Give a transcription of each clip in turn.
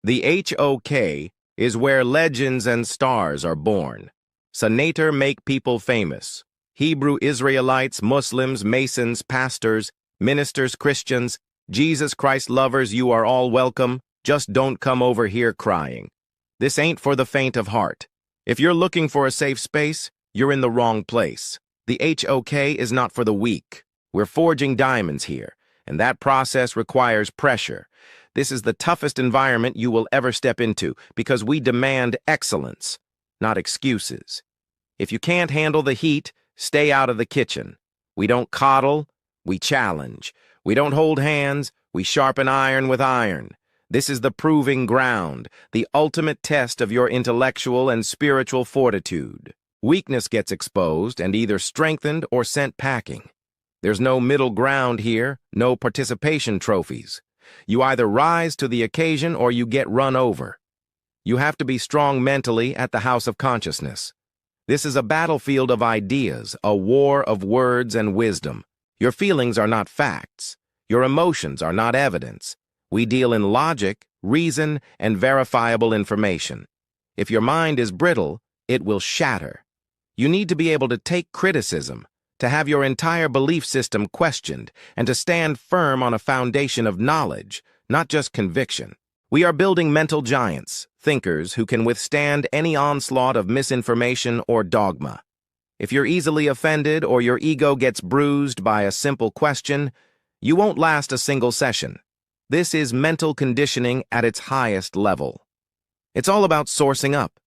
The HOK is where legends and stars are born. Sa.neter make people famous. Hebrew Israelites, Muslims, Masons, pastors, ministers, Christians, Jesus Christ lovers, you are all welcome. Just don't come over here crying. This ain't for the faint of heart. If you're looking for a safe space, you're in the wrong place. The HOK is not for the weak. We're forging diamonds here, and that process requires pressure. This is the toughest environment you will ever step into because we demand excellence, not excuses. If you can't handle the heat, stay out of the kitchen. We don't coddle, we challenge. We don't hold hands, we sharpen iron with iron. This is the proving ground, the ultimate test of your intellectual and spiritual fortitude. Weakness gets exposed and either strengthened or sent packing. There's no middle ground here, no participation trophies. You either rise to the occasion or you get run over. You have to be strong mentally at the House of Consciousness. This is a battlefield of ideas, a war of words and wisdom. Your feelings are not facts. Your emotions are not evidence. We deal in logic, reason, and verifiable information. If your mind is brittle, it will shatter. You need to be able to take criticism, to have your entire belief system questioned, and to stand firm on a foundation of knowledge, not just conviction. We are building mental giants, thinkers who can withstand any onslaught of misinformation or dogma. If you're easily offended or your ego gets bruised by a simple question, you won't last a single session. This is mental conditioning at its highest level. It's all about sourcing up.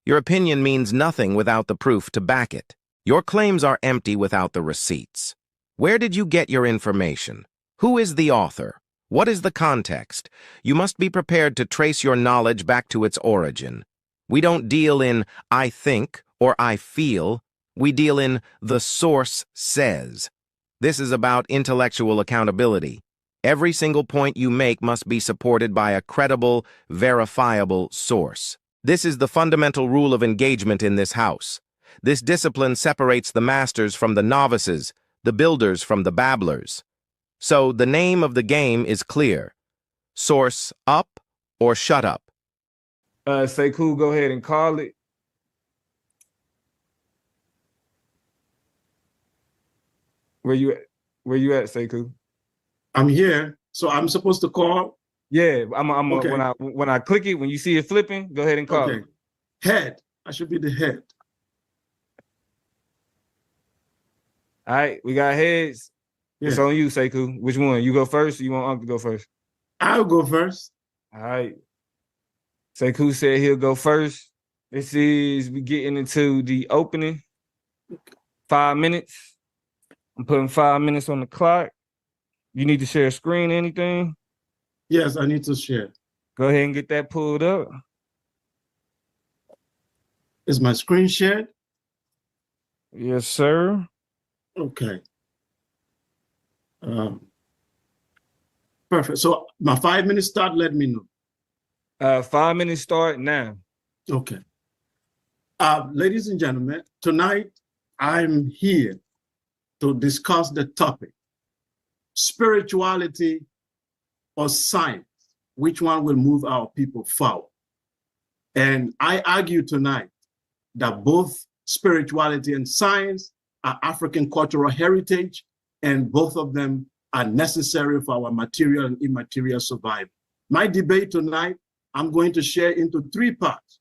Your opinion means nothing without the proof to back it. Your claims are empty without the receipts. Where did you get your information? Who is the author? What is the context? You must be prepared to trace your knowledge back to its origin. We don't deal in I think or I feel. We deal in the source says. This is about intellectual accountability. Every single point you make must be supported by a credible, verifiable source. This is the fundamental rule of engagement in this house. This discipline separates the masters from the novices, the builders from the babblers. So the name of the game is clear. Source up or shut up. Sekou, go ahead and call it. Where you at, Sekou? I'm here, so I'm supposed to call? Yeah, Okay. When I click it, when you see it flipping, go ahead and call it. Head. I should be the head. All right, we got heads. Yeah. It's on you, Sekou. Which one? You go first or you want Ankh to go first? I'll go first. All right. Sekou said he'll go first. This is we getting into the opening. 5 minutes. I'm putting 5 minutes on the clock. You need to share a screen, anything? Yes, I need to share. Go ahead and get that pulled up. Is my screen shared? Yes, sir. Okay. Perfect. So my 5 minutes start, let me know. 5 minutes start now. Okay. Ladies and gentlemen, tonight I'm here to discuss the topic, spirituality or science, which one will move our people forward? And I argue tonight that both spirituality and science are African cultural heritage, and both of them are necessary for our material and immaterial survival. My debate tonight, I'm going to share into 3 parts,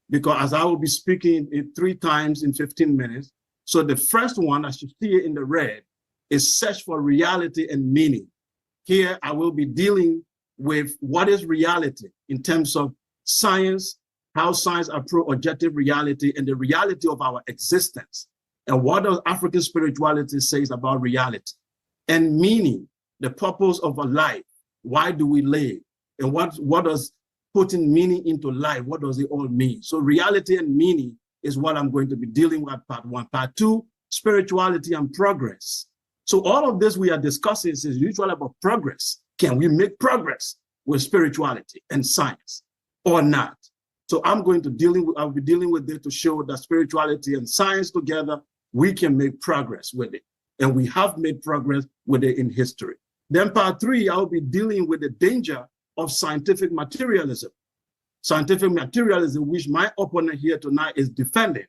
because as I will be speaking it 3 times in 15 minutes. So the first one, as you see it in the red, is search for reality and meaning. Here, I will be dealing with what is reality in terms of science, how science approaches objective reality and the reality of our existence. And what does African spirituality say about reality? And meaning, the purpose of a life. Why do we live? And what does putting meaning into life, what does it all mean? So reality and meaning is what I'm going to be dealing with part 1. Part 2, spirituality and progress. So all of this we are discussing is usually about progress. Can we make progress with spirituality and science or not? So I'll be dealing with it to show that spirituality and science together, we can make progress with it. And we have made progress with it in history. Then part 3, I'll be dealing with the danger of scientific materialism. scientific materialism, which my opponent here tonight is defending,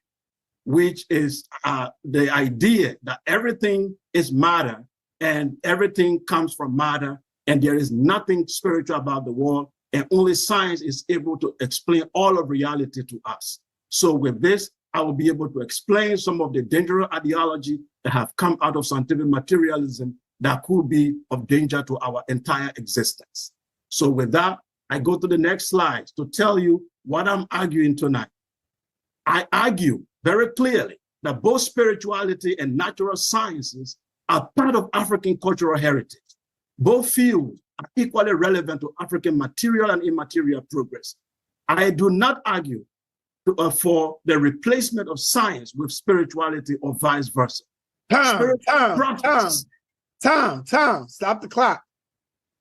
which is the idea that everything is matter and everything comes from matter, and there is nothing spiritual about the world, and only science is able to explain all of reality to us. So with this, I will be able to explain some of the dangerous ideology that have come out of scientific materialism that could be of danger to our entire existence. So with that, I go to the next slide to tell you what I'm arguing tonight. I argue very clearly that both spirituality and natural sciences are part of African cultural heritage. Both fields are equally relevant to African material and immaterial progress. I do not argue for the replacement of science with spirituality or vice versa. Time. Stop the clock.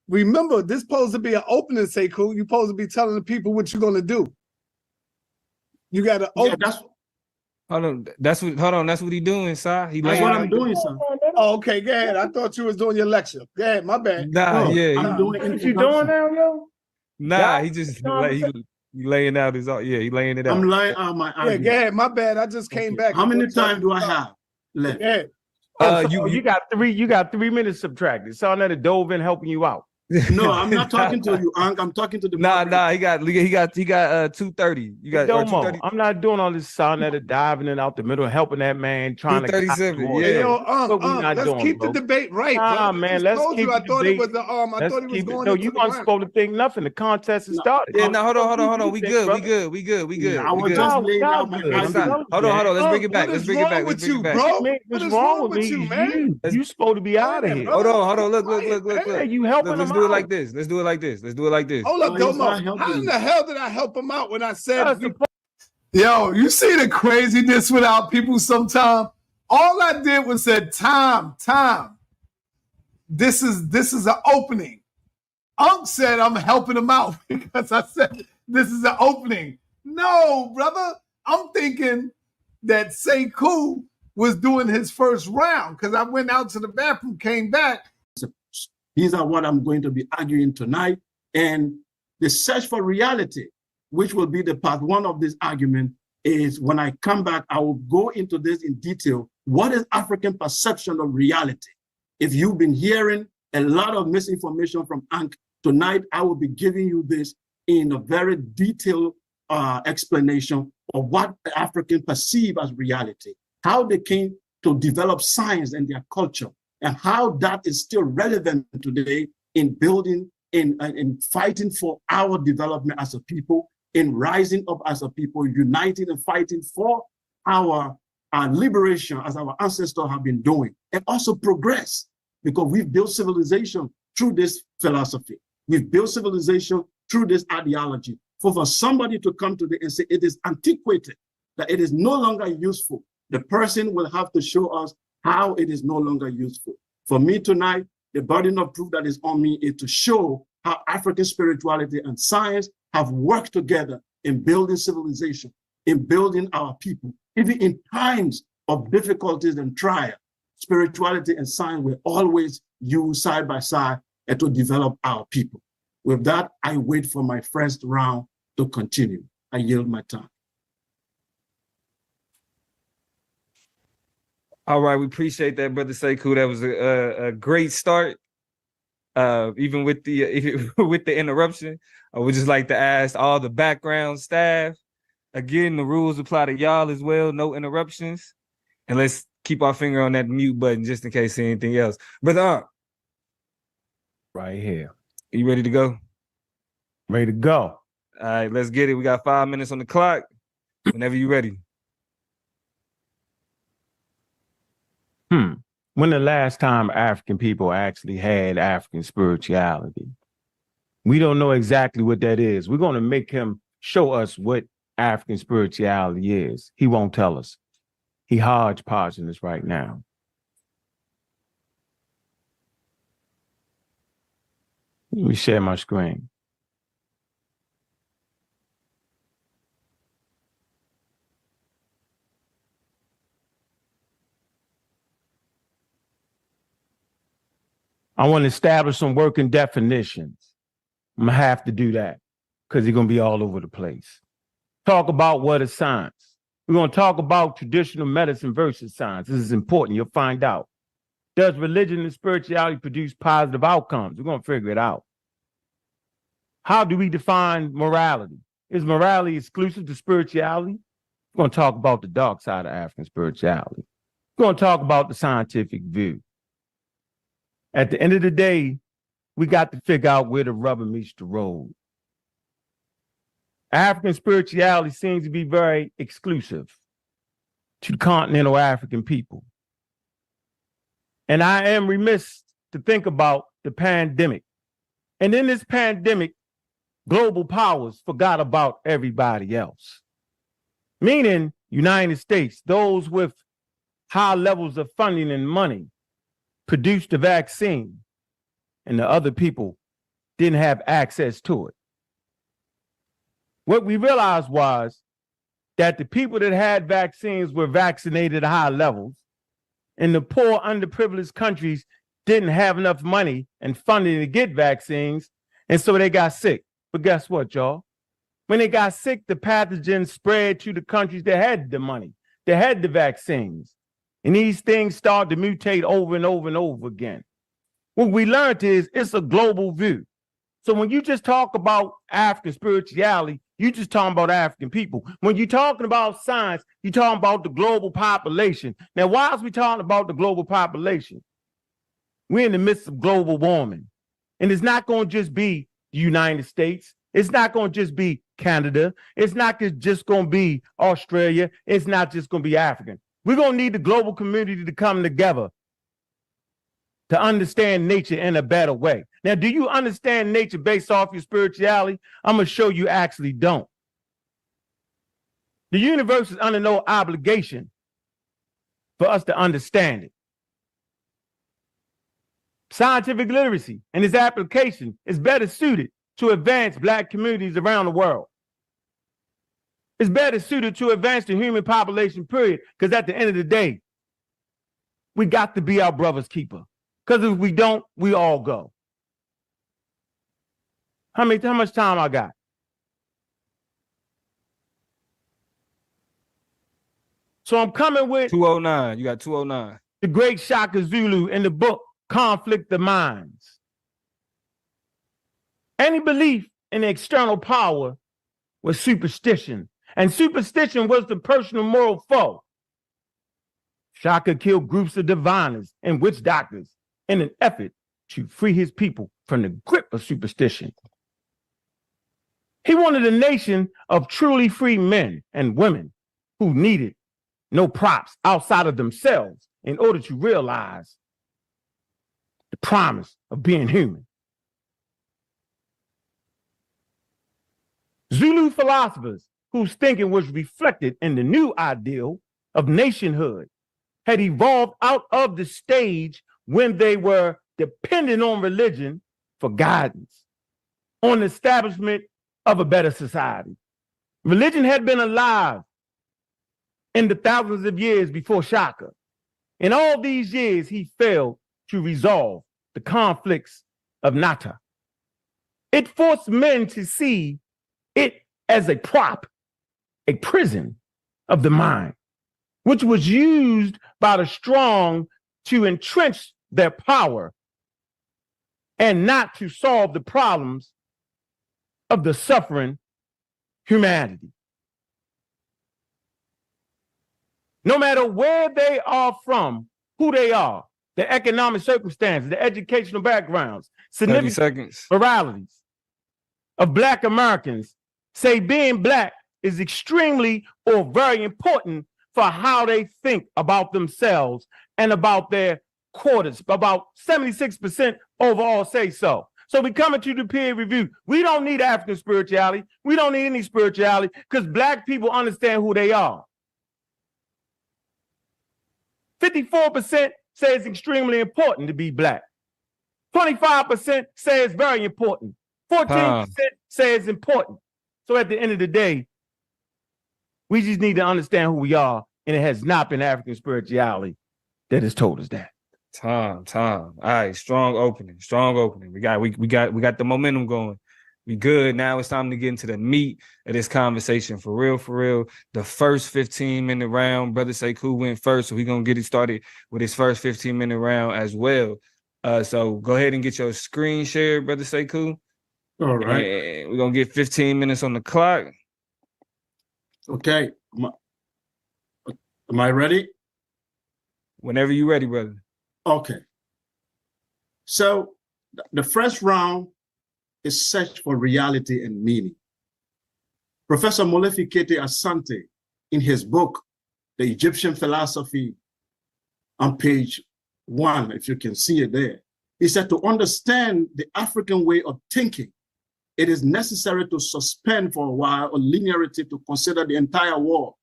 Remember, this supposed to be an opening, Sekou. You're supposed to be telling the people what you're going to do. You got to open. Hold on, that's what he doing, sir. That's what I'm doing, sir. Oh, okay, go ahead. I thought you was doing your lecture. Go ahead, my bad. Nah, yeah. I'm doing what you doing now, yo? Nah, he just he laying out his, he laying it out. I'm laying out my argument. Yeah, go ahead. My bad. I just came back. How many time do I have left? Yeah. You got 3 minutes subtracted. Sa.neter dove in helping you out. No, I'm not talking to you, Ankh. I'm talking to the Nah, he got 230. You got Domo, 230. I'm not doing all this Sa.neter diving in out the middle, helping that man trying to 237, cop yeah. Hey, yo, What we not let's doing, keep bro. the debate right, Nah, bro. man, I let's told keep you, I the thought debate. it was the I Let's thought it was keep going No, into you the weren't round. supposed to think nothing. The contest has started. Yeah, no, hold on. We good. brother. We good. I was We just good. laying out my Good. argument. Hold on. Let's bring it back. What Let's is bring it wrong back. with Let's bring you, it back. bro? Man, What what's is wrong wrong with with me you, is man? you supposed to be out of Man, here. bro. Hold on. Look. Hey, you helping Let's him do it out. like this. Let's do it like this. Hold up, No, he's Domo. not helping How in me. the hell did I help him out when I said That's the Yo, you see the craziness without people sometimes? All I did was said time. This is an opening. Unc said I'm helping him out because I said this is an opening. No, brother. I'm thinking that Sekou was doing his first round because I went out to the bathroom, came back. These are what I'm going to be arguing tonight. And the search for reality, which will be the part one of this argument, is when I come back, I will go into this in detail. What is African perception of reality? If you've been hearing a lot of misinformation from Ankh, tonight I will be giving you this in a very detailed explanation of what the African perceive as reality, how they came to develop science and their culture, and how that is still relevant today in building, in fighting for our development as a people, in rising up as a people, uniting and fighting for our liberation as our ancestors have been doing, and also progress, because we've built civilization through this philosophy. We've built civilization through this ideology. For somebody to come today and say it is antiquated, that it is no longer useful, the person will have to show us how it is no longer useful. For me tonight, the burden of proof that is on me is to show how African spirituality and science have worked together in building civilization, in building our people. Even in times of difficulties and trial, spirituality and science will always use side by side and to develop our people. With that, I wait for my first round to continue. I yield my time. All right, we appreciate that, Brother Sekou. That was a great start. Even with the interruption, I would just like to ask all the background staff, again, the rules apply to y'all as well, no interruptions. And let's keep our finger on that mute button just in case anything else. Brother, Right here. you ready to go? Ready to go. All right, let's get it. We got 5 minutes on the clock. Whenever you're ready. When the last time African people actually had African spirituality? We don't know exactly what that is. We're going to make him show us what African spirituality is. He won't tell us. He hodgepodging us right now. Let me share my screen. I want to establish some working definitions. I'm going to have to do that because you're going to be all over the place. Talk about what is science. We're going to talk about traditional medicine versus science. This is important. You'll find out. Does religion and spirituality produce positive outcomes? We're going to figure it out. How do we define morality? Is morality exclusive to spirituality? We're going to talk about the dark side of African spirituality. We're going to talk about the scientific view. At the end of the day, we got to figure out where the rubber meets the road. African spirituality seems to be very exclusive to continental African people. And I am remiss to think about the pandemic. And in this pandemic, global powers forgot about everybody else. Meaning, United States, those with high levels of funding and money produced the vaccine, and the other people didn't have access to it. What we realized was that the people that had vaccines were vaccinated at high levels, and the poor, underprivileged countries didn't have enough money and funding to get vaccines, and so they got sick. But guess what, y'all? When they got sick, the pathogen spread to the countries that had the money, that had the vaccines. And these things start to mutate over and over and over again. What we learned is it's a global view. So when you just talk about African spirituality, you're just talking about African people. When you're talking about science, you're talking about the global population. Now, why is we talking about the global population? We're in the midst of global warming. And it's not going to just be the United States. It's not going to just be Canada. It's not just going to be Australia. It's not just going to be African. We're going to need the global community to come together to understand nature in a better way. Now, do you understand nature based off your spirituality? I'm going to show you actually don't. The universe is under no obligation for us to understand it. Scientific literacy and its application is better suited to advance Black communities around the world. It's better suited to advance the human population, period, because at the end of the day, we got to be our brother's keeper. Because if we don't, we all go. How much time I got? So I'm coming with 209. You got 209. the great Shaka Zulu in the book, Conflict of Minds. Any belief in external power was superstition. And superstition was the personal moral foe. Shaka killed groups of diviners and witch doctors in an effort to free his people from the grip of superstition. He wanted a nation of truly free men and women who needed no props outside of themselves in order to realize the promise of being human. Zulu philosophers whose thinking was reflected in the new ideal of nationhood had evolved out of the stage when they were dependent on religion for guidance, on the establishment of a better society. Religion had been alive in the thousands of years before Shaka. In all these years, he failed to resolve the conflicts of Nata. It forced men to see it as a prop, a prison of the mind, which was used by the strong to entrench their power and not to solve the problems of the suffering humanity. No matter where they are from, who they are, their economic circumstances, their educational backgrounds, significant moralities of Black Americans say being Black is extremely or very important for how they think about themselves and about their quarters. About 76% overall say so. So we coming to the peer review. We don't need African spirituality. We don't need any spirituality because Black people understand who they are. 54% say it's extremely important to be Black. 25% say it's very important. 14% say it's important. So at the end of the day, we just need to understand who we are, and it has not been African spirituality that has told us that. Time. All right, strong opening. We got the momentum going. We good. Now it's time to get into the meat of this conversation. For real, for real. The first 15-minute round, Brother Sekou went first, so we're going to get it started with his first 15-minute round as well. So go ahead and get your screen shared, Brother Sekou. All right. And we're going to get 15 minutes on the clock. Okay. Am I ready? Whenever you're ready, brother. Okay. So the first round is search for reality and meaning. Professor Molefi Kete Asante, in his book, The Egyptian Philosophy, on page 1, if you can see it there, he said to understand the African way of thinking, it is necessary to suspend for a while a linearity to consider the entire world,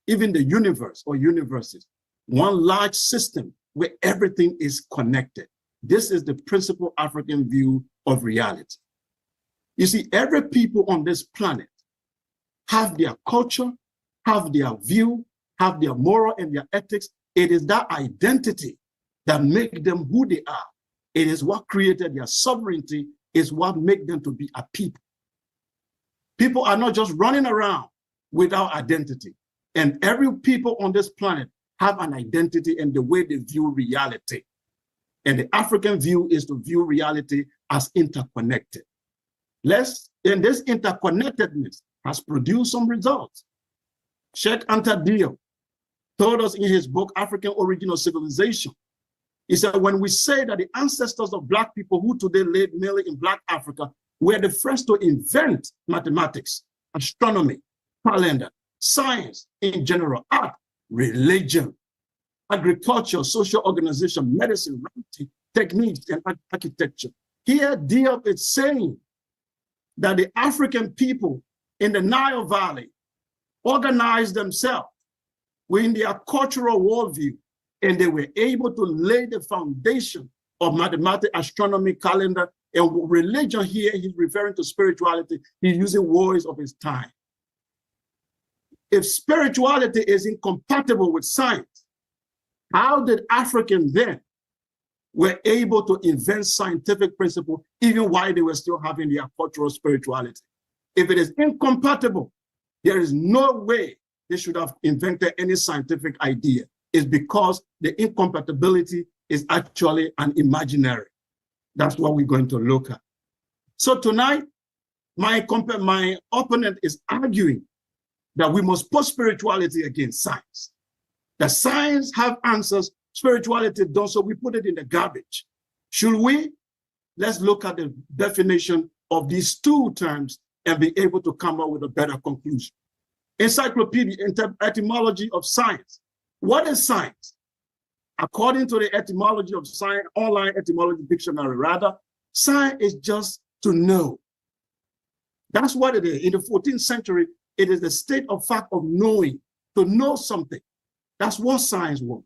even the universe or universes, one large system where everything is connected. This is the principal African view of reality. You see, every people on this planet have their culture, have their view, have their moral and their ethics. It is that identity that make them who they are. It is what created their sovereignty, is what make them to be a people. People are not just running around without identity. And every people on this planet have an identity in the way they view reality. And the African view is to view reality as interconnected. And this interconnectedness has produced some results. Sheikh Anta Diop told us in his book, African Origin of Civilization, he said, when we say that the ancestors of Black people who today live mainly in Black Africa were the first to invent mathematics, astronomy, calendar, science in general, art, religion, agriculture, social organization, medicine, writing, techniques, and architecture. Here, Diop is saying that the African people in the Nile Valley organized themselves within their cultural worldview, and they were able to lay the foundation of mathematics, astronomy, calendar, and religion. Here, he's referring to spirituality. He's using words of his time. If spirituality is incompatible with science, how did Africans then were able to invent scientific principles even while they were still having their cultural spirituality? If it is incompatible, there is no way they should have invented any scientific idea. It's because the incompatibility is actually an imaginary. That's what we're going to look at. So tonight, my opponent is arguing that we must put spirituality against science. That science have answers, spirituality don't, so we put it in the garbage. Should we? Let's look at the definition of these two terms and be able to come up with a better conclusion. Encyclopedia, etymology of science. What is science? According to the etymology of science, online etymology dictionary rather, science is just to know. That's what it is. In the 14th century, it is the state of fact of knowing, to know something. That's what science was.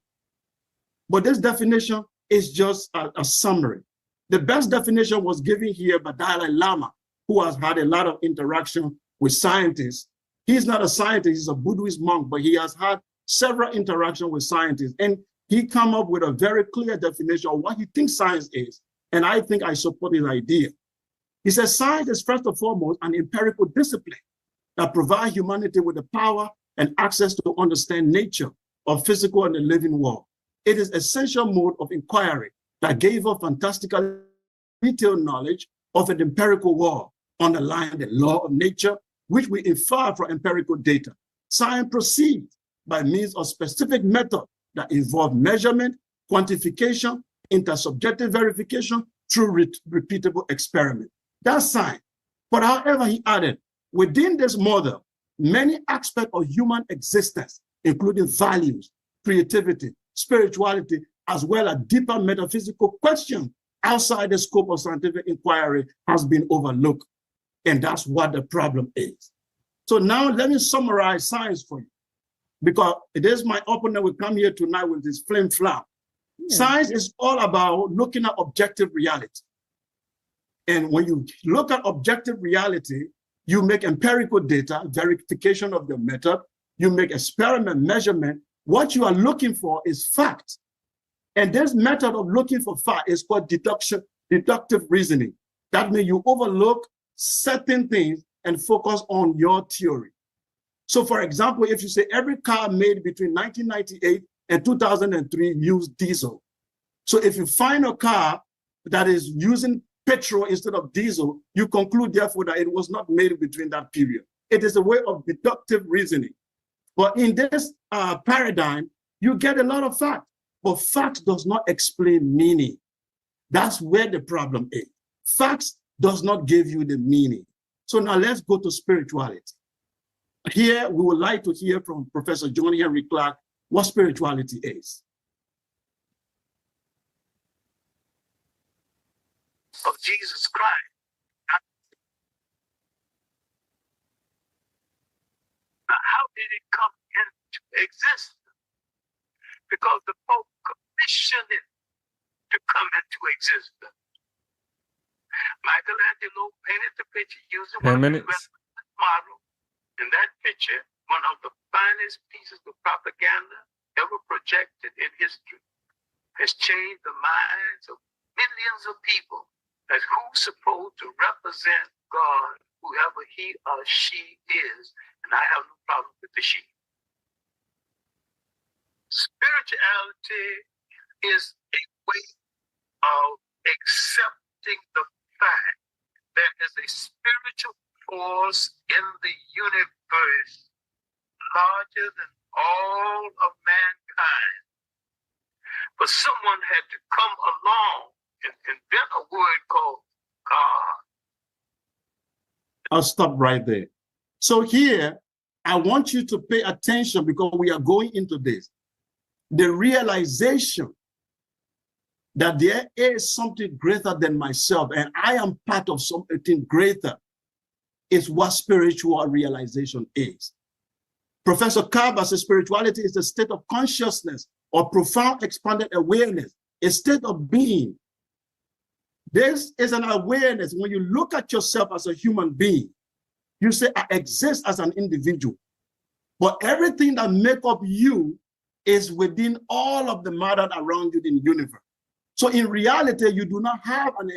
But this definition is just a summary. The best definition was given here by Dalai Lama, who has had a lot of interaction with scientists. He's not a scientist, he's a Buddhist monk, but he has had several interactions with scientists. And he came up with a very clear definition of what he thinks science is. And I think I support his idea. He says science is first and foremost an empirical discipline that provides humanity with the power and access to understand nature of physical and the living world. It is essential mode of inquiry that gave us fantastically detailed knowledge of an empirical world, underlying the law of nature, which we infer from empirical data. Science proceeds by means of specific methods that involve measurement, quantification, intersubjective verification through repeatable experiment. That's science. But however, he added, within this model, many aspects of human existence, including values, creativity, spirituality, as well as deeper metaphysical questions outside the scope of scientific inquiry, has been overlooked. And that's what the problem is. So now let me summarize science for you, because it is my opponent will come here tonight with this flim flam. Yeah. Science is all about looking at objective reality. And when you look at objective reality, you make empirical data, verification of the method, you make experiment measurement. What you are looking for is fact. And this method of looking for fact is called deductive reasoning. That means you overlook certain things and focus on your theory. So for example, if you say every car made between 1998 and 2003 used diesel. So if you find a car that is using petrol instead of diesel, you conclude therefore that it was not made between that period. It is a way of deductive reasoning. But in this paradigm, you get a lot of fact, but facts does not explain meaning. That's where the problem is. Facts does not give you the meaning. So now let's go to spirituality. Here, we would like to hear from Professor John Henry Clarke what spirituality is. Of Jesus Christ. Now, how did it come into existence? Because the Pope commissioned it to come into existence. Michelangelo painted the picture using 10 one minutes. of the model. In that picture, one of the finest pieces of propaganda ever projected in history, has changed the minds of millions of people as who's supposed to represent God, whoever he or she is. And I have no problem with the she. Spirituality is a way of accepting the fact there is a spiritual force in the universe larger than all of mankind. But someone had to come along and invent a word called God. I'll stop right there. So here, I want you to pay attention because we are going into this. The realization that there is something greater than myself and I am part of something greater is what spiritual realization is. Professor Kaba says spirituality is a state of consciousness or profound expanded awareness, a state of being. This is an awareness. When you look at yourself as a human being, you say, I exist as an individual. But everything that makes up you is within all of the matter around you in the universe. So in reality, you do not have an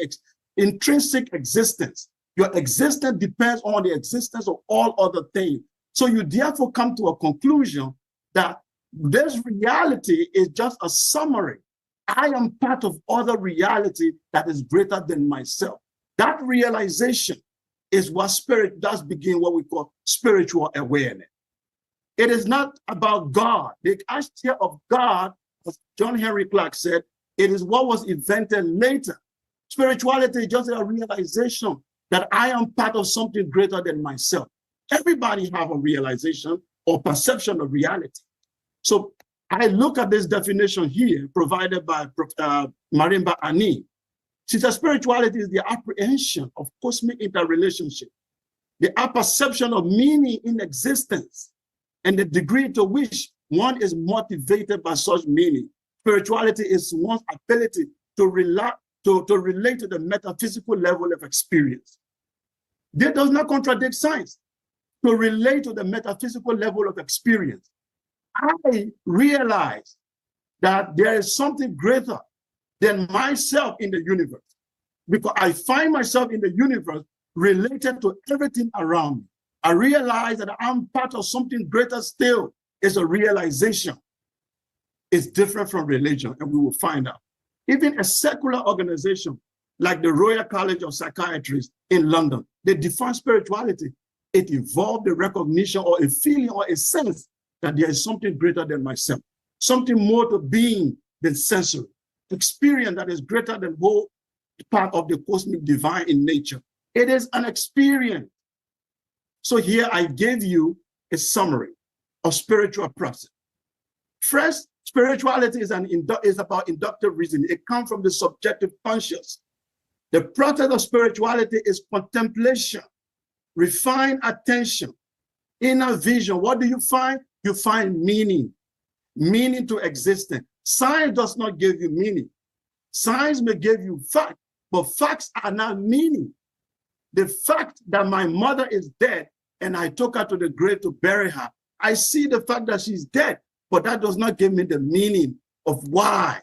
intrinsic existence. Your existence depends on the existence of all other things. So you therefore come to a conclusion that this reality is just a summary. I am part of other reality that is greater than myself. That realization is what spirit does begin what we call spiritual awareness. It is not about God. The idea of God, as John Henry Clarke said, it is what was invented later. Spirituality is just a realization that I am part of something greater than myself. Everybody have a realization or perception of reality. So I look at this definition here provided by Marimba Ani. She says spirituality is the apprehension of cosmic interrelationship, the perception of meaning in existence, and the degree to which one is motivated by such meaning. Spirituality is one's ability to relate to the metaphysical level of experience. This does not contradict science. To relate to the metaphysical level of experience. I realize that there is something greater than myself in the universe, because I find myself in the universe related to everything around me. I realize that I'm part of something greater still. It's a realization. It's different from religion, and we will find out. Even a secular organization like the Royal College of Psychiatrists in London, they define spirituality. It involved the recognition or a feeling or a sense that there is something greater than myself, something more to being than sensory, experience that is greater than whole part of the cosmic divine in nature. It is an experience. So here I gave you a summary of spiritual process. First, spirituality is about inductive reasoning. It comes from the subjective conscious. The process of spirituality is contemplation, refined attention, inner vision. What do you find? You find meaning to existence. Science does not give you meaning. Science may give you fact, but facts are not meaning. The fact that my mother is dead and I took her to the grave to bury her, I see the fact that she's dead, but that does not give me the meaning of why.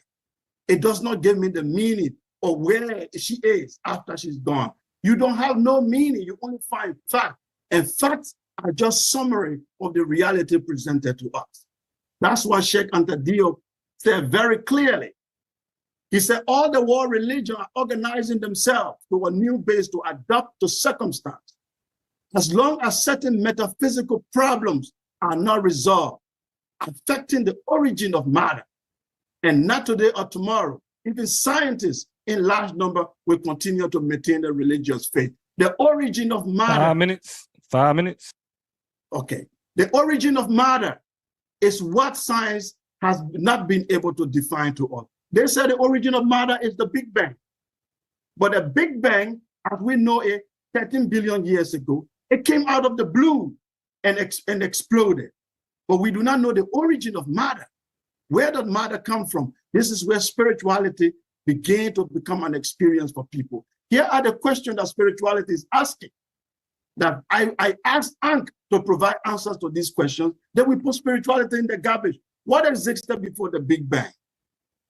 It does not give me the meaning of where she is after she's gone. You don't have no meaning. You only find fact. And facts are just summary of the reality presented to us. That's what Sheikh Anta Diop said very clearly. He said all the world religions are organizing themselves to a new base to adapt to circumstance. As long as certain metaphysical problems are not resolved, affecting the origin of matter, and not today or tomorrow, even scientists in large number will continue to maintain the religious faith. The origin of matter. 5 minutes. 5 minutes. Okay. The origin of matter is what science has not been able to define to us. They say the origin of matter is the Big Bang. But the Big Bang, as we know it, 13 billion years ago, it came out of the blue and exploded. But we do not know the origin of matter. Where did matter come from? This is where spirituality began to become an experience for people. Here are the questions that spirituality is asking. That I asked Ankh to provide answers to these questions. Then we put spirituality in the garbage. What existed before the Big Bang?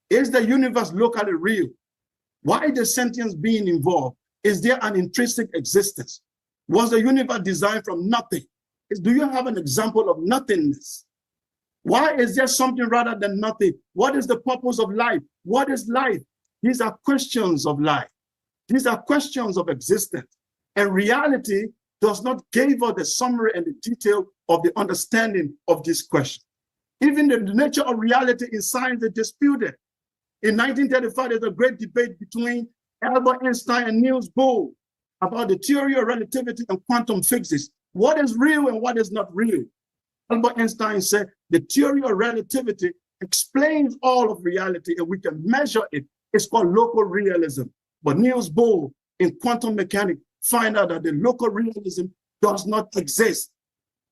Is the universe locally real? Why is the sentience being involved? Is there an intrinsic existence? Was the universe designed from nothing? Do you have an example of nothingness? Why is there something rather than nothing? What is the purpose of life? What is life? These are questions of life. These are questions of existence. And reality does not give us the summary and the detail of the understanding of this question. Even the nature of reality in science is disputed. In 1935, there's a great debate between Albert Einstein and Niels Bohr about the theory of relativity and quantum physics. What is real and what is not real? Albert Einstein said the theory of relativity explains all of reality and we can measure it. It's called local realism. But Niels Bohr in quantum mechanics find out that the local realism does not exist.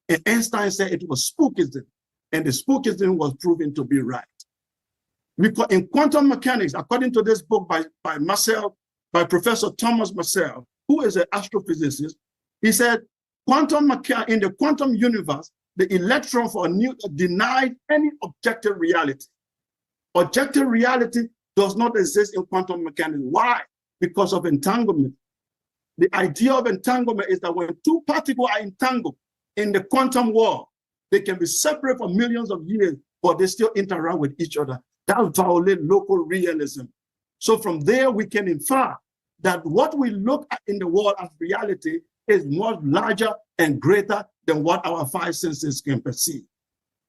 And Einstein said it was spookism, and the spookism was proven to be right. In quantum mechanics, according to this book by Professor Thomas Marcel, who is an astrophysicist, he said, in the quantum universe, the electron for a new denied any objective reality. Objective reality does not exist in quantum mechanics. Why? Because of entanglement. The idea of entanglement is that when two particles are entangled in the quantum world, they can be separate for millions of years, but they still interact with each other. That violates local realism. So from there, we can infer that what we look at in the world as reality is much larger and greater than what our five senses can perceive.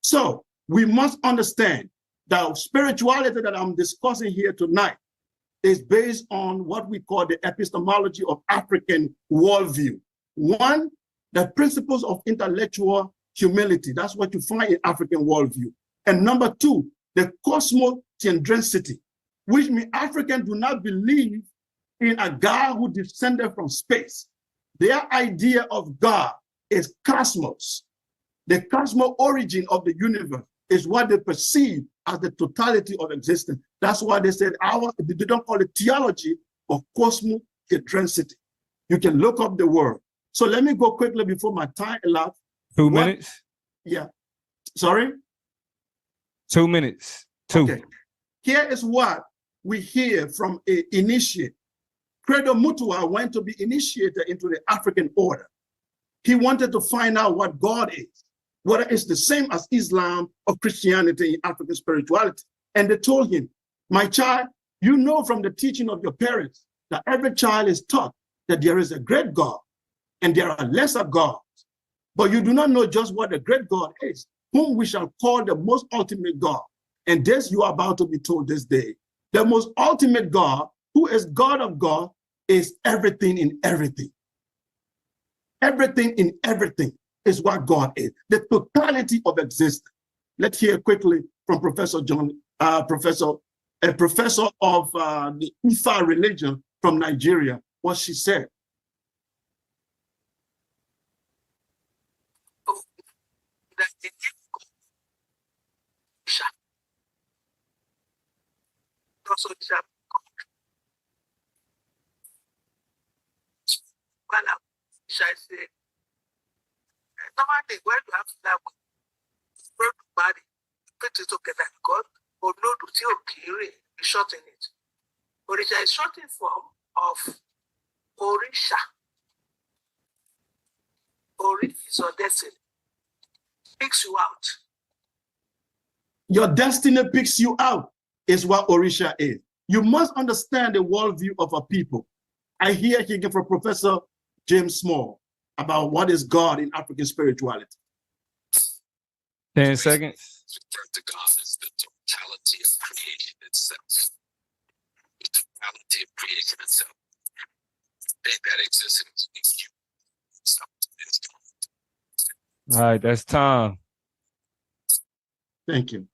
So we must understand that spirituality that I'm discussing here tonight is based on what we call the epistemology of African worldview. One, the principles of intellectual humility. That's what you find in African worldview. And number two, the cosmocentricity, which means Africans do not believe in a God who descended from space. Their idea of God is cosmos. The cosmos origin of the universe is what they perceive as the totality of existence. That's why they said they don't call it theology, but cosmocentricity. You can look up the word. So let me go quickly before my time elapses. 2 minutes? Yeah. Sorry? 2 minutes. Two. Okay. Here is what we hear from an initiate. Credo Mutua went to be initiated into the African order. He wanted to find out what God is, whether it's the same as Islam or Christianity in African spirituality. And they told him, my child, you know from the teaching of your parents that every child is taught that there is a great God and there are lesser gods. But you do not know just what the great God is, whom we shall call the most ultimate God. And this you are about to be told this day. The most ultimate God, who is God of God, is everything in everything. Everything in everything is what God is, the totality of existence. Let's hear quickly from Professor John, a professor of the Ifa religion from Nigeria, what she said. Normally, when you have that body, put it together, God, or no, to is shorten it. But it is a shortened form of Orisha, is your destiny, picks you out. Your destiny picks you out is what Orisha is. You must understand the worldview of a people. I hear here from Professor James Small about what is God in African spirituality. 10 seconds. Refer to God as the totality of creation itself. The totality of creation itself. Thing that exists in you. All right, that's time. Thank you.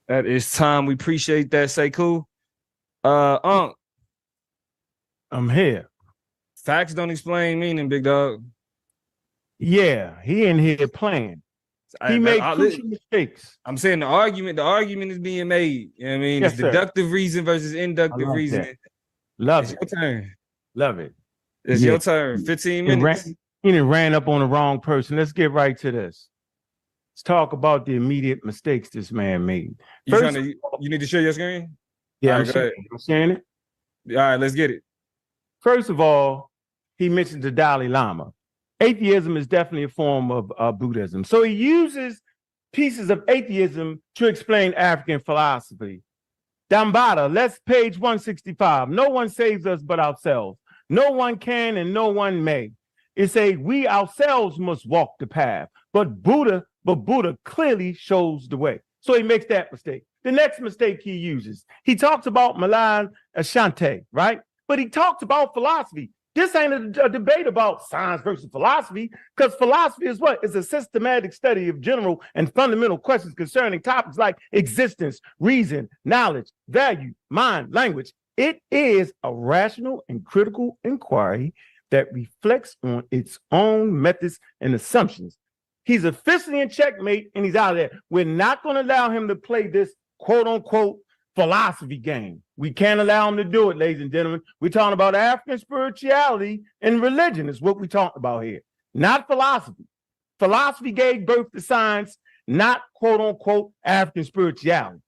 That is time. We appreciate that, Sekou. Ankh, I'm here. facts don't explain meaning, big dog. Yeah, he in here playing. He made crucial mistakes. I'm saying the argument is being made. You know what I mean? Yes, It's sir. deductive reason versus inductive I love reasoning. that. Love It's it. your turn. Love it. It's Yeah. your turn. 15 He minutes. ran up on the wrong person. Let's get right to this. Let's talk about the immediate mistakes this man made. You need to share your screen? Yeah, All I'm right, go sharing it. All right, let's get it. First of all, he mentioned the Dalai Lama. Atheism is definitely a form of Buddhism. So he uses pieces of atheism to explain African philosophy. Dambada, let's page 165. No one saves us but ourselves. No one can and no one may. It says we ourselves must walk the path, but Buddha clearly shows the way. So he makes that mistake. The next mistake he uses, he talks about Milan Ashanti, right? But he talks about philosophy. This ain't a debate about science versus philosophy, because philosophy is what? It's a systematic study of general and fundamental questions concerning topics like existence, reason, knowledge, value, mind, language. It is a rational and critical inquiry that reflects on its own methods and assumptions. He's officially in checkmate and he's out of there. We're not going to allow him to play this quote unquote philosophy game. We can't allow him to do it, ladies and gentlemen. We're talking about African spirituality and religion is what we're talking about here, not philosophy. Philosophy gave birth to science, not quote unquote African spirituality.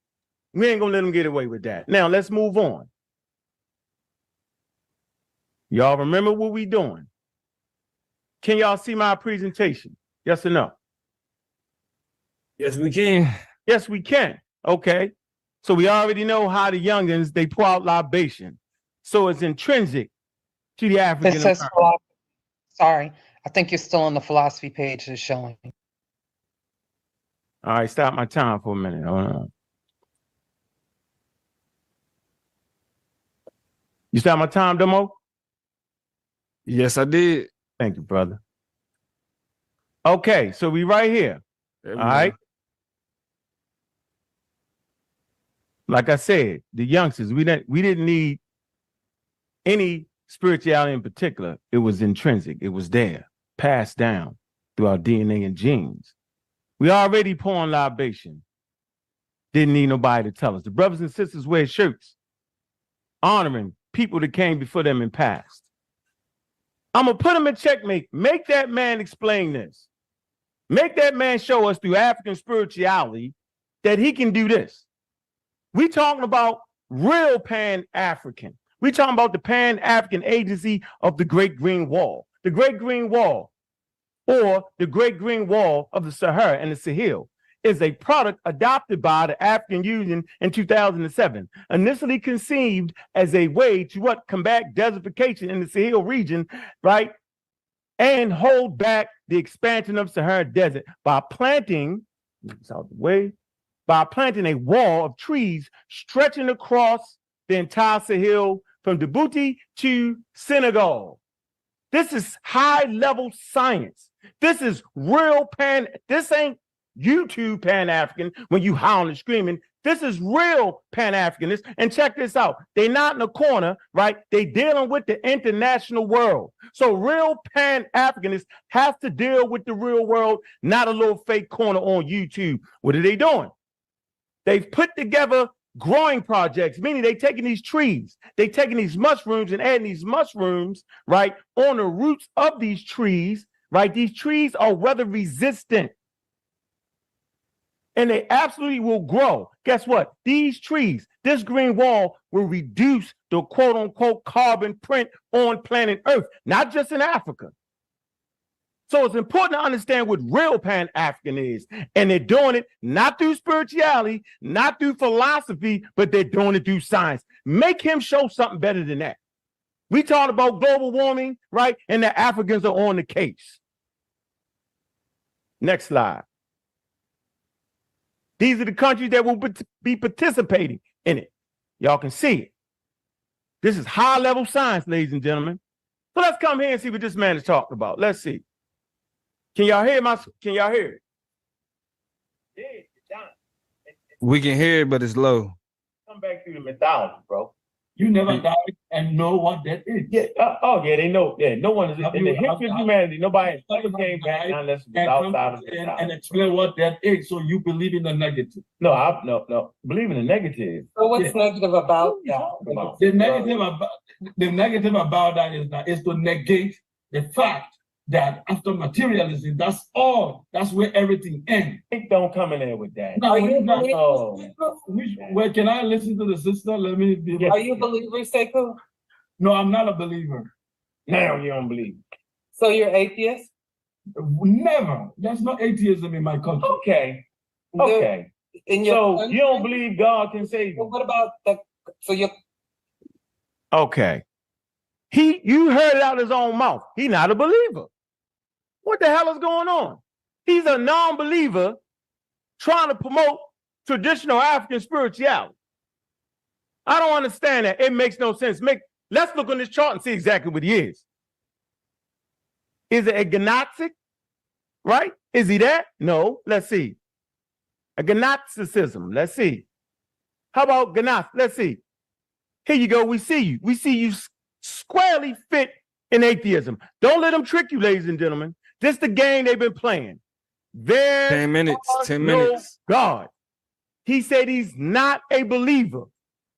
We ain't gonna let him get away with that. Now let's move on. Y'all remember what we doing? Can y'all see my presentation? Yes or no? Yes, we can. Yes, we can. Okay. So we already know how the youngins, they pour out libation. So it's intrinsic to the African. It says philosophy. Sorry, I think you're still on the philosophy page that's showing. All right, stop my time for a minute. Hold on. You stop my time, Demo? Yes, I did. Thank you, brother. Okay, so we right here. All right. Like I said, the youngsters, we didn't need any spirituality in particular. It was intrinsic. It was there, passed down through our DNA and genes. We already pouring libation. Didn't need nobody to tell us. The brothers and sisters wear shirts honoring people that came before them and passed. I'm going to put him in checkmate. Make that man explain this. Make that man show us through African spirituality that he can do this. We talking about real Pan-African. We talking about the Pan-African agency of the Great Green Wall. The Great Green Wall, or the Great Green Wall of the Sahara and the Sahel, is a product adopted by the African Union in 2007, initially conceived as a way to combat desertification in the Sahel region, right? And hold back the expansion of Sahara Desert by planting, out the way, by planting a wall of trees stretching across the entire Sahel from Djibouti to Senegal. This is high-level science. This is real this ain't YouTube Pan-African when you howling and screaming. This is real Pan-Africanist. And check this out. They not in a corner, right? They dealing with the international world. So real Pan-Africanists have to deal with the real world, not a little fake corner on YouTube. What are they doing? They've put together growing projects, meaning they taking these trees, they taking these mushrooms and adding these mushrooms, right, on the roots of these trees, right? These trees are weather resistant. And they absolutely will grow. Guess what? These trees, this green wall will reduce the quote unquote carbon print on planet Earth, not just in Africa. So it's important to understand what real Pan-African is. And they're doing it not through spirituality, not through philosophy, but they're doing it through science. Make him show something better than that. We talked about global warming, right? And the Africans are on the case. Next slide. These are the countries that will be participating in it. Y'all can see it. This is high-level science, ladies and gentlemen. So let's come here and see what this man is talking about. Let's see. Can y'all hear can y'all hear it? Yeah, it's done. We can hear it, but it's low. Come back through the mythology, bro. You never died and know what that is. Yeah. Yeah, they know. Yeah, no one is in the history of humanity. Nobody ever came back unless it was outside of the and explain what that is. So you believe in the negative. No. Believe in the negative. So what's negative about that? The negative about that is to negate the fact that after materialism, that's where everything ends. It don't come in there with that. No, where can I listen to the sister? Let me be. Are you a believer, Sekou? No, I'm not a believer. Now you don't believe. So you're atheist? Never. There's no atheism in my country. Okay. In your So country? you don't believe God can save you? Well, what about you're Okay. You heard it out of his own mouth. He's not a believer. What the hell is going on? He's a non-believer trying to promote traditional African spirituality. I don't understand that. It makes no sense. Let's look on this chart and see exactly what he is. Is it agnostic? Right? Is he that? No. Let's see. Agnosticism. Let's see. How about gnostic? Let's see. Here you go. We see you. We see you squarely fit in atheism. Don't let them trick you, ladies and gentlemen. This is the game they've been playing. 10 minutes. 10 minutes. God. He said he's not a believer.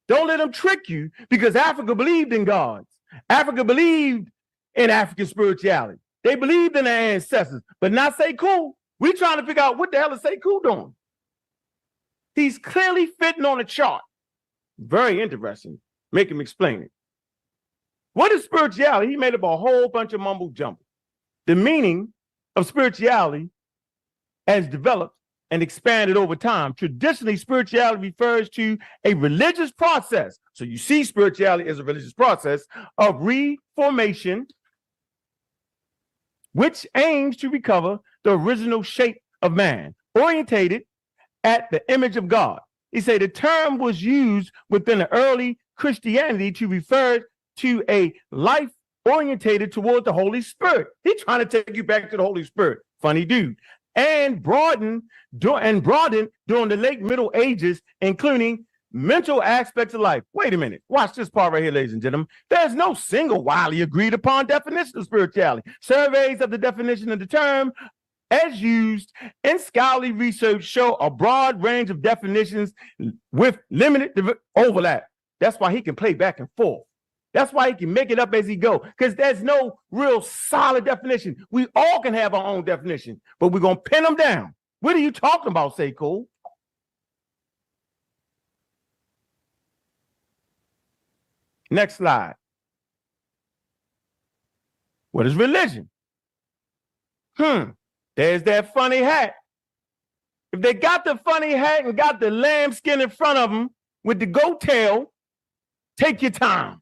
Don't let them trick you because Africa believed in gods. Africa believed in African spirituality. They believed in their ancestors, but not Sekou. We're trying to figure out what the hell is Sekou doing. He's clearly fitting on a chart. Very interesting. Make him explain it. What is spirituality? He made up a whole bunch of mumble jumble. The meaning of spirituality has developed and expanded over time. Traditionally, spirituality refers to a religious process. So you see spirituality as a religious process of reformation, which aims to recover the original shape of man, orientated at the image of God. He said the term was used within the early Christianity to refer to a life orientated toward the Holy Spirit. He's trying to take you back to the Holy Spirit. Funny dude. And broadened during the late Middle Ages, including mental aspects of life. Wait a minute. Watch this part right here, ladies and gentlemen. There's no single widely agreed upon definition of spirituality. Surveys of the definition of the term as used in scholarly research show a broad range of definitions with limited overlap. That's why he can play back and forth. That's why he can make it up as he go, because there's no real solid definition. We all can have our own definition, but we're going to pin them down. What are you talking about, Sekou? Next slide. What is religion? There's that funny hat. If they got the funny hat and got the lamb skin in front of them with the goat tail, take your time.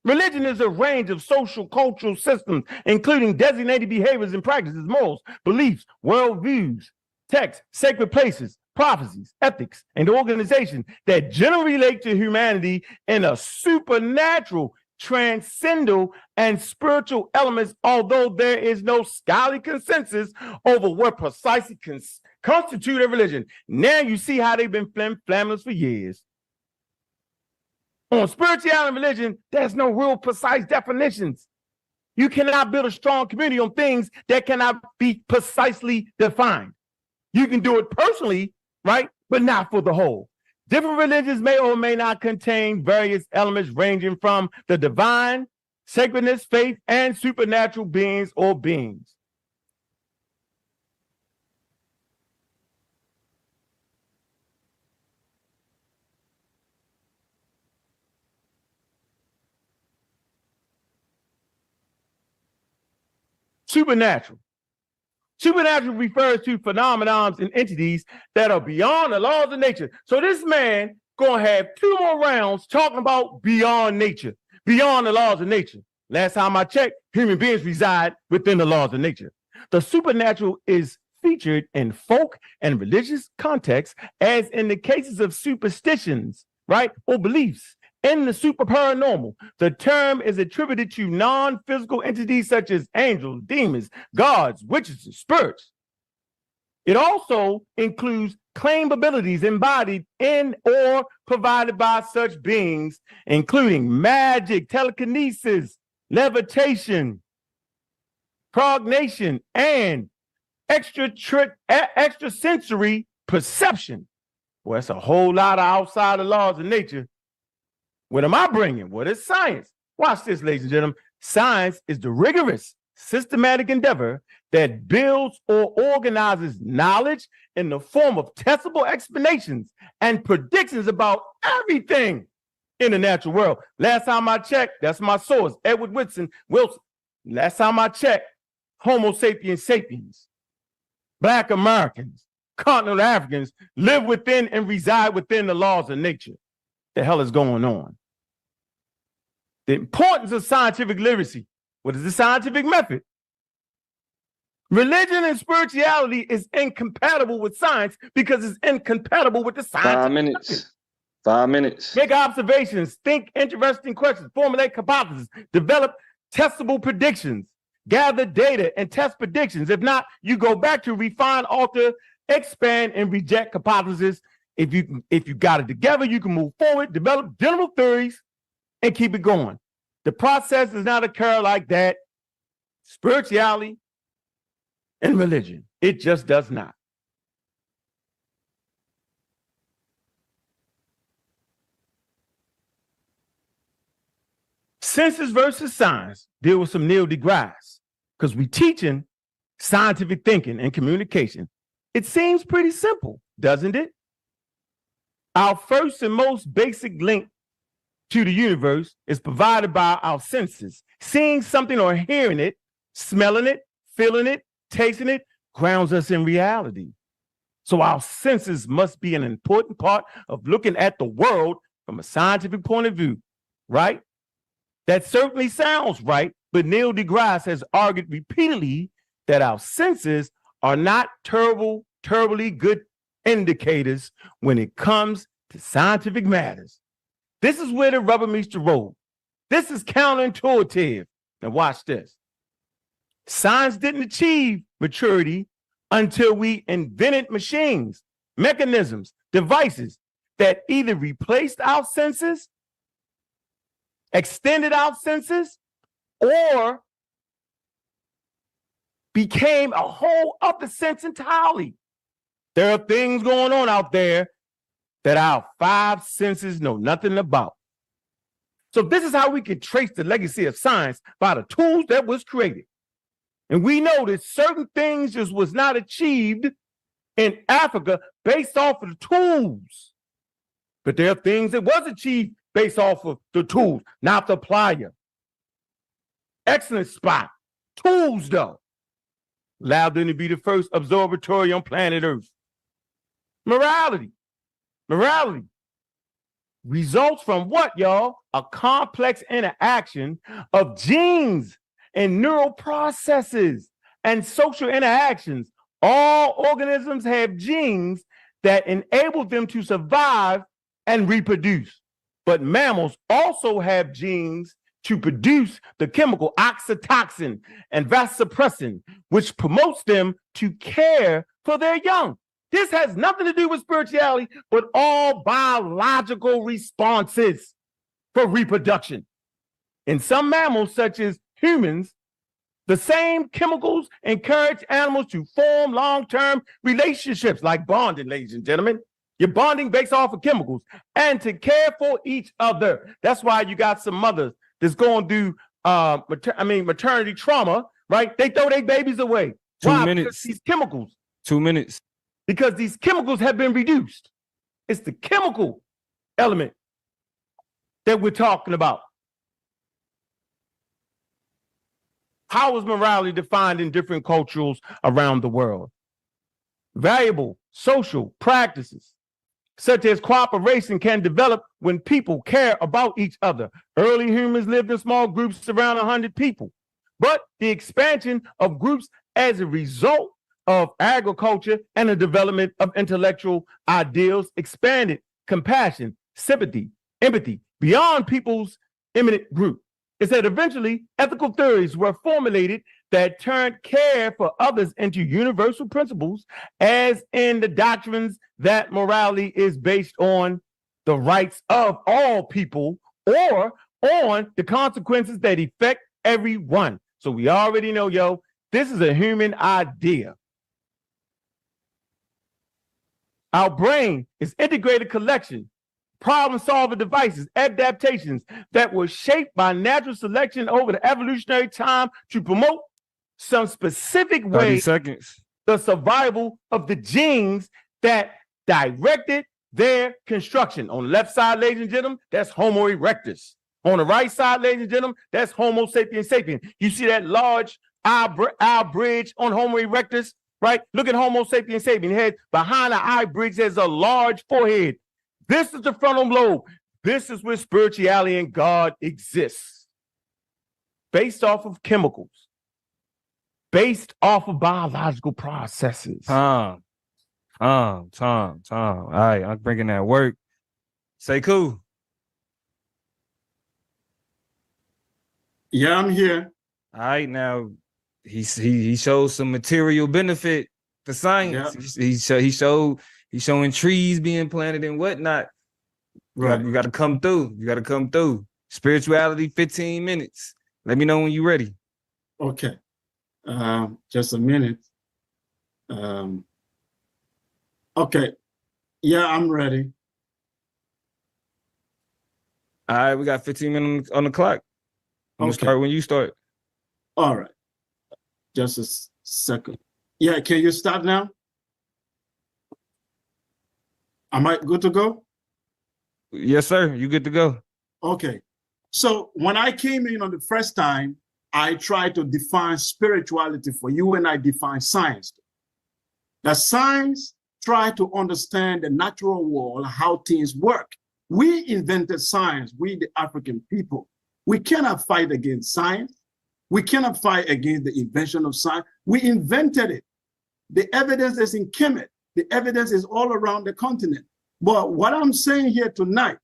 Religion is a range of social cultural systems, including designated behaviors and practices, morals, beliefs, worldviews, texts, sacred places, prophecies, ethics, and organizations that generally relate to humanity in a supernatural, transcendental, and spiritual elements, although there is no scholarly consensus over what precisely constitute a religion. Now you see how they've been flamming for years. On spirituality and religion, there's no real precise definitions. You cannot build a strong community on things that cannot be precisely defined. You can do it personally, right? But not for the whole. Different religions may or may not contain various elements ranging from the divine, sacredness, faith, and supernatural beings or beings. Supernatural. Supernatural refers to phenomena and entities that are beyond the laws of nature. So this man gonna have 2 more rounds talking about beyond nature, beyond the laws of nature. Last time I checked, human beings reside within the laws of nature. The supernatural is featured in folk and religious contexts, as in the cases of superstitions, right, or beliefs. In the super paranormal, the term is attributed to non-physical entities such as angels, demons, gods, witches, and spirits. It also includes claimed abilities embodied in or provided by such beings, including magic, telekinesis, levitation, prognation, and extrasensory perception. Well, that's a whole lot of outside the laws of nature. What am I bringing? What is science? Watch this, ladies and gentlemen. Science is the rigorous, systematic endeavor that builds or organizes knowledge in the form of testable explanations and predictions about everything in the natural world. Last time I checked, that's my source, Edward Wilson. Last time I checked, Homo sapiens sapiens, Black Americans, continental Africans live within and reside within the laws of nature. The hell is going on? The importance of scientific literacy. What is the scientific method? Religion and spirituality is incompatible with science because it's incompatible with the science. 5 minutes. 5 minutes. Make observations, think interesting questions, formulate hypotheses, develop testable predictions, gather data and test predictions. If not, you go back to refine, alter, expand, and reject hypotheses. If you got it together, you can move forward, develop general theories, and keep it going. The process does not occur like that. Spirituality and religion, it just does not. Senses versus science deal with some Neil deGrasse, because we teaching scientific thinking and communication. It seems pretty simple, doesn't it? Our first and most basic link to the universe is provided by our senses. Seeing something or hearing it, smelling it, feeling it, tasting it, grounds us in reality. So our senses must be an important part of looking at the world from a scientific point of view, right? That certainly sounds right, but Neil deGrasse has argued repeatedly that our senses are not terribly good indicators when it comes to scientific matters. This is where the rubber meets the road. This is counterintuitive. Now watch this. Science didn't achieve maturity until we invented machines, mechanisms, devices that either replaced our senses, extended our senses, or became a whole other sense entirely. There are things going on out there that our 5 senses know nothing about. So this is how we can trace the legacy of science by the tools that was created. And we know that certain things just was not achieved in Africa based off of the tools. But there are things that was achieved based off of the tools, not the plier. Excellent spot. Tools, though. Allowed them to be the first observatory on planet Earth. Morality results from what, y'all? A complex interaction of genes and neural processes and social interactions. All organisms have genes that enable them to survive and reproduce. But mammals also have genes to produce the chemical oxytocin and vasopressin, which promotes them to care for their young. This has nothing to do with spirituality, but all biological responses for reproduction. In some mammals, such as humans, the same chemicals encourage animals to form long-term relationships, like bonding, ladies and gentlemen. You're bonding based off of chemicals and to care for each other. That's why you got some mothers that's going through maternity trauma, right? They throw their babies away. 2 Why? minutes. Because these chemicals. 2 minutes. Because these chemicals have been reduced. It's the chemical element that we're talking about. How is morality defined in different cultures around the world? Valuable social practices, such as cooperation, can develop when people care about each other. Early humans lived in small groups around 100 people, but the expansion of groups as a result of agriculture and the development of intellectual ideals expanded compassion, sympathy, empathy beyond people's imminent group. It said eventually ethical theories were formulated that turned care for others into universal principles, as in the doctrines that morality is based on the rights of all people or on the consequences that affect everyone. So we already know, yo, this is a human idea. Our brain is integrated collection, problem-solving devices, adaptations that were shaped by natural selection over the evolutionary time to promote some specific way the survival of the genes that directed their construction. On the left side, ladies and gentlemen, that's Homo erectus. On the right side, ladies and gentlemen, that's Homo sapiens sapiens. You see that large eye bridge on Homo erectus, right? Look at Homo sapiens sapiens. Head behind the eye bridge, there's a large forehead. This is the frontal lobe. This is where spirituality and God exists. Based off of chemicals. Based off of biological processes. Tom. All right, I'm bringing that work. Sekou. Yeah, I'm here. All right, now he shows some material benefit to science. Yeah. He's showing trees being planted and whatnot. Right. You got to come through. You got to come through. Spirituality, 15 minutes. Let me know when you're ready. Okay. Just a minute. Okay. Yeah, I'm ready. All right, we got 15 minutes on the clock. I'm gonna start when you start. All right. Just a second. Yeah, can you start now? Am I good to go? Yes, sir. You good to go. Okay. So when I came in on the first time, I tried to define spirituality for you, and I define science. The science tried to understand the natural world, how things work. We invented science, we the African people. We cannot fight against science. We cannot fight against the invention of science. We invented it. The evidence is in Kemet. The evidence is all around the continent. But what I'm saying here tonight,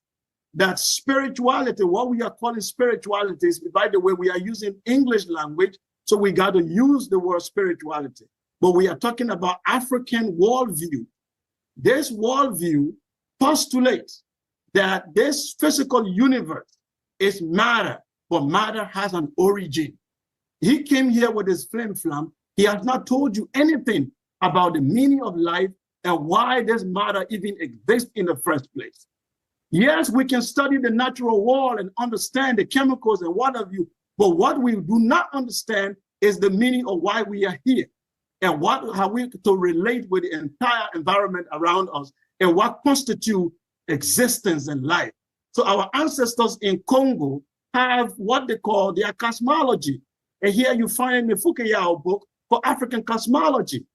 that spirituality, what we are calling spirituality is, by the way, we are using English language, so we got to use the word spirituality. But we are talking about African worldview. This worldview postulates that this physical universe is matter, but matter has an origin. He came here with his flim-flam. He has not told you anything about the meaning of life and why this matter even exists in the first place. Yes, we can study the natural world and understand the chemicals and what have you, but what we do not understand is the meaning of why we are here and how we to relate with the entire environment around us and what constitutes existence and life. So our ancestors in Congo have what they call their cosmology. And here you find the Fukuyao book for African cosmology.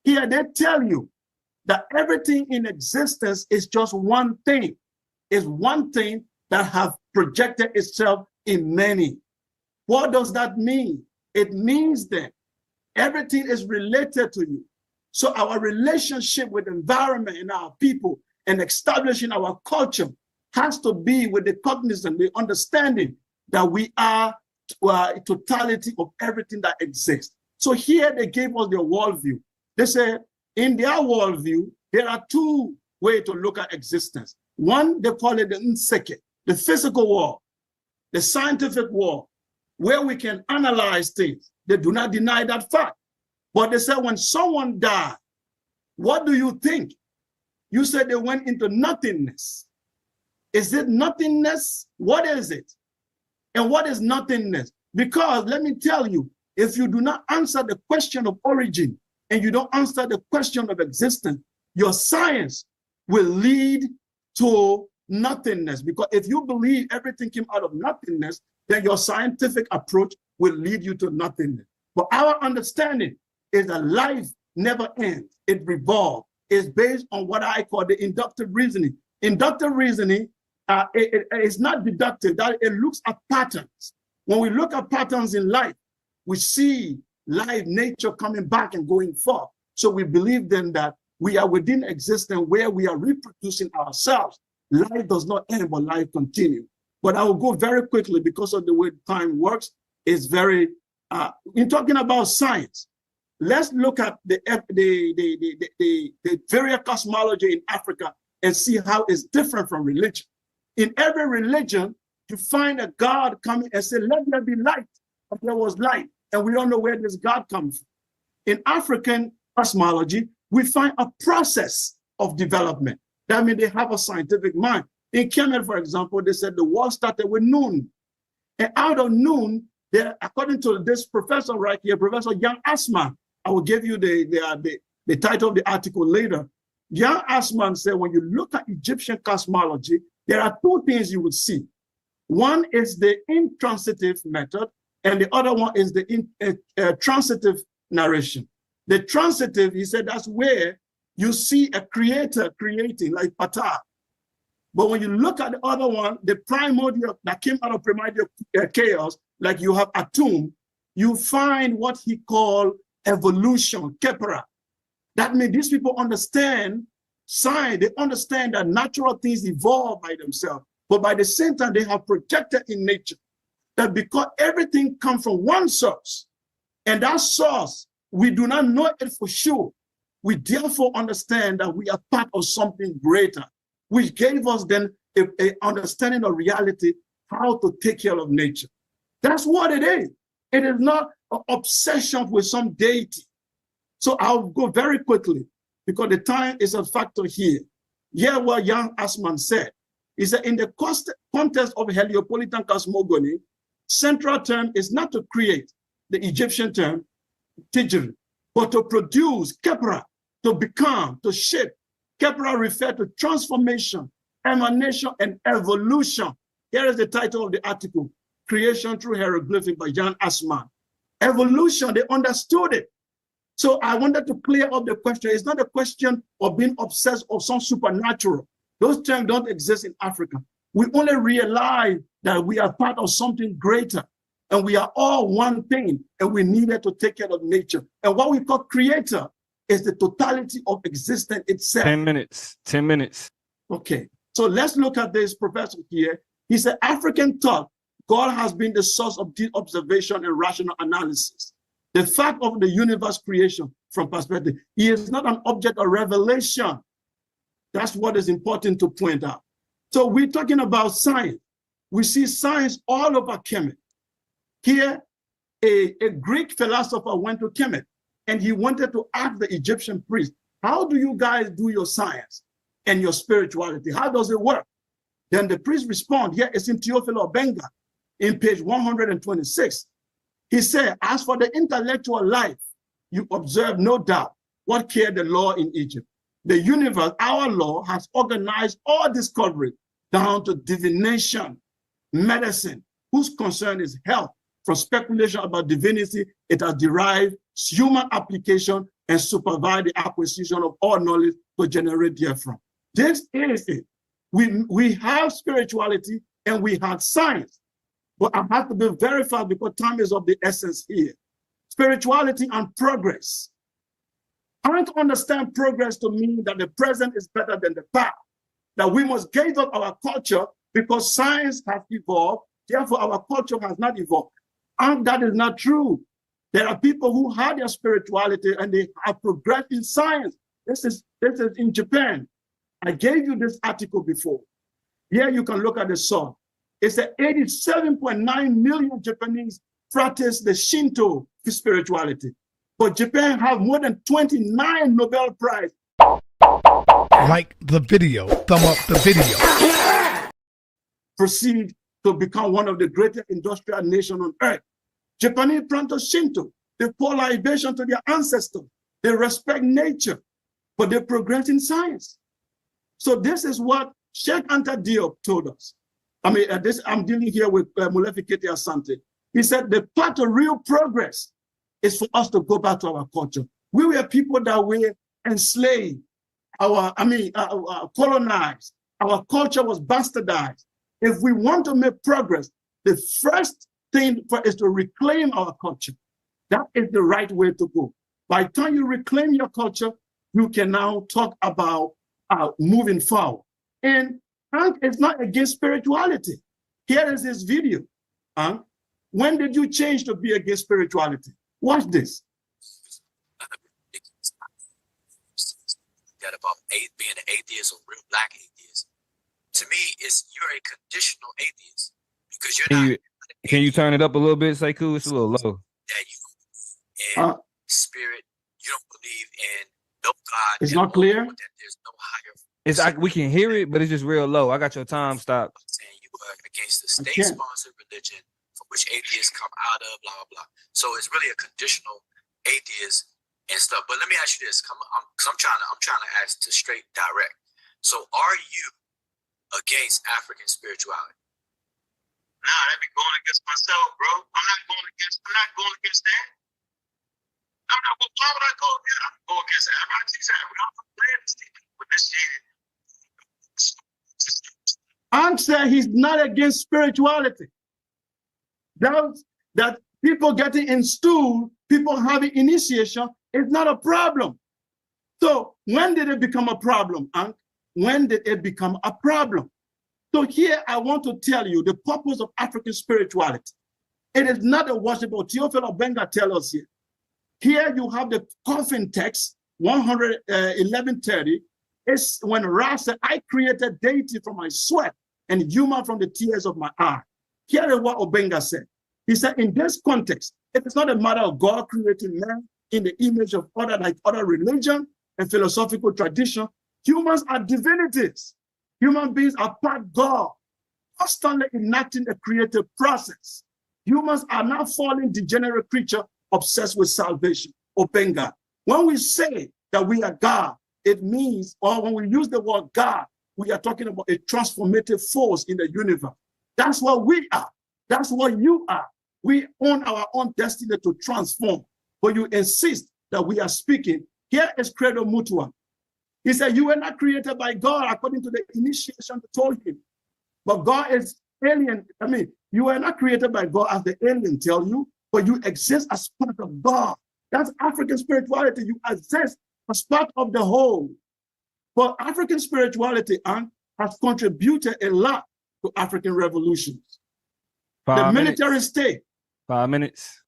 Here they tell you that everything in existence is just one thing. It's one thing that have projected itself in many. What does that mean? It means that everything is related to you. So our relationship with the environment and our people and establishing our culture has to be with the cognizance, the understanding that we are a totality of everything that exists. So here they gave us their worldview. They said in their worldview, there are two ways to look at existence. One, they call it the Nseke, the physical world, the scientific world, where we can analyze things. They do not deny that fact. But they said when someone died, what do you think? You said they went into nothingness. Is it nothingness? What is it? And what is nothingness? Because let me tell you, if you do not answer the question of origin and you don't answer the question of existence, your science will lead to nothingness. Because if you believe everything came out of nothingness, then your scientific approach will lead you to nothingness. But our understanding is that life never ends. It revolves. It's based on what I call the inductive reasoning. Inductive reasoning is not deductive. That it looks at patterns. When we look at patterns in life, we see life, nature coming back and going forth. So we believe then that we are within existence where we are reproducing ourselves. Life does not end, but life continues. But I will go very quickly because of the way time works. It's very, in talking about science, let's look at the various cosmology in Africa and see how it's different from religion. In every religion, you find a God coming and say, let there be light. But there was light, and we don't know where this God comes from. In African cosmology, we find a process of development. That means they have a scientific mind. In Kemet, for example, they said the world started with noon. And out of noon, according to this professor right here, Professor Jan Assmann, I will give you the title of the article later. Jan Assmann said, when you look at Egyptian cosmology, there are two things you would see. One is the intransitive method, and the other one is the transitive narration. The transitive, he said, that's where you see a creator creating, like Ptah. But when you look at the other one, the primordial that came out of primordial chaos, like you have Atum, you find what he called evolution, Kepra. That means these people understand science. They understand that natural things evolve by themselves. But by the same time, they have projected in nature that because everything comes from one source, and that source, we do not know it for sure. We therefore understand that we are part of something greater, which gave us then a understanding of reality, how to take care of nature. That's what it is. It is not an obsession with some deity. So I'll go very quickly because the time is a factor here. Here what Jan Assmann said is that in the context of Heliopolitan cosmogony, central term is not to create, the Egyptian term, Tijri, but to produce, Kepra, to become, to shape. Kepra refers to transformation, emanation, and evolution. Here is the title of the article, Creation Through Hieroglyphic by Jan Assmann. Evolution, they understood it. So I wanted to clear up the question. It's not a question of being obsessed with some supernatural. Those terms don't exist in Africa. We only realize that we are part of something greater, and we are all one thing, and we needed to take care of nature. And what we call creator is the totality of existence itself. 10 minutes, 10 minutes. Okay, so let's look at this professor here. He said, African thought, God has been the source of deep observation and rational analysis. The fact of the universe creation from perspective, he is not an object of revelation. That's what is important to point out. So we're talking about science. We see science all over Kemet. Here, a Greek philosopher went to Kemet and he wanted to ask the Egyptian priest, how do you guys do your science and your spirituality? How does it work? Then the priest responded, here it's in Theophilo Benga, in page 126. He said, as for the intellectual life, you observe no doubt what cared the law in Egypt. The universe, our law, has organized all discovery down to divination, medicine, whose concern is health. From speculation about divinity, it has derived human application and supervised the acquisition of all knowledge to generate therefrom. This is it. We have spirituality and we have science. But I have to be very fast because time is of the essence here. Spirituality and progress. I want to understand progress to mean that the present is better than the past. That we must give up our culture because science has evolved, therefore our culture has not evolved. And that is not true. There are people who had their spirituality and they have progressed in science. This is in Japan. I gave you this article before. Here you can look at the source. It's that 87.9 million Japanese practice the Shinto spirituality. But Japan have more than 29 Nobel Prize. Like the video, thumb up the video. Proceed to become one of the greatest industrial nations on earth. Japanese practice Shinto. They pour libation to their ancestors. They respect nature, but they progress in science. So this is what Sheikh Anta Diop told us. I mean, I'm dealing here with Molefi Kete Asante. He said the path to real progress is for us to go back to our culture. We were people that were enslaved, colonized. Our culture was bastardized. If we want to make progress, the first thing is to reclaim our culture. That is the right way to go. By the time you reclaim your culture, you can now talk about moving forward. And Ankh is not against spirituality. Here is this video. When did you change to be against spirituality? Watch this. That about being an atheist or real black atheist. To me, you're a conditional atheist because you're not. Can you turn it up a little bit, Sekou? It's a little low. That you in spirit, you don't believe in no God. It's not clear. That there's no higher. We can hear it, but it's just real low. I got your time stopped. I'm saying you are against the state-sponsored religion from which atheists come out of, blah, blah, blah. So it's really a conditional atheist and stuff. But let me ask you this. I'm trying to ask to straight direct. So are you against African spirituality? Nah, that'd be going against myself, bro. I'm not going against that. Why would I go against? I'm going against Africa. I'm playing this thing with this shit. Ankh said he's not against spirituality. That people getting installed, people having initiation is not a problem. So when did it become a problem, Ankh? When did it become a problem? So here I want to tell you the purpose of African spirituality. It is not a worshipable. Theophilus Benga tells us here. Here you have the coffin text, 1130. It's when Ra said, I created deity from my sweat and human from the tears of my eye. Here is what Obenga said. He said, in this context, it is not a matter of God creating man in the image of other religion and philosophical tradition. Humans are divinities. Human beings are part God, constantly enacting a creative process. Humans are not fallen degenerate creature obsessed with salvation. Obenga. When we say that we are God, it means, or when we use the word God, we are talking about a transformative force in the universe. That's what we are. That's what you are. We own our own destiny to transform. But you insist that we are speaking. Here is Credo Mutua. He said, you were not created by God according to the initiation they told him. But God is alien. You were not created by God as the alien tell you, but you exist as part of God. That's African spirituality. You exist as part of the whole. But African spirituality has contributed a lot to African revolutions. The military state. 5 minutes.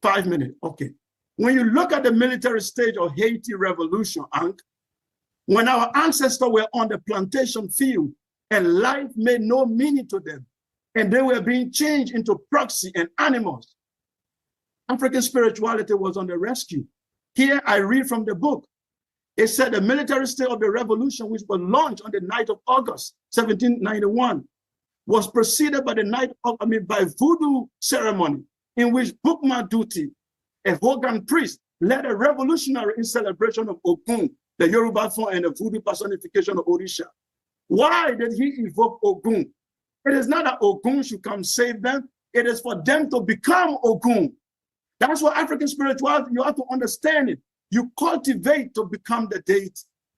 5 minutes, okay. When you look at the military stage of Haiti revolution, Ankh, when our ancestors were on the plantation field and life made no meaning to them, and they were being changed into proxy and animals, African spirituality was on the rescue. Here I read from the book. It said the military state of the revolution, which was launched on the night of August 1791, was preceded by by voodoo ceremony in which Bukma Duty, a Hogan priest, led a revolutionary in celebration of Ogun, the Yoruba form and the voodoo personification of Orisha. Why did he evoke Ogun? It is not that Ogun should come save them. It is for them to become Ogun. That's what African spirituality, you have to understand it. You cultivate to become the deity.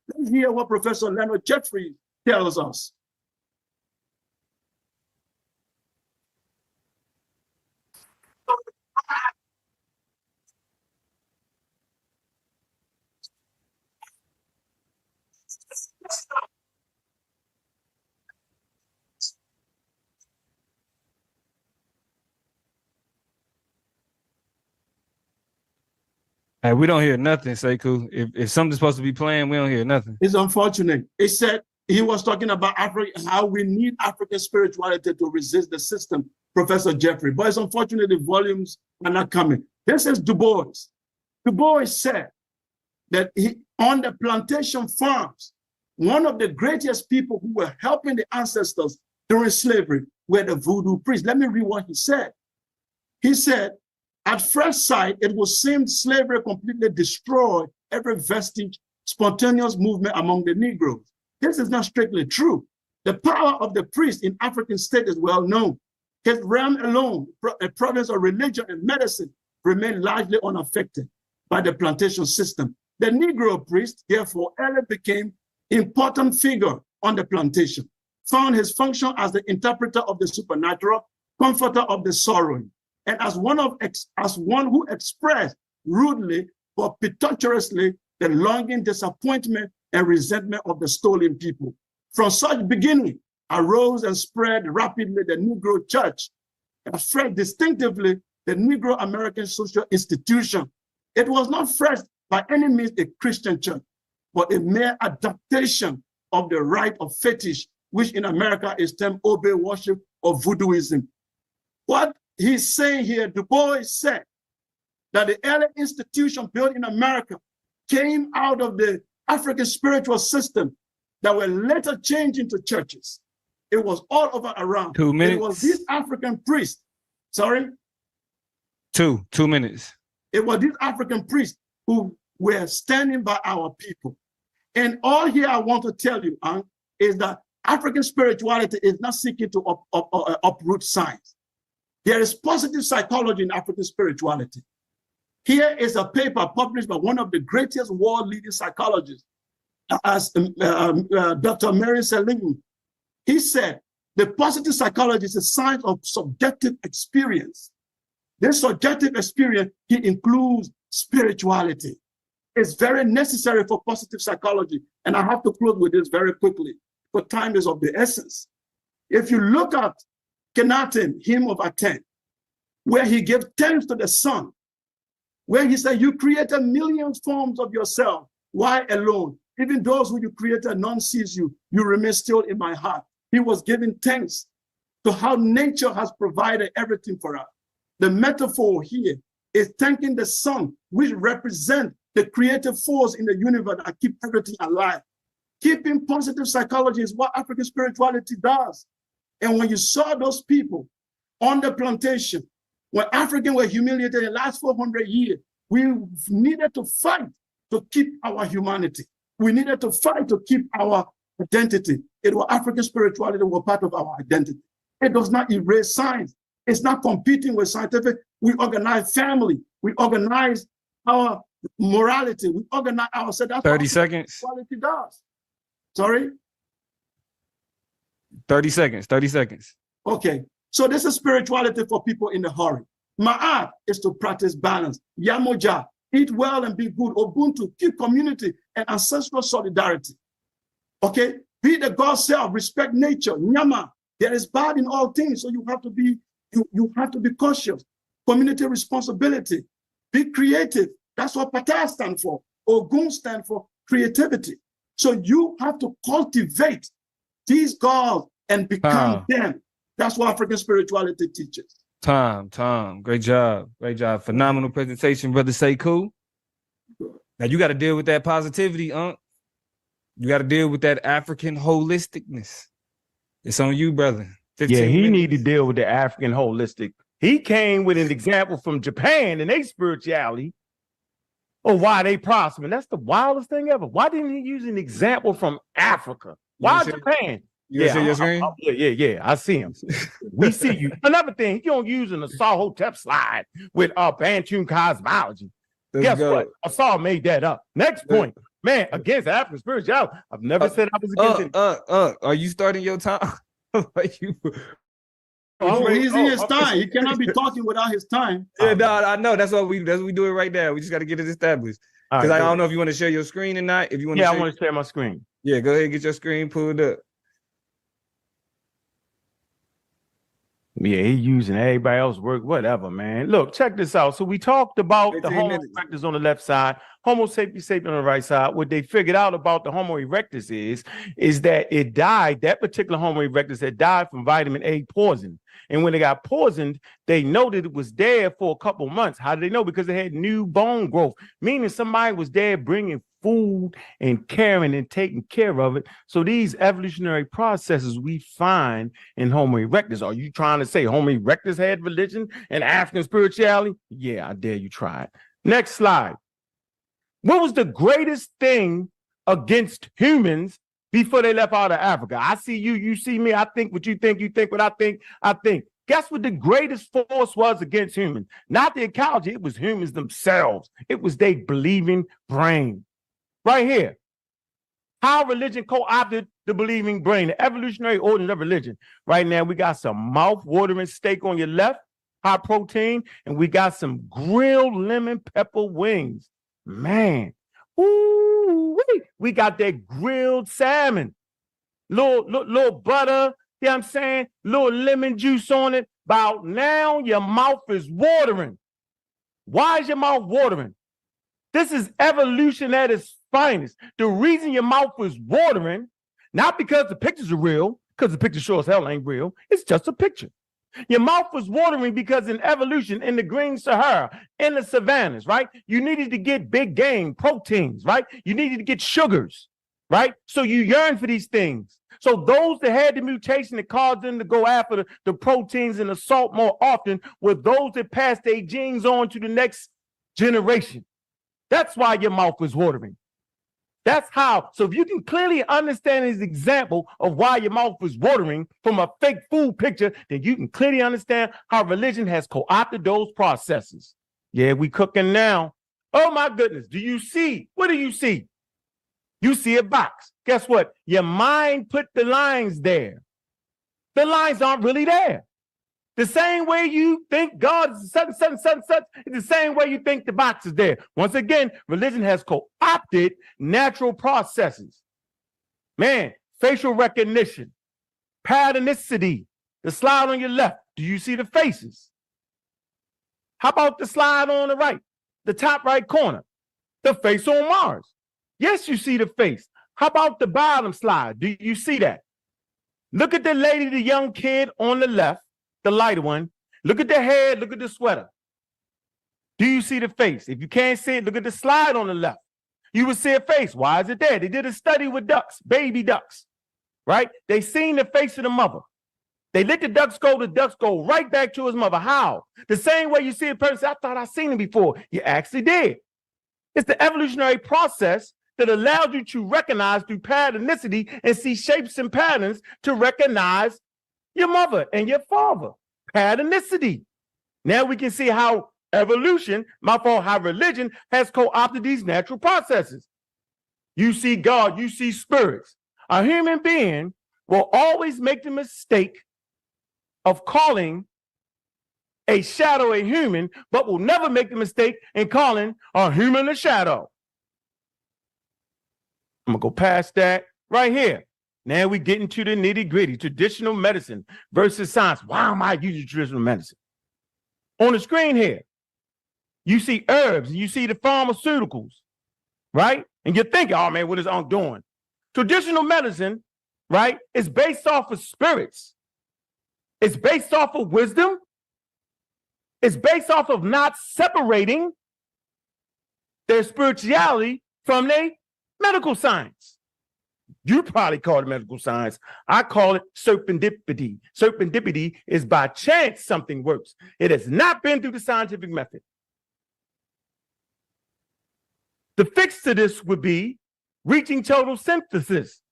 Let's hear what Professor Leonard Jeffrey tells us. Hey, we don't hear nothing, Sekou. If something's supposed to be playing, we don't hear nothing. It's unfortunate. It said he was talking about Africa, how we need African spirituality to resist the system, Professor Jeffrey. But it's unfortunate the volumes are not coming. This is Du Bois. Du Bois said that on the plantation farms, one of the greatest people who were helping the ancestors during slavery were the voodoo priests. Let me read what he said. He said, at first sight, it would seem slavery completely destroyed every vestige, spontaneous movement among the Negroes. This is not strictly true. The power of the priest in African state is well known. His realm alone, a province of religion and medicine, remained largely unaffected by the plantation system. The Negro priest, therefore, early became an important figure on the plantation, found his function as the interpreter of the supernatural, comforter of the sorrowing, and as one who expressed rudely but picturesquely the longing, disappointment, and resentment of the stolen people. From such beginning arose and spread rapidly the Negro church, and spread distinctively the Negro American social institution. It was not first by any means a Christian church, but a mere adaptation of the rite of fetish, which in America is termed obey worship or voodooism. What he's saying here, Du Bois said that the early institution built in America came out of the African spiritual system that were later changed into churches. It was all over around. 2 minutes. It was these African priests, sorry? 2 minutes. It was these African priests who were standing by our people. And all here I want to tell you, is that African spirituality is not seeking to uproot science. There is positive psychology in African spirituality. Here is a paper published by one of the greatest world-leading psychologists, as Dr. Mary Selim. He said, the positive psychology is a science of subjective experience. This subjective experience, he includes spirituality. It's very necessary for positive psychology. And I have to close with this very quickly, but time is of the essence. If you look at Kenaten, Hymn of Aten, where he gave thanks to the sun, where he said, you created million forms of yourself. Why alone? Even those who you created, none sees you. You remain still in my heart. He was giving thanks to how nature has provided everything for us. The metaphor here is thanking the sun, which represents the creative force in the universe that keep everything alive. Keeping positive psychology is what African spirituality does. And when you saw those people on the plantation, when Africans were humiliated in the last 400 years, we needed to fight to keep our humanity. We needed to fight to keep our identity. It was African spirituality that was part of our identity. It does not erase science. It's not competing with scientific. We organize family. We organize our morality. We organize ourselves. That's 30 seconds. Spirituality does. Sorry? 30 seconds. 30 seconds. Okay. So this is spirituality for people in a hurry. Ma'at is to practice balance. Yamoja, eat well and be good. Ubuntu, keep community and ancestral solidarity. Okay? Be the God self, respect nature. Nyama, there is bad in all things, so you have to be cautious. Community responsibility. Be creative. That's what Pata stands for. Ogun stands for creativity. So you have to cultivate these gods and become them. That's what African spirituality teaches. Tom, great job. Great job. Phenomenal presentation, Brother Sekou. Now you got to deal with that positivity, You got to deal with that African holisticness. It's on you, brother. Yeah, he need to deal with the African holistic. He came with an example from Japan and their spirituality of why they prosper. And that's the wildest thing ever. Why didn't he use an example from Africa? Why Japan? Yeah, I see him. We see you. Another thing, he don't use an Asar Hotep slide with Bantu cosmology. Guess what? Asar made that up. Next point. Man, against African spirituality. I've never said I was against it. Are you starting your time? He's in his time. He cannot be talking without his time. Yeah, no, I know. That's what we do it right now. We just got to get it established. Because I don't know if you want to share your screen or not. If you want to I want to share my screen. Yeah, go ahead and get your screen pulled up. Yeah, he using everybody else's work, whatever, man. Look, check this out. So we talked about the Homo erectus on the left side, Homo sapiens sapien on the right side. What they figured out about the Homo erectus is that it died, that particular Homo erectus had died from vitamin A poison. And when it got poisoned, they noted it was dead for a couple months. How did they know? Because it had new bone growth, meaning somebody was there bringing food and caring and taking care of it. So these evolutionary processes we find in Homo erectus. Are you trying to say Homo erectus had religion and African spirituality? Yeah, I dare you try it. Next slide. What was the greatest thing against humans before they left out of Africa? I see you, you see me, I think what you think what I think. Guess what the greatest force was against humans? Not the ecology, it was humans themselves. It was their believing brain. Right here. How religion co-opted the believing brain, the evolutionary origins of religion. Right now, we got some mouth-watering steak on your left, high protein, and we got some grilled lemon pepper wings. Man, ooh-wee. We got that grilled salmon. Little butter, you know what I'm saying? Little lemon juice on it. About now, your mouth is watering. Why is your mouth watering? This is evolution at its finest. The reason your mouth is watering, not because the pictures are real, because the picture sure as hell ain't real. It's just a picture. Your mouth was watering because in evolution, in the green Sahara, in the savannas, right? You needed to get big game, proteins, right? You needed to get sugars, right? So you yearn for these things. So those that had the mutation that caused them to go after the proteins and the salt more often were those that passed their genes on to the next generation. That's why your mouth is watering. That's how. So if you can clearly understand this example of why your mouth is watering from a fake food picture, then you can clearly understand how religion has co-opted those processes. Yeah, we cooking now. Oh my goodness. Do you see? What do you see? You see a box. Guess what? Your mind put the lines there. The lines aren't really there. The same way you think God is such, it's the same way you think the box is there. Once again, religion has co-opted natural processes. Man, facial recognition, patternicity, the slide on your left. Do you see the faces? How about the slide on the right, the top right corner, the face on Mars? Yes, you see the face. How about the bottom slide? Do you see that? Look at the lady, the young kid on the left. The lighter one. Look at the head, look at the sweater. Do you see the face? If you can't see it, look at the slide on the left. You will see a face. Why is it there? They did a study with ducks, baby ducks, right? They seen the face of the mother. They let the ducks go right back to his mother. How? The same way you see a person, I thought I seen him before. You actually did. It's the evolutionary process that allows you to recognize through patternicity and see shapes and patterns to recognize your mother and your father. Patternicity. Now we can see how evolution, how religion has co-opted these natural processes. You see God, you see spirits. A human being will always make the mistake of calling a shadow a human, but will never make the mistake in calling a human a shadow. I'm gonna go past that right here. Now we get into the nitty-gritty, traditional medicine versus science. Why am I using traditional medicine? On the screen here, you see herbs, and you see the pharmaceuticals, right? And you're thinking, oh man, what is Ankh doing? Traditional medicine, right, is based off of spirits. It's based off of wisdom. It's based off of not separating their spirituality from their medical science. You probably call it medical science. I call it serendipity. Serendipity is by chance something works. It has not been through the scientific method. The fix to this would be reaching total synthesis.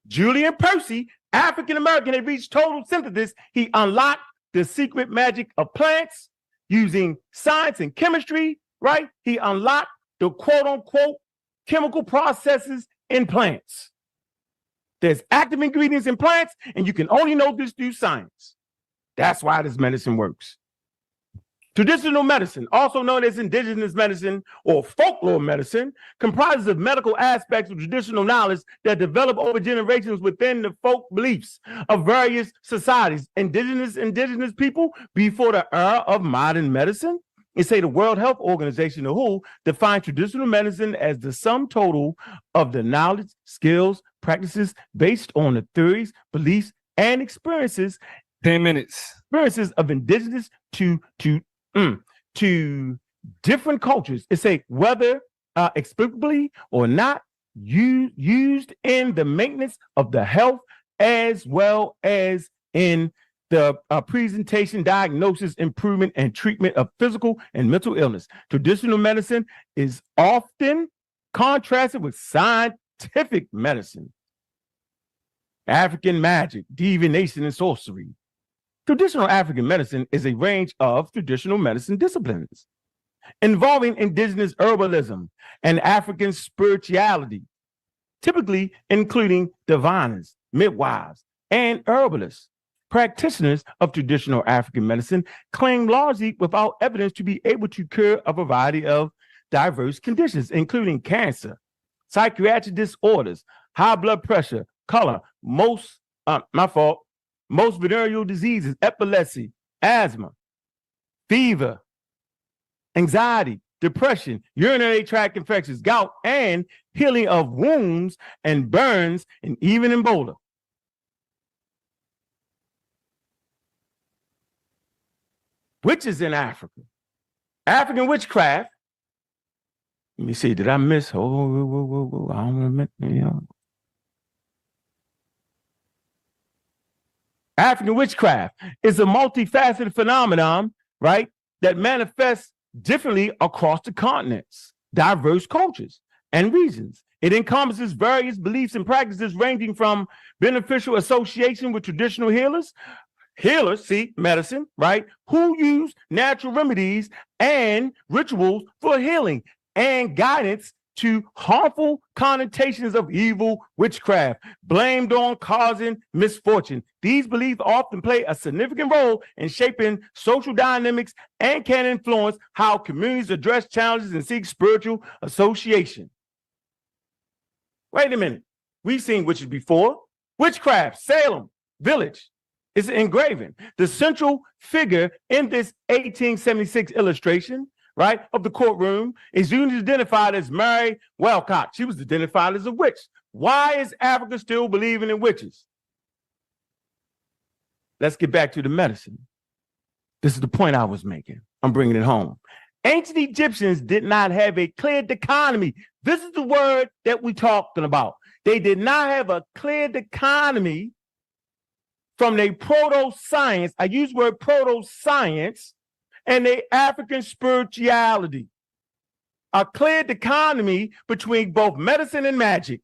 Julian Percy, African-American, had reached total synthesis. He unlocked the secret magic of plants using science and chemistry, right? He unlocked the quote-unquote chemical processes in plants. There's active ingredients in plants, and you can only know this through science. That's why this medicine works. Traditional medicine, also known as indigenous medicine or folklore medicine, comprises of medical aspects of traditional knowledge that develop over generations within the folk beliefs of various societies. Indigenous people before the era of modern medicine. And say the World Health Organization, the WHO, defines traditional medicine as the sum total of the knowledge, skills, practices based on the theories, beliefs, and experiences. 10 minutes. Experiences of indigenous to different cultures. It say whether explicably or not used in the maintenance of the health as well as in the presentation, diagnosis, improvement, and treatment of physical and mental illness. Traditional medicine is often contrasted with scientific medicine. African magic, divination, and sorcery. Traditional African medicine is a range of traditional medicine disciplines involving indigenous herbalism and African spirituality, typically including diviners, midwives, and herbalists. Practitioners of traditional African medicine claim largely without evidence to be able to cure a variety of diverse conditions, including cancer, psychiatric disorders, high blood pressure, color, most venereal diseases, epilepsy, asthma, fever, anxiety, depression, urinary tract infections, gout, and healing of wounds and burns, and even Ebola. Witches in Africa. African witchcraft. Let me see, did I miss? I don't remember. African witchcraft is a multifaceted phenomenon, right, that manifests differently across the continents, diverse cultures, and regions. It encompasses various beliefs and practices ranging from beneficial association with traditional healers, medicine, right, who use natural remedies and rituals for healing, and guidance to harmful connotations of evil witchcraft, blamed on causing misfortune. These beliefs often play a significant role in shaping social dynamics and can influence how communities address challenges and seek spiritual association. Wait a minute. We've seen witches before. Witchcraft, Salem Village is engraving. The central figure in this 1876 illustration, right, of the courtroom is usually identified as Mary Welcott. She was identified as a witch. Why is Africa still believing in witches? Let's get back to the medicine. This is the point I was making. I'm bringing it home. Ancient Egyptians did not have a clear dichotomy. This is the word that we're talking about. They did not have a clear dichotomy from their proto-science. I use the word proto-science, and their African spirituality. A clear dichotomy between both medicine and magic.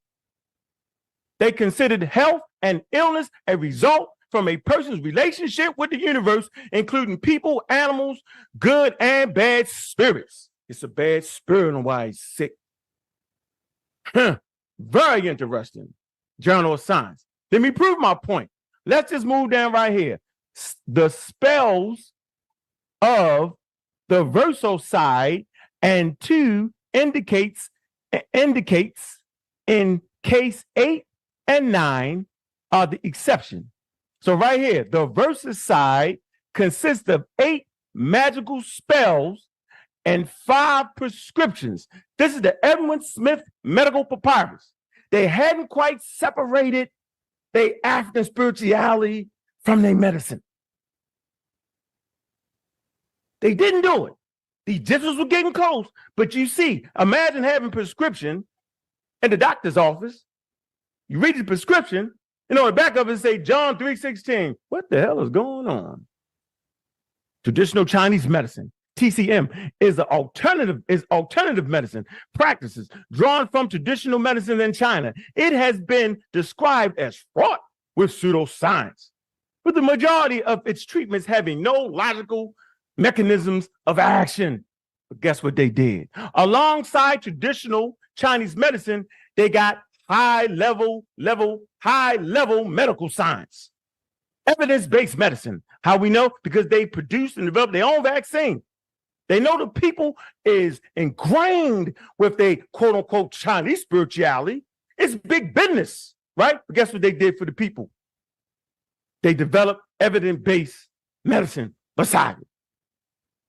They considered health and illness a result from a person's relationship with the universe, including people, animals, good and bad spirits. It's a bad spirit and why he's sick. Very interesting. Journal of Science. Let me prove my point. Let's just move down right here. The spells of the versal side and 2 indicates in case 8 and 9 are the exception. So right here, the versus side consists of 8 magical spells and 5 prescriptions. This is the Edwin Smith Medical Papyrus. They hadn't quite separated their African spirituality from their medicine. They didn't do it. The Egyptians were getting close. But you see, imagine having a prescription in the doctor's office. You read the prescription, and on the back of it say John 3:16. What the hell is going on? Traditional Chinese medicine, TCM, is alternative medicine practices drawn from traditional medicine in China. It has been described as fraught with pseudoscience, with the majority of its treatments having no logical mechanisms of action. But guess what they did? Alongside traditional Chinese medicine, they got high level medical science, evidence-based medicine. How we know? Because they produced and developed their own vaccine. They know the people is ingrained with their quote unquote Chinese spirituality. It's big business, right? But guess what they did for the people? They developed evidence-based medicine beside it.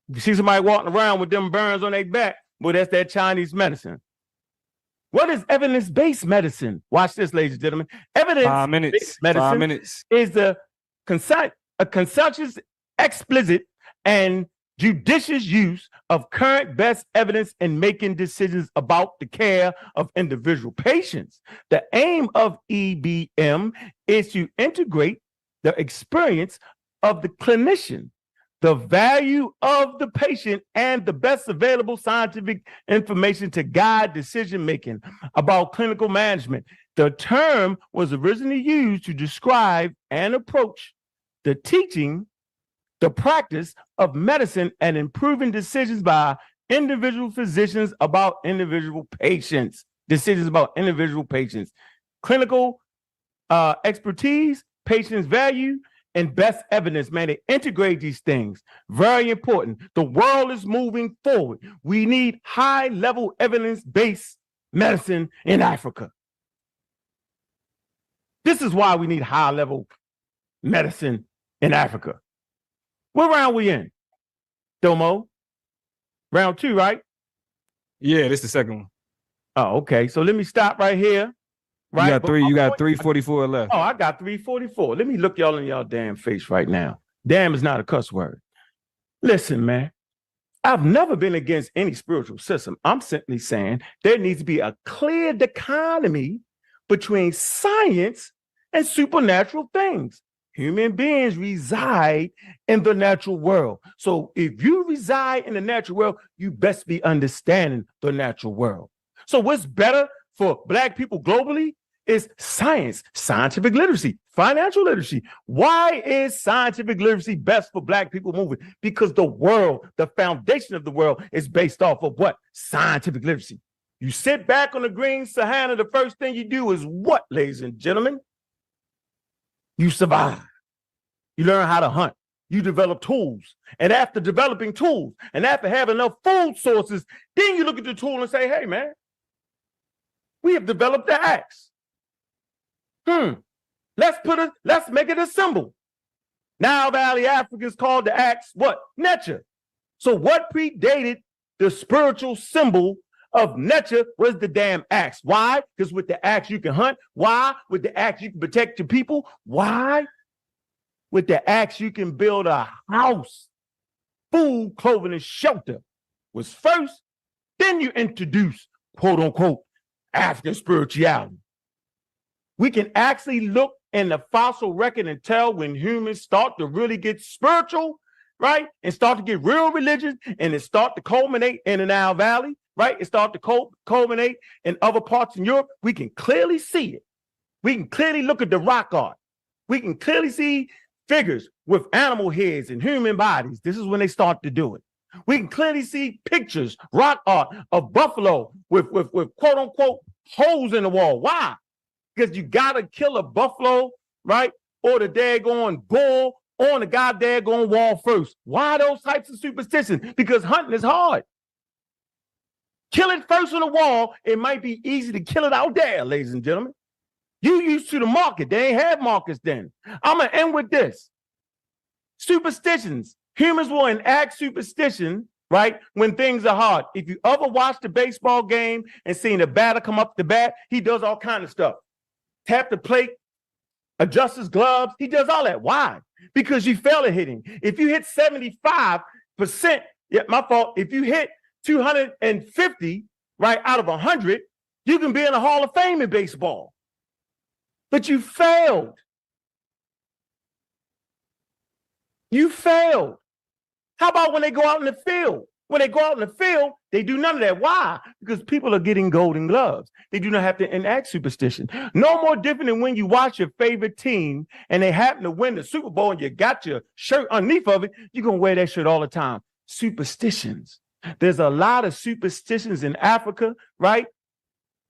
You see somebody walking around with them burns on their back, well, that's that Chinese medicine. What is evidence-based medicine? Watch this, ladies and gentlemen. Evidence-based medicine is a conscious, explicit, and judicious use of current best evidence in making decisions about the care of individual patients. The aim of EBM is to integrate the experience of the clinician, the value of the patient, and the best available scientific information to guide decision-making about clinical management. The term was originally used to describe and approach the teaching the practice of medicine and improving decisions by individual physicians about individual patients. Decisions about individual patients. Clinical expertise, patient's value, and best evidence, man. They integrate these things. Very important. The world is moving forward. We need high-level evidence-based medicine in Africa. This is why we need high-level medicine in Africa. What round we in? Domo? Round 2, right? Yeah, this is the second one. Oh, okay. So let me stop right here. Right? You got 344 left. Oh, I got 344. Let me look y'all in y'all damn face right now. Damn is not a cuss word. Listen, man. I've never been against any spiritual system. I'm simply saying there needs to be a clear dichotomy between science and supernatural things. Human beings reside in the natural world. So if you reside in the natural world, you best be understanding the natural world. So what's better for Black people globally is science, scientific literacy, financial literacy. Why is scientific literacy best for Black people moving? Because the world, the foundation of the world is based off of what? Scientific literacy. You sit back on the green Sahara, the first thing you do is what, ladies and gentlemen? You survive. You learn how to hunt. You develop tools. And after developing tools, and after having enough food sources, then you look at the tool and say, hey, man, we have developed the axe. Let's make it a symbol. Nile Valley Africans called the axe what? Neter. So what predated the spiritual symbol of Neter was the damn axe. Why? Because with the axe you can hunt. Why? With the axe you can protect your people. Why? With the axe you can build a house. Food, clothing, and shelter was first. Then you introduce, quote unquote, African spirituality. We can actually look in the fossil record and tell when humans start to really get spiritual, right? And start to get real religious, and it start to culminate in the Nile Valley, right? It start to culminate in other parts in Europe. We can clearly see it. We can clearly look at the rock art. We can clearly see figures with animal heads and human bodies. This is when they start to do it. We can clearly see pictures, rock art of buffalo with quote unquote holes in the wall. Why? Because you gotta kill a buffalo, right? Or the daggone bull on the goddamn wall first. Why those types of superstitions? Because hunting is hard. Kill it first on the wall. It might be easy to kill it out there, ladies and gentlemen. You used to the market. They ain't have markets then. I'm gonna end with this. Superstitions. Humans will enact superstition, right, when things are hard. If you ever watched a baseball game and seen a batter come up the bat, he does all kind of stuff. Tap the plate, adjust his gloves. He does all that. Why? Because you fail at hitting. If you hit 75%, yeah, my fault. If you hit 250, right, out of 100, you can be in the Hall of Fame in baseball. But you failed. You failed. How about when they go out in the field? When they go out in the field, they do none of that. Why? Because people are getting golden gloves. They do not have to enact superstition. No more different than when you watch your favorite team and they happen to win the Super Bowl and you got your shirt underneath of it, you're going to wear that shirt all the time. Superstitions. There's a lot of superstitions in Africa, right?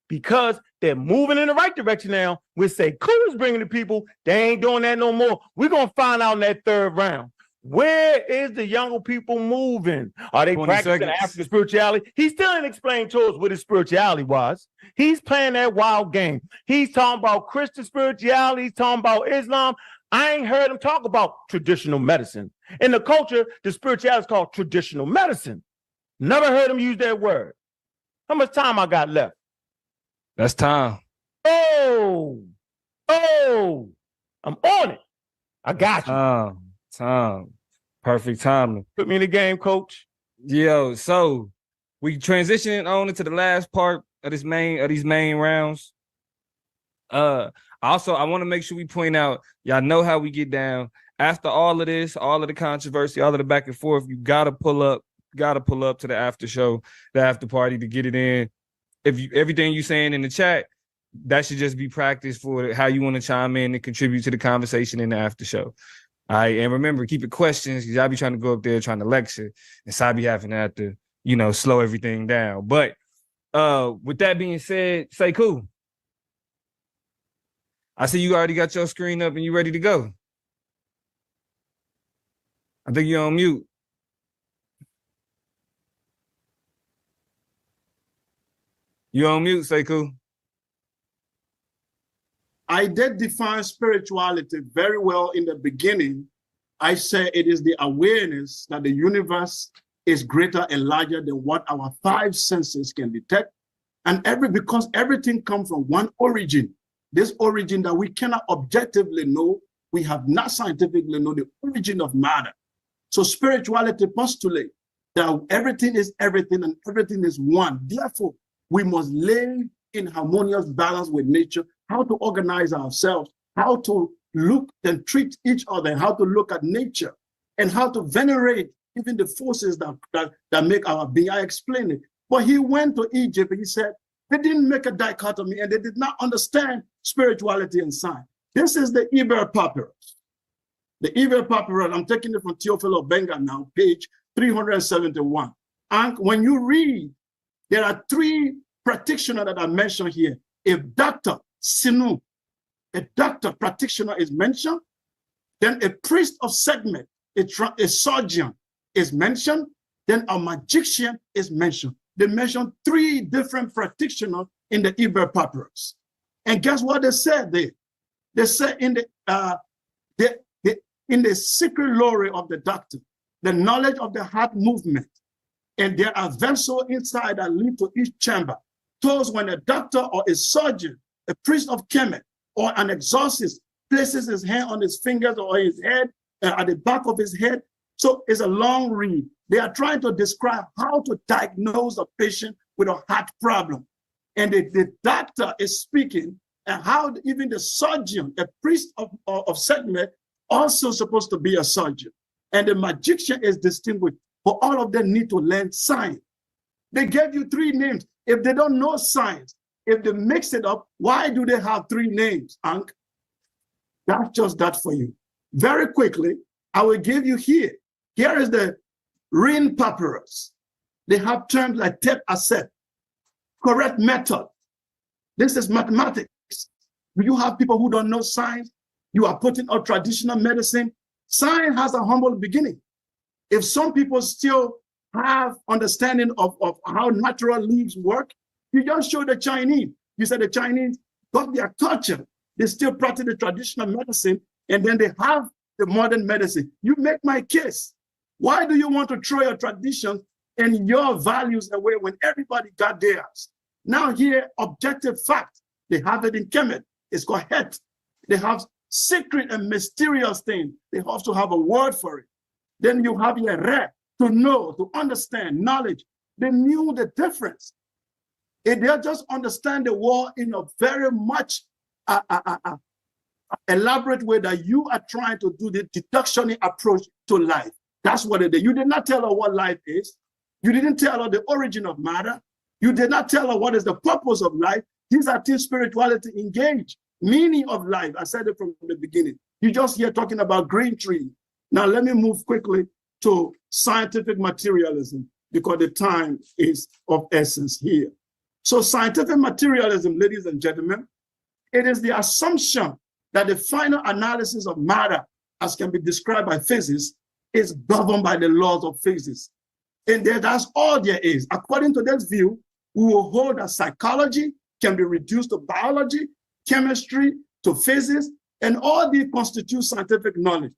Because they're moving in the right direction now. We say, Sekou is bringing the people. They ain't doing that no more. We're going to find out in that third round. Where is the younger people moving? Are they practicing African spirituality? He still ain't explained to us what his spirituality was. He's playing that wild game. He's talking about Christian spirituality. He's talking about Islam. I ain't heard him talk about traditional medicine. In the culture, the spirituality is called traditional medicine. Never heard him use that word. How much time I got left? That's time. Oh, I'm on it. I got you. Time. Perfect timing. Put me in the game, coach. Yo, so we transitioning on into the last part of these main rounds. Also, I want to make sure we point out, y'all know how we get down. After all of this, all of the controversy, all of the back and forth, you gotta pull up to the after show, the after party to get it in. Everything you saying in the chat, that should just be practice for how you want to chime in and contribute to the conversation in the after show. All right, and remember, keep your questions, because y'all be trying to go up there trying to lecture, and so I be having to have to, you know, slow everything down. But with that being said, Sekou, I see you already got your screen up and you ready to go. I think you're on mute. You're on mute, Sekou. I did define spirituality very well in the beginning. I said it is the awareness that the universe is greater and larger than what our five senses can detect. And because everything comes from one origin, this origin that we cannot objectively know, we have not scientifically known the origin of matter. So spirituality postulates that everything is everything and everything is one. Therefore, we must live in harmonious balance with nature, how to organize ourselves, how to look and treat each other, and how to look at nature, and how to venerate even the forces that make our being. I explained it. But he went to Egypt and he said, they didn't make a dichotomy and they did not understand spirituality and science. This is the Iber Papyrus. The Iber Papyrus, I'm taking it from Theophilo Benga now, page 371. And when you read, there are three practitioners that are mentioned here. If Dr. Sinu, a doctor practitioner is mentioned, then a priest of segment, a surgeon is mentioned, then a magician is mentioned. They mentioned three different practitioners in the Iber Papyrus. And guess what they said there? They said in the secret lore of the doctor, the knowledge of the heart movement, and there are vessels inside that lead to each chamber. Those when a doctor or a surgeon, a priest of Kemet, or an exorcist places his hand on his fingers or his head, at the back of his head. So it's a long read. They are trying to describe how to diagnose a patient with a heart problem. And the doctor is speaking and how even the surgeon, a priest of Sekhmet, also supposed to be a surgeon. And the magician is distinguished, but all of them need to learn science. They gave you three names. If they don't know science, if they mix it up, why do they have three names, Ankh? That's just that for you. Very quickly, I will give you here. Here is the Rin Papyrus. They have terms like tete acet, correct method. This is mathematics. You have people who don't know science. You are putting out traditional medicine. Science has a humble beginning. If some people still have understanding of how natural leaves work, you just show the Chinese. You said the Chinese got their culture. They still practice the traditional medicine, and then they have the modern medicine. You make my case. Why do you want to throw your traditions and your values away when everybody got theirs? Now here, objective fact. They have it in Kemet. It's called Het. They have secret and mysterious things. They also have a word for it. Then you have your Re, to know, to understand, knowledge. They knew the difference. They just understand the world in a very much elaborate way that you are trying to do the deductionary approach to life. That's what it is. You did not tell her what life is. You didn't tell her the origin of matter. You did not tell her what is the purpose of life. These are things spirituality engage. Meaning of life. I said it from the beginning. You just hear talking about green tree. Now let me move quickly to scientific materialism because the time is of essence here. So scientific materialism, ladies and gentlemen, it is the assumption that the final analysis of matter, as can be described by physics, is governed by the laws of physics. And that's all there is. According to this view, we will hold that psychology can be reduced to biology, chemistry, to physics, and all these constitute scientific knowledge.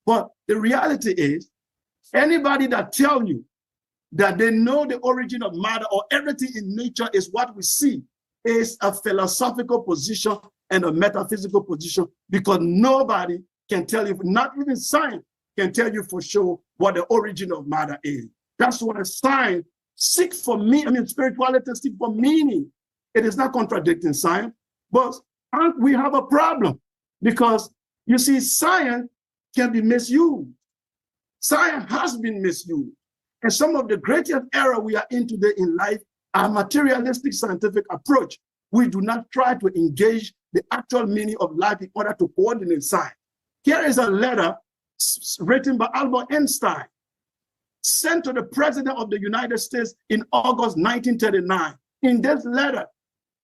But the reality is, anybody that tells you that they know the origin of matter or everything in nature is what we see is a philosophical position and a metaphysical position, because nobody can tell you, not even science can tell you for sure what the origin of matter is. That's why science seeks for meaning. Spirituality seeks for meaning. It is not contradicting science, but we have a problem because you see, science can be misused. Science has been misused. And some of the greatest error we are in today in life are materialistic scientific approach. We do not try to engage the actual meaning of life in order to coordinate science. Here is a letter written by Albert Einstein, sent to the President of the United States in August 1939. In this letter,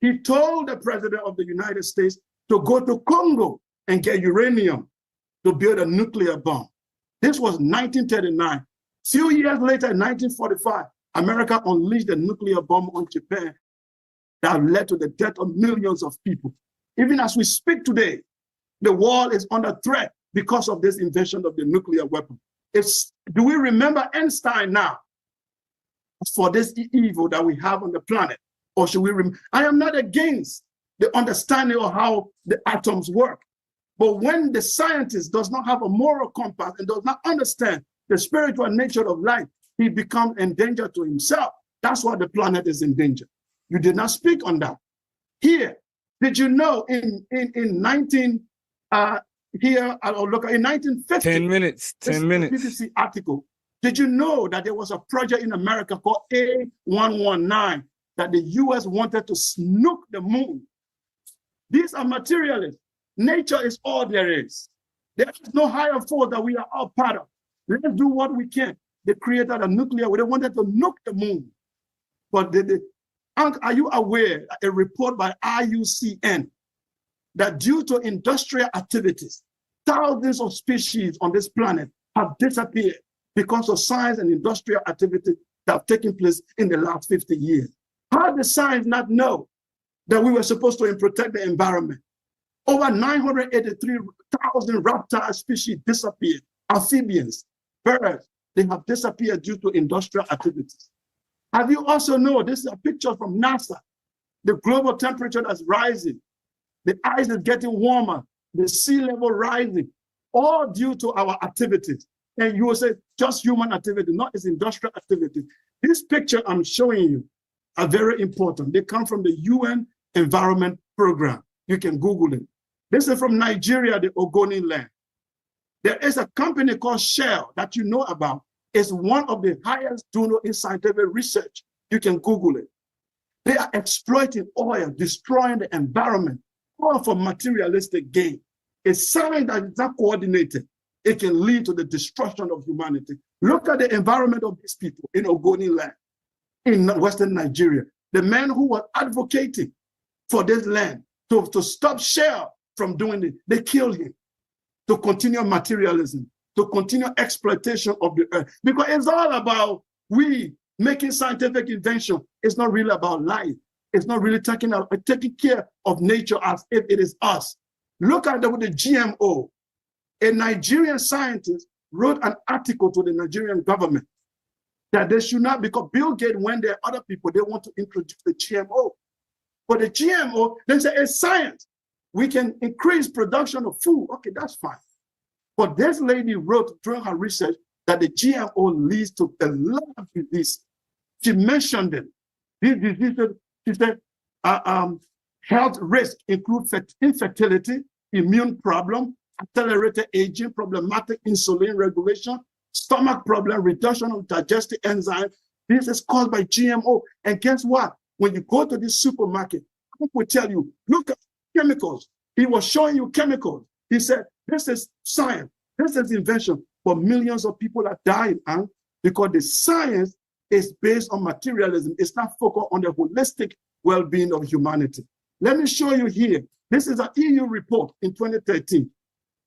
he told the President of the United States to go to Congo and get uranium to build a nuclear bomb. This was 1939. Few years later, in 1945, America unleashed a nuclear bomb on Japan that led to the death of millions of people. Even as we speak today, the world is under threat because of this invention of the nuclear weapon. Do we remember Einstein now for this evil that we have on the planet? Or should we I am not against the understanding of how the atoms work. But when the scientist does not have a moral compass and does not understand the spiritual nature of life, he becomes in danger to himself. That's why the planet is in danger. You did not speak on that. Here, did you know in 1950, 10 minutes, 10 minutes. BBC article, did you know that there was a project in America called A119 that the US wanted to snook the moon? These are materialists. Nature is all there is. There is no higher force that we are all part of. Let's do what we can. They created a nuclear, they wanted to nuke the moon. But Ankh, are you aware that a report by IUCN that due to industrial activities, thousands of species on this planet have disappeared because of science and industrial activity that have taken place in the last 50 years? How did science not know that we were supposed to protect the environment? Over 983,000 reptile species disappeared. Amphibians, birds, they have disappeared due to industrial activities. Have you also know, this is a picture from NASA, the global temperature that's rising, the ice is getting warmer, the sea level rising, all due to our activities. And you will say, just human activity, not its industrial activity. This picture I'm showing you are very important. They come from the UN Environment Program. You can Google it. This is from Nigeria, the Ogoni land. There is a company called Shell that you know about. It's one of the highest donors in scientific research. You can Google it. They are exploiting oil, destroying the environment, all for materialistic gain. A sign that is not coordinated, it can lead to the destruction of humanity. Look at the environment of these people in Ogoni land, in Western Nigeria. The man who was advocating for this land to stop Shell from doing it, they killed him to continue materialism, to continue exploitation of the earth. Because it's all about we making scientific invention. It's not really about life. It's not really taking care of nature as if it is us. Look at the GMO. A Nigerian scientist wrote an article to the Nigerian government that they should not, because Bill Gates, when there are other people, they want to introduce the GMO. But the GMO, they say it's science. We can increase production of food. Okay, that's fine. But this lady wrote during her research that the GMO leads to a lot of disease. She mentioned it. These diseases, she said, health risk include infertility, immune problem, accelerated aging, problematic insulin regulation, stomach problem, reduction of digestive enzymes. This is caused by GMO. And guess what? When you go to this supermarket, people will tell you, look at chemicals. He was showing you chemicals. He said, this is science, this is invention, but millions of people are dying, because the science is based on materialism. It's not focused on the holistic well-being of humanity. Let me show you here. This is an EU report in 2013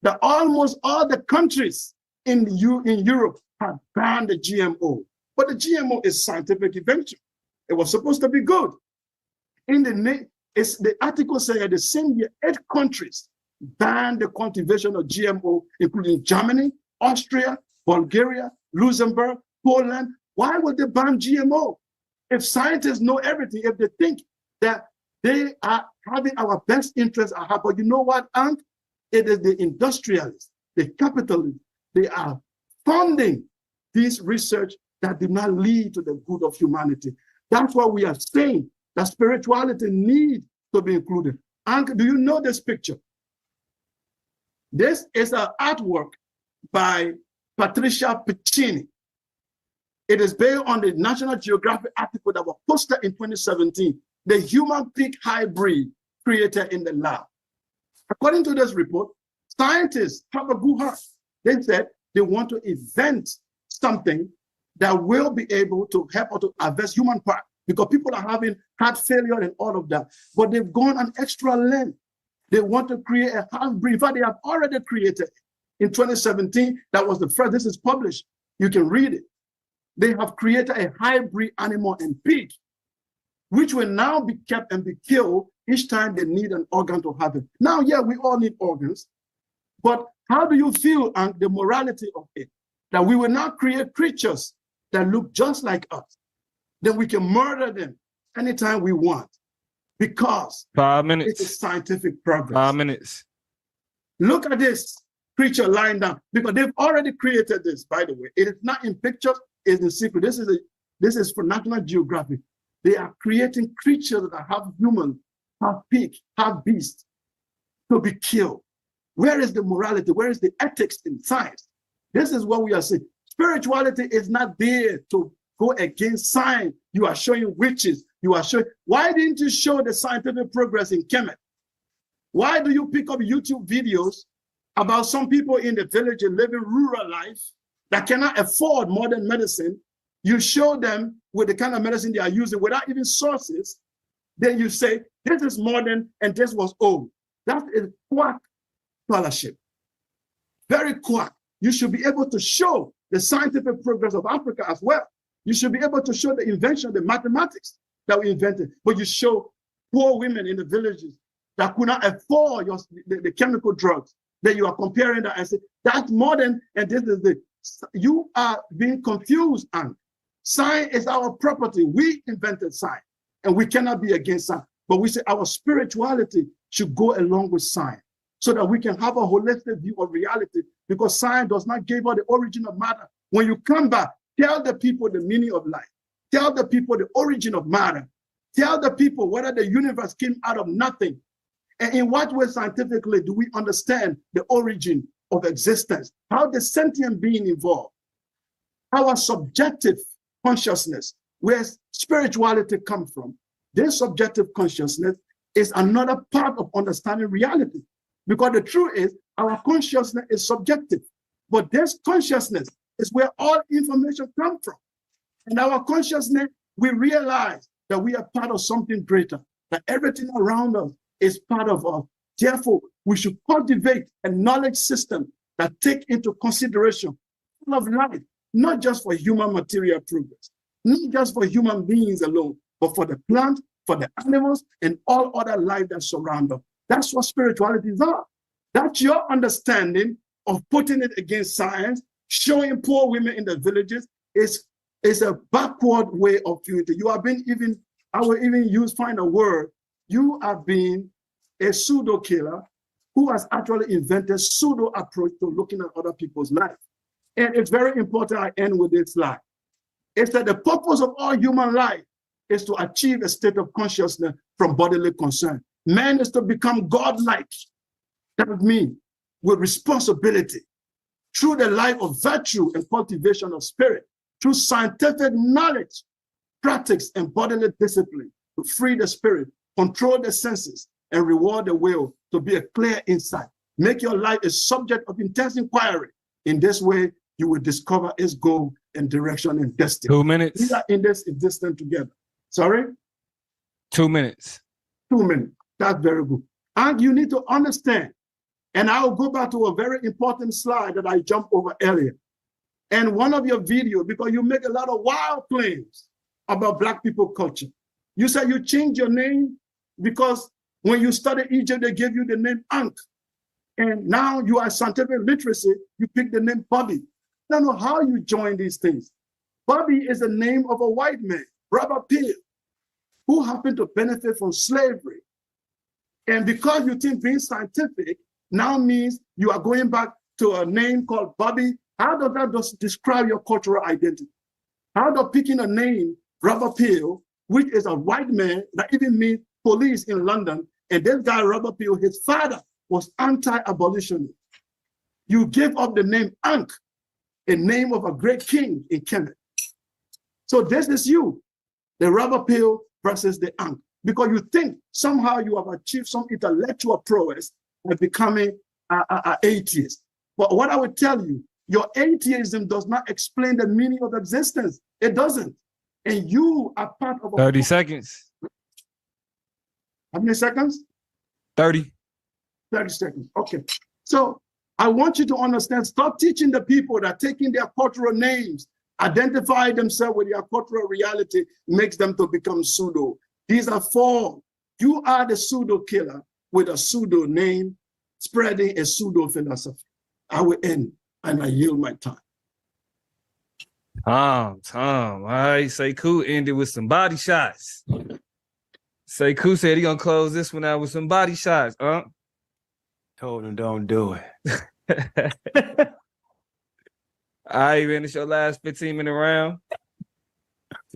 that almost all the countries in Europe have banned the GMO. But the GMO is scientific invention. It was supposed to be good. The article said the same year, 8 countries banned the cultivation of GMO, including Germany, Austria, Bulgaria, Luxembourg, Poland. Why would they ban GMO? If scientists know everything, if they think that they are having our best interests at heart, but you know what, Ankh? It is the industrialists, the capitalists, they are funding this research that did not lead to the good of humanity. That's why we are saying that spirituality needs to be included. Ankh, do you know this picture? This is an artwork by Patricia Piccini. It is based on the National Geographic article that was posted in 2017, the human pig hybrid created in the lab. According to this report, scientists have a good heart. They said they want to invent something that will be able to help or to harvest human part, because people are having heart failure and all of that. But they've gone an extra length. They want to create a half-breed. In fact, they have already created. In 2017, that was the first. This is published. You can read it. They have created a hybrid animal and pig, which will now be kept and be killed each time they need an organ to have it. Now, yeah, we all need organs, but how do you feel on the morality of it? That we will now create creatures that look just like us. Then we can murder them anytime we want, because 5 minutes. it's scientific progress. 5 minutes. Look at this creature lying down, because they've already created this, by the way. It is not in pictures, it's in secret. This is for National Geographic. They are creating creatures that have human, have pig, have beast to be killed. Where is the morality? Where is the ethics in science? This is what we are saying. Spirituality is not there to go against science. You are showing witches. You are showing. Why didn't you show the scientific progress in Kemet? Why do you pick up YouTube videos about some people in the village living rural life that cannot afford modern medicine? You show them with the kind of medicine they are using without even sources. Then you say, this is modern and this was old. That is quack scholarship. Very quack. You should be able to show the scientific progress of Africa as well. You should be able to show the invention, the mathematics that we invented. But you show poor women in the villages that could not afford the chemical drugs. Then you are comparing that and say, that's modern and this is the. You are being confused, and science is our property. We invented science, and we cannot be against science. But we say our spirituality should go along with science, so that we can have a holistic view of reality, because science does not give us the origin of matter. When you come back, tell the people the meaning of life. Tell the people the origin of matter. Tell the people whether the universe came out of nothing. And in what way scientifically do we understand the origin of existence? How the sentient being evolved? Our subjective consciousness, where spirituality comes from, this subjective consciousness is another part of understanding reality. Because the truth is, our consciousness is subjective. But this consciousness is where all information comes from. And our consciousness, we realize that we are part of something greater, that everything around us is part of us. Therefore, we should cultivate a knowledge system that take into consideration all of life, not just for human material progress, not just for human beings alone, but for the plant, for the animals, and all other life that surround us. That's what spirituality is all. That's your understanding of putting it against science, showing poor women in the villages is a backward way of viewing it. You have been I will even find a word. You have been a pseudo killer who has actually invented pseudo approach to looking at other people's life. And it's very important I end with this slide. It's that the purpose of all human life is to achieve a state of consciousness from bodily concern. Man is to become godlike. That means with responsibility, through the life of virtue and cultivation of spirit, through scientific knowledge, practice, and bodily discipline, to free the spirit, control the senses, and reward the will to be a clear insight. Make your life a subject of intense inquiry. In this way, you will discover its goal and direction and destiny. 2 minutes. We are in this existence together. Sorry? 2 minutes. 2 minutes. That's very good. And you need to understand, and I'll go back to a very important slide that I jumped over earlier. And one of your videos, because you make a lot of wild claims about Black people culture. You said you changed your name because when you studied Egypt, they gave you the name Ankh. And now you are scientific literacy, you pick the name Bobby. I don't know how you join these things. Bobby is the name of a white man, Robert Peel, who happened to benefit from slavery. And because you think being scientific now means you are going back to a name called Bobby, how does that just describe your cultural identity? How does picking a name, Robert Peel, which is a white man, that even means police in London, and this guy, Robert Peel, his father was anti-abolitionist. You give up the name Ankh, a name of a great king in Kemet. So this is you, the Robert Peel versus the Ankh, because you think somehow you have achieved some intellectual prowess by becoming an atheist. But what I would tell you, Your atheism does not explain the meaning of existence. It doesn't. And you are part of 30 seconds. How many seconds? 30. 30 seconds. Okay. So I want you to understand, stop teaching the people that taking their cultural names, identify themselves with their cultural reality, makes them to become pseudo. These are forms. You are the pseudo killer with a pseudo name, spreading a pseudo philosophy. I will end and I yield my time. Tom. All right. Sekou ended with some body shots. Sekou said he gonna close this one out with some body shots. Told him don't do it. All right, man, it's your last 15-minute round.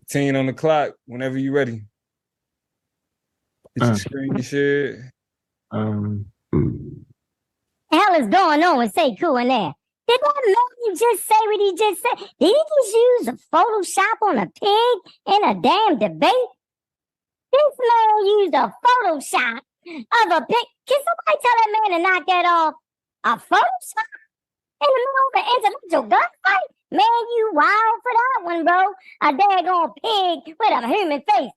15 on the clock, whenever you're ready. Get your screen share. The hell is going on with Sekou in there? Did that man just say what he just said? Did he just use a Photoshop on a pig in a damn debate? This man used a Photoshop of a pig. Can somebody tell that man to knock that off? A Photoshop? In the middle of an intellectual gunfight? Man, you wild for that one, bro. A daggone pig with a human face.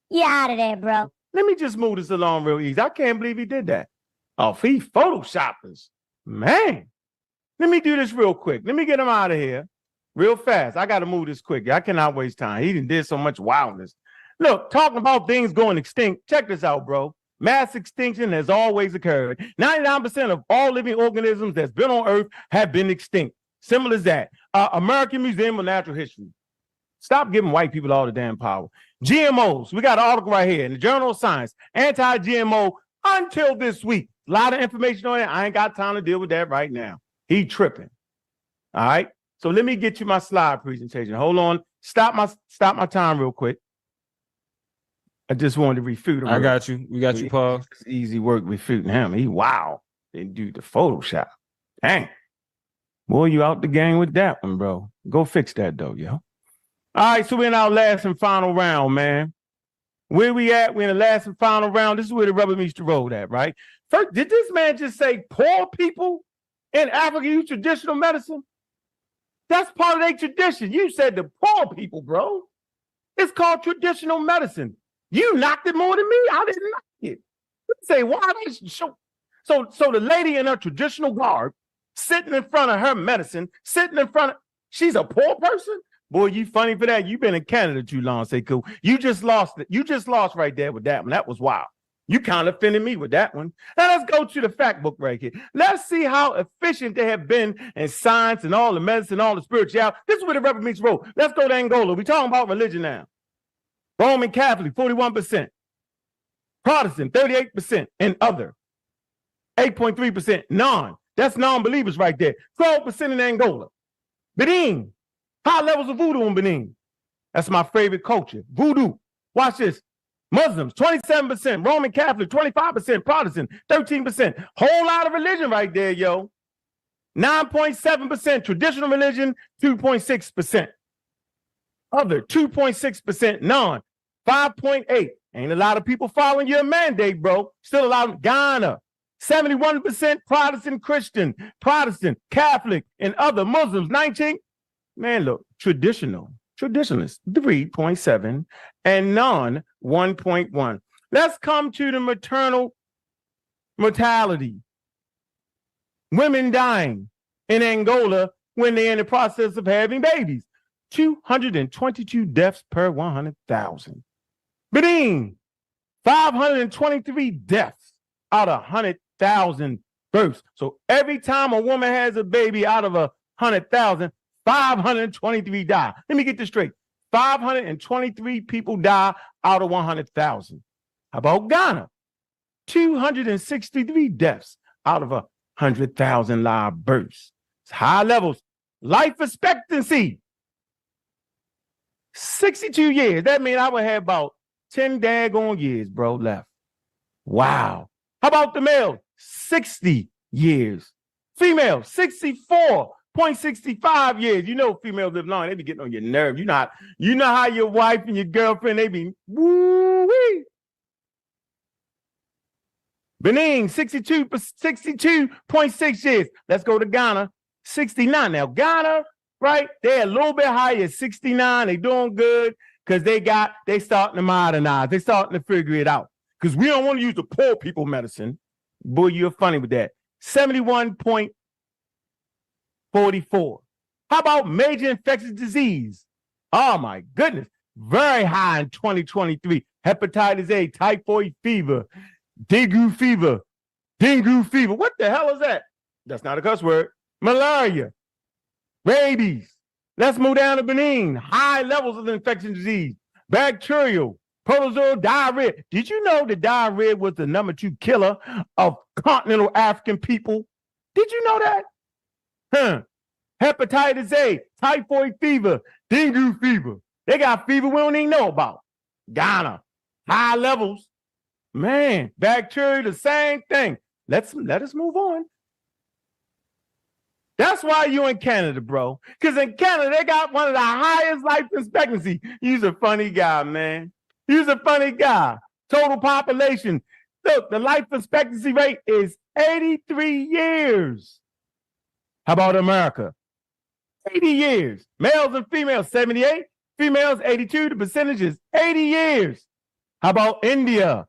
You out of there, bro. Let me just move this along real easy. I can't believe he did that. Oh, he photoshoppers. Man. Let me do this real quick. Let me get him out of here real fast. I got to move this quick. I cannot waste time. He did so much wildness. Look, talking about things going extinct. Check this out, bro. Mass extinction has always occurred. 99% of all living organisms that's been on Earth have been extinct. Simple as that. American Museum of Natural History. Stop giving white people all the damn power. GMOs. We got an article right here in the Journal of Science. Anti-GMO until this week. A lot of information on it. I ain't got time to deal with that right now. He tripping. All right. So let me get you my slide presentation. Hold on. Stop my time real quick. I just wanted to refute him. I got you. We got you, Paul. It's easy work refuting him. He wow. They do the Photoshop. Dang. Boy, you out the game with that one, bro. Go fix that though, yo. All right, so we're in our last and final round, man. Where we at? We're in the last and final round. This is where the rubber meets the road at, right? First, did this man just say poor people in Africa use traditional medicine? That's part of their tradition. You said the poor people, bro. It's called traditional medicine. You knocked it more than me. I didn't knock it. You say, why? So the lady in her traditional garb, sitting in front of her medicine, she's a poor person? Boy, you funny for that. You've been in Canada too long, Sekou. You just lost it. You just lost right there with that one. That was wild. You kind of offended me with that one. Now let's go to the fact book right here. Let's see how efficient they have been in science and all the medicine, all the spirituality. This is where the rubber meets the road. Let's go to Angola. We're talking about religion now. Roman Catholic, 41%. Protestant, 38%. And other, 8.3%. Non. That's non-believers right there. 12% in Angola. Benin. High levels of voodoo in Benin. That's my favorite culture. Voodoo. Watch this. Muslims, 27%. Roman Catholic, 25%. Protestant, 13%. Whole lot of religion right there, yo. 9.7%. Traditional religion, 2.6%. Other, 2.6%. Non, 5.8%. Ain't a lot of people following your mandate, bro. Still a lot of Ghana. 71% Protestant Christian, Protestant, Catholic, and other Muslims, 19%. Man, look, traditionalists, 3.7%, and non, 1.1%. Let's come to the maternal mortality. Women dying in Angola when they're in the process of having babies. 222 deaths per 100,000. Benin, 523 deaths out of 100,000 births. So every time a woman has a baby out of 100,000, 523 die. Let me get this straight. 523 people die out of 100,000. How about Ghana? 263 deaths out of 100,000 live births. It's high levels. Life expectancy, 62 years. That means I would have about 10 daggone years, bro, left. Wow. How about the male? 60 years. Female, 64.65 years. You know females live long. They be getting on your nerve. You know how your wife and your girlfriend, they be woo-wee. Benin, 62.6 years. Let's go to Ghana, 69. Now, Ghana, right, they're a little bit higher, 69. They doing good because they starting to modernize. They starting to figure it out. Because we don't want to use the poor people medicine. Boy, you're funny with that. 71.44. How about major infectious disease? Oh, my goodness. Very high in 2023. Hepatitis A, typhoid fever, dengue fever. What the hell is that? That's not a cuss word. Malaria, rabies. Let's move down to Benin. High levels of infectious disease, bacterial, protozoal diarrhea. Did you know that diarrhea was the #2 killer of continental African people? Did you know that? Hepatitis A, typhoid fever, dengue fever. They got fever we don't even know about. Ghana, high levels. Man, bacteria, the same thing. Let us move on. That's why you in Canada, bro. Because in Canada, they got one of the highest life expectancy. You's a funny guy, man. You's a funny guy. Total population. Look, the life expectancy rate is 83 years. How about America? 80 years. Males and females, 78. Females, 82. The percentage is 80 years. How about India?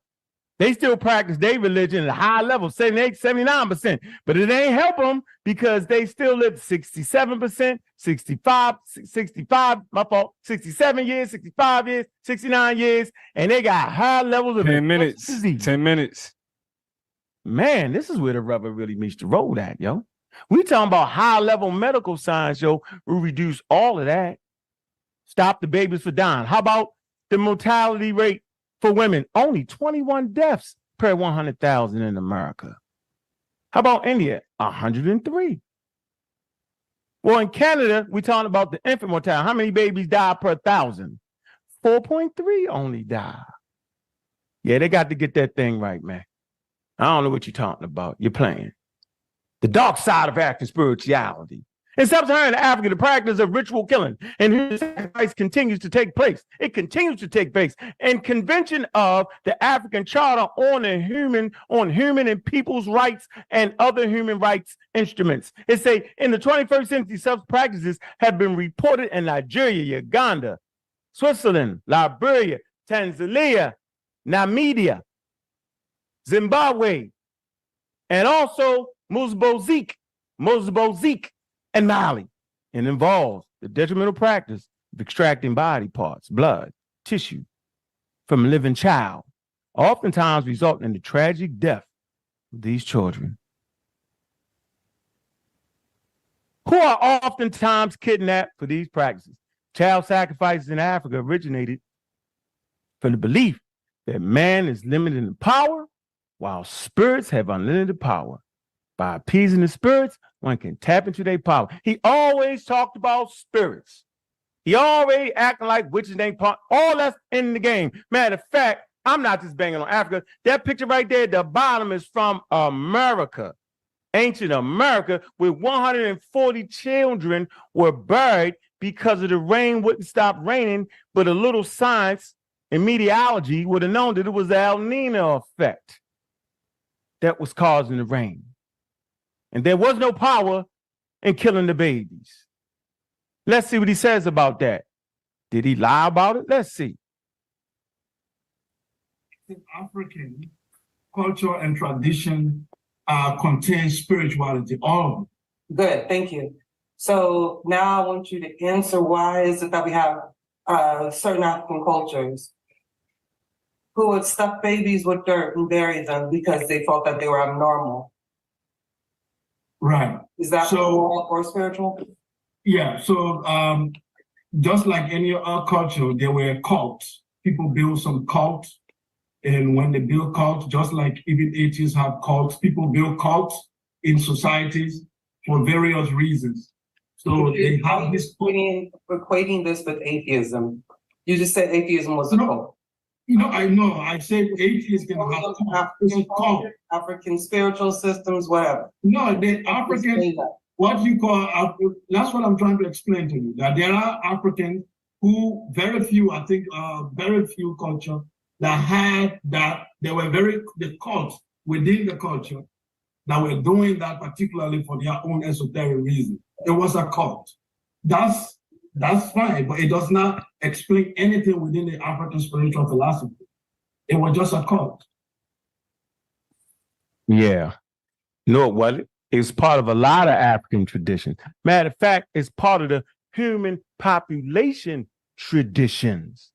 They still practice their religion at a high level, 78, 79%. But it ain't help them because they still live 67%, 65, 67 years, 65 years, 69 years, and they got high levels of 10 minutes. disease. 10 minutes. Man, this is where the rubber really meets the road at, yo. We talking about high-level medical science, yo. We reduce all of that. Stop the babies from dying. How about the mortality rate for women? Only 21 deaths per 100,000 in America. How about India? 103. Well, in Canada, we're talking about the infant mortality. How many babies die per 1,000? 4.3 only die. Yeah, they got to get that thing right, man. I don't know what you're talking about. You're playing. The dark side of African spirituality. In sub-Saharan Africa, the practice of ritual killing and human sacrifice continues to take place. It continues to take place. And convention of the African Charter on human and people's rights and other human rights instruments. It say in the 21st century, such practices have been reported in Nigeria, Uganda, Switzerland, Liberia, Tanzania, Namibia, Zimbabwe, and also Mozambique, and Mali, and involves the detrimental practice of extracting body parts, blood, tissue from a living child, oftentimes resulting in the tragic death of these children, who are oftentimes kidnapped for these practices. Child sacrifices in Africa originated from the belief that man is limited in power, while spirits have unlimited power. By appeasing the spirits, one can tap into their power. He always talked about spirits. He always acting like witches ain't part. All that's in the game. Matter of fact, I'm not just banging on Africa. That picture right there at the bottom is from America, ancient America, where 140 children were buried because of the rain wouldn't stop raining, but a little science and meteorology would have known that it was the El Nino effect that was causing the rain. And there was no power in killing the babies. Let's see what he says about that. Did he lie about it? Let's see. African culture and tradition contains spirituality, all of it. Good, thank you. So now I want you to answer why is it that we have certain African cultures who would stuff babies with dirt and bury them because they thought that they were abnormal. Right. Is that moral or spiritual? Yeah. So just like any other culture, there were cults. People build some cults. And when they build cults, just like even atheists have cults, people build cults in societies for various reasons. So they have this equating this with atheism. You just said atheism was a cult. You know, I said atheists can have cult. African spiritual systems, whatever. No, the African, what you call, that's what I'm trying to explain to you, that there are Africans who, very few culture that had that, they were the cults within the culture that were doing that particularly for their own esoteric reason. It was a cult. That's fine, but it does not explain anything within the African spiritual philosophy. It was just a cult. Yeah. No, it wasn't. It's part of a lot of African traditions. Matter of fact, it's part of the human population traditions.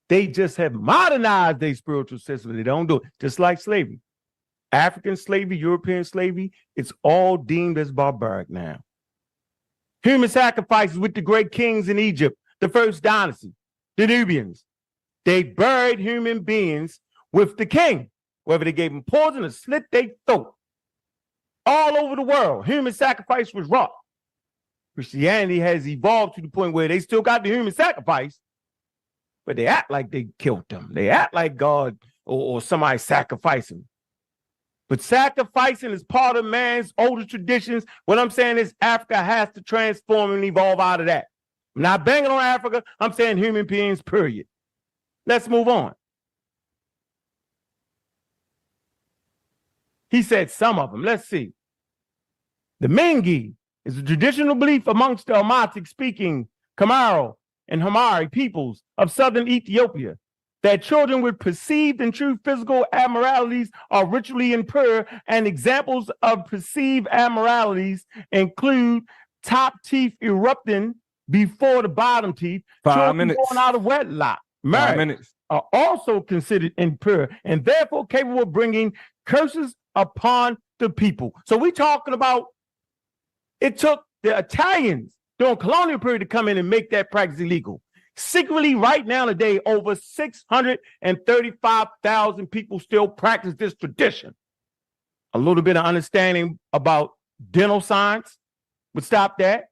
They just have modernized their spiritual system. They don't do it. Just like slavery. African slavery, European slavery, it's all deemed as barbaric now. Human sacrifices with the great kings in Egypt, the first dynasty, the Nubians. They buried human beings with the king, whether they gave them poison or slit their throat. All over the world, human sacrifice was raw. Christianity has evolved to the point where they still got the human sacrifice, but they act like they killed them. They act like God or somebody sacrificed them. But sacrificing is part of man's older traditions. What I'm saying is Africa has to transform and evolve out of that. I'm not banging on Africa. I'm saying human beings, period. Let's move on. He said some of them. Let's see. The Mengi is a traditional belief amongst the Almatic-speaking Kamaro and Hamari peoples of southern Ethiopia that children with perceived and true physical abnormalities are ritually impure, and examples of perceived abnormalities include top teeth erupting before the bottom teeth, 5 minutes. Born out of wedlock, 5 minutes. are also considered impure and therefore capable of bringing curses upon the people. So we're talking about it took the Italians during colonial period to come in and make that practice illegal. Secretly, right now today, over 635,000 people still practice this tradition. A little bit of understanding about dental science would stop that.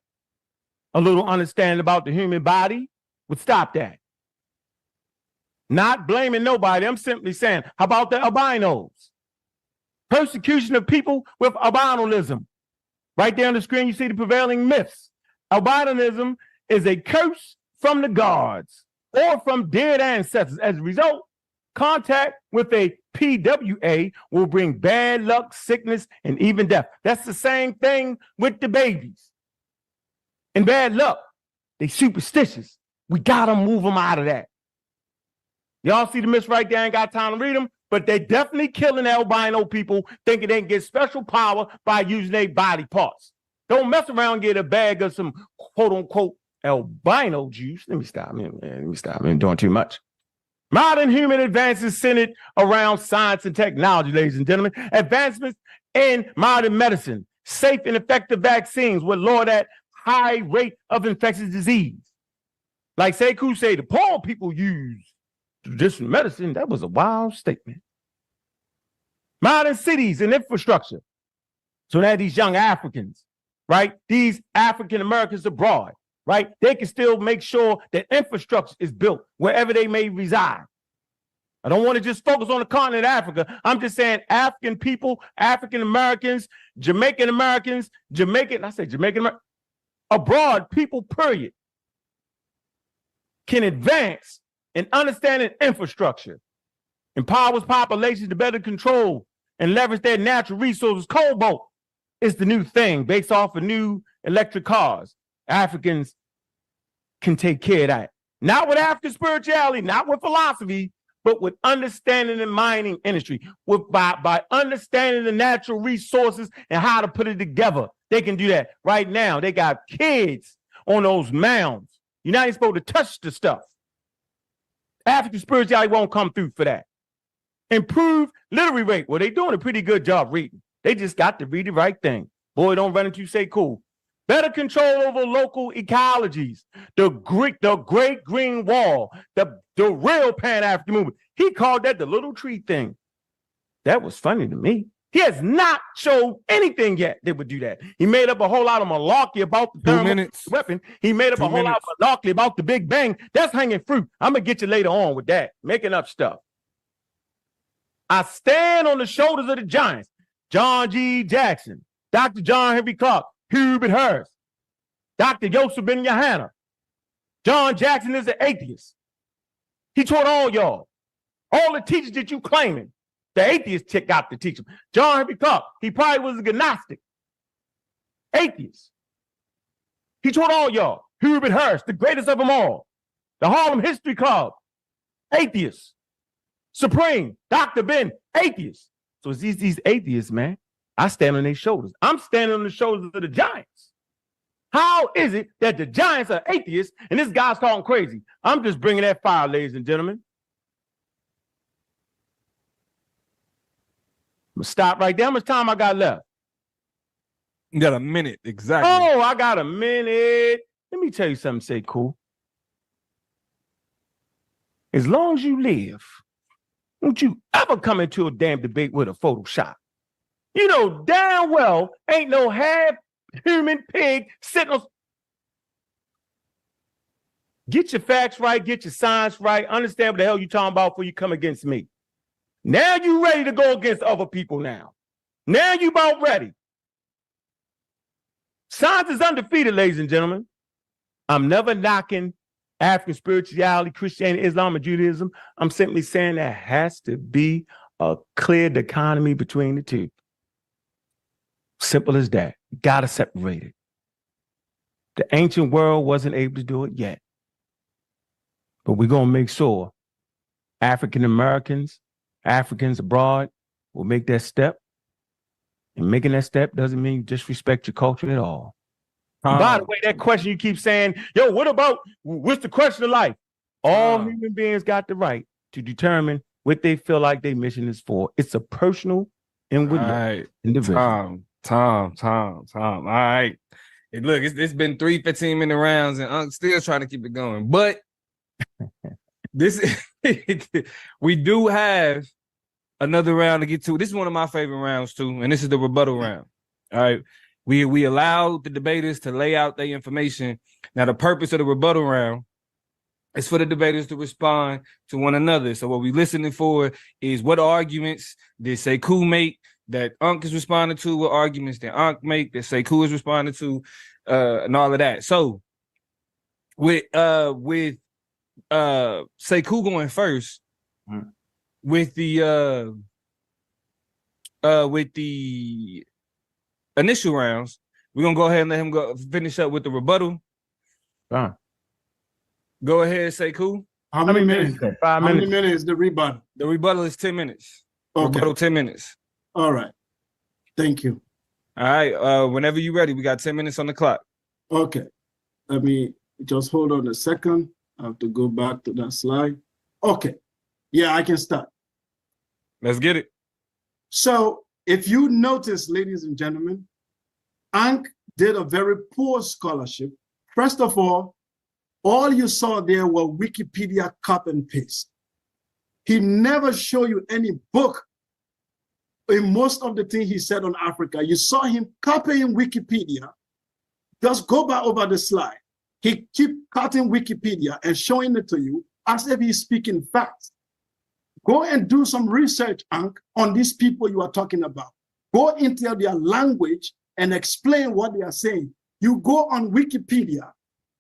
A little understanding about the human body would stop that. Not blaming nobody. I'm simply saying, how about the albinos? Persecution of people with albinism. Right there on the screen, you see the prevailing myths. Albinism is a curse from the gods or from dead ancestors. As a result, contact with a PWA will bring bad luck, sickness, and even death. That's the same thing with the babies. And bad luck, they superstitious. We gotta move them out of that. Y'all see the myths right there? I ain't got time to read them, but they definitely killing albino people thinking they can get special power by using their body parts. Don't mess around and get a bag of some quote unquote albino juice. Let me stop. I'm doing too much. Modern human advances centered around science and technology, ladies and gentlemen. Advancements in modern medicine, safe and effective vaccines will lower that high rate of infectious disease. Like Sekou said, the poor people use traditional medicine. That was a wild statement. Modern cities and infrastructure. So now these young Africans, right? These African Americans abroad, right? They can still make sure that infrastructure is built wherever they may reside. I don't want to just focus on the continent of Africa. I'm just saying African people, African Americans, Jamaican Americans, abroad people, period, can advance in understanding infrastructure, empowers populations to better control and leverage their natural resources. Cobalt is the new thing based off of new electric cars. Africans can take care of that. Not with African spirituality, not with philosophy, but with understanding the mining industry, by understanding the natural resources and how to put it together. They can do that. Right now, they got kids on those mounds. You're not even supposed to touch the stuff. African spirituality won't come through for that. Improve literary rate. Well, they're doing a pretty good job reading. They just got to read the right thing. Boy, don't run into Sekou. Better control over local ecologies. The Great Green Wall, the real Pan-African movement. He called that the little tree thing. That was funny to me. He has not showed anything yet that would do that. He made up a whole lot of malarkey about the thermal weapon. He made up a whole lot of malarkey about the Big Bang. That's hanging fruit. I'm going to get you later on with that. Making up stuff. I stand on the shoulders of the giants. John G. Jackson, Dr. John Henry Clark, Hubert Harris, Dr. Yosef Ben Yohanna. John Jackson is an atheist. He taught all y'all, all the teachers that you claiming The atheist chick got to teach him. John Henry Clark, he probably was a agnostic. Atheist. He taught all y'all. Hubert Hearst, the greatest of them all. The Harlem History Club, atheist. Supreme, Dr. Ben, atheist. So it's these atheists, man. I stand on their shoulders. I'm standing on the shoulders of the giants. How is it that the giants are atheists and this guy's calling crazy? I'm just bringing that fire, ladies and gentlemen. I'm gonna stop right there. How much time I got left? You got a minute, exactly. Oh, I got a minute. Let me tell you something, Sekou. As long as you live, don't you ever come into a damn debate with a Photoshop. You know damn well ain't no half human pig sitting on. Get your facts right, get your science right, understand what the hell you talking about before you come against me. Now you ready to go against other people now. Now you about ready. Science is undefeated, ladies and gentlemen. I'm never knocking African spirituality, Christianity, Islam, and Judaism. I'm simply saying there has to be a clear dichotomy between the two. Simple as that. You gotta separate it. The ancient world wasn't able to do it yet. But we're gonna make sure African Americans, Africans abroad will make that step. And making that step doesn't mean disrespect your culture at all. By the way, that question you keep saying, yo, what's the question of life? All human beings got the right to determine what they feel like their mission is for. It's a personal inward individual. Tom. All right. And look, it's been 3 15-minute rounds and Unc still trying to keep it going. But we do have another round to get to. This is one of my favorite rounds too, and this is the rebuttal round. All right. We allow the debaters to lay out their information. Now, the purpose of the rebuttal round is for the debaters to respond to one another. So what we're listening for is what arguments did Sekou make that Ankh is responding to, what arguments did Ankh make that Sekou is responding to, and all of that. So with Sekou going first, with the initial rounds, we're gonna go ahead and let him go finish up with the rebuttal. Go ahead, Sekou. How many minutes? 5 minutes. How many minutes is the rebuttal? The rebuttal is 10 minutes. Okay. Rebuttal 10 minutes. All right. Thank you. All right. Whenever you're ready, we got 10 minutes on the clock. Okay. Let me just hold on a second. I have to go back to that slide. Okay. Yeah, I can start. Let's get it. So if you notice, ladies and gentlemen, Ankh did a very poor scholarship. First of all you saw there were Wikipedia copy and paste. He never showed you any book in most of the things he said on Africa. You saw him copying Wikipedia. Just go back over the slide. He keep cutting Wikipedia and showing it to you as if he's speaking facts. Go and do some research, Ankh, on these people you are talking about. Go into their language and explain what they are saying. You go on Wikipedia,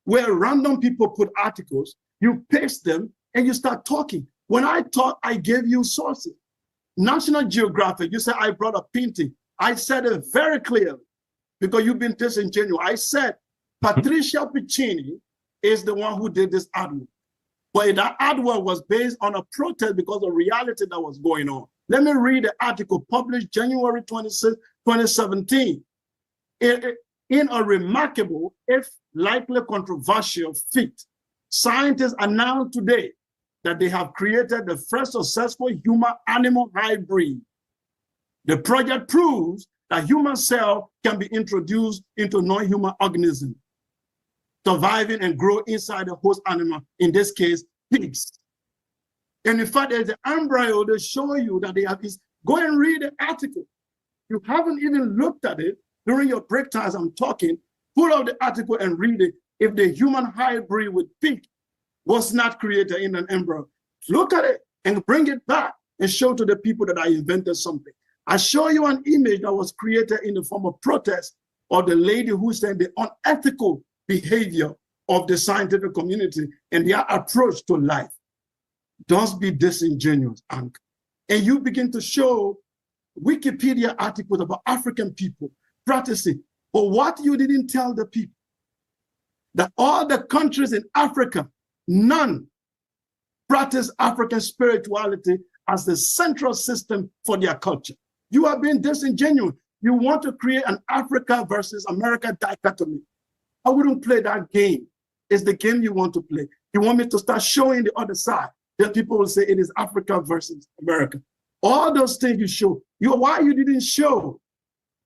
where random people put articles, you paste them, and you start talking. When I talk, I gave you sources. National Geographic, you said I brought a painting. I said it very clearly, because you've been disingenuous. I said Patricia Piccini is the one who did this artwork. But that artwork was based on a protest because of reality that was going on. Let me read the article published January 26, 2017. In a remarkable, if likely controversial feat, scientists announced today that they have created the first successful human-animal hybrid. The project proves that human cell can be introduced into non-human organisms, surviving and grow inside the host animal, in this case, pigs. And in fact, there's an embryo that show you that they have this. Go and read the article. You haven't even looked at it during your break times. I'm talking. Pull out the article and read it. If the human hybrid with pig was not created in an embryo, look at it and bring it back and show to the people that I invented something. I show you an image that was created in the form of protest of the lady who said the unethical behavior of the scientific community and their approach to life. Don't be disingenuous, Ankh. and you begin to show Wikipedia articles about African people practicing. But what you didn't tell the people, that all the countries in Africa, none practice African spirituality as the central system for their culture. You are being disingenuous. You want to create an Africa versus America dichotomy. I wouldn't play that game. It's the game you want to play. You want me to start showing the other side. Then people will say it is Africa versus America. All those things you show. Why you didn't show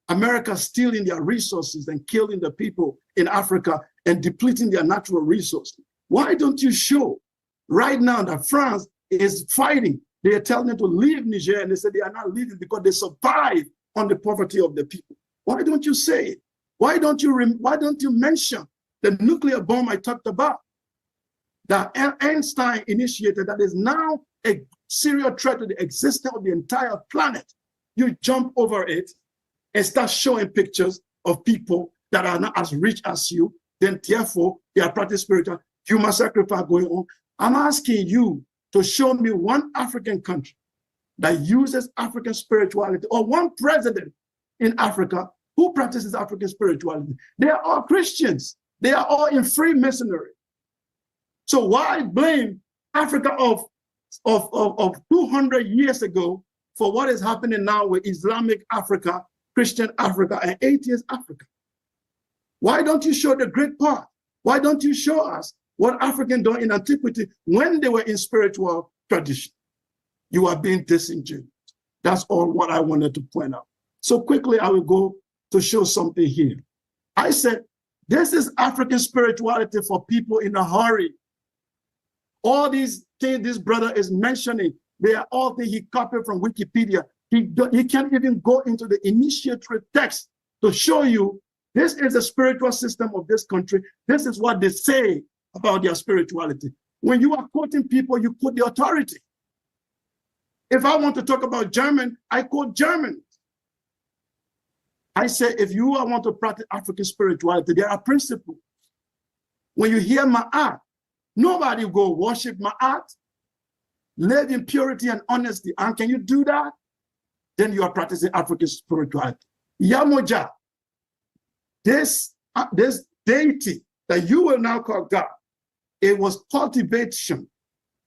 America stealing their resources and killing the people in Africa and depleting their natural resources? Why don't you show right now that France is fighting? They are telling them to leave Niger, and they said they are not leaving because they survive on the poverty of the people. Why don't you say it? Why don't you mention the nuclear bomb I talked about that Einstein initiated, that is now a serious threat to the existence of the entire planet? You jump over it and start showing pictures of people that are not as rich as you, then therefore they are practicing spiritual human sacrifice going on. I'm asking you to show me one African country that uses African spirituality, or one president in Africa who practices African spirituality. They are all Christians. They are all in Freemasonry. So why blame Africa of 200 years ago for what is happening now with Islamic Africa, Christian Africa, and atheist Africa? Why don't you show the great part? Why don't you show us what Africans done in antiquity when they were in spiritual tradition? You are being disingenuous. That's all what I wanted to point out. So quickly, I will go to show something here. I said, this is African spirituality for people in a hurry. All these things this brother is mentioning, they are all things he copied from Wikipedia. He can't even go into the initiatory text to show you this is the spiritual system of this country. This is what they say about their spirituality. When you are quoting people, you quote the authority. If I want to talk about German, I quote German. I say, if you want to practice African spirituality, there are principles. When you hear Ma'at, nobody will go worship Ma'at, live in purity and honesty. And can you do that? Then you are practicing African spirituality. Yamoja, this deity that you will now call God, it was cultivation,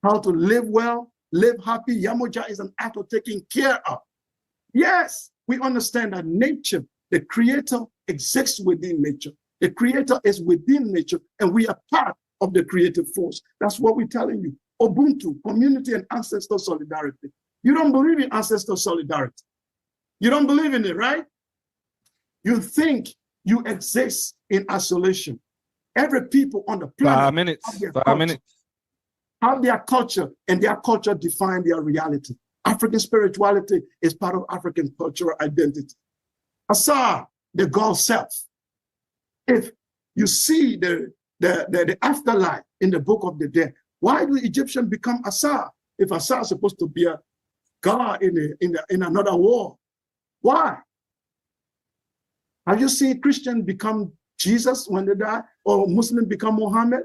how to live well, live happy. Yamoja is an act of taking care of. Yes, we understand that nature, the creator, exists within nature. The creator is within nature, and we are part of the creative force. That's what we're telling you. Ubuntu, community and ancestor solidarity. You don't believe in ancestor solidarity. You don't believe in it, right? You think you exist in isolation. Every people on the planet 5 minutes. Have their culture, and their culture define their reality. African spirituality is part of African cultural identity. Asa, the God self. If you see the afterlife in the book of the dead, why do Egyptians become Asa if Asa is supposed to be a God in another world? Why? Have you seen Christians become Jesus when they die, or Muslims become Muhammad?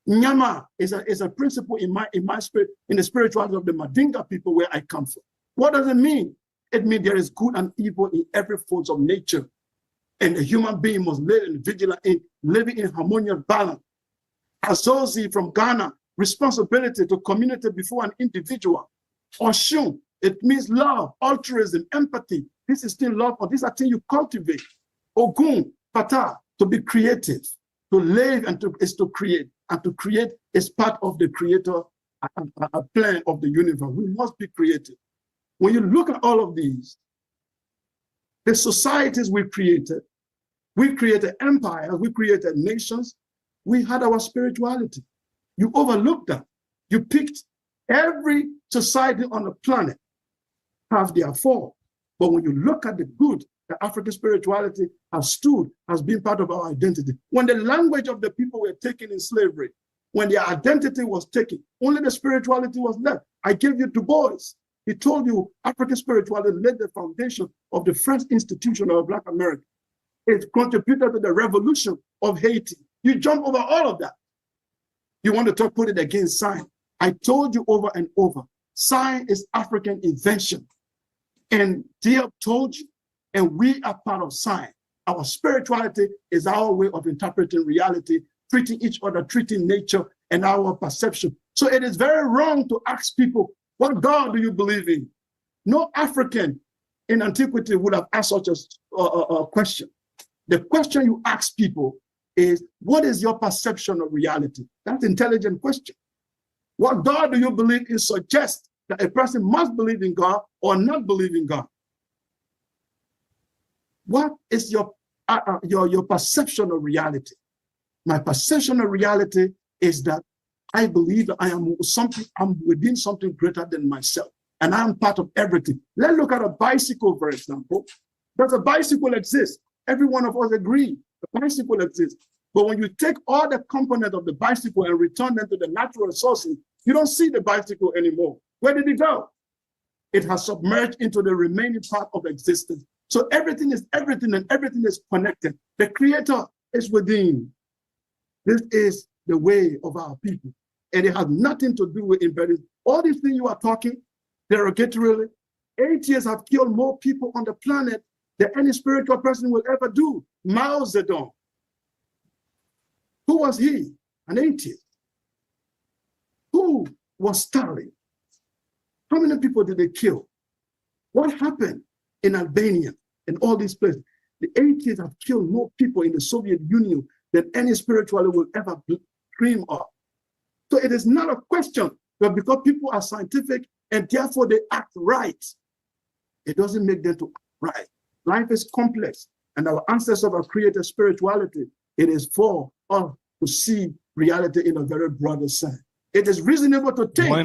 Nyama is a principle in my spirit, in the spirituality of the Madinga people where I come from. What does it mean? It means there is good and evil in every force of nature, and the human being must live in vigilant, living in harmonious balance. Azozi from Ghana, responsibility to community before an individual. Oshun, it means love, altruism, empathy. This is still love, or these are things you cultivate. Ogun, Pata, to be creative, to live is to create, and to create is part of the creator plan of the universe. We must be creative. When you look at all of these, the societies we created empires, we created nations, we had our spirituality. You overlooked that. You picked every society on the planet have their fall. But when you look at the good, the African spirituality has been part of our identity. When the language of the people were taken in slavery, when their identity was taken, only the spirituality was left. I gave you Du Bois. He told you African spirituality laid the foundation of the French institution of Black America. It contributed to the revolution of Haiti. You jump over all of that. You want to put it against science. I told you over and over Science is African invention. And Diop told you, and we are part of science. Our spirituality is our way of interpreting reality, treating each other, treating nature, and our perception. So it is very wrong to ask people, what God do you believe in? No African in antiquity would have asked such a question. The question you ask people is, what is your perception of reality? That's an intelligent question. What God do you believe in suggests that a person must believe in God or not believe in God. What is your perception of reality? My perception of reality is that I believe that I am something, I'm within something greater than myself, and I'm part of everything. Let's look at a bicycle, for example. Does a bicycle exist? Every one of us agree the bicycle exists. But when you take all the components of the bicycle and return them to the natural sources, you don't see the bicycle anymore. Where did it go? It has submerged into the remaining part of existence. So everything is everything, and everything is connected. The Creator is within. This is the way of our people. And it has nothing to do with embedding. All these things you are talking derogatorily, atheists have killed more people on the planet than any spiritual person will ever do. Mao Zedong. Who was he? An atheist. Who was Stalin? How many people did they kill? What happened in Albania and all these places? The atheists have killed more people in the Soviet Union than any spirituality will ever dream of. So it is not a question, but because people are scientific and therefore they act right, it doesn't make them to act right. Life is complex, and our ancestors have created spirituality. It is for us to see reality in a very broader sense. It is reasonable to think,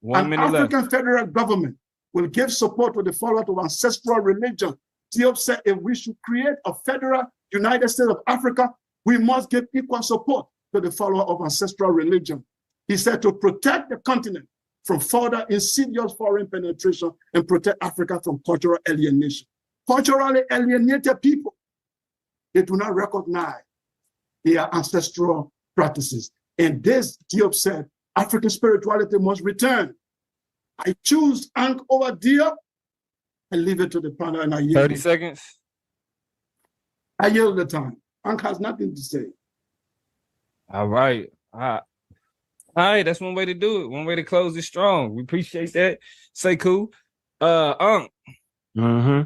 an African federal government will give support to the followers of ancestral religion. Diop said if we should create a federal United States of Africa, we must give equal support to the followers of ancestral religion. He said to protect the continent from further insidious foreign penetration and protect Africa from cultural alienation. Culturally alienated people, they do not recognize their ancestral practices. And this, Diop said, African spirituality must return. I choose Ankh over Diop and leave it to the panel, and I yield. 30 seconds. I yield the time. Ankh has nothing to say. All right. All right, that's one way to do it. One way to close it strong. We appreciate that. Sekou. Ankh. Mm-hmm.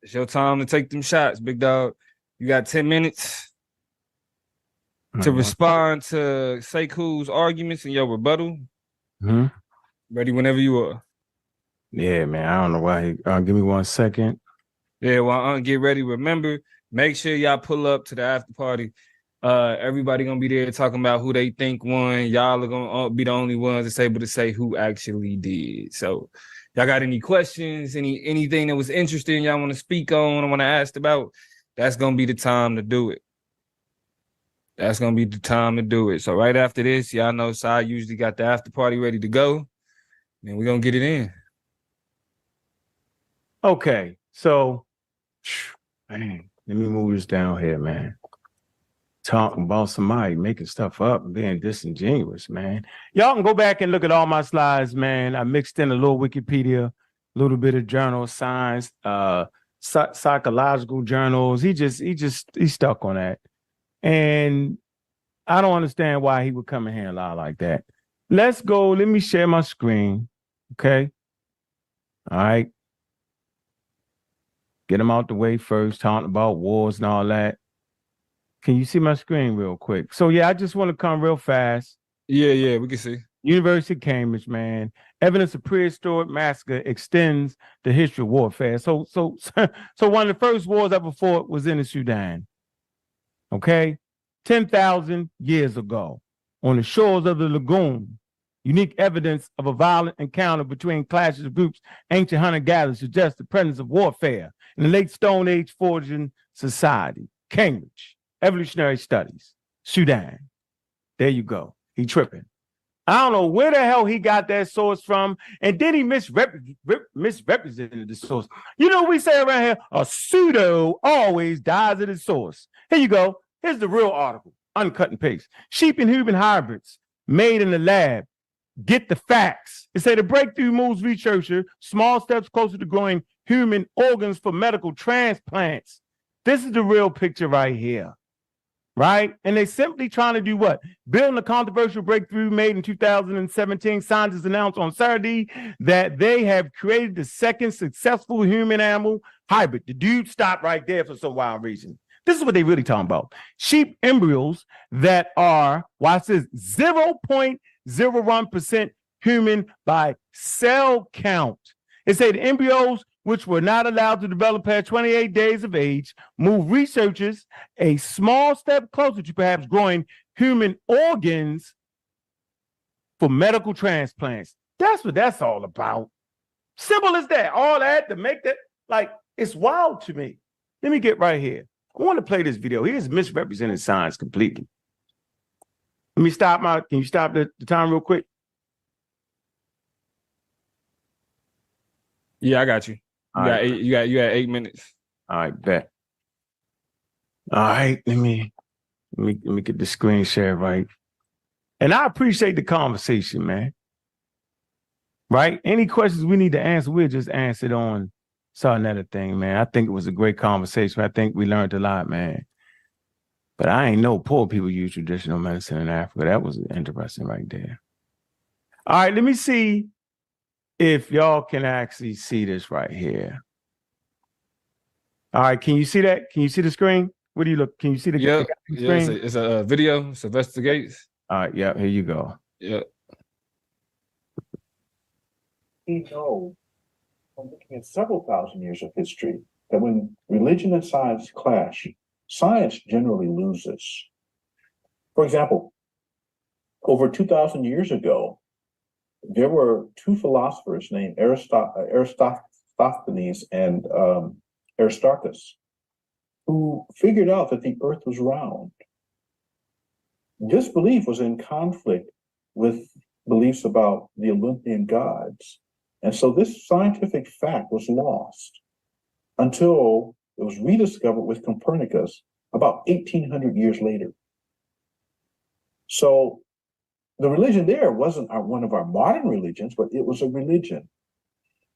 It's your time to take them shots, big dog. You got 10 minutes to respond to Sekou's arguments and your rebuttal. Mm-hmm. Ready whenever you are. Yeah, man. I don't know why. Give me 1 second. Yeah, well, get ready. Remember, make sure y'all pull up to the after party. Everybody gonna be there talking about who they think won. Y'all are gonna be the only ones that's able to say who actually did. So, y'all got any questions? Anything that was interesting y'all want to speak on? I want to ask about. That's gonna be the time to do it. That's gonna be the time to do it. So right after this, y'all know Sai usually got the after party ready to go, and we're gonna get it in. Okay, so, man, let me move this down here, man. Talking about somebody making stuff up and being disingenuous, man. Y'all can go back and look at all my slides, man. I mixed in a little Wikipedia, a little bit of journal science, psychological journals. He stuck on that. And I don't understand why he would come in here and lie like that. Let's go. Let me share my screen. Okay. All right. Get them out the way first, talking about wars and all that. Can you see my screen real quick? So, yeah, I just want to come real fast. Yeah, we can see. University of Cambridge, man. Evidence of prehistoric massacre extends the history of warfare. So one of the first wars ever fought was in the Sudan. Okay? 10,000 years ago, on the shores of the lagoon, unique evidence of a violent encounter between clashes of groups, ancient hunter-gatherers suggests the presence of warfare in the late Stone Age foraging society. Cambridge, Evolutionary Studies, Sudan. There you go. He tripping. I don't know where the hell he got that source from, and then he misrepresented the source. You know, we say around here, a pseudo always dies at its source. Here you go. Here's the real article, uncut and paste. Sheep and human hybrids made in the lab get the facts. It said the breakthrough moves researcher small steps closer to growing human organs for medical transplants. This is the real picture right here, right? And they simply trying to do what? Building a controversial breakthrough made in 2017. Scientists announced on Saturday that they have created the second successful human-animal hybrid. The dude stopped right there for some wild reason. This is what they really talking about. Sheep embryos that are, watch this, 0.01% human by cell count. It said the embryos, which were not allowed to develop past 28 days of age, move researchers a small step closer to perhaps growing human organs for medical transplants. That's what that's all about. Simple as that. All that to make that, like, it's wild to me. Let me get right here. I want to play this video. He is misrepresenting science completely. Let me stop can you stop the time real quick? Yeah, I got you. You got 8 minutes. All right, bet. All right, let me get the screen share right. And I appreciate the conversation, man. Right? Any questions we need to answer, we'll just answer it on sa.neter thing, man. I think it was a great conversation. I think we learned a lot, man. But I ain't know poor people use traditional medicine in Africa. That was interesting right there. All right, let me see if y'all can actually see this right here. All right, can you see that? Can you see the screen? What do you look? Can you see the screen? Yeah, it's a video. Sylvester Gates. All right, yeah, here you go. Yeah. We know from looking at several thousand years of history that when religion and science clash, science generally loses. For example, over 2,000 years ago, there were two philosophers named Aristophanes and Aristarchus, who figured out that the earth was round. This belief was in conflict with beliefs about the Olympian gods. And so this scientific fact was lost until it was rediscovered with Copernicus about 1,800 years later. So the religion there wasn't one of our modern religions, but it was a religion.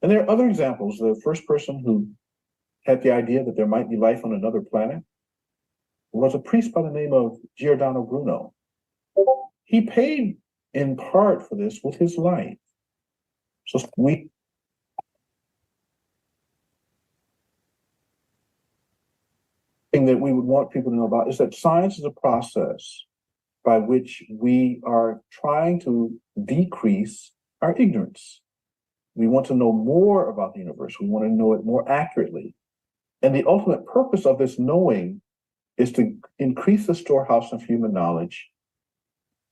And there are other examples. The first person who had the idea that there might be life on another planet was a priest by the name of Giordano Bruno. He paid in part for this with his life. So thing that we would want people to know about is that science is a process by which we are trying to decrease our ignorance. We want to know more about the universe. We want to know it more accurately. And the ultimate purpose of this knowing is to increase the storehouse of human knowledge,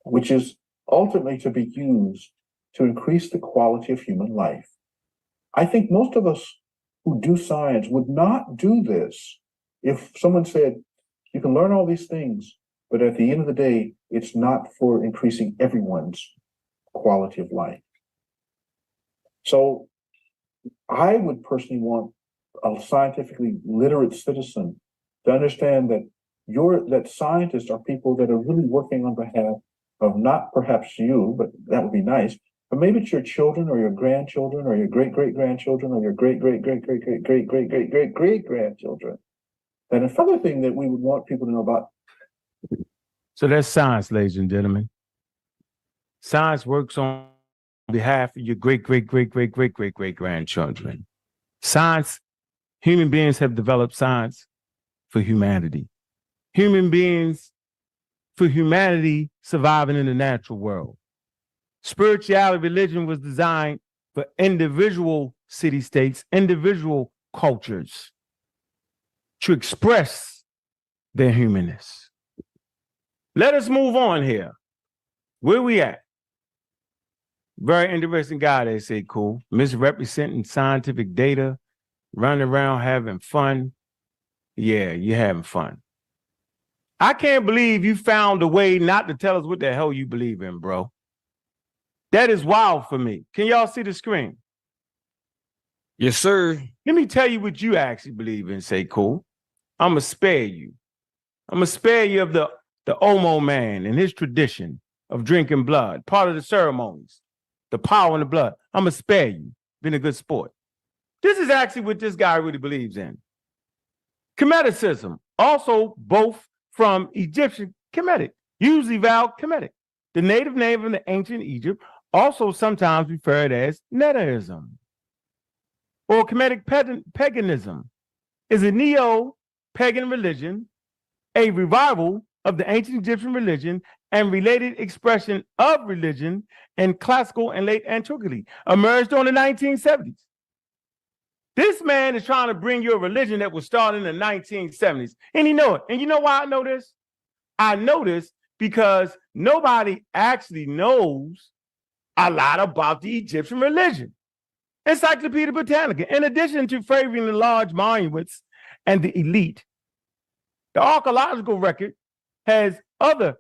which is ultimately to be used to increase the quality of human life. I think most of us who do science would not do this if someone said, you can learn all these things, but at the end of the day, it's not for increasing everyone's quality of life. So I would personally want a scientifically literate citizen to understand that that scientists are people that are really working on behalf of not perhaps you, but that would be nice, but maybe it's your children or your grandchildren or your great-great-grandchildren or your great-great-great-great-great-great-great-great-grandchildren. And another thing that we would want people to know about. So that's science, ladies and gentlemen. Science works on behalf of your great-great-great-great-great-great-great-grandchildren. Science, human beings have developed science for humanity. Human beings for humanity surviving in the natural world. Spirituality, religion was designed for individual city-states, individual cultures to express their humanness. Let us move on here. Where we at? Very interesting guy, they say, cool. Misrepresenting scientific data, running around having fun. Yeah, you're having fun. I can't believe you found a way not to tell us what the hell you believe in, bro. That is wild for me. Can y'all see the screen? Yes, sir. Let me tell you what you actually believe in, Sekou. I'm going to spare you. I'm going to spare you of the Omo man and his tradition of drinking blood, part of the ceremonies. the power in the blood. I'm going to spare you. Been a good sport. This is actually what this guy really believes in. Kemeticism, also both from Egyptian Kemetic, usually vowed Kemetic. The native name of the ancient Egypt, also sometimes referred as Neterism, or Kemetic paganism, is a neo-pagan religion, a revival of the ancient Egyptian religion and related expression of religion in classical and late antiquity, emerged during the 1970s. This man is trying to bring you a religion that was started in the 1970s, and he know it. And you know why I know this? I know this because nobody actually knows a lot about the Egyptian religion. Encyclopedia Britannica, in addition to favoring the large monuments and the elite, the archaeological record has other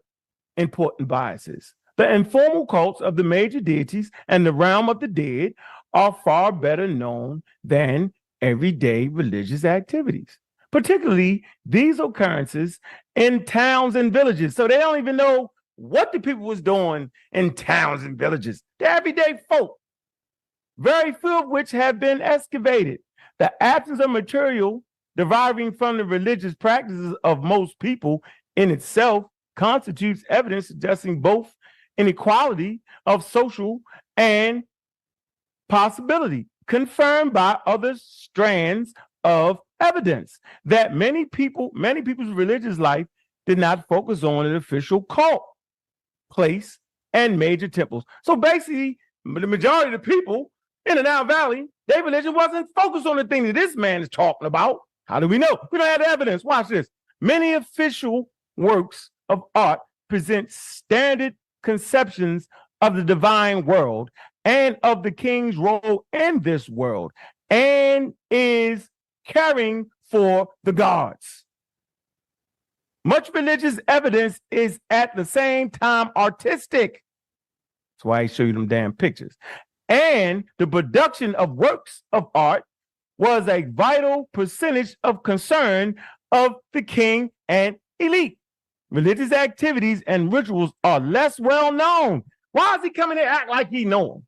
important biases. The informal cults of the major deities and the realm of the dead are far better known than everyday religious activities, particularly these occurrences in towns and villages. So they don't even know what the people was doing in towns and villages. The everyday folk, very few of which have been excavated. The absence of material deriving from the religious practices of most people in itself constitutes evidence suggesting both inequality of social and possibility, confirmed by other strands of evidence that many people's religious life did not focus on an official cult, place, and major temples. So basically, the majority of the people in the Nile Valley, their religion wasn't focused on the thing that this man is talking about. How do we know? We don't have the evidence. Watch this. Many official works of art present standard conceptions of the divine world and of the king's role in this world, and is caring for the gods. Much religious evidence is at the same time artistic. That's why I show you them damn pictures. And the production of works of art was a vital percentage of concern of the king and elite. Religious activities and rituals are less well known. Why is he coming here act like he know them?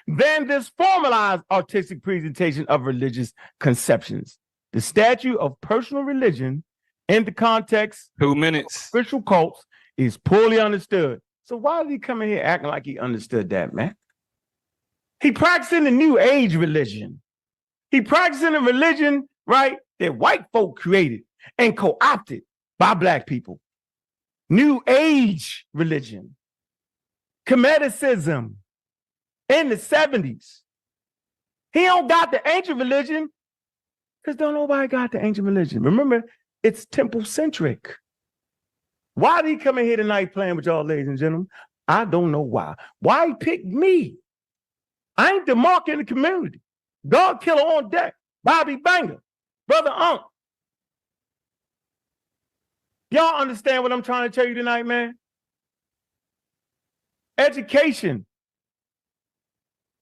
Than this formalized artistic presentation of religious conceptions. The statue of personal religion in the context 2 minutes. of official cults is poorly understood. So why is he coming here acting like he understood that, man? He practicing the New Age religion. He practicing a religion, right, that white folk created and co-opted by black people. New Age religion. Kemeticism in the 70s. He don't got the ancient religion because don't nobody got the ancient religion. Remember, it's temple-centric. Why did he come in here tonight playing with y'all, ladies and gentlemen? I don't know why. Why he picked me? I ain't the mark in the community. God killer on deck. Bobby Banger. Brother Ankh. Y'all understand what I'm trying to tell you tonight, man? Education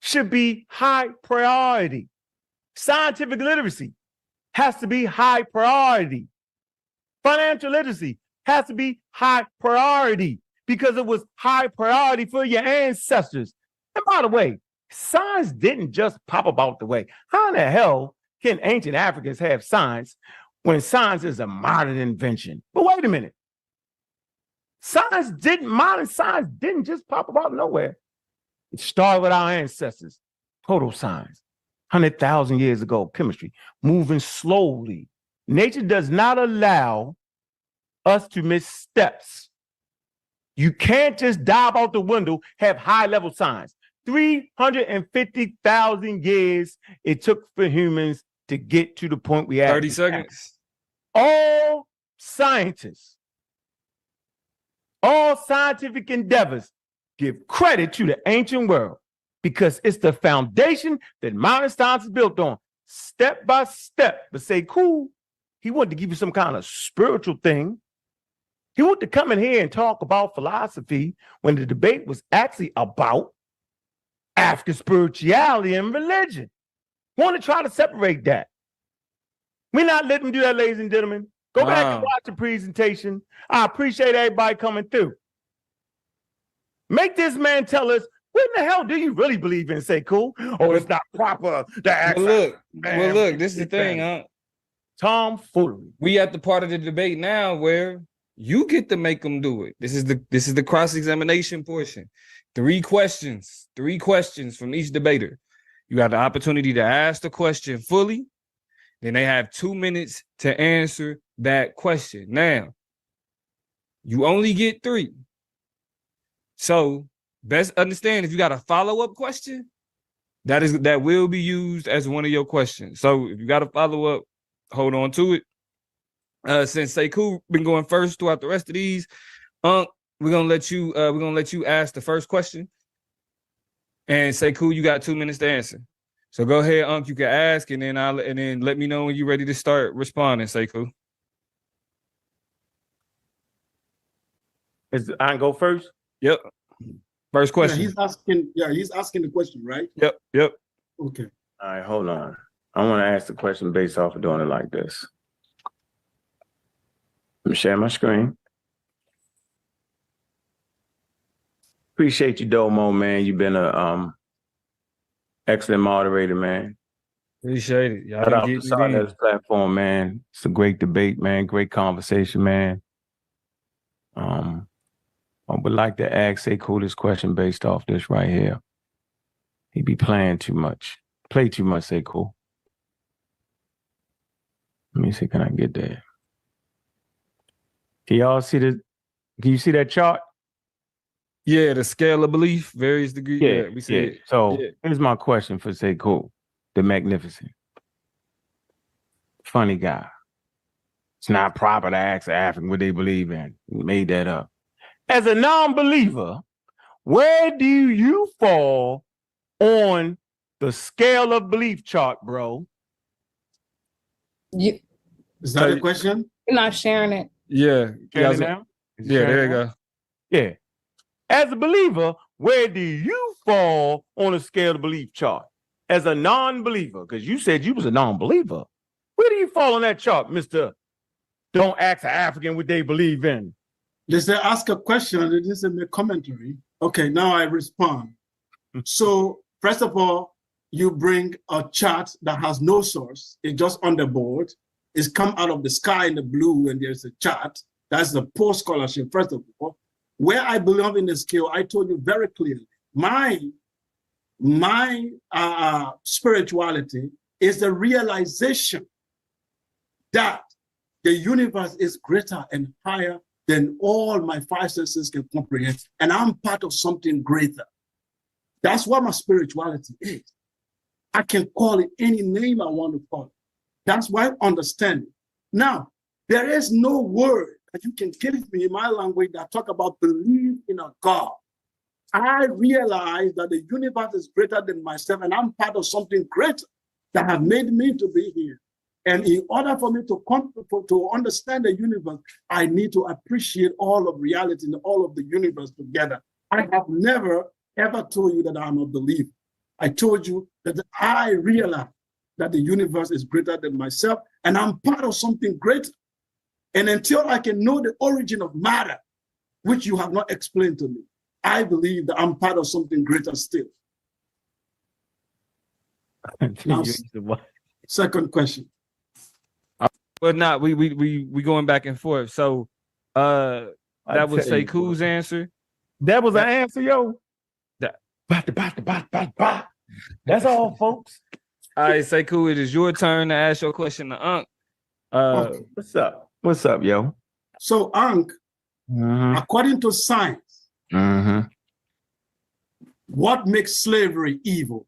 should be high priority. Scientific literacy has to be high priority. Financial literacy has to be high priority because it was high priority for your ancestors. And by the way, science didn't just pop about the way. How in the hell can ancient Africans have science when science is a modern invention? But wait a minute. Modern science didn't just pop about nowhere. It started with our ancestors. Total science. 100,000 years ago, chemistry, moving slowly. Nature does not allow us to miss steps. You can't just dive out the window, have high-level science. 350,000 years it took for humans to get to the point we had. 30 seconds. All scientists, all scientific endeavors give credit to the ancient world because it's the foundation that modern science is built on, step by step. But Sekou, he wanted to give you some kind of spiritual thing. He wanted to come in here and talk about philosophy when the debate was actually about African spirituality and religion. Want to try to separate that. We're not letting him do that, ladies and gentlemen. Go back and watch the presentation. I appreciate everybody coming through. Make this man tell us What in the hell do you really believe in, Sekou? Oh, it's not proper to ask. Well, man, look, this is the thing, huh? Tomfoolery. We at the part of the debate now where you get to make them do it. This is the cross-examination portion. 3 questions from each debater. You got the opportunity to ask the question fully. Then they have 2 minutes to answer that question. Now, you only get 3. So best understand if you got a follow-up question, that will be used as one of your questions. So if you got a follow-up, hold on to it. Since Sekou been going first throughout the rest of these, we're gonna let you ask the first question. And Sekou, you got 2 minutes to answer. So go ahead, you can ask, and then let me know when you're ready to start responding, Sekou. I go first? Yep. First question. Yeah, he's asking the question, right? Yep. Okay. All right, hold on. I want to ask the question based off of doing it like this. Let me share my screen. Appreciate you, Domo, man. You've been a excellent moderator, man. Appreciate it. Y'all Shout out didn't to get me sa.neter's platform, man. It's a great debate, man. Great conversation, man. I would like to ask Sekou this question based off this right here. He be playing too much. Play too much, Sekou. Let me see, can I get there? Can y'all see the, can you see that chart? Yeah, the scale of belief, various degrees. Yeah, we see it. So here's my question for Sekou, the Magnificent. Funny guy. It's not proper to ask an African what they believe in. He made that up. As a non-believer, where do you fall on the scale of belief chart, bro? Is that a question? You're not sharing it. Yeah. Sharing it now? There you go. Yeah. As a believer, where do you fall on a scale of belief chart? As a non-believer, because you said you was a non-believer. Where do you fall on that chart, Mr. Don't ask an African what they believe in? They say ask a question, they didn't say make commentary. Okay, now I respond. So first of all, you bring a chart that has no source. It's just on the board. It's come out of the sky in the blue, and there's a chart. That's the poor scholarship, first of all. Where I belong in the scale, I told you very clearly. My spirituality is the realization that the universe is greater and higher than all my 5 senses can comprehend. And I'm part of something greater. That's what my spirituality is. I can call it any name I want to call it. That's why I understand it. Now, there is no word that you can give me in my language that talk about believe in a God. I realize that the universe is greater than myself, and I'm part of something greater that have made me to be here. And in order for me to understand the universe, I need to appreciate all of reality and all of the universe together. I have never, ever told you that I'm a believer. I told you that I realize that the universe is greater than myself, and I'm part of something greater. And until I can know the origin of matter, which you have not explained to me, I believe that I'm part of something greater still. Now, second question. But not we going back and forth. So that was Sekou's answer. That was an answer, yo. That's all, folks. All right, Sekou, it is your turn to ask your question to Ankh. Okay. What's up, yo? So Ankh, according to science, what makes slavery evil?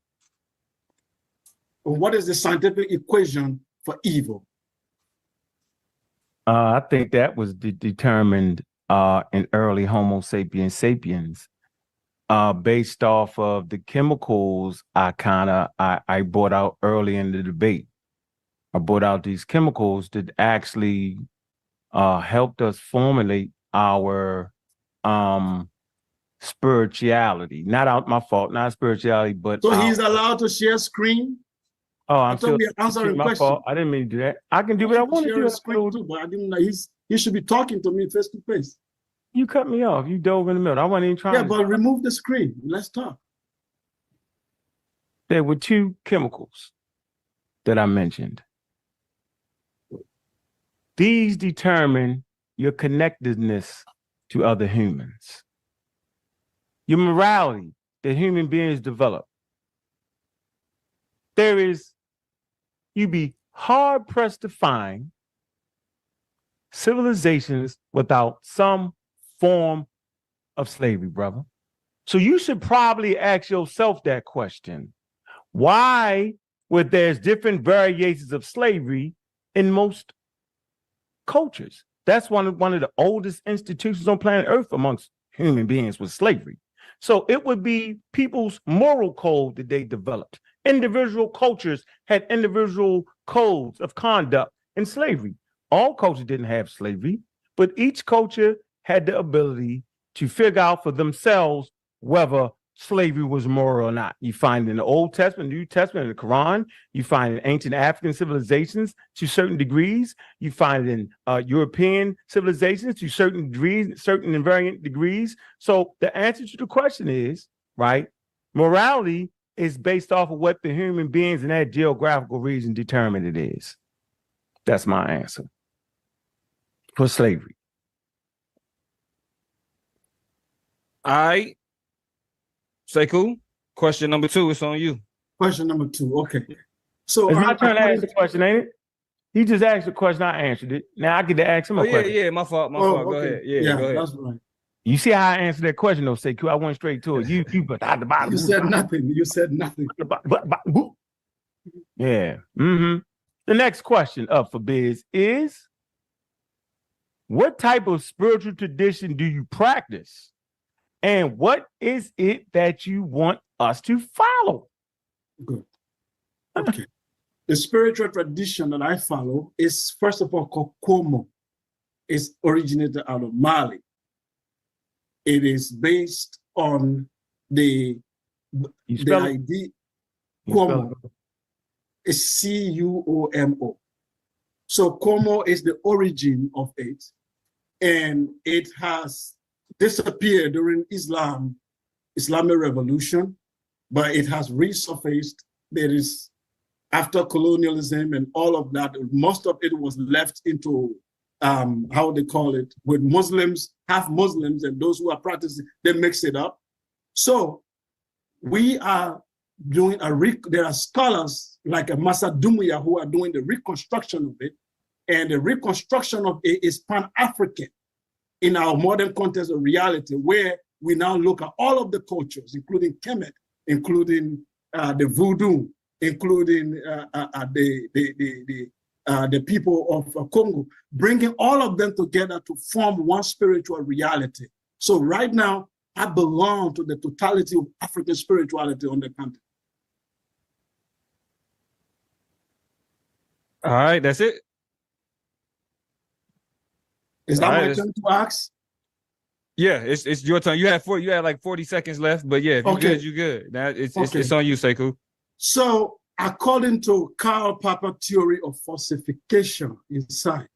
Or what is the scientific equation for evil? I think that was determined in early Homo sapiens based off of the chemicals I brought out early in the debate. I brought out these chemicals that actually helped us formulate our spirituality. Not my fault, not spirituality, but so he's allowed to share screen. Oh, I'm still answering my question. fault. I didn't mean to do that. I can do what I want to do. Screen too, but I didn't know he should be talking to me face to face. You cut me off. You dove in the middle. I wasn't even trying. Yeah, but remove the screen. Let's talk. there were two chemicals that I mentioned. These determine your connectedness to other humans, your morality that human beings develop. You'd be hard pressed to find civilizations without some form of slavery, brother. So you should probably ask yourself that question. Why would there's different variations of slavery in most cultures? That's one of the oldest institutions on planet Earth amongst human beings was slavery. So it would be people's moral code that they developed. Individual cultures had individual codes of conduct in slavery. All cultures didn't have slavery, but each culture had the ability to figure out for themselves whether slavery was moral or not. You find in the Old Testament, New Testament, and the Quran. You find in ancient African civilizations to certain degrees. You find it in European civilizations to certain degrees, certain invariant degrees. So the answer to the question is, right, morality is based off of what the human beings in that geographical region determine it is. That's my answer for slavery. All right. Sekou, question number 2, it's on you. Question number 2, okay. So it's my turn to ask the question, ain't it? He just asked the question, I answered it. Now I get to ask him a question. Yeah, my fault. Go ahead. Yeah, go ahead. That's right. You see how I answered that question, though, Sekou? I went straight to it. You but at the bottom. You said nothing. You said nothing. Yeah. Mm-hmm. The next question up for Biz is, what type of spiritual tradition do you practice? And what is it that you want us to follow? Good. Okay. The spiritual tradition that I follow is, first of all, called Komo. It's originated out of Mali. It is based on the idea. Komo. It's C-U-O-M-O. So Komo is the origin of it, and it has disappeared during Islamic Revolution, but it has resurfaced. There is, after colonialism and all of that, most of it was left into how they call it, with Muslims, half Muslims, and those who are practicing, they mix it up. So we are doing there are scholars like a Massa Dumbuya who are doing the reconstruction of it, and the reconstruction of it is Pan-African in our modern context of reality, where we now look at all of the cultures, including Kemet, including the Voodoo, including the people of Congo, bringing all of them together to form one spiritual reality. So right now, I belong to the totality of African spirituality on the continent. All right, that's it. Is that my turn to ask? Yeah, it's your turn. You had like 40 seconds left, but yeah, if you're good, you're good. Now it's on you, Sekou. So according to Karl Popper theory of falsification in science,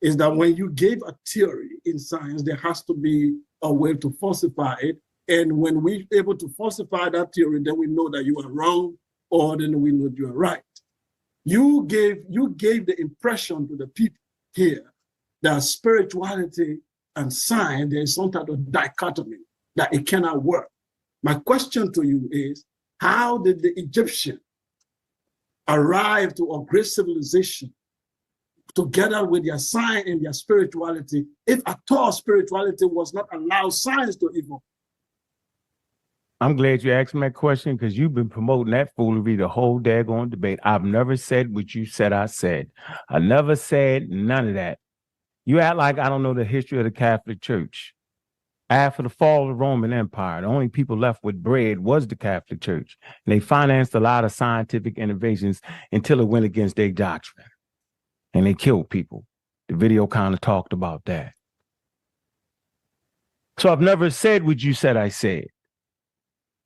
is that when you give a theory in science, there has to be a way to falsify it. And when we're able to falsify that theory, then we know that you are wrong, or then we know you are right. You gave the impression to the people here that spirituality and science, there is some type of dichotomy, that it cannot work. My question to you is, how did the Egyptian arrive to a great civilization together with their science and their spirituality, if at all spirituality was not allowed science to evolve? I'm glad you asked me that question, because you've been promoting that foolery the whole daggone debate. I've never said what you said I said. I never said none of that. You act like I don't know the history of the Catholic Church. After the fall of the Roman Empire, the only people left with bread was the Catholic Church. And they financed a lot of scientific innovations until it went against their doctrine. And they killed people. The video kind of talked about that. So I've never said what you said I said.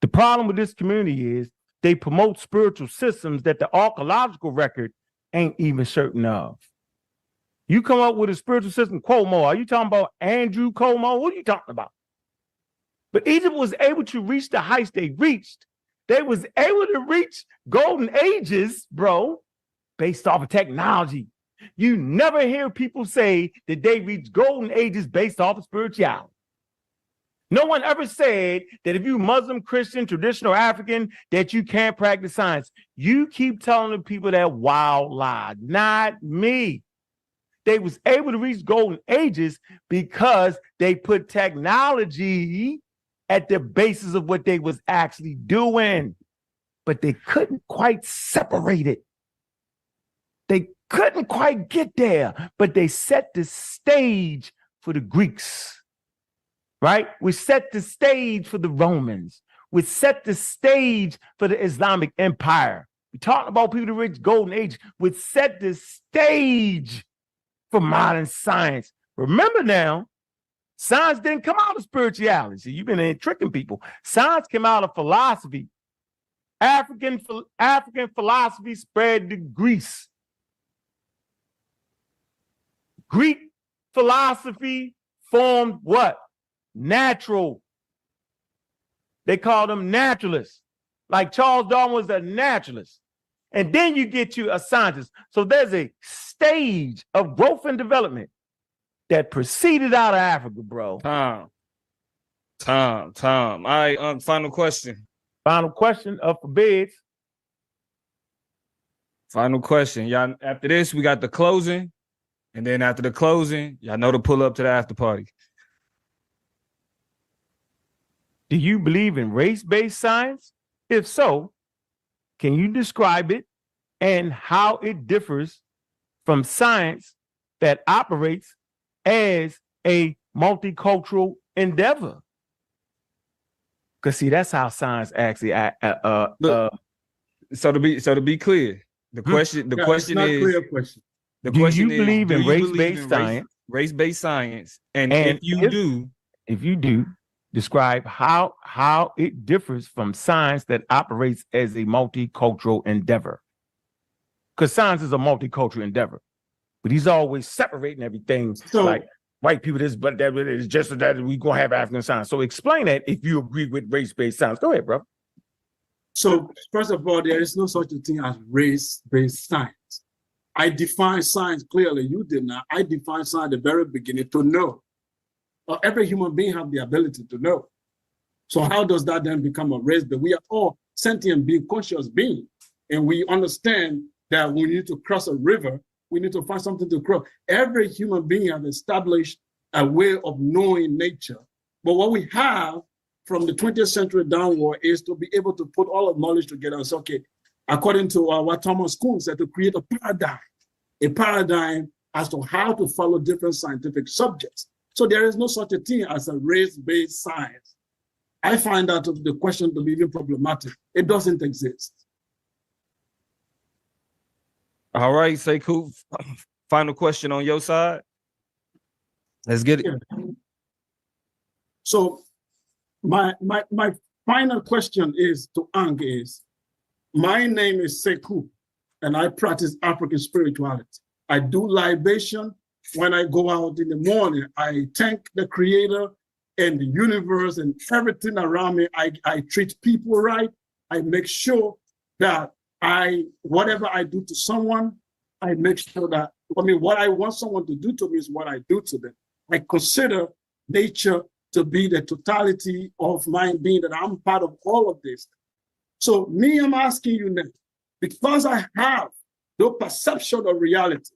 The problem with this community is they promote spiritual systems that the archaeological record ain't even certain of. You come up with a spiritual system, Cuomo. Are you talking about Andrew Cuomo? What are you talking about? But Egypt was able to reach the heights they reached They was able to reach golden ages, bro, based off of technology. You never hear people say that they reach golden ages based off of spirituality. No one ever said that if you Muslim, Christian, traditional African, that you can't practice science. You keep telling the people that wild lie, not me. They was able to reach golden ages because they put technology at the basis of what they was actually doing, but they couldn't quite separate it. They couldn't quite get there, but they set the stage for the Greeks, right? We set the stage for the Romans. We set the stage for the Islamic Empire. We're talking about people to reach golden age. We set the stage for modern science. Remember now, science didn't come out of spirituality. See, you've been tricking people. Science came out of philosophy. African philosophy spread to Greece. Greek philosophy formed what? Natural. They called them naturalists. Like Charles Darwin was a naturalist. And then you get to a scientist. So there's a stage of growth and development that proceeded out of Africa, bro. Tom. All right, final question. Final question up for bids. Final question. Y'all, after this, we got the closing. And then after the closing, y'all know to pull up to the after party. Do you believe in race-based science? If so, can you describe it and how it differs from science that operates as a multicultural endeavor? Because see, that's how science actually. So to be clear, the question is clear question. The question do you believe in race-based science? Race-based science, and if you do, describe how it differs from science that operates as a multicultural endeavor. Because science is a multicultural endeavor, but he's always separating everything. So, like white people, this, but that is just that we gonna have African science. So explain that if you agree with race-based science. Go ahead, bro. So first of all, there is no such a thing as race-based science. I define science clearly. You did not. I define science at the very beginning to know. Every human being has the ability to know. So how does that then become a race? But we are all sentient being, conscious beings, and we understand that we need to cross a river. We need to find something to cross. Every human being has established a way of knowing nature. But what we have from the 20th century downward is to be able to put all of knowledge together and say, okay, according to what Thomas Kuhn said, to create a paradigm as to how to follow different scientific subjects. So there is no such a thing as a race-based science. I find that the question to be even problematic. It doesn't exist. All right, Sekou, final question on your side. Let's get it. So my final question is to Ankh is, my name is Sekou, and I practice African spirituality. I do libation. When I go out in the morning, I thank the Creator and the universe and everything around me. I treat people right. I make sure that whatever I do to someone, I make sure that, what I want someone to do to me is what I do to them. I consider nature to be the totality of my being, that I'm part of all of this. So I'm asking you now, because I have no perception of reality,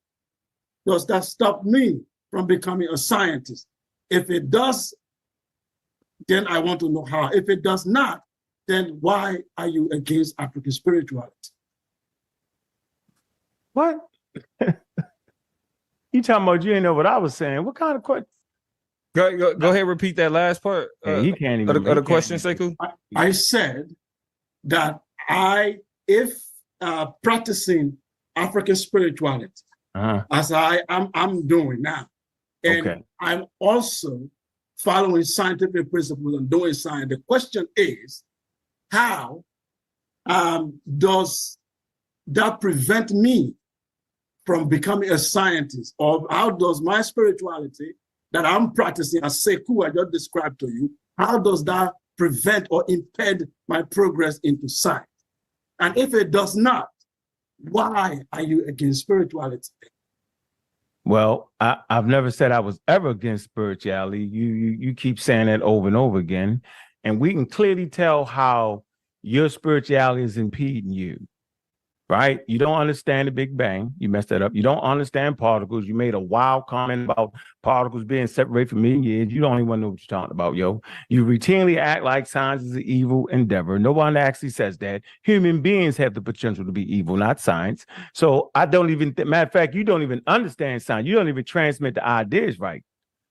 does that stop me from becoming a scientist? If it does, then I want to know how. If it does not, then why are you against African spirituality? What? You talking about you ain't know what I was saying? What kind of question? Go ahead, repeat that last part. He can't even. The question, Sekou. I said that if practicing African spirituality, as I'm doing now, and I'm also following scientific principles and doing science. The question is, how does that prevent me from becoming a scientist? Or how does my spirituality that I'm practicing, as Sekou I just described to you, how does that prevent or impede my progress into science? And if it does not, why are you against spirituality? Well, I've never said I was ever against spirituality. You keep saying that over and over again, and we can clearly tell how your spirituality is impeding you, right? You don't understand the Big Bang. You messed that up. You don't understand particles. You made a wild comment about particles being separated from million years. You don't even know what you're talking about, yo. You routinely act like science is an evil endeavor. No one actually says that. Human beings have the potential to be evil, not science. So I don't even, matter of fact, you don't even understand science. You don't even transmit the ideas right.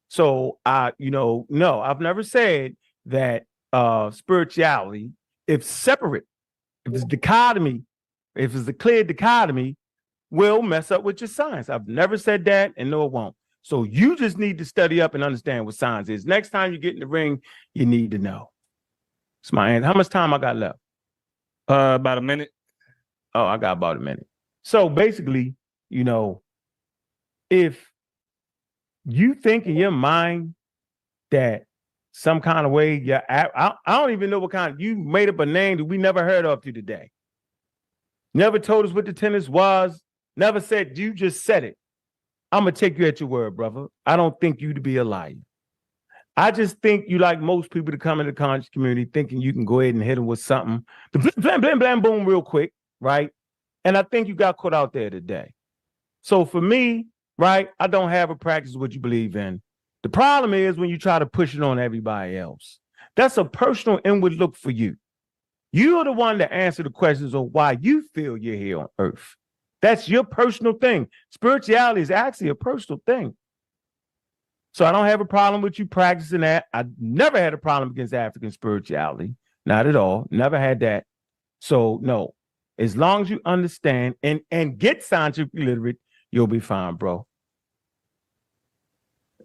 So no, I've never said that spirituality, if separate, if it's dichotomy, if it's a clear dichotomy, will mess up with your science. I've never said that, and no, it won't. So you just need to study up and understand what science is. Next time you get in the ring, you need to know. It's my answer. How much time I got left? About a minute. Oh, I got about a minute. So basically, if you think in your mind that some kind of way, I don't even know what kind, you made up a name that we never heard of to today. Never told us what the tennis was. Never said, you just said it. I'm going to take you at your word, brother. I don't think you to be a liar. I just think you, like most people to come in the conscious community, thinking you can go ahead and hit them with something. Blam, blam, blam, boom, real quick, right? And I think you got caught out there today. So for me, right, I don't have a practice of what you believe in. The problem is when you try to push it on everybody else. That's a personal inward look for you. You're the one to answer the questions on why you feel you're here on earth. That's your personal thing. Spirituality is actually a personal thing. So I don't have a problem with you practicing that. I never had a problem against African spirituality. Not at all. Never had that. So no, as long as you understand and get scientifically literate, you'll be fine, bro.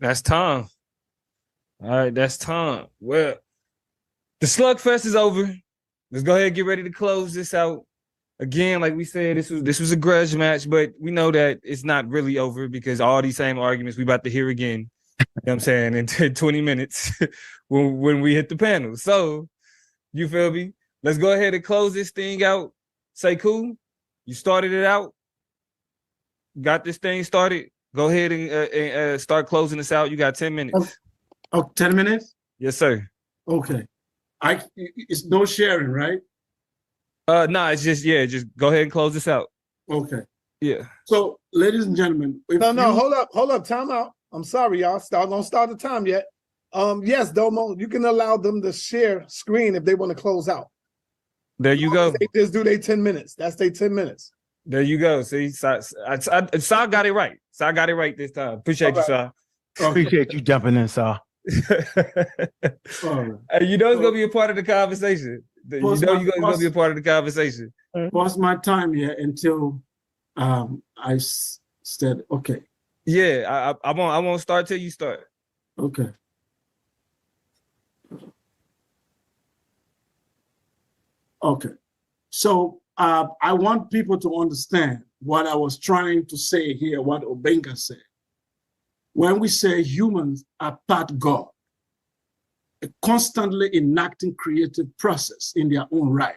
That's time. All right, that's time. Well, the slugfest is over. Let's go ahead and get ready to close this out. Again, like we said, this was a grudge match, but we know that it's not really over because all these same arguments we about to hear again. You know what I'm saying, in 20 minutes when we hit the panel. So, you feel me? Let's go ahead and close this thing out. Sekou, you started it out. Got this thing started. Go ahead and start closing this out. You got 10 minutes. Oh, 10 minutes? Yes, sir. Okay. It's no sharing, right? No, it's just go ahead and close this out. Okay. Yeah. So, ladies and gentlemen, hold up, time out. I'm sorry, y'all. Don't start the time yet. Yes, Domo, you can allow them to share screen if they want to close out. There you go. They just do their 10 minutes. That's their 10 minutes. There you go. See, Sa got it right. Sa got it right this time. Appreciate you, Sa. Appreciate you jumping in, Sa. Hey, you know it's gonna be a part of the conversation. You know you're gonna be a part of the conversation. Pause my time here until I said okay. Yeah, I won't start till you start. Okay. Okay. So I want people to understand what I was trying to say here, what Obenga said. When we say humans are part God, a constantly enacting creative process in their own right,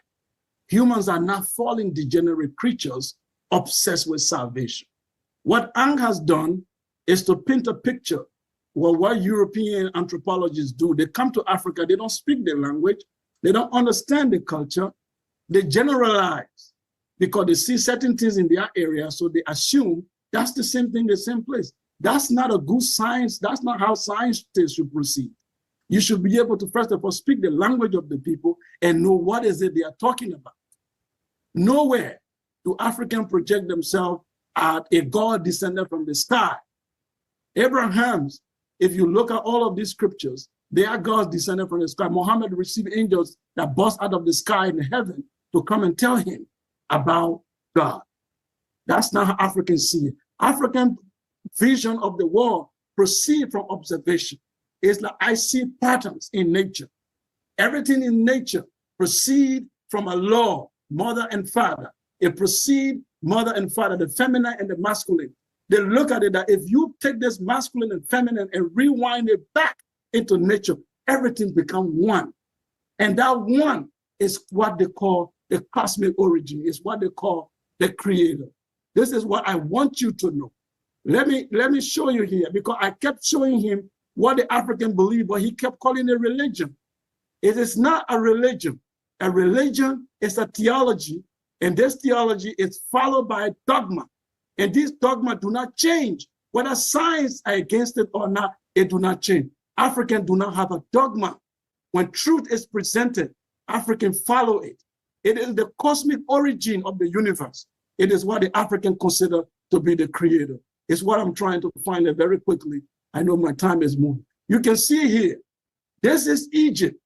humans are not falling degenerate creatures obsessed with salvation. What Ankh has done is to paint a picture. Well, what European anthropologists do, they come to Africa, they don't speak the language, they don't understand the culture, they generalize because they see certain things in their area, so they assume that's the same thing, the same place. That's not a good science. That's not how science should proceed. You should be able to, first of all, speak the language of the people and know what is it they are talking about. Nowhere do Africans project themselves as a God descended from the sky. Abraham's, if you look at all of these scriptures, they are gods descended from the sky. Muhammad received angels that burst out of the sky in heaven to come and tell him about God. That's not how Africans see it. African vision of the world proceed from observation. It's like I see patterns in nature. Everything in nature proceed from a law, mother and father. It proceed mother and father, the feminine and the masculine. They look at it that if you take this masculine and feminine and rewind it back into nature, everything becomes one. And that one is what they call the cosmic origin, is what they call the creator. This is what I want you to know. Let me show you here, because I kept showing him what the African believe, but he kept calling it religion. It is not a religion. A religion is a theology, and this theology is followed by a dogma. And these dogma do not change. Whether science are against it or not, it do not change. Africans do not have a dogma. When truth is presented, Africans follow it. It is the cosmic origin of the universe. It is what the African consider to be the creator. It's what I'm trying to find it very quickly. I know my time is moving. You can see here, this is Egypt.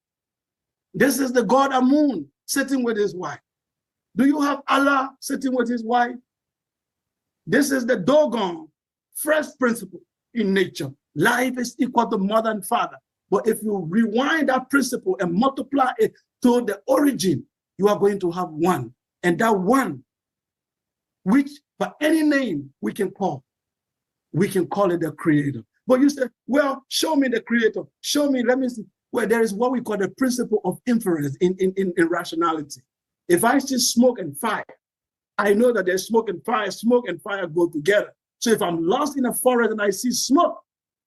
This is the god Amun sitting with his wife. Do you have Allah sitting with his wife? This is the Dogon, first principle in nature. Life is equal to mother and father. But if you rewind that principle and multiply it to the origin, you are going to have one. And that one, which by any name we can call it the creator. But you say, well, show me the creator. Show me, let me see. Well, there is what we call the principle of inference in rationality. If I see smoke and fire, I know that there's smoke and fire go together. So if I'm lost in a forest and I see smoke,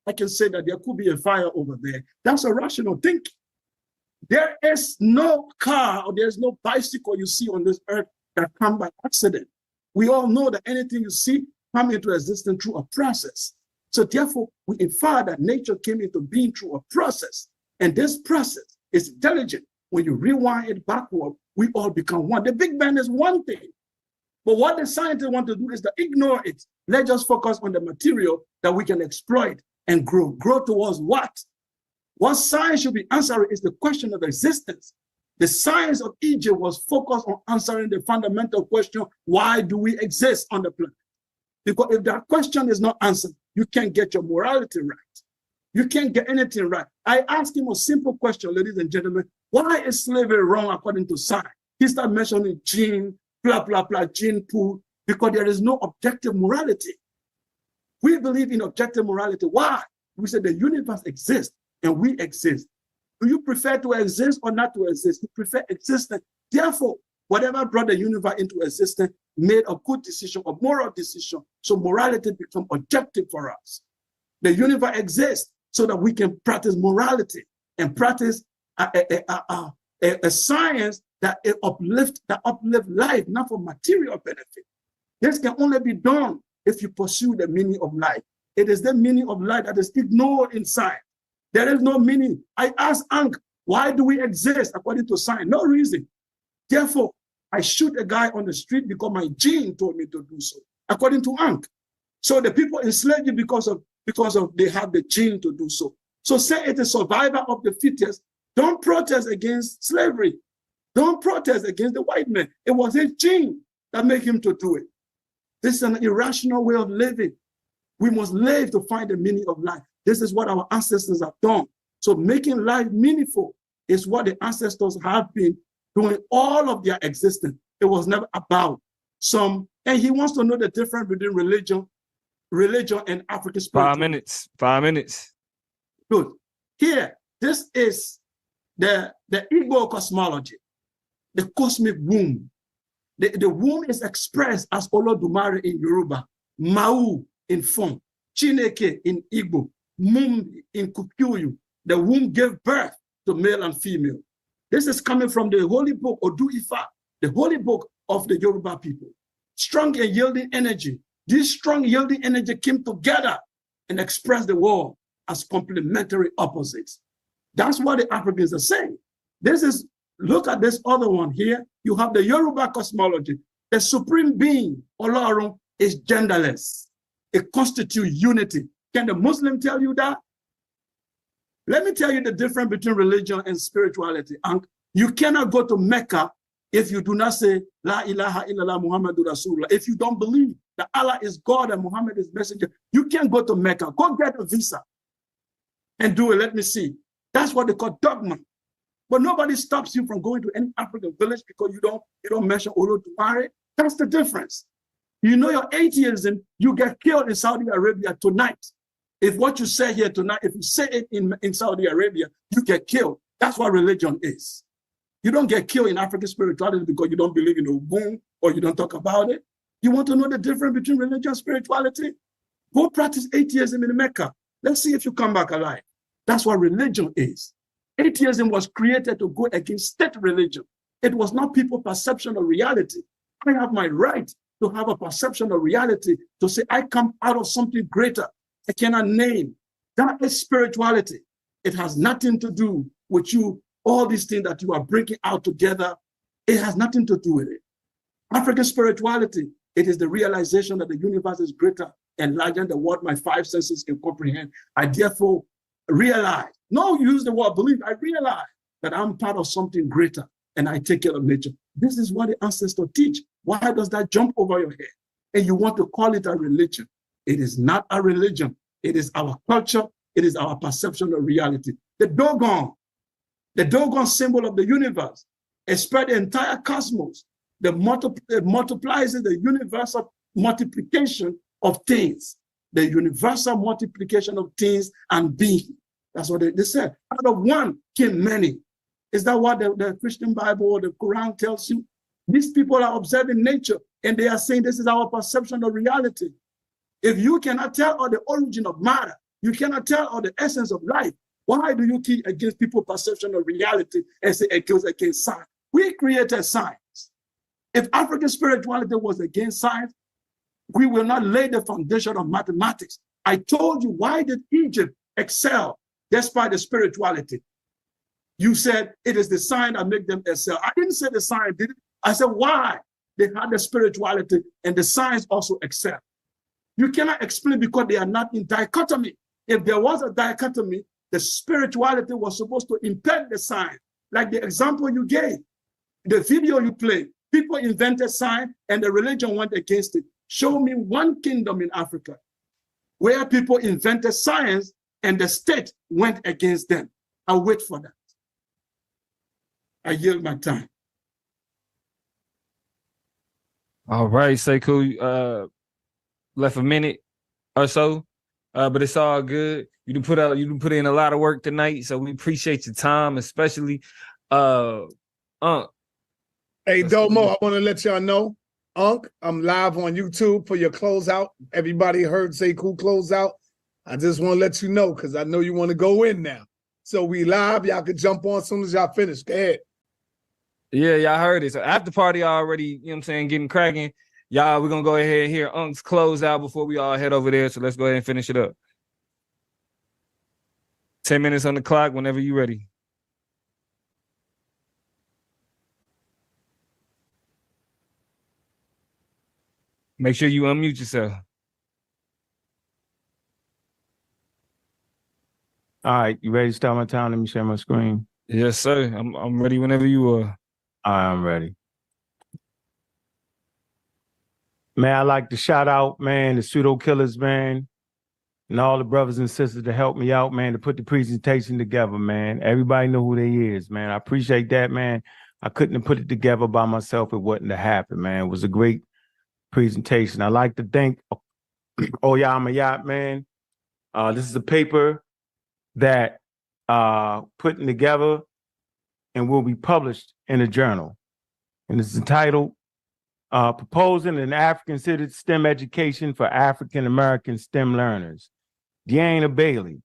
I can say that there could be a fire over there. That's a rational thinking. There is no car or there's no bicycle you see on this earth that come by accident. We all know that anything you see come into existence through a process. So therefore, we infer that nature came into being through a process. And this process is intelligent. When you rewind it backward, we all become one. The Big Bang is one thing. But what the scientists want to do is to ignore it. Let's just focus on the material that we can exploit and grow. Grow towards what? What science should be answering is the question of existence. The science of Egypt was focused on answering the fundamental question, why do we exist on the planet? Because if that question is not answered, you can't get your morality right. You can't get anything right. I asked him a simple question, ladies and gentlemen. Why is slavery wrong according to science? He started mentioning gene, blah, blah, blah, gene pool, because there is no objective morality. We believe in objective morality. Why? We say the universe exists and we exist. Do you prefer to exist or not to exist? You prefer existence. Therefore, whatever brought the universe into existence made a good decision, a moral decision. So morality becomes objective for us. The universe exists so that we can practice morality and practice a science that uplift life, not for material benefit. This can only be done if you pursue the meaning of life. It is the meaning of life that is ignored in science. There is no meaning. I asked Ankh, why do we exist according to science? No reason. Therefore, I shoot a guy on the street because my gene told me to do so, according to Ankh. So the people enslaved you because of they have the gene to do so. So say it is survival of the fittest. Don't protest against slavery. Don't protest against the white man. It was his gene that made him to do it. This is an irrational way of living. We must live to find the meaning of life. This is what our ancestors have done. So making life meaningful is what the ancestors have been doing all of their existence. It was never about some, and he wants to know the difference between religion and African spirituality. 5 minutes. Good. Here, this is the Igbo cosmology, the cosmic womb. The womb is expressed as Olodumare in Yoruba, Mau in Fon, Chineke in Igbo, Mum in Kikuyu. The womb gave birth to male and female. This is coming from the holy book Odu Ifa, the holy book of the Yoruba people. Strong and yielding energy. This strong yielding energy came together and expressed the world as complementary opposites. That's what the Africans are saying. Look at this other one here. You have the Yoruba cosmology. The supreme being, Olorun, is genderless. It constitutes unity. Can the Muslim tell you that? Let me tell you the difference between religion and spirituality. You cannot go to Mecca if you do not say, La ilaha illallah Muhammadur Rasulullah. If you don't believe that Allah is God and Muhammad is messenger, you can't go to Mecca. Go get a visa and do it. Let me see. That's what they call dogma. But nobody stops you from going to any African village because you don't mention Olodumare. That's the difference. You know your atheism, you get killed in Saudi Arabia tonight. If what you say here tonight, if you say it in Saudi Arabia, you get killed. That's what religion is. You don't get killed in African spirituality because you don't believe in Ogun or you don't talk about it. You want to know the difference between religion and spirituality? Go practice atheism in Mecca. Let's see if you come back alive. That's what religion is. Atheism was created to go against state religion. It was not people's perception of reality. I have my right to have a perception of reality, to say I come out of something greater. I cannot name. That is spirituality. It has nothing to do with you, all these things that you are bringing out together. It has nothing to do with it. African spirituality, it is the realization that the universe is greater and larger than what my five senses can comprehend. I therefore realize, no, use the word believe, I realize that I'm part of something greater and I take care of nature. This is what the ancestors teach. Why does that jump over your head? And you want to call it a religion. It is not a religion. It is our culture. It is our perception of reality. The Dogon symbol of the universe, spread the entire cosmos. It multiplies the universal multiplication of things. The universal multiplication of things and being. That's what they said. Out of one came many. Is that what the Christian Bible or the Quran tells you? These people are observing nature and they are saying this is our perception of reality. If you cannot tell all the origin of matter, you cannot tell all the essence of life, why do you keep against people's perception of reality and say it goes against science? We created science. If African spirituality was against science, we will not lay the foundation of mathematics. I told you, why did Egypt excel despite the spirituality? You said it is the sign that make them excel. I didn't say the sign did it. I said why? They had the spirituality and the science also excel. You cannot explain because they are not in dichotomy. If there was a dichotomy, the spirituality was supposed to impede the science. Like the example you gave, the video you played, people invented science and the religion went against it. Show me one kingdom in Africa where people invented science and the state went against them. I'll wait for that. I yield my time. All right, Sekou, left a minute or so, but it's all good. You done put in a lot of work tonight, so we appreciate your time, especially Ankh. Hey, Domo, I want to let y'all know, Ankh, I'm live on YouTube for your closeout. Everybody heard Sekou closeout. I just want to let you know because I know you want to go in now. So we live. Y'all can jump on as soon as y'all finish. Go ahead. Yeah, y'all heard it. So after party already, you know what I'm saying, getting cracking. Y'all, we're going to go ahead and hear Ankh's closeout before we all head over there. So let's go ahead and finish it up. 10 minutes on the clock whenever you're ready. Make sure you unmute yourself. All right, you ready to start my time? Let me share my screen. Yes, sir. I'm ready whenever you are. I'm ready. Man, I like to shout out, man, the pseudo killers, man, and all the brothers and sisters to help me out, man, to put the presentation together, man. Everybody know who they is, man. I appreciate that, man. I couldn't have put it together by myself. It wouldn't have happened, man. It was a great presentation. I like to thank Oyama, man. This is a paper that putting together and will be published in a journal. And it's entitled Proposing an African-Centered STEM Education for African-American STEM Learners. Deanna Bailey,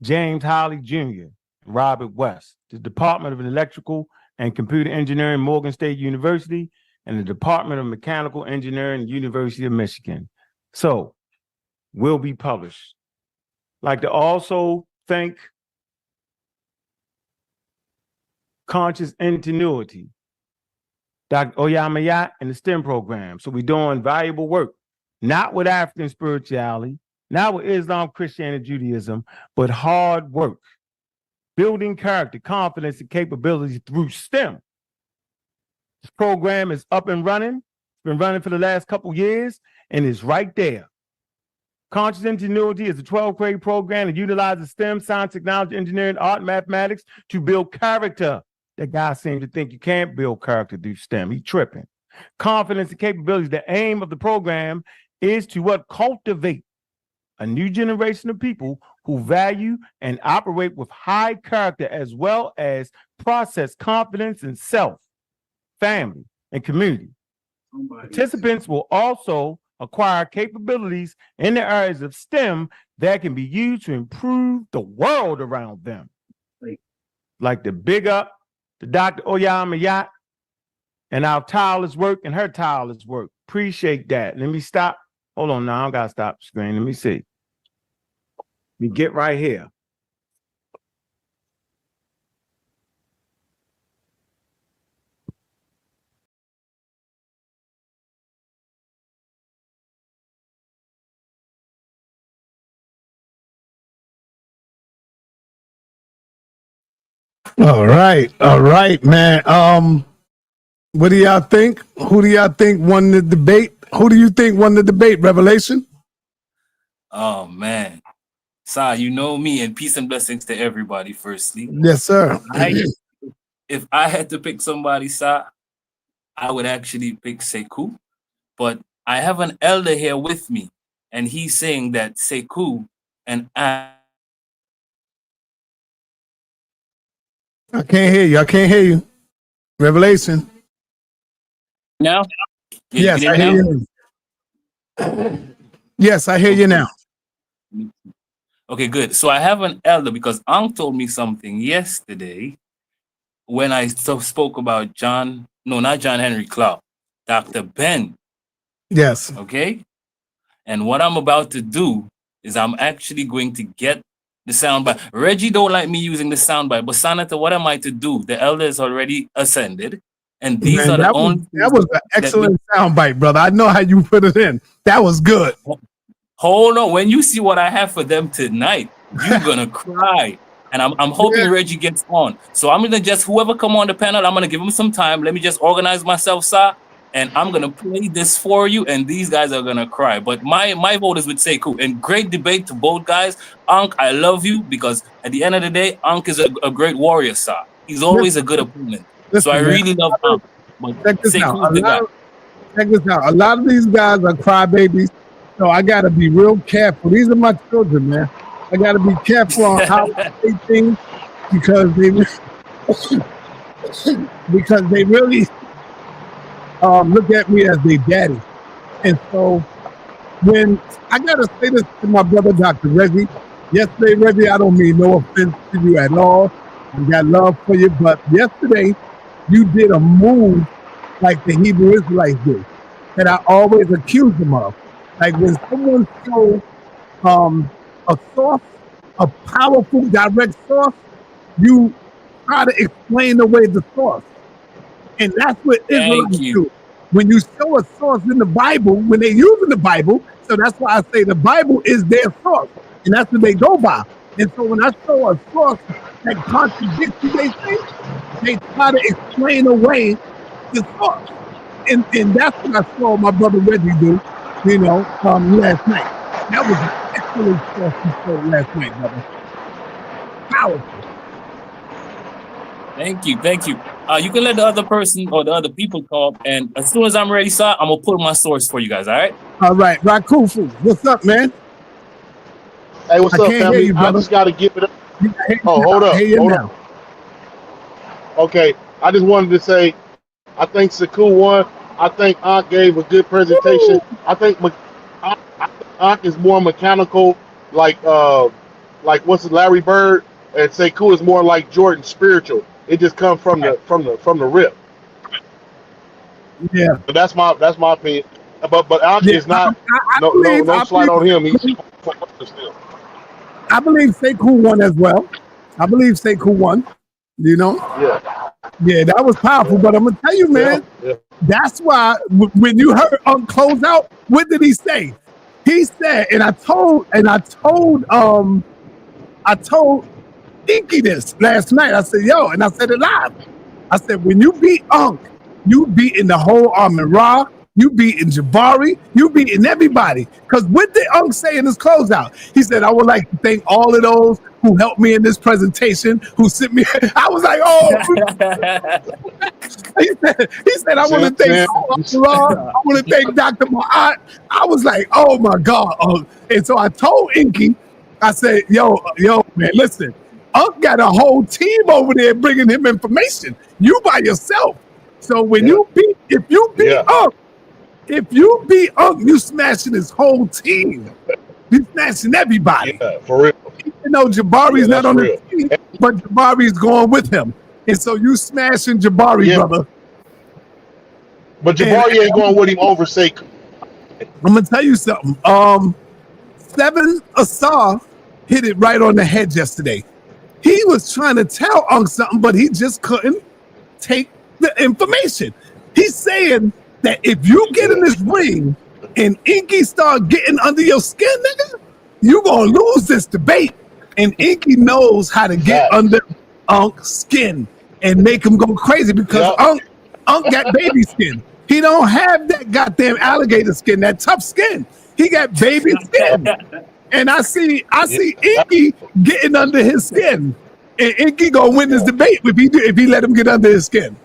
James Holly Jr., and Robert West, the Department of Electrical and Computer Engineering, Morgan State University, and the Department of Mechanical Engineering, University of Michigan. So, will be published. I'd like to also thank Conscious Ingenuity, Dr. Oyama and the STEM program. So we're doing valuable work, not with African spirituality, not with Islam, Christianity, Judaism, but hard work, building character, confidence, and capabilities through STEM. This program is up and running. It's been running for the last couple years, and it's right there. Conscious Ingenuity is a 12th grade program that utilizes STEM, science, technology, engineering, art, and mathematics to build character. That guy seems to think you can't build character through STEM. He's tripping. Confidence and capabilities. The aim of the program is to cultivate a new generation of people who value and operate with high character, as well as process confidence in self, family, and community. Participants will also acquire capabilities in the areas of STEM that can be used to improve the world around them. Like the big up, the Dr. Oyama Yacht, and our tireless work and her tireless work. Appreciate that. Let me stop. Hold on now. I gotta stop the screen. Let me see. Let me get right here. All right, man. What do y'all think? Who do y'all think won the debate? Who do you think won the debate, Revelation? Oh man. Sa, you know me, and peace and blessings to everybody, firstly. Yes, sir. If I had to pick somebody, Sa, I would actually pick Sekou. But I have an elder here with me, and he's saying that Sekou and I can't hear you. Revelation. Now? Yes, I hear you. Yes, I hear you now. Okay, good. So I have an elder because Ankh told me something yesterday when I spoke about not John Henry Clark, Dr. Ben. Yes. Okay? And what I'm about to do is I'm actually going to get the soundbite. Reggie don't like me using the soundbite, but sa.neter, what am I to do? The elder is already ascended, and these are the only. That was an excellent soundbite, brother. I know how you put it in. That was good. Hold on. When you see what I have for them tonight, you're gonna cry. And I'm hoping Reggie gets on. So I'm gonna just whoever come on the panel, I'm gonna give him some time. Let me just organize myself, sir. And I'm gonna play this for you, and these guys are gonna cry. But my vote is with Sekou. And great debate to both guys. Ankh, I love you because at the end of the day, Ankh is a great warrior, sir. He's always a good opponent. So I really love Ankh. But Sekou is the guy. Check this out. A lot of these guys are crybabies, so I gotta be real careful. These are my children, man. I gotta be careful on how I say things because they really look at me as their daddy. And so when I gotta say this to my brother, Dr. Reggie, yesterday, Reggie, I don't mean no offense to you at all. I got love for you, but yesterday you did a move like the Hebrew Israelites did, that I always accuse them of. Like when someone shows a source, a powerful direct source, you try to explain away the source. And that's what Israelites do. When you show a source in the Bible, when they're using the Bible, so that's why I say the Bible is their source. And that's what they go by. And so when I show a source that contradicts what they think, they try to explain away the source. And that's what I saw my brother Reggie do, last night. That was an excellent source he showed last night, brother. Powerful. Thank you. You can let the other person or the other people talk, and as soon as I'm ready, sir, I'm gonna pull my source for you guys. All right? All right, Rakufu, what's up, man? Hey, what's up, family? I just gotta give it up. Hold up. Okay, I just wanted to say, I think Sekou won. I think Ankh gave a good presentation. I think Ankh is more mechanical, like what's it, Larry Bird, and Sekou is more like Jordan, spiritual. It just comes from the rip. Yeah, but that's my opinion. But Ankh is not no slight on him. He's still. I believe Sekou won as well. Yeah, that was powerful. But I'm gonna tell you, man, that's why when you heard close out, what did he say? He said, and I told Inky this last night. I said, yo, and I said it live. I said, when you beat Ankh, you beating the whole Amun Ra, you beating Jabari, you beating everybody. Because what did Ankh say in his closeout? He said, I would like to thank all of those who helped me in this presentation, who sent me. I was like, he said, I want to thank I want to thank Dr. Ma'at. I was like, oh my God. And so I told Inky, I said, yo, man, listen. Unc got a whole team over there bringing him information. You by yourself. So when if you beat Unc, you smashing his whole team. You smashing everybody. Yeah, for real. Even though Jabari's not on the team, but Jabari's going with him. And so you smashing Jabari, brother. But Jabari ain't going with him over Sekou. I'm gonna tell you something. 7 Asar hit it right on the head yesterday. He was trying to tell Unc something, but he just couldn't take the information. He's saying that if you get in this ring and Inky start getting under your skin, nigga, you gonna lose this debate. And Inky knows how to get under Unc's skin and make him go crazy because Unc got baby skin. He don't have that goddamn alligator skin, that tough skin. He got baby skin. And I see Inky getting under his skin. And Inky gonna win this debate if he let him get under his skin.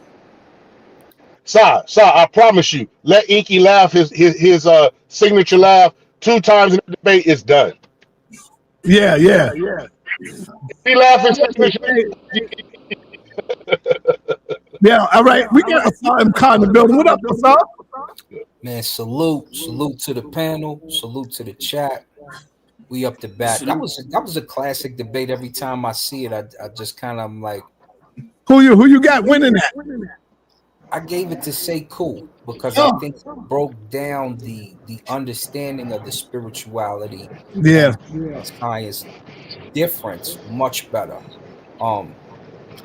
Sa, I promise you, let Inky laugh his signature laugh 2 times in the debate, it's done. Yeah. He laughing signature. Yeah, all right. We got Asar Khan in the building. What up, Asar? Man, salute to the panel, salute to the chat. We up to bat. That was a classic debate. Every time I see it, I just kind of like, who you got winning that? I gave it to Sekou because I think it broke down the understanding of the spirituality. Yeah, science difference much better.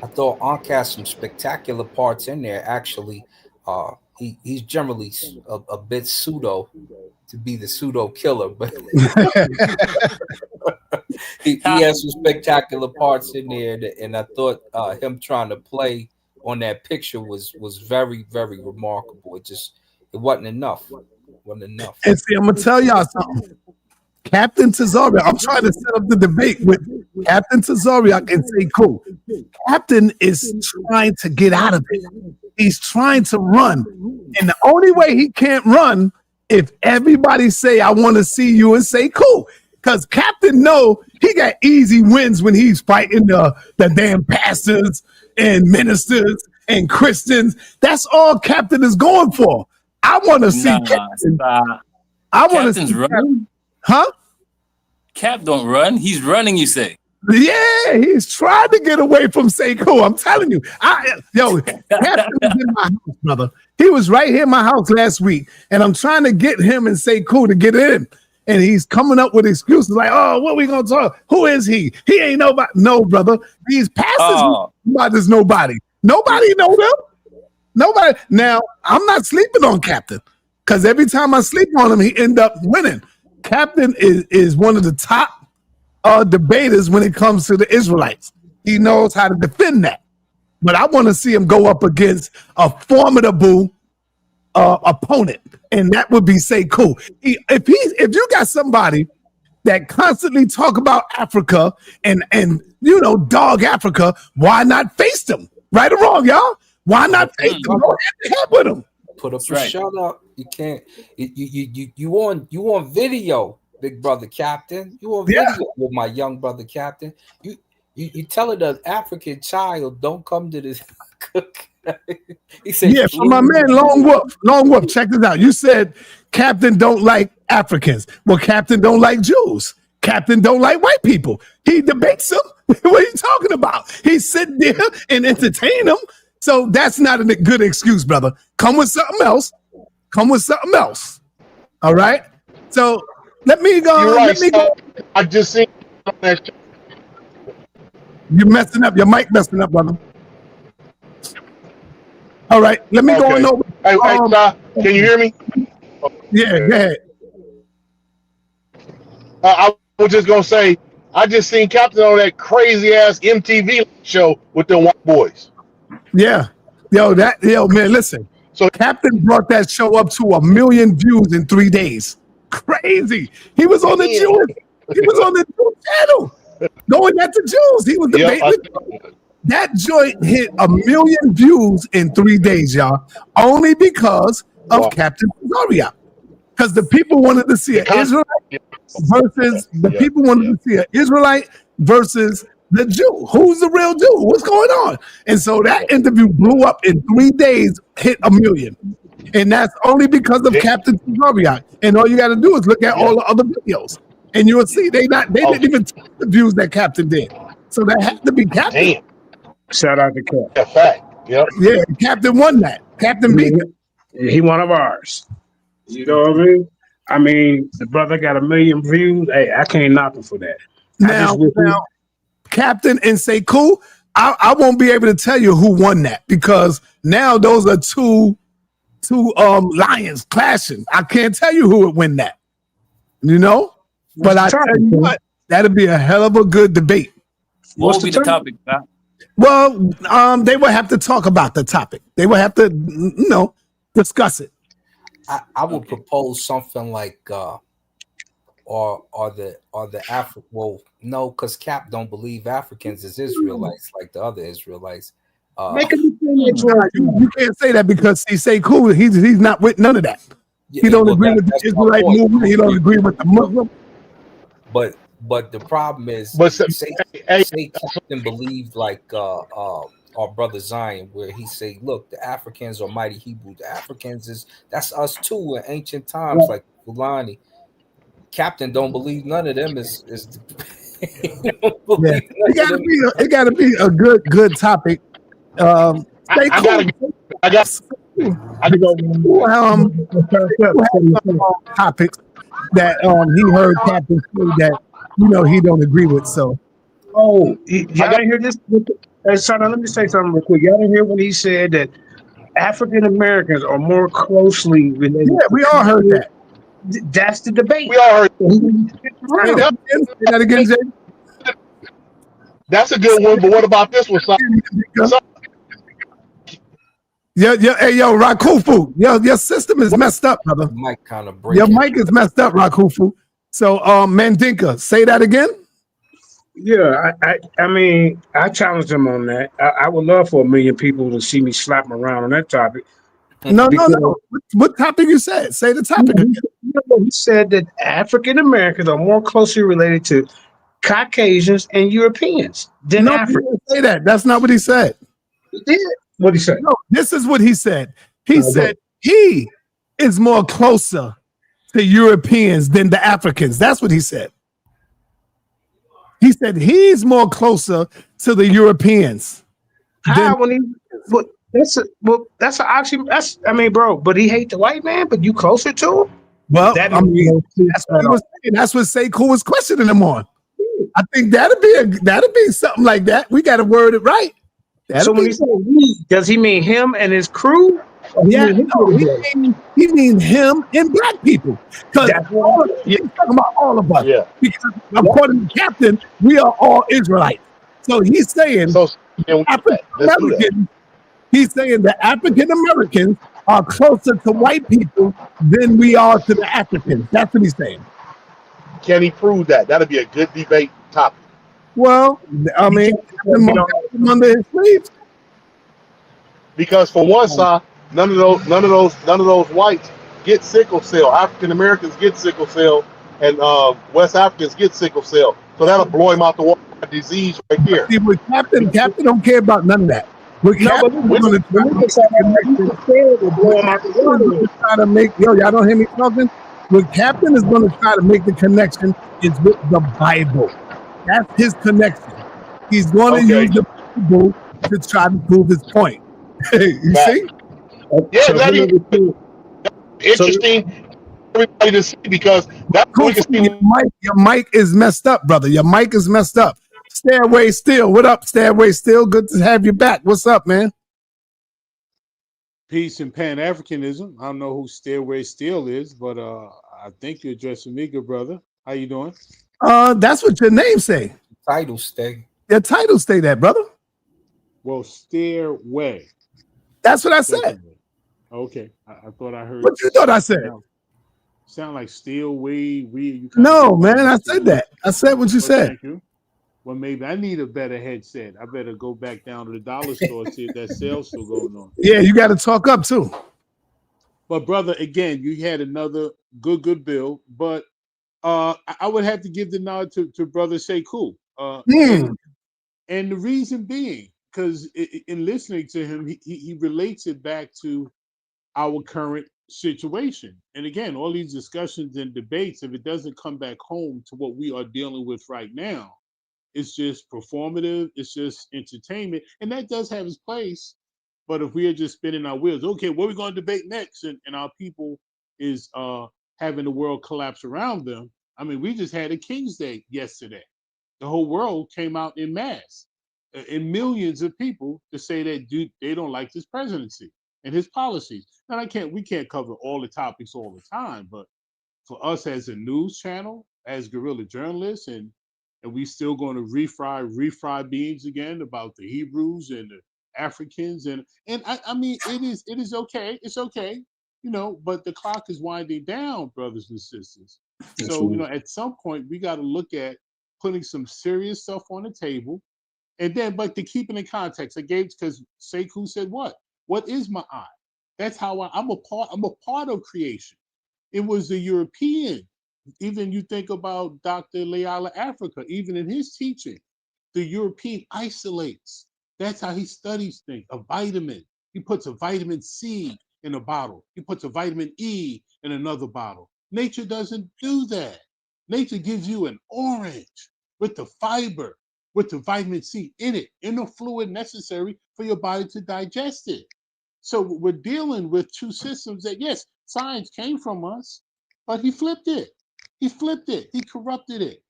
I thought Ankh has some spectacular parts in there. Actually, he's generally a bit pseudo to be the pseudo killer, but he has some spectacular parts in there. And I thought him trying to play on that picture was very, very remarkable. It wasn't enough. And see, I'm gonna tell y'all something. Captain Tazariak, I'm trying to set up the debate with Captain Tazariak and Sekou. Captain is trying to get out of it. He's trying to run. And the only way he can't run if everybody say, I want to see you and Sekou. Because Captain know he got easy wins when he's fighting the damn pastors and ministers and Christians. That's all Captain is going for. I want to see Captain. I want to see running. Huh? Cap don't run. He's running, you say? Yeah, he's trying to get away from Sekou. I'm telling you. Captain was in my house, brother. He was right here in my house last week, and I'm trying to get him and Sekou to get in. And he's coming up with excuses like, oh, what we gonna talk? Who is he? He ain't nobody. No, brother. These pastors, there's nobody. Nobody know them. Nobody. Now, I'm not sleeping on Captain, because every time I sleep on him, he end up winning. Captain is one of the top debaters when it comes to the Israelites. He knows how to defend that. But I want to see him go up against a formidable opponent, and that would be Sekou. If you got somebody that constantly talk about Africa and dog Africa, why not face them? Right or wrong, y'all? Why not face them? Go head with them. Put up a shut up. You can't. You on video, big brother Captain. You on video with my young brother Captain. You telling the African child don't come to this. He said, yeah, for my man Long Whoop. Check this out. You said Captain don't like Africans. Well, Captain don't like Jews. Captain don't like white people. He debates them. What are you talking about? He sit there and entertain them. So that's not a good excuse, brother. Come with something else. All right. So let me go. You're right. I just seen that. You're messing up. Your mic messing up, brother. All right. Let me go on over. Hey, can you hear me? Yeah, go ahead. I was just gonna say, I just seen Captain on that crazy ass MTV show with the white boys. Yeah, man, listen. So Captain brought that show up to 1 million views in 3 days. Crazy. He was on the Jewish. He was on the Jewish channel, going at the Jews. He was debating. That joint hit 1 million views in 3 days, y'all, only because of Captain Tazariak. Because the people wanted to see an Israelite versus the people wanted to see an Israelite versus the Jew. Who's the real Jew? What's going on? And so that interview blew up in 3 days, hit 1 million. And that's only because of Captain Zodiac. And all you got to do is look at all the other videos, and you will see they didn't even take the views that Captain did. So that had to be Captain. Damn. Shout out to Cap. Yeah, fact. Yep. Yeah, Captain won that. Captain beat him. He one of ours. You know what I mean? I mean, the brother got 1 million views. Hey, I can't knock him for that. Now, Captain and Sekou, I won't be able to tell you who won that, because now those are two lions clashing. I can't tell you who would win that. You know? But I tell you what, that'd be a hell of a good debate. What would be the topic, Doc? Well, they would have to talk about the topic. They would have to, discuss it. I would propose something like or the African, well, no, because Cap don't believe Africans is Israelites like the other Israelites. You can't say that, because he say cool. He's not with none of that. He don't agree with the Israelite movement. He don't agree with the Muslim. But the problem is, say Captain believed like our brother Zion, where he say, look, the Africans are mighty Hebrew. The Africans that's us too in ancient times, like Fulani. Captain don't believe none of them is It gotta be a good topic. Topics that he heard Captain say that he don't agree with. So y'all didn't hear this? Son, let me say something real quick. Y'all didn't hear when he said that African Americans are more closely related? Yeah, we all heard that. That's the debate. We all heard that again, Jay. That's a good one, but what about this one, son? Yeah, hey, yo, Rakufu, your system is messed up, brother. Mic kind of breaking. Your mic is messed up, Rakufu. So, Mandinka, say that again. Yeah, I mean, I challenged him on that. I would love for 1 million people to see me slap him around on that topic. No. What topic you said? Say the topic again. He said that African Americans are more closely related to Caucasians and Europeans than Africans. He didn't say that. That's not what he said. He did. What he said? No, this is what he said. He said he is more closer to Europeans than the Africans. That's what he said. He said he's more closer to the Europeans. That's an oxymoron. But he hate the white man, but you closer to him? Well, that's what he was saying. That's what Sekou was questioning him on. I think that'd be something like that. We got to word it right. So when he said we, does he mean him and his crew? Yeah, he means him and black people. Because he's talking about all of us. Yeah. Because according to Captain, we are all Israelites. So he's saying he's saying the African Americans are closer to white people than we are to the Africans. That's what he's saying. Can he prove that? That'd be a good debate topic. Well, I mean, under his sleeves. Because for one side, none of those whites get sickle cell. African Americans get sickle cell, and West Africans get sickle cell. So that'll blow him out the water. Disease right here. See, with Captain don't care about none of that. With Captain, we're going to try to make y'all don't hear me talking. What Captain is going to try to make the connection is with the Bible. That's his connection. He's going to use the Bible to try to prove his point. You see? Yeah, that is interesting. Everybody to see, because that's your mic is messed up, brother. Your mic is messed up. Stairway Still. What up, Stairway Still? Good to have you back. What's up, man? Peace and Pan-Africanism. I don't know who Stairway Still is, but I think you're addressing me, good brother. How you doing? That's what your name say. Title stay. Your title stay that, brother. Well, Stairway. That's what I said. Okay. I thought I heard. What you thought I said? Sound like Stairway. No, man, I said that. I said what you said. Thank you. Well, maybe I need a better headset. I better go back down to the dollar store, see if that sale's still going on. Yeah, you got to talk up too. But brother, again, you had another good bill. But I would have to give the nod to Brother Sekou. And the reason being, because in listening to him, he relates it back to our current situation. And again, all these discussions and debates, if it doesn't come back home to what we are dealing with right now, it's just performative, it's just entertainment. And that does have its place. But if we are just spinning our wheels, okay, what are we going to debate next? And our people is having the world collapse around them. I mean, we just had a King's Day yesterday. The whole world came out in mass, in millions of people, to say that they don't like this presidency and his policies. And we can't cover all the topics all the time, but for us as a news channel, as guerrilla journalists, and we still going to refry beans again about the Hebrews and the Africans, and I mean it is okay, it's okay, you know, but the clock is winding down, brothers and sisters. So you know, at some point we got to look at putting some serious stuff on the table, and then but to keep it in context, I gave, because Sekou said what is my eye? That's how I'm a part of creation. It was the European. Even you think about Dr. Leala Africa, even in his teaching, the European isolates. That's how he studies things. A vitamin. He puts a vitamin C in a bottle. He puts a vitamin E in another bottle. Nature doesn't do that. Nature gives you an orange with the fiber, with the vitamin C in it, in the fluid necessary for your body to digest it. So we're dealing with two systems that, yes, science came from us, but he flipped it. He flipped it. He corrupted it.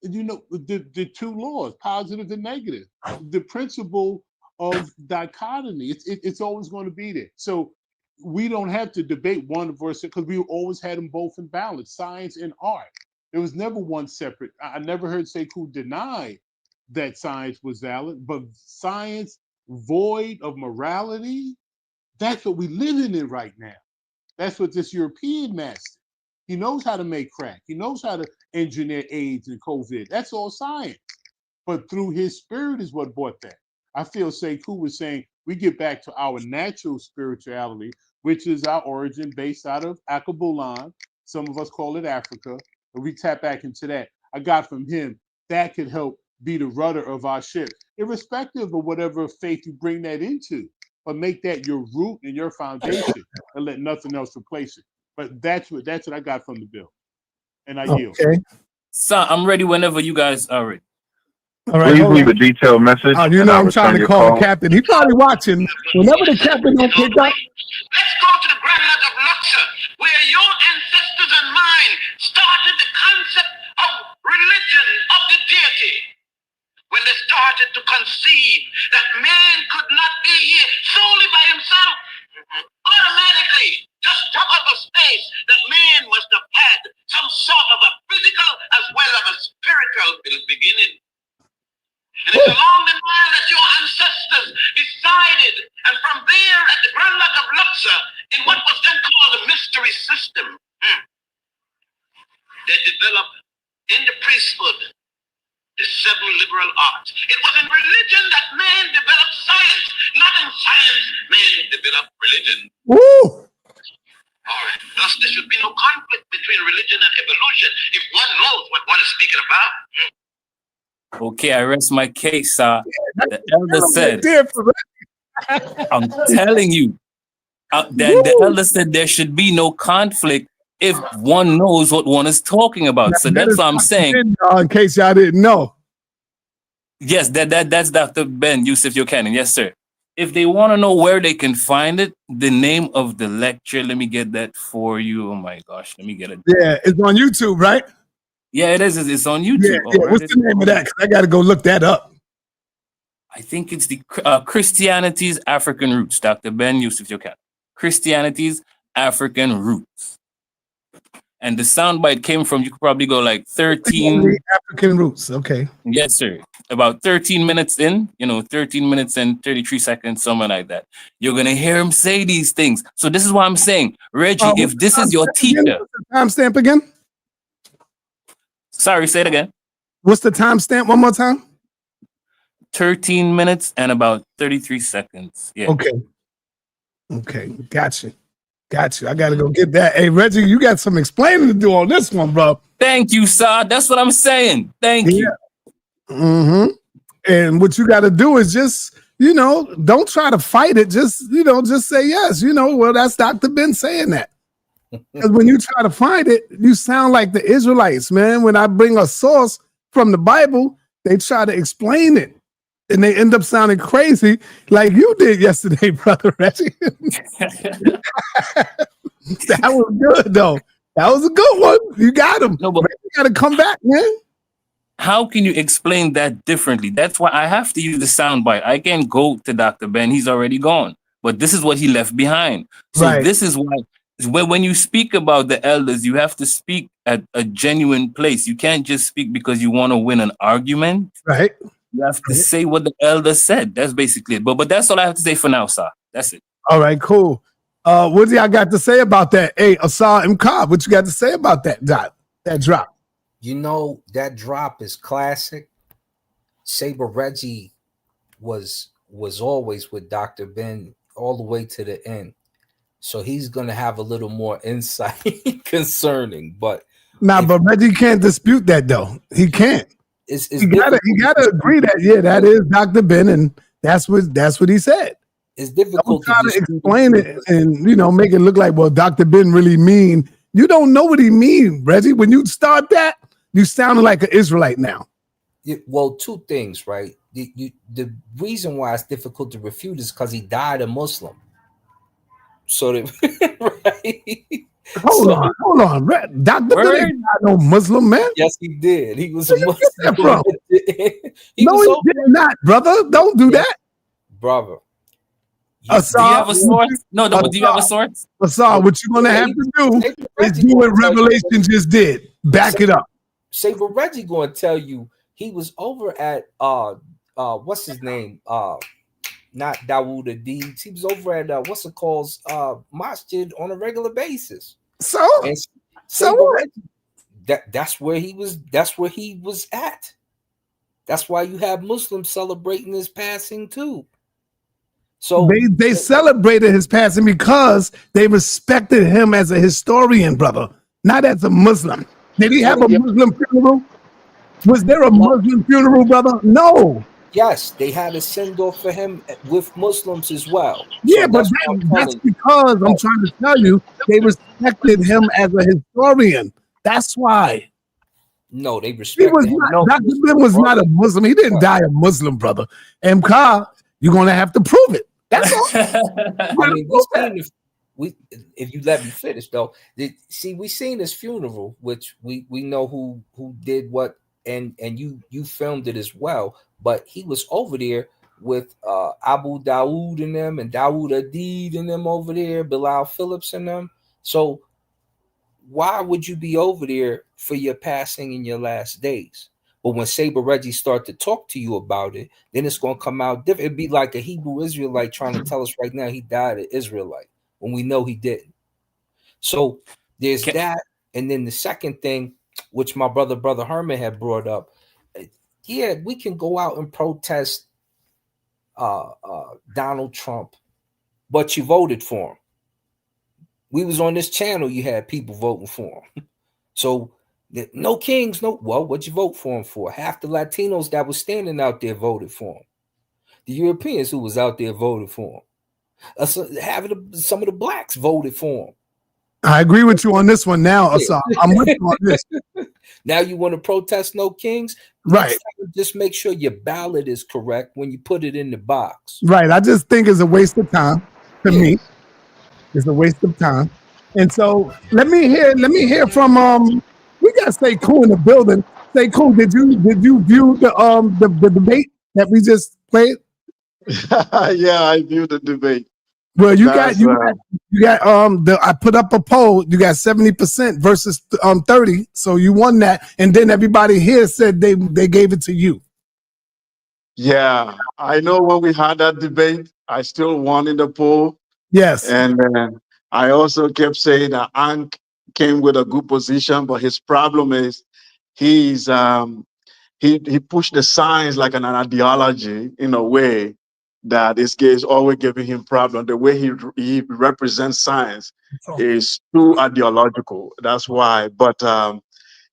You know, the two laws, positive and negative, the principle of dichotomy, it's always going to be there. So we don't have to debate one versus, because we always had them both in balance, science and art. There was never one separate. I never heard Sekou deny that science was valid, but science void of morality, that's what we living in right now. That's what this European master, he knows how to make crack. He knows how to engineer AIDS and COVID. That's all science. But through his spirit is what brought that. I feel Sekou was saying we get back to our natural spirituality, which is our origin based out of Akabulan. Some of us call it Africa. And we tap back into that. I got from him that could help be the rudder of our ship, irrespective of whatever faith you bring that into. But make that your root and your foundation, and let nothing else replace it. But that's what I got from the bill, and I yield. Okay. So I'm ready whenever you guys are ready. All right. Please leave a detailed message. You know I'm trying to call the captain. He's probably watching. Whenever the captain don't pick up. Let's go to the grandland of Luxor, where your ancestors and mine started the concept of religion of the deity. When they started to conceive that man could not be here solely by himself, automatically just top of a space that man must have had some sort of a physical as well as a spiritual beginning. And it's along the line that your ancestors decided, and from there at the grandland of Luxor, in what was then called the mystery system, they developed in the priesthood the 7 liberal arts. It was in religion that man developed science, not in science man developed religion. Woo! All right. Thus, there should be no conflict between religion and evolution if one knows what one is speaking about. Okay, I rest my case. The elder said, I'm telling you, the elder said there should be no conflict if one knows what one is talking about. So that's what I'm saying. In case y'all didn't know. Yes, that's Dr. Ben Yusuf Yokanan. Yes, sir. If they want to know where they can find it, the name of the lecture, let me get that for you. Oh my gosh, let me get it. Yeah, it's on YouTube, right? Yeah, it is. It's on YouTube. Yeah. What's the name of that? 'Cause I got to go look that up. I think it's the Christianity's African Roots, Dr. Ben Yusuf Yokanan. Christianity's African Roots. And the soundbite came from, you could probably go like 13. African Roots, okay. Yes, sir. About 13 minutes in, 13 minutes and 33 seconds, something like that. You're going to hear him say these things. So this is what I'm saying. Reggie, if this is your teacher. Timestamp again? Sorry, say it again. What's the timestamp one more time? 13 minutes and about 33 seconds. Yeah. Okay, gotcha. Got you. I got to go get that. Hey, Reggie, you got some explaining to do on this one, bro. Thank you, sir. That's what I'm saying. Thank you. Mm-hmm. And what you got to do is just, don't try to fight it. Just, just say yes. Well, that's Dr. Ben saying that. Because when you try to find it, you sound like the Israelites, man. When I bring a source from the Bible, they try to explain it. And they end up sounding crazy like you did yesterday, Brother Reggie. That was good, though. That was a good one. You got him. No, but you got to come back, man. How can you explain that differently? That's why I have to use the soundbite. I can't go to Dr. Ben. He's already gone. But this is what he left behind. So this is why when you speak about the elders, you have to speak at a genuine place. You can't just speak because you want to win an argument. Right. You have to say what the elder said. That's basically it. But that's all I have to say for now, sir. That's it. All right, cool. What do y'all got to say about that? Hey, Asar and Cobb, what you got to say about that drop? That drop is classic. Saber Reggie was always with Dr. Ben all the way to the end. So he's going to have a little more insight concerning. But but Reggie can't dispute that, though. He can't. He gotta agree that that is Dr. Ben, and that's what he said. It's difficult to explain it and make it look like, well, Dr. Ben really mean. You don't know what he mean, Reggie. When you start that, you sound like an Israelite now. Well, two things, right? The reason why it's difficult to refute is because he died a Muslim. So right. Hold on. Dr. Ben not no Muslim, man. Yes, he did. He was a Muslim. From? He did not, brother. Don't do that. Brother. Do you have a source? No, do you have a source? Asar, what you're going to have to do is do what Revelation just did. Back it up. Saber Reggie going to tell you he was over at, what's his name? Not Dawood Adid. He was over at what's it called? Masjid on a regular basis. So what? That's where he was. That's where he was at. That's why you have Muslims celebrating his passing too. So they celebrated his passing because they respected him as a historian, brother, not as a Muslim. Did he have a Muslim funeral? Was there a Muslim funeral, brother? No. Yes, they had a send-off for him with Muslims as well. Yeah, but that's because I'm trying to tell you, they respected him as a historian. That's why. No, they respected him. Dr. Ben was not a Muslim. He didn't die a Muslim, brother. MK, you're going to have to prove it. That's all. I mean, if you let me finish, though, we seen his funeral, which we know who did what, and you filmed it as well. But he was over there with Abu Dawood and them, and Dawood Adid and them over there, Bilal Phillips and them. So why would you be over there for your passing in your last days? But when Saber Reggie start to talk to you about it, then it's going to come out different. It'd be like a Hebrew Israelite trying to tell us right now he died an Israelite when we know he didn't. So there's that. And then the second thing, which my brother Herman had brought up, yeah, we can go out and protest Donald Trump, but you voted for him. We was on this channel, you had people voting for him. So no kings, what'd you vote for him for? Half the Latinos that was standing out there voted for him. The Europeans who was out there voted for him. Some of the blacks voted for him. I agree with you on this one now, Asar. I'm with you on this. Now you want to protest no kings? Right. Just make sure your ballot is correct when you put it in the box. Right. I just think it's a waste of time to me. It's a waste of time. And so let me hear from we got Sekou in the building. Sekou, did you view the debate that we just played? Yeah, I viewed the debate. Well, you got I put up a poll. You got 70% versus 30. So you won that. And then everybody here said they gave it to you. Yeah, I know when we had that debate, I still won in the poll. Yes. And I also kept saying that Ankh came with a good position, but his problem is he pushed the science like an ideology in a way that this guy is always giving him problem. The way he represents science is too ideological. That's why. But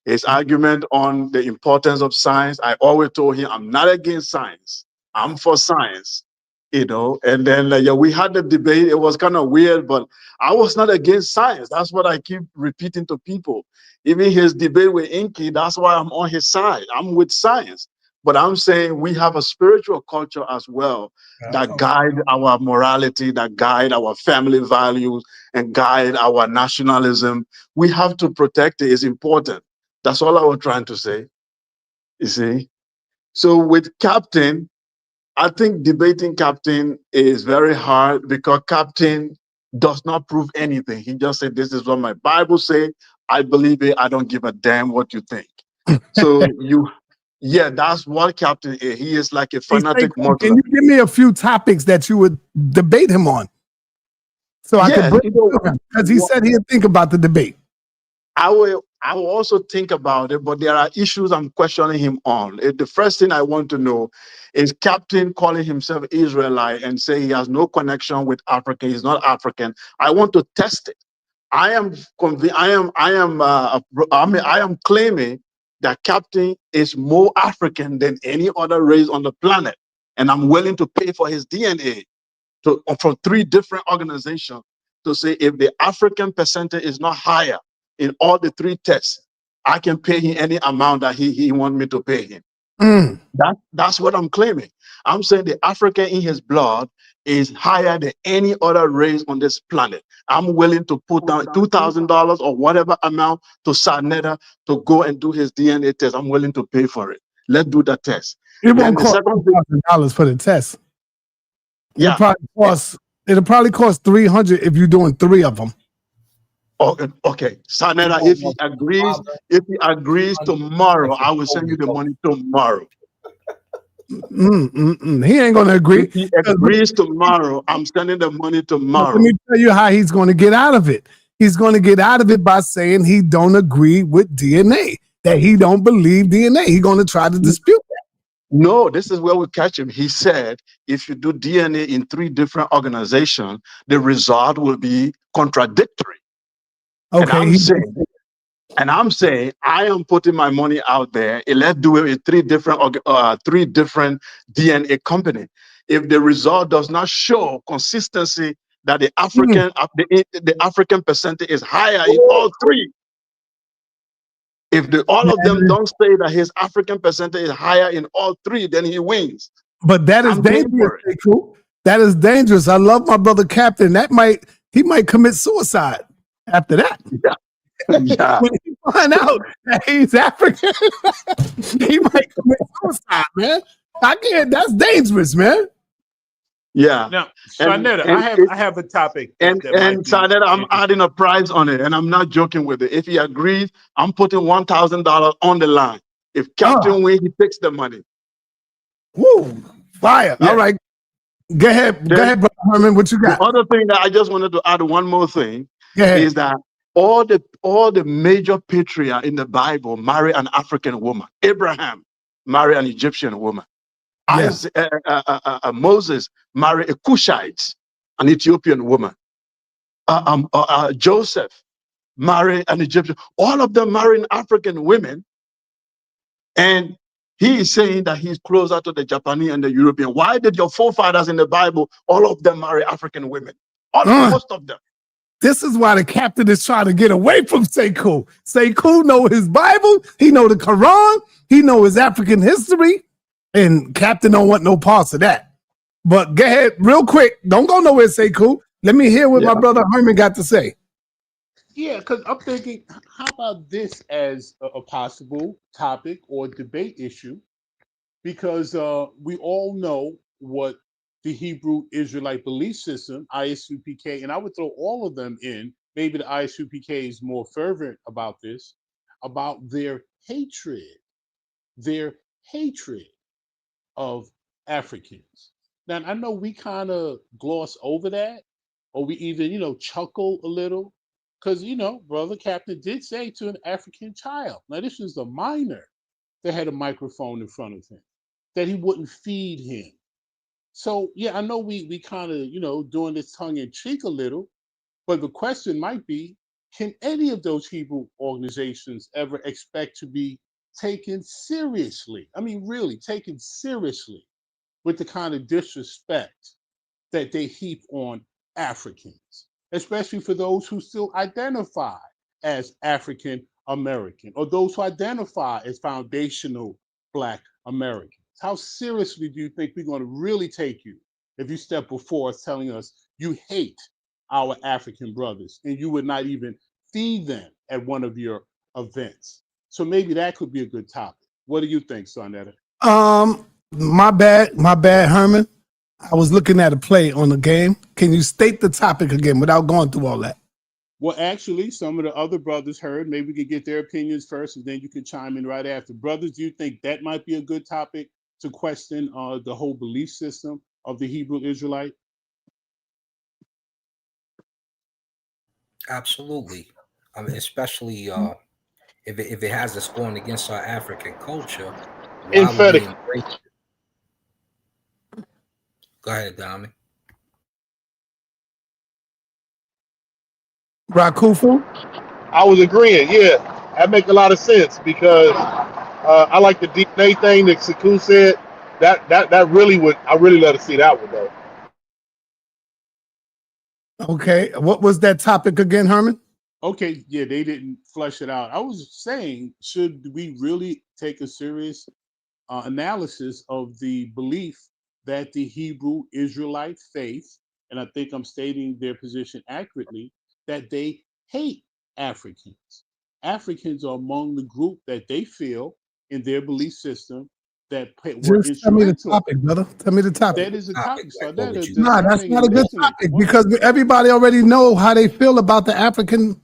his argument on the importance of science, I always told him, I'm not against science. I'm for science, you know. And then yeah, we had the debate. It was kind of weird, but I was not against science. That's what I keep repeating to people. Even his debate with Inky, that's why I'm on his side. I'm with science. But I'm saying we have a spiritual culture as well that guide our morality, that guide our family values, and guide our nationalism. We have to protect it. It's important. That's all I was trying to say, you see. So with Captain, I think debating Captain is very hard because Captain does not prove anything. He just said, this is what my Bible say. I believe it. I don't give a damn what you think. So yeah, that's what Captain is. He is like a fanatic Can Muslim. you give me a few topics that you would debate him on? So I can bring him, because he said he'd think about the debate. I will also think about it, but there are issues I'm questioning him on. The first thing I want to know is Captain calling himself Israelite and say he has no connection with Africa. He's not African. I want to test it. I am claiming that Captain is more African than any other race on the planet, and I'm willing to pay for his DNA from 3 different organizations to say if the African percentage is not higher in all the 3 tests, I can pay him any amount that he want me to pay him. That's what I'm claiming. I'm saying the African in his blood is higher than any other race on this planet. I'm willing to put down $2,000 or whatever amount to sa.neter to go and do his DNA test. I'm willing to pay for it. Let's do the test. It won't cost $2,000 for the test. Yeah. It'll probably cost $300 if you're doing 3 of them. Okay. sa.neter, if he agrees tomorrow, I will send you the money tomorrow. He ain't gonna agree. If he agrees tomorrow, I'm sending the money tomorrow. Let me tell you how he's gonna get out of it. He's gonna get out of it by saying he don't agree with DNA, that he don't believe DNA. He's gonna try to dispute that. No, this is where we catch him. He said, if you do DNA in 3 different organizations, the result will be contradictory. Okay. And I'm saying, I am putting my money out there. And let's do it with 3 different DNA company. If the result does not show consistency that the African percentage is higher in all 3, if all of them don't say that his African percentage is higher in all 3, then he wins. But that is dangerous. That is dangerous. I love my brother Captain. He might commit suicide after that. Yeah. When he find out that he's African, he might commit suicide, man. That's dangerous, man. Yeah. Now, sa.neter, I have a topic. And sa.neter, I'm adding a price on it, and I'm not joking with it. If he agrees, I'm putting $1,000 on the line. If Captain wins, he takes the money. Woo! Fire! Yeah. All right, go ahead, brother Herman. What you got? The other thing that I just wanted to add one more thing is that all the major patriarchs in the Bible marry an African woman. Abraham married an Egyptian woman. Moses married a Cushite, an Ethiopian woman. Joseph married an Egyptian. All of them marrying African women. And he is saying that he's closer to the Japanese and the European. Why did your forefathers in the Bible, all of them marry African women? Most of them. This is why the Captain is trying to get away from Sekou. Sekou know his Bible. He know the Quran. He know his African history. And Captain don't want no parts of that. But go ahead, real quick. Don't go nowhere, Sekou. Let me hear what my brother Herman got to say. Yeah, because I'm thinking, how about this as a possible topic or debate issue? Because we all know what the Hebrew Israelite belief system, ISUPK, and I would throw all of them in. Maybe the ISUPK is more fervent about this, about their hatred of Africans. Now, I know we kind of gloss over that, or we even, chuckle a little, because, Brother Captain did say to an African child, now this was a minor that had a microphone in front of him, that he wouldn't feed him. So yeah, I know we kind of, doing this tongue in cheek a little, but the question might be, can any of those Hebrew organizations ever expect to be taken seriously? I mean, really taken seriously with the kind of disrespect that they heap on Africans, especially for those who still identify as African American or those who identify as foundational Black Americans. How seriously do you think we're going to really take you if you step before us telling us you hate our African brothers and you would not even feed them at one of your events? So maybe that could be a good topic. What do you think, sa.neter? My bad, Herman. I was looking at a play on the game. Can you state the topic again without going through all that? Well, actually, some of the other brothers heard. Maybe we could get their opinions first, and then you can chime in right after. Brothers, do you think that might be a good topic to question the whole belief system of the Hebrew Israelite? Absolutely. I mean, especially if it has us going against our African culture, why would we embrace it? Go ahead, Dami. Rakufu? I was agreeing. Yeah, that make a lot of sense because I like the DNA thing that Sekou said. That really would. I really love to see that one though. Okay, what was that topic again, Herman? Okay, yeah, they didn't flesh it out. I was saying, should we really take a serious analysis of the belief that the Hebrew Israelite faith, and I think I'm stating their position accurately, that they hate Africans. Africans are among the group that they feel in their belief system that were Just tell me the instrumental. topic, brother. Tell me the topic. That is a topic. So that is Nah, that's discerning not a and good listening. topic because everybody already know how they feel about the Africans,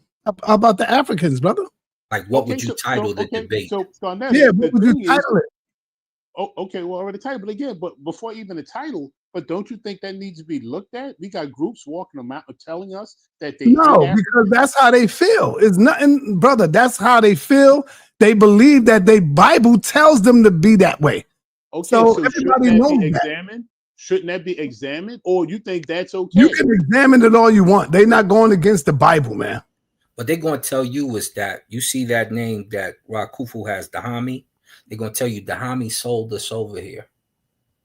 brother. Like, what would you title the debate? So Yeah, what would you title it? Oh, okay, well, already title, but again, but before even the title, but don't you think that needs to be looked at? We got groups walking around telling us that they hate No, Africans. because that's how they feel. It's nothing, brother. That's how they feel. They believe that their Bible tells them to be that way. Okay, so so shouldn't everybody that knows be that. examined? Shouldn't that be examined? Or you think that's okay? You can examine it all you want. They're not going against the Bible, man. What they're going to tell you is that you see that name that Rakufu has, Dahami. They're going to tell you Dahami sold us over here.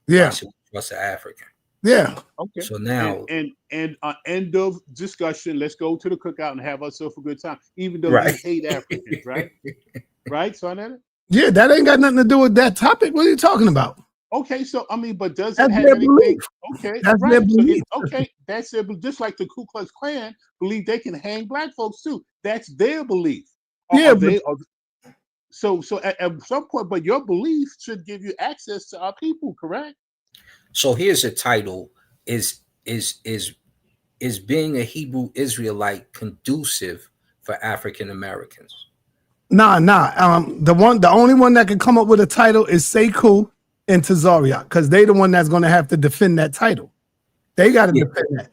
Yeah. Why should we trust an African? Yeah. Okay. So now, and end of discussion. Let's go to the cookout and have ourselves a good time. Even though Right. you hate Africans, right? Right, sa.neter? Yeah, that ain't got nothing to do with that topic. What are you talking about? Okay, so I mean, but does That's it have their anything? belief. Okay, That's right. their So belief. okay, that's their just like the Ku Klux Klan believe they can hang black folks too. That's their belief. Yeah, so at some point, but your belief should give you access to our people, correct? so here's a title: is being a Hebrew Israelite conducive for African Americans? Nah. The only one that can come up with a title is Sekou and Tazariak, because they the one that's going to have to defend that title. They got to defend that.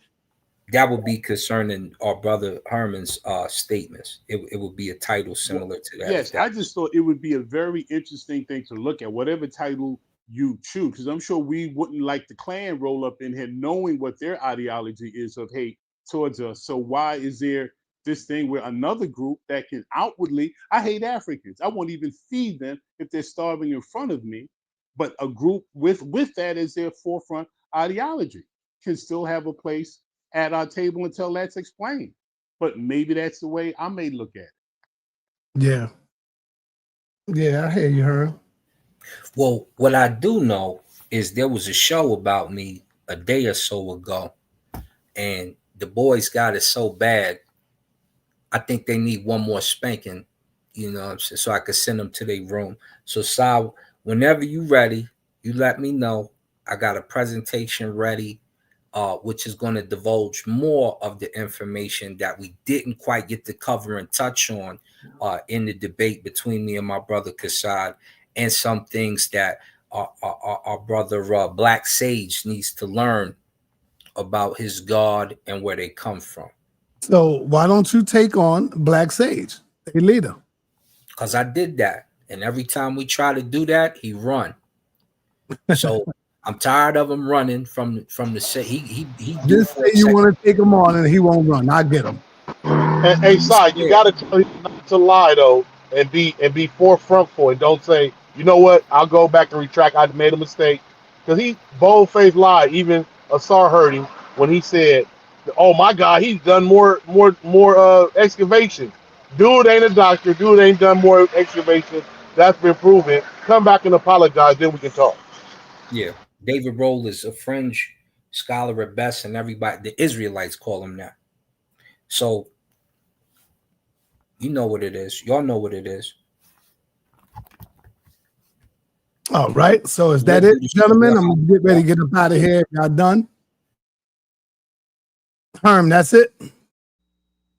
That would be concerning our brother Herman's statements. It would be a title similar to that. Yes, I just thought it would be a very interesting thing to look at, whatever title you choose, because I'm sure we wouldn't like the Klan roll up in here knowing what their ideology is of hate towards us. So why is there this thing where another group that can outwardly, I hate Africans, I won't even feed them if they're starving in front of me, but a group with that as their forefront ideology can still have a place at our table until that's explained. But maybe that's the way I may look at it. Yeah, I hear you, Herb. Well, what I do know is there was a show about me a day or so ago, and the boys got it so bad. I think they need one more spanking, you know what I'm saying, so I could send them to their room. So, Sal, whenever you ready, you let me know. I got a presentation ready, which is going to divulge more of the information that we didn't quite get to cover and touch on in the debate between me and my brother Kassad, and some things that our brother Black Sage needs to learn about his God and where they come from. So why don't you take on Black Sage, a leader? Because I did that, and every time we try to do that, he run. So I'm tired of him running from the set. He do Just 4 say you seconds. want to take him on and he won't run. I get him. And hey, Si, you gotta tell him not to lie though, and be forefront for it. Don't say, you know what, I'll go back and retract. I made a mistake, because he bold-faced lied. Even Asar heard him when he said, "Oh my God, he's done more excavations. Dude ain't a doctor. Dude ain't done more excavations. That's been proven. Come back and apologize, then we can talk." Yeah, David Roll is a fringe scholar at best, and everybody, the Israelites, call him that. So, you know what it is. Y'all know what it is. All right. So is that it, gentlemen? I'm gonna get ready to get up out of here. Y'all done? Herm, that's it.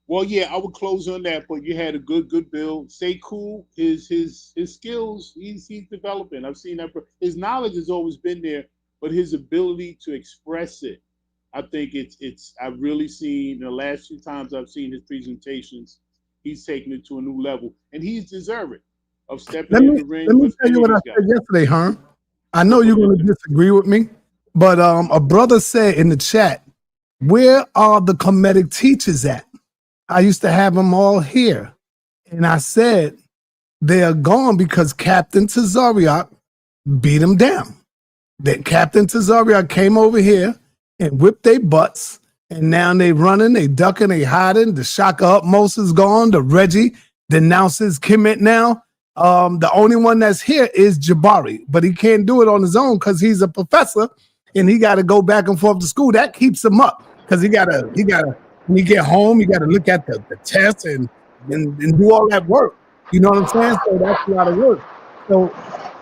Well, yeah, I would close on that, but you had a good build. Sekou, his skills, he's developing. I've seen that. His knowledge has always been there, but his ability to express it, I think it's I've really seen the last few times I've seen his presentations, he's taken it to a new level, and he's deserving of stepping in the ring. Let me with tell you what I guys. said yesterday, Herm. I know you're going to disagree with me, but a brother said in the chat, "Where are the Kemetic teachers at? I used to have them all here." And I said, they are gone because Captain Tazariak beat them down. That Captain Tazariak came over here and whipped their butts, and now they running, they ducking, they hiding. The Shaka Utmost is gone. The Reggie denounces Kemet now. The only one that's here is Jabari, but he can't do it on his own because he's a professor and he got to go back and forth to school. That keeps him up because he gotta when he get home, he gotta look at the test and do all that work. You know what I'm saying? So that's a lot of work. So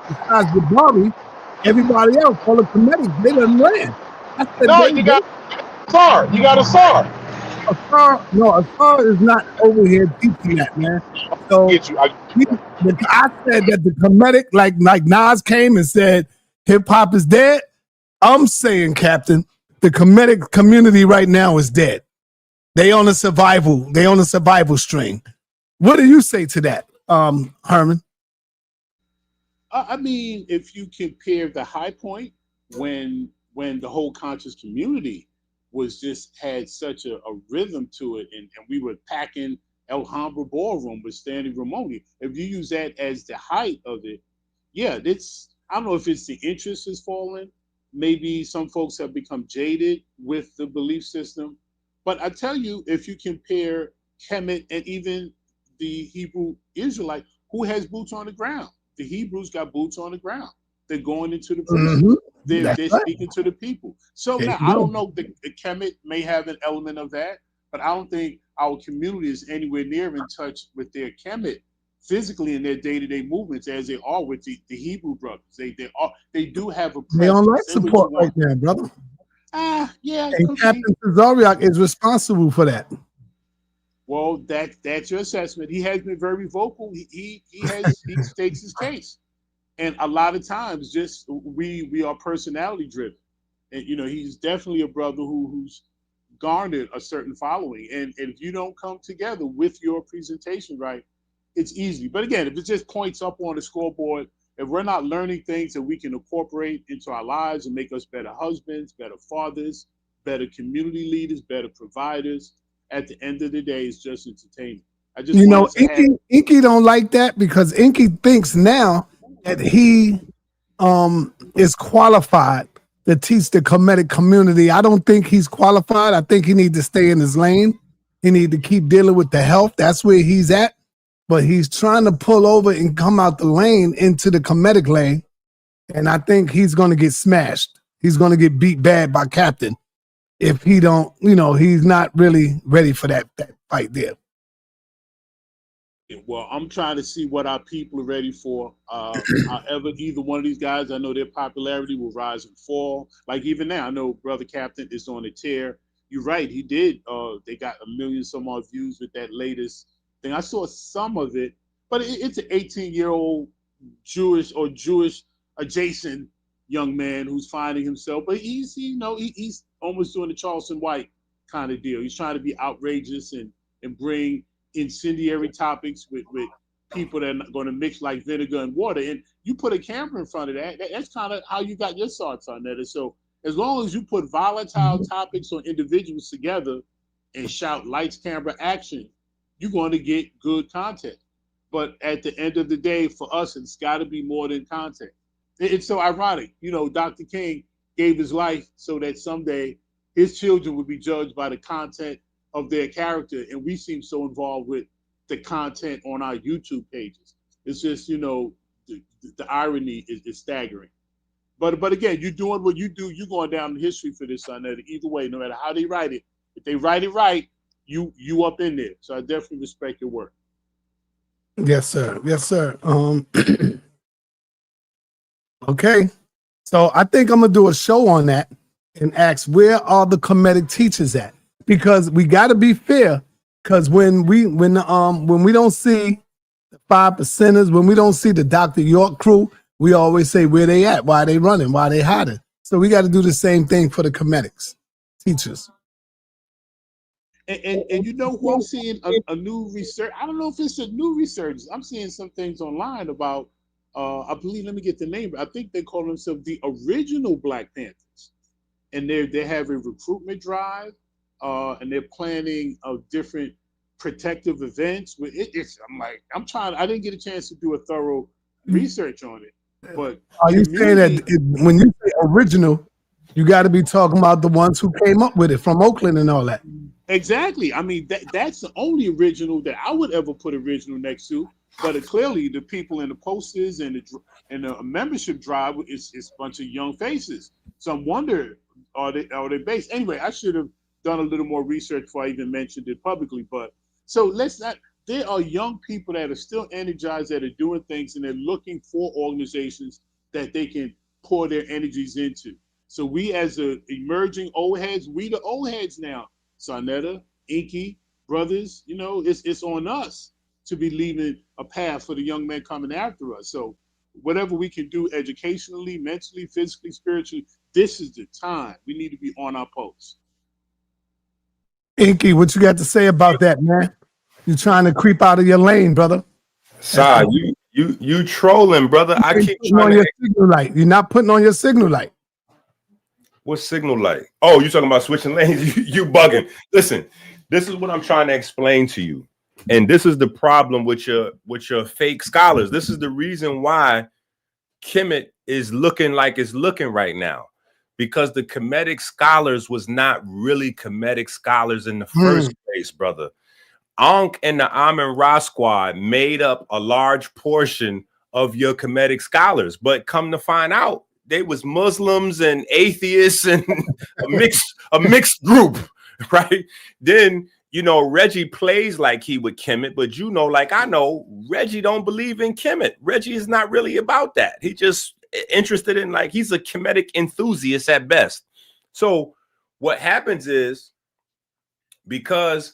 besides Jabari, everybody else, all the Kemetic, they done ran. No, you got Asar. You got Asar. Asar is not over here teaching that, man. So I said that the Kemetic, like Nas came and said hip hop is dead. I'm saying, Captain, the Kemetic community right now is dead. They on a survival string. What do you say to that, Herman? I mean, if you compare the high point when the whole conscious community was just had such a rhythm to it, and we were packing Alhambra Ballroom with Stanley Ramoni. If you use that as the height of it, yeah, I don't know if it's the interest has fallen. Maybe some folks have become jaded with the belief system. But I tell you, if you compare Kemet and even the Hebrew Israelite, who has boots on the ground? The Hebrews got boots on the ground. They're going into the prison. Mm-hmm. They're speaking to the people. So now I don't know. The Kemet may have an element of that, but I don't think our community is anywhere near in touch with their Kemet physically in their day-to-day movements as they are with the Hebrew brothers. They do have a presence. They on life support right now, brother. Yeah. And Captain Tazariak is responsible for that. Well, that's your assessment. He has been very vocal. He states his case, and a lot of times, just we are personality driven, and he's definitely a brother who's garnered a certain following. And if you don't come together with your presentation right, it's easy. But again, if it just points up on the scoreboard, if we're not learning things that we can incorporate into our lives and make us better husbands, better fathers, better community leaders, better providers, at the end of the day, it's just entertainment. I just Inky don't like that because Inky thinks now that he is qualified to teach the Kemetic community. I don't think he's qualified. I think he needs to stay in his lane. He needs to keep dealing with the health. That's where he's at. But he's trying to pull over and come out the lane into the Kemetic lane. And I think he's going to get smashed. He's going to get beat bad by Captain if he don't, he's not really ready for that fight there. Well, I'm trying to see what our people are ready for. However, either one of these guys, I know their popularity will rise and fall. Like even now, I know Brother Captain is on a tear. You're right, he did. They got 1 million some odd views with that latest thing. I saw some of it, but it's an 18-year-old Jewish or Jewish adjacent young man who's finding himself. But he's almost doing the Charleston White kind of deal. He's trying to be outrageous and bring incendiary topics with people that are going to mix like vinegar and water. And you put a camera in front of that's kind of how you got your thoughts on that. And so as long as you put volatile topics or individuals together and shout lights, camera, action, you're going to get good content. But at the end of the day, for us, it's got to be more than content. It's so ironic. You know, Dr. King gave his life so that someday his children would be judged by the content of their character. And we seem so involved with the content on our YouTube pages. It's just, you know, the irony is staggering. But again, you're doing what you do. You're going down in history for this, son. Either way, no matter how they write it, if they write it right, you up in there. So I definitely respect your work. Yes, sir. Yes, sir. Okay. So I think I'm gonna do a show on that and ask where are the Kemetic teachers at? Because we got to be fair. Because when we don't see the 5%ers, when we don't see the Dr. York crew, we always say where they at, why they running, why they hiding. So we got to do the same thing for the Kemetics teachers. And you know who I'm seeing a new research. I don't know if it's a new research. I'm seeing some things online about. I believe. Let me get the name. I think they call themselves the original Black Panthers, and they have a recruitment drive, and they're planning different protective events. I'm trying. I didn't get a chance to do a thorough research on it. But are you saying that when you say original, you got to be talking about the ones who came up with it from Oakland and all that? Exactly. I mean, that's the only original that I would ever put original next to. But clearly, the people in the posters and the membership drive is a bunch of young faces. So I wonder, are they based? Anyway, I should have done a little more research before I even mentioned it publicly. But so let's not. There are young people that are still energized, that are doing things, and they're looking for organizations that they can pour their energies into. So we, as the emerging old heads, we the old heads now. sa.neter, Inky, brothers, you know, it's on us to be leaving a path for the young men coming after us. So whatever we can do educationally, mentally, physically, spiritually, this is the time. We need to be on our post. Inky, what you got to say about that, man? You're trying to creep out of your lane, brother. Sir, you trolling, brother. I keep trying to signal light. You're not putting on your signal light. What signal light? Oh, you talking about switching lanes? You bugging. Listen, this is what I'm trying to explain to you. And this is the problem with your fake scholars. This is the reason why Kemet is looking like it's looking right now. Because the Kemetic scholars was not really Kemetic scholars in the first place, brother. Ankh and the Amen-Ra squad made up a large portion of your Kemetic scholars, but come to find out, they was Muslims and atheists and a mixed group, right? Then, you know, Reggie plays like he would Kemet, but you know, like I know, Reggie don't believe in Kemet. Reggie is not really about that. He just interested in, like, he's a Kemetic enthusiast at best. So what happens is, because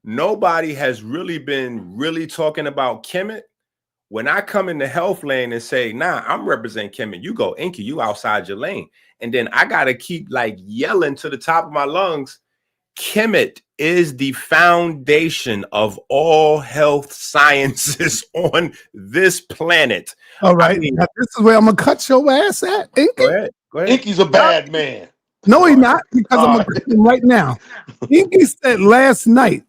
nobody has really been talking about Kemet, when I come in the health lane and say, nah, I'm representing Kemet, you go, Inky, you outside your lane. And then I got to keep like yelling to the top of my lungs, Kemet is the foundation of all health sciences on this planet. All right. I mean, now, this is where I'm going to cut your ass at, Inky. Go ahead. Inky's a bad man. No, he's not, because I'm going to cut him right now. Inky said last night,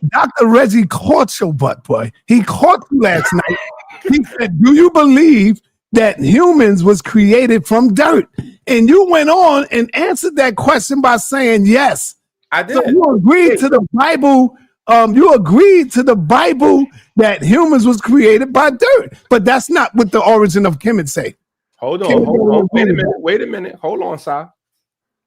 Dr. Reggie caught your butt, boy. He caught you last night. He said, do you believe that humans was created from dirt? And you went on and answered that question by saying yes. I did. So you agreed to the Bible. You agreed to the Bible that humans was created by dirt. But that's not what the origin of Kemet say. Hold on. Wait a minute. Hold on, sir.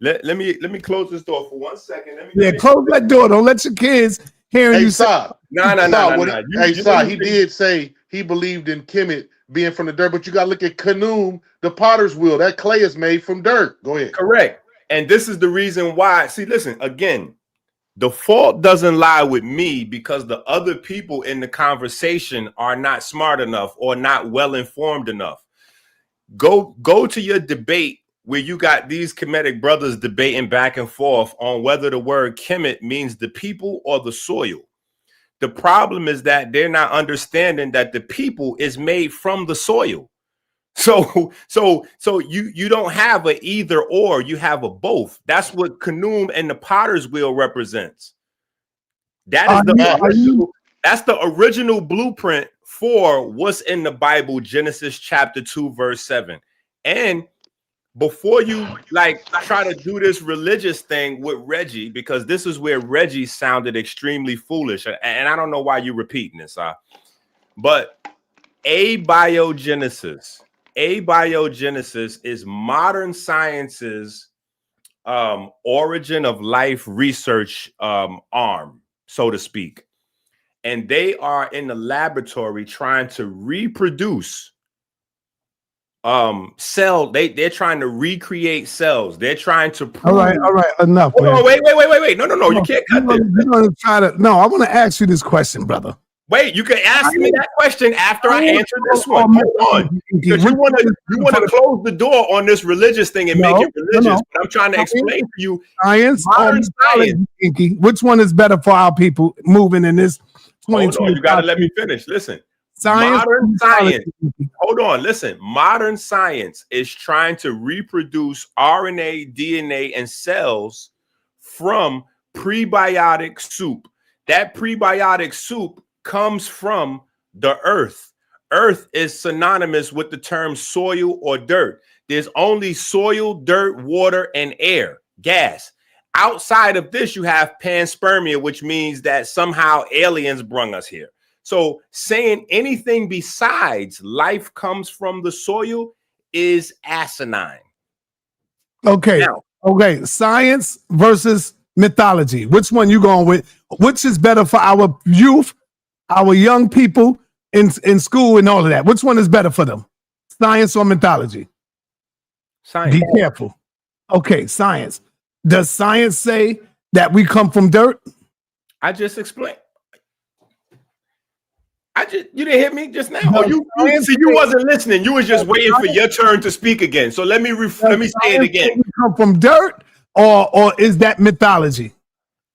Let me close this door for 1 second. Close that door. Don't let your kids hear you say. No. He did say he believed in Kemet being from the dirt, but you got to look at Khnum, the potter's wheel. That clay is made from dirt. Go ahead. Correct. And this is the reason why. See, listen, again, the fault doesn't lie with me because the other people in the conversation are not smart enough or not well informed enough. Go to your debate where you got these Kemetic brothers debating back and forth on whether the word Kemet means the people or the soil. The problem is that they're not understanding that the people is made from the soil. So you don't have a either or, you have a both. That's what Khnum and the potter's wheel represents. That is that's the original blueprint for what's in the Bible, Genesis chapter 2, verse 7. And before you like try to do this religious thing with Reggie, because this is where Reggie sounded extremely foolish, and I don't know why you're repeating this, but abiogenesis is modern science's origin of life research arm, so to speak. And they are in the laboratory trying to reproduce they're trying to recreate cells. They're trying to prove. All right, enough. Oh, wait. No, you can't cut this. You're gonna try to. No, I want to ask you this question, brother. Wait, you can ask me that question after I answer this one. Hold on, because you want to close the door on this religious thing and make it religious. No. But I'm trying to explain to you science. Modern science. Which one is better for our people moving in this 2020? You got to let me finish. Listen. Science, modern science. Hold on, listen. Modern science is trying to reproduce RNA, DNA, and cells from prebiotic soup. That prebiotic soup comes from the earth. Earth is synonymous with the term soil or dirt. There's only soil, dirt, water, and air, gas. Outside of this, you have panspermia, which means that somehow aliens brung us here. So saying anything besides life comes from the soil is asinine. Okay. Okay. Science versus mythology. Which one you going with? Which is better for our youth, our young people in school and all of that? Which one is better for them? Science or mythology? Science. Be careful. Okay, science. Does science say that we come from dirt? I just explained. You didn't hear me just now. Oh, you wasn't listening. You was just waiting for your turn to speak again. So let me say it again. We come from dirt, or is that mythology?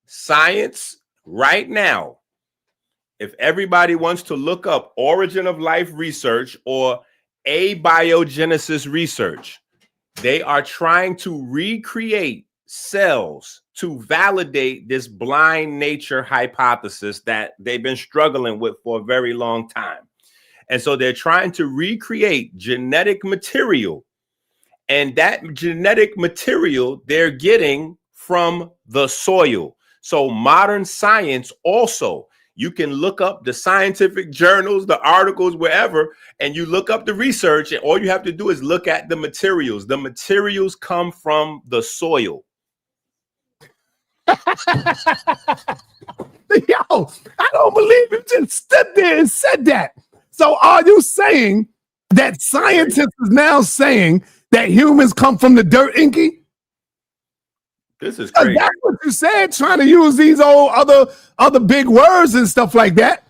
Science right now. If everybody wants to look up origin of life research or abiogenesis research, they are trying to recreate cells to validate this blind nature hypothesis that they've been struggling with for a very long time. And so they're trying to recreate genetic material. And that genetic material they're getting from the soil. So modern science also, you can look up the scientific journals, the articles, wherever, and you look up the research, and all you have to do is look at the materials. The materials come from the soil. Yo, I don't believe you just stood there and said that. So are you saying that scientists is now saying that humans come from the dirt, Inky? This is crazy. That's what you said, trying to use these old other big words and stuff like that.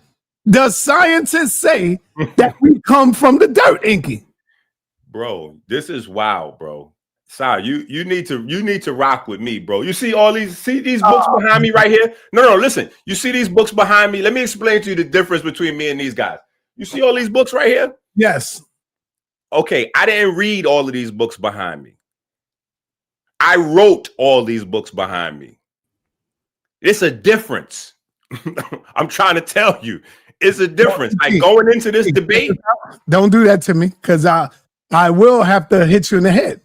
Does scientists say that we come from the dirt, Inky? Bro, this is wild, bro. Sorry, you need to rock with me, bro. You see these books behind me right here? No, listen. You see these books behind me? Let me explain to you the difference between me and these guys. You see all these books right here? Yes. Okay, I didn't read all of these books behind me. I wrote all these books behind me. It's a difference. I'm trying to tell you. It's a difference. Like going into this debate. Don't do that to me, because I will have to hit you in the head.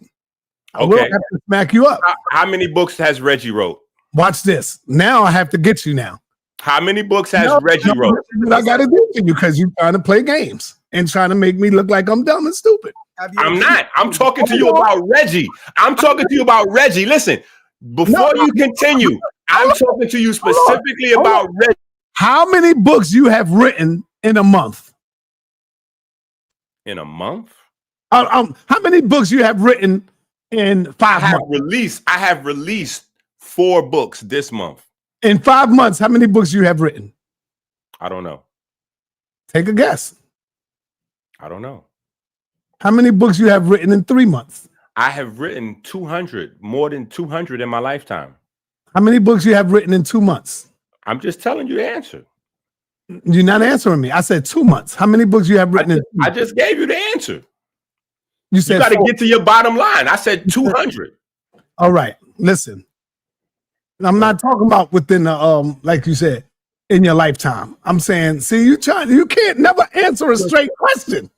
I will have to smack you up. How many books has Reggie wrote? Watch this. Now I have to get you now. How many books has Reggie wrote? I got to do to you because you're trying to play games and trying to make me look like I'm dumb and stupid. I'm not. I'm talking to you about Reggie. I'm talking to you about Reggie. Listen, before you continue, I'm talking to you specifically about Reggie. How many books you have written in a month? In a month? How many books you have written in 5 months? I have released 4 books this month. In 5 months, how many books you have written? I don't know. Take a guess. I don't know. How many books you have written in 3 months? I have written 200, more than 200 in my lifetime. How many books you have written in 2 months? I'm just telling you the answer. You're not answering me. I said 2 months. How many books you have written? I just gave you the answer. You said you got to get to your bottom line. I said 200. All right. Listen, I'm not talking about within the like you said, in your lifetime. I'm saying, see, you can't never answer a straight question.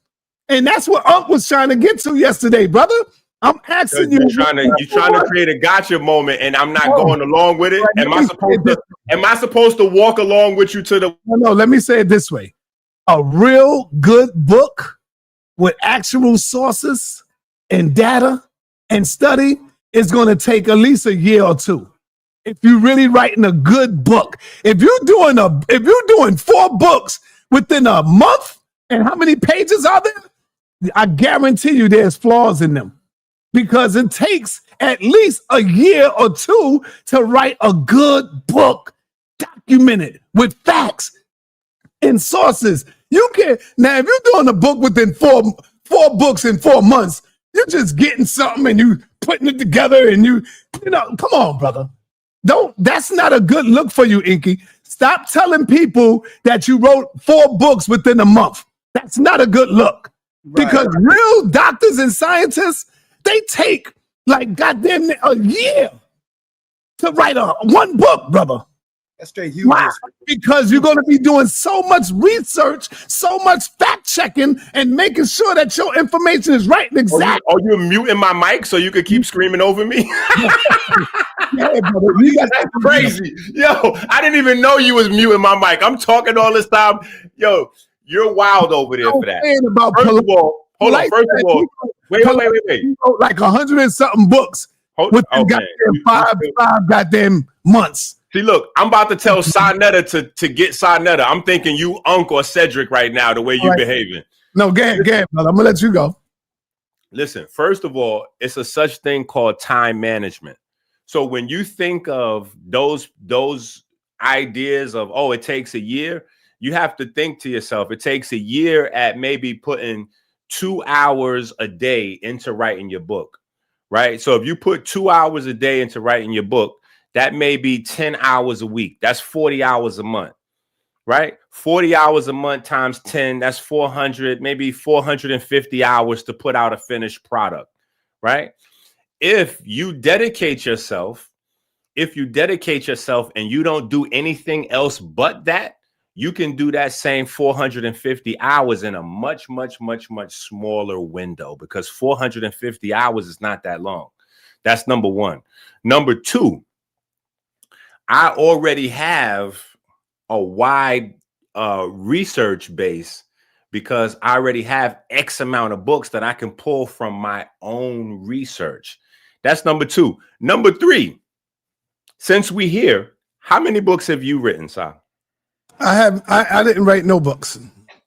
And that's what Unc was trying to get to yesterday, brother. I'm asking you. You're trying to create a gotcha moment, and I'm not going along with it. Am I supposed to walk along with you to the? No, let me say it this way. A real good book with actual sources and data and study is going to take at least a year or two. If you're really writing a good book, if you're doing 4 books within a month, and how many pages are there? I guarantee you there's flaws in them, because it takes at least a year or two to write a good book, documented with facts and sources. You can now, if you're doing a book within four books in 4 months, you're just getting something and you putting it together, and you know, come on, brother. That's not a good look for you, Inky. Stop telling people that you wrote 4 books within a month. That's not a good look. Right. Because real doctors and scientists, they take like goddamn a year to write one book, brother. That's straight huge. Why? Because you're going to be doing so much research, so much fact checking, and making sure that your information is right and exact. Are you muting my mic so you could keep screaming over me? Yeah, brother. That's crazy. Yo, I didn't even know you was muting my mic. I'm talking all this time. Yo, you're wild over there for that. First of all, hold on. First of all, wait. You wrote like 100 and something books within goddamn five goddamn months. See, look, I'm about to tell sa.neter to get sa.neter. I'm thinking you Unc or Cedric right now, the way you're behaving. No, go ahead, brother. I'm going to let you go. Listen, first of all, it's a such thing called time management. So when you think of those ideas of, oh, it takes a year, you have to think to yourself, it takes a year at maybe putting 2 hours a day into writing your book, right? So if you put 2 hours a day into writing your book, that may be 10 hours a week. That's 40 hours a month, right? 40 hours a month times 10, that's 400, maybe 450 hours to put out a finished product, right? If you dedicate yourself and you don't do anything else but that, you can do that same 450 hours in a much, much, much, much smaller window, because 450 hours is not that long. That's number one. Number two, I already have a wide research base, because I already have X amount of books that I can pull from my own research. That's number two. Number three, since we here, how many books have you written, Sa? I didn't write no books.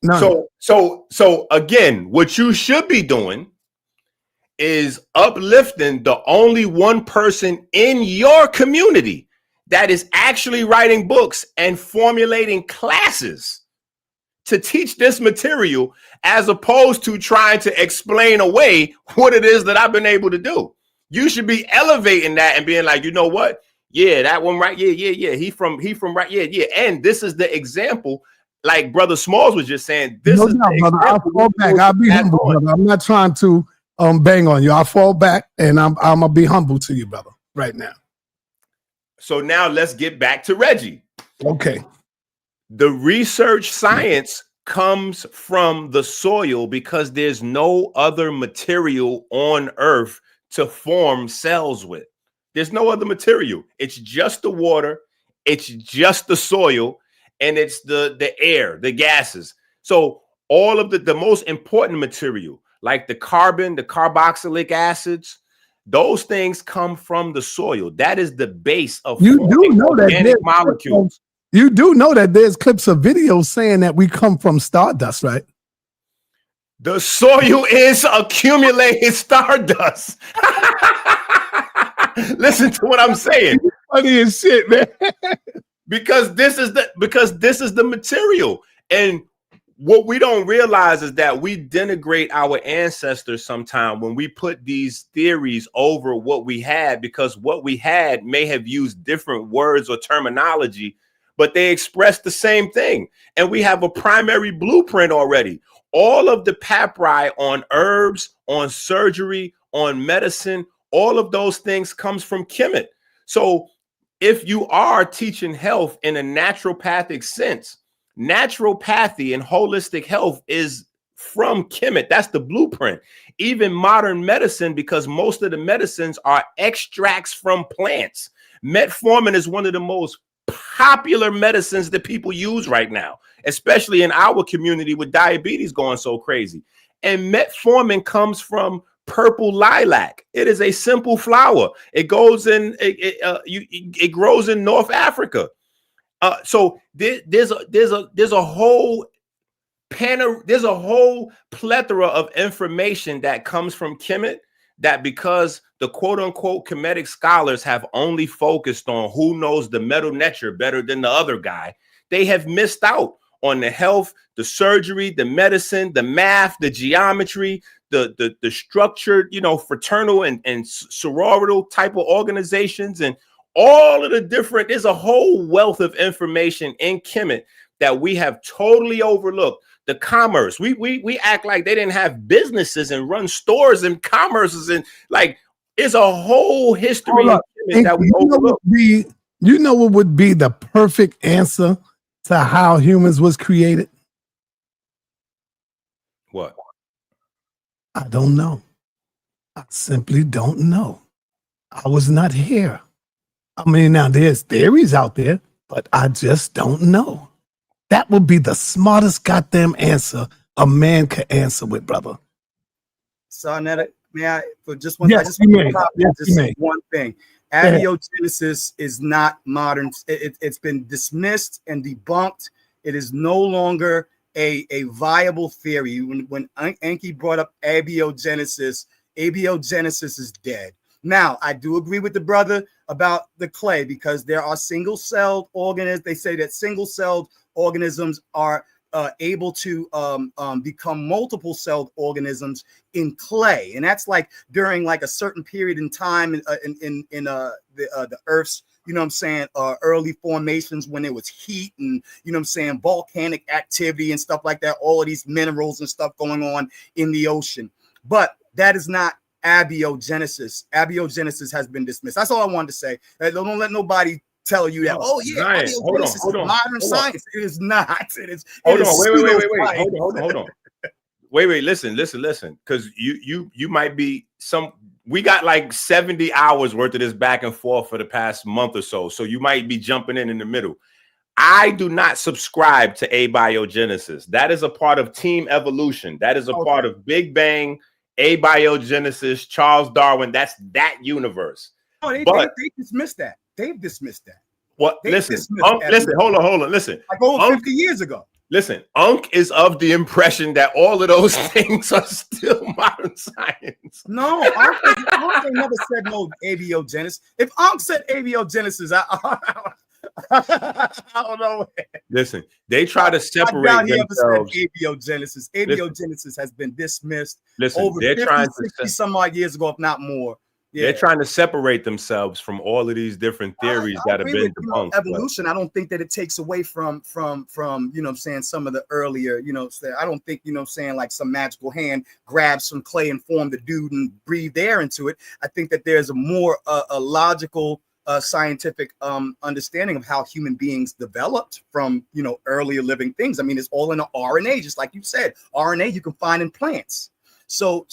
None. So again, what you should be doing is uplifting the only one person in your community that is actually writing books and formulating classes to teach this material, as opposed to trying to explain away what it is that I've been able to do. You should be elevating that and being like, you know what? Yeah, that one, right? Yeah. He from right. Yeah. And this is the example, like Brother Smalls was just saying. This is the brother. I'll fall back. I'll be humble, brother. I'm not trying to bang on you. I'll fall back, and I'm gonna be humble to you, brother, right now. So now let's get back to Reggie. Okay. The research science comes from the soil, because there's no other material on earth to form cells with. There's no other material. It's just the water, it's just the soil, and it's the air, the gases. So all of the most important material, like the carbon, the carboxylic acids, those things come from the soil. That is the base of organic molecules. You do know that there's clips of videos saying that we come from stardust, right? The soil is accumulated stardust. Listen to what I'm saying. Funny as shit, man. Because this is the material. And what we don't realize is that we denigrate our ancestors sometimes when we put these theories over what we had, because what we had may have used different words or terminology, but they express the same thing. And we have a primary blueprint already. All of the papyri on herbs, on surgery, on medicine, all of those things comes from Kemet. So if you are teaching health in a naturopathic sense, naturopathy and holistic health is from Kemet. That's the blueprint. Even modern medicine, because most of the medicines are extracts from plants. Metformin is one of the most popular medicines that people use right now, especially in our community with diabetes going so crazy. And metformin comes from purple lilac. It is a simple flower. It goes in. It grows in North Africa. So there's a whole there's a whole plethora of information that comes from Kemet, that because the quote unquote Kemetic scholars have only focused on who knows the metal nature better than the other guy, they have missed out on the health, the surgery, the medicine, the math, the geometry, the structured, fraternal and sororital type of organizations, and all of the different, there's a whole wealth of information in Kemet that we have totally overlooked. The commerce, we act like they didn't have businesses and run stores and commerces, and like it's a whole history that we overlook. You know what would be the perfect answer to how humans was created? What? I don't know. I simply don't know. I was not here. I mean, now there's theories out there, but I just don't know. That would be the smartest goddamn answer a man could answer with, brother. Sa.neter, may I, for just one, Yes, I just you want may. to comment Yes, just you may. one thing. ahead. Abiogenesis is not modern. It's been dismissed and debunked. It is no longer a viable theory. When Ankh brought up abiogenesis is dead. Now, I do agree with the brother about the clay, because there are single-celled organisms. They say that single-celled organisms are able to become multiple-celled organisms in clay, and that's like during like a certain period in time in the Earth's, you know what I'm saying, early formations, when there was heat and, you know what I'm saying, volcanic activity and stuff like that, all of these minerals and stuff going on in the ocean. But that is not abiogenesis. Abiogenesis has been dismissed. That's all I wanted to say. Don't let nobody tell you that, oh yeah, Ryan, abiogenesis is modern science. It is not. It is. Hold it on, is wait. pseudoscience. Hold on. Wait. Listen. Because you might be we got like 70 hours worth of this back and forth for the past month or so. So you might be jumping in the middle. I do not subscribe to abiogenesis. That is a part of team evolution. That is a part of Big Bang, abiogenesis, Charles Darwin. That's that universe. Oh, they dismissed that. They've dismissed that. What? Listen, hold on. Listen, like over 50 years ago. Listen, Ankh is of the impression that all of those things are still modern science. No, Ankh never said no abiogenesis. If Ankh said abiogenesis, I don't know. Listen, they try to separate themselves. Abiogenesis. Abiogenesis has been dismissed. Listen, over they're 50, trying to 60 some odd years ago, if not more. Yeah. They're trying to separate themselves from all of these different theories that have been debunked. Evolution, I don't think that it takes away from you know what I'm saying, some of the earlier, you know, I don't think, you know what I'm saying, like some magical hand grabbed some clay and formed the dude and breathed air into it. I think that there's a more a logical scientific understanding of how human beings developed from, you know, earlier living things. I mean, it's all in the RNA, just like you said. RNA you can find in plants. So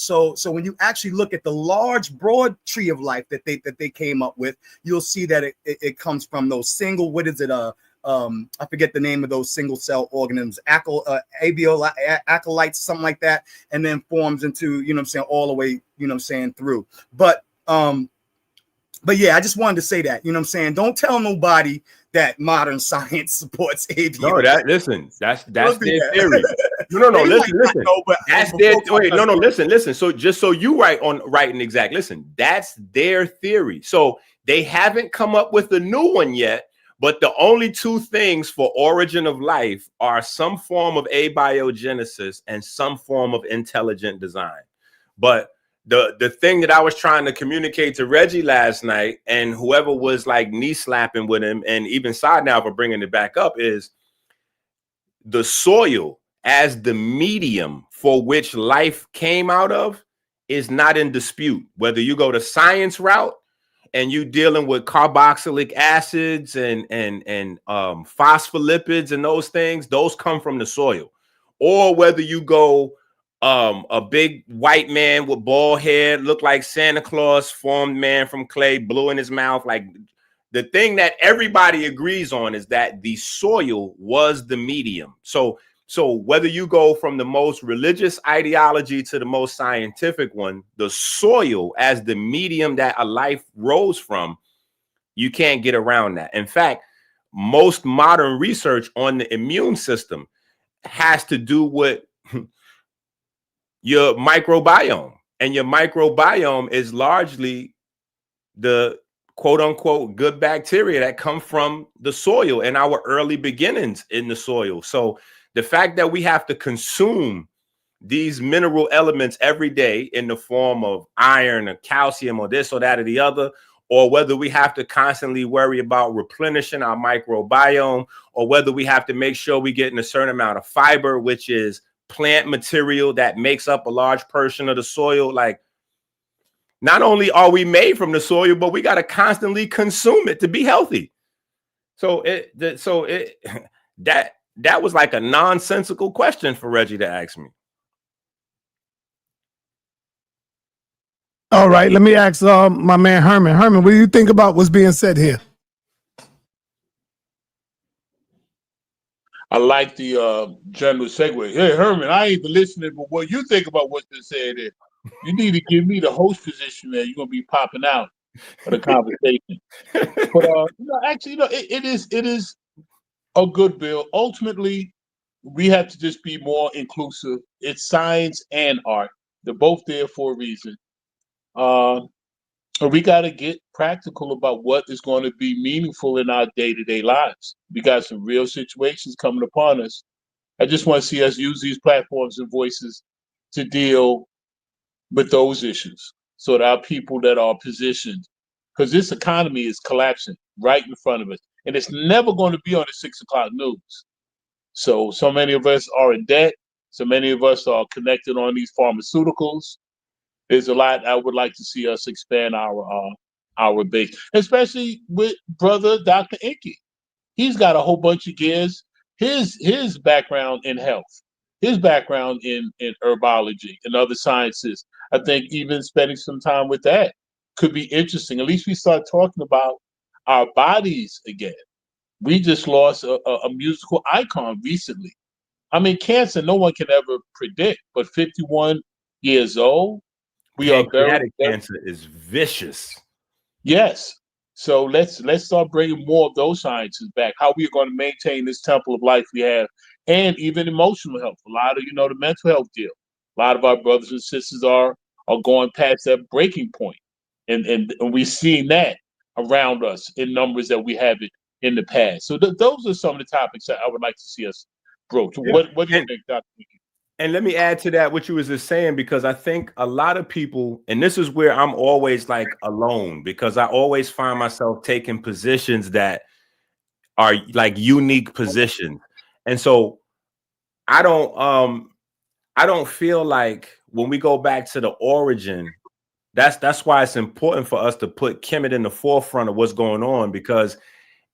when you actually look at the large, broad tree of life that they came up with, you'll see that it comes from those single, what is it? I forget the name of those single cell organisms, acolytes, something like that, and then forms into, you know what I'm saying, all the way, you know what I'm saying, through. But yeah, I just wanted to say that, you know what I'm saying? Don't tell nobody that modern science supports ABO. No, that's their theory. No, listen. That's their listen. So just so you right and exact, listen, that's their theory. So they haven't come up with a new one yet, but the only two things for origin of life are some form of abiogenesis and some form of intelligent design. But the thing that I was trying to communicate to Reggie last night, and whoever was like knee slapping with him, and even sa.neter for bringing it back up, is the soil as the medium for which life came out of is not in dispute. Whether you go the science route and you dealing with carboxylic acids and phospholipids and those things, those come from the soil. Or whether you go a big white man with bald hair, look like Santa Claus, formed man from clay, blue in his mouth. Like, the thing that everybody agrees on is that the soil was the medium. So whether you go from the most religious ideology to the most scientific one, the soil as the medium that a life rose from, you can't get around that. In fact, most modern research on the immune system has to do with your microbiome. And your microbiome is largely the quote unquote good bacteria that come from the soil and our early beginnings in the soil. So the fact that we have to consume these mineral elements every day in the form of iron or calcium or this or that or the other, or whether we have to constantly worry about replenishing our microbiome, or whether we have to make sure we get in a certain amount of fiber, which is plant material that makes up a large portion of the soil. Like, not only are we made from the soil, but we got to constantly consume it to be healthy. So that was like a nonsensical question for Reggie to ask me. All right, let me ask my man Herman. Herman, what do you think about what's being said here? I like the general segue. Hey, Herman, I ain't been listening, but what you think about what's been said here? You need to give me the host position there. You're gonna be popping out of the conversation. But actually, it is a good bill. Ultimately, we have to just be more inclusive. It's science and art. They're both there for a reason. We got to get practical about what is going to be meaningful in our day-to-day lives. We got some real situations coming upon us. I just want to see us use these platforms and voices to deal with those issues so that our people that are positioned, because this economy is collapsing right in front of us, and it's never going to be on the 6 o'clock news. So many of us are in debt. So many of us are connected on these pharmaceuticals. There's a lot I would like to see us expand our base, especially with brother Dr. Ankh. He's got a whole bunch of gears. His background in health, his background in herbology and other sciences. I think even spending some time with that could be interesting. At least we start talking about our bodies again. We just lost a musical icon recently. I mean, cancer, no one can ever predict, but 51 years old, we are pancreatic cancer is vicious. Yes. So let's start bringing more of those sciences back. How we are going to maintain this temple of life we have, and even emotional health. A lot of the mental health deal. A lot of our brothers and sisters are going past that breaking point, and we're seeing that around us in numbers that we haven't in the past. So those are some of the topics that I would like to see us broach. What do you think, Dr. Mickey? And let me add to that what you was just saying, because I think a lot of people, and this is where I'm always like alone, because I always find myself taking positions that are like unique positions. And so I don't feel like when we go back to the origin, that's why it's important for us to put Kemet in the forefront of what's going on, because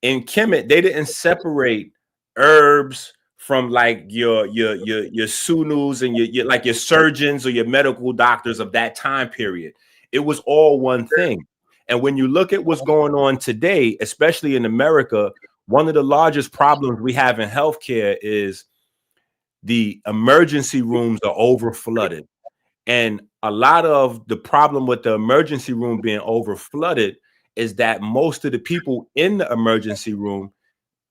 in Kemet, they didn't separate herbs from like your sunus and your like your surgeons or your medical doctors of that time period. It was all one thing. And when you look at what's going on today, especially in America, one of the largest problems we have in healthcare is the emergency rooms are over flooded. And a lot of the problem with the emergency room being over flooded is that most of the people in the emergency room,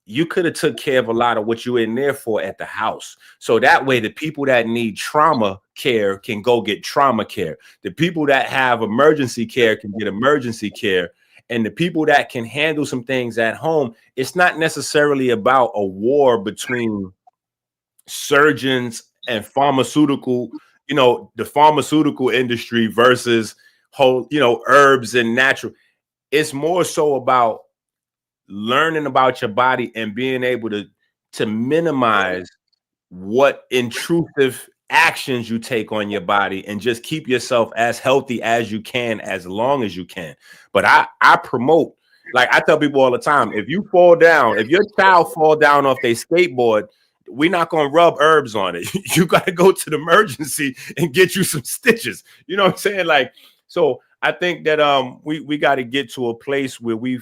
you could have took care of a lot of what you're in there for at the house. So that way, the people that need trauma care can go get trauma care. The people that have emergency care can get emergency care. And the people that can handle some things at home, it's not necessarily about a war between surgeons and pharmaceutical, you know, the pharmaceutical industry versus whole, you know, herbs and natural. It's more so about learning about your body and being able to minimize what intrusive actions you take on your body and just keep yourself as healthy as you can, as long as you can. But I promote, like I tell people all the time, if you fall down, if your child fall down off their skateboard, we're not going to rub herbs on it. You got to go to the emergency and get you some stitches. You know what I'm saying? Like, so I think that we got to get to a place where we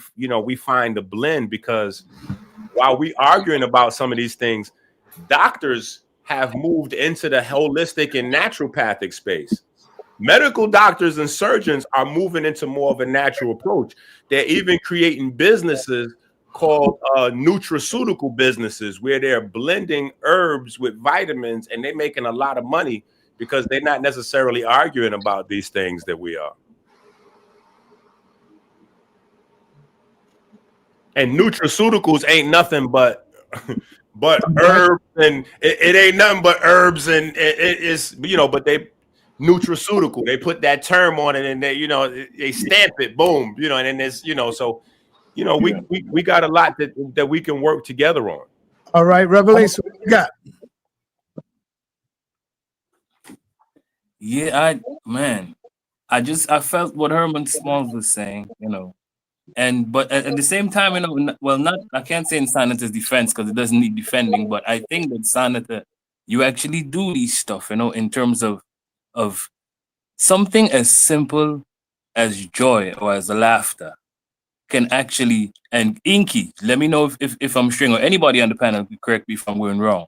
find a blend, because while we arguing about some of these things, doctors have moved into the holistic and naturopathic space. Medical doctors and surgeons are moving into more of a natural approach. They're even creating businesses called nutraceutical businesses, where they're blending herbs with vitamins, and they're making a lot of money because they're not necessarily arguing about these things that we are. And nutraceuticals ain't nothing but herbs, and it ain't nothing but herbs, and it is, you know, but they nutraceutical, they put that term on it, and they, you know, they stamp it, boom, you know, and then there's, you know, so, you know, we got a lot that we can work together on. All right, Revelation, what you got? Yeah, I felt what Herman Smalls was saying, you know. But at the same time, you know, well, I can't say in sa.neter's defense, because it doesn't need defending, but I think that sa.neter, you actually do these stuff, you know, in terms of something as simple as joy or as laughter can actually, and Inky, let me know if I'm straying, or anybody on the panel can correct me if I'm going wrong.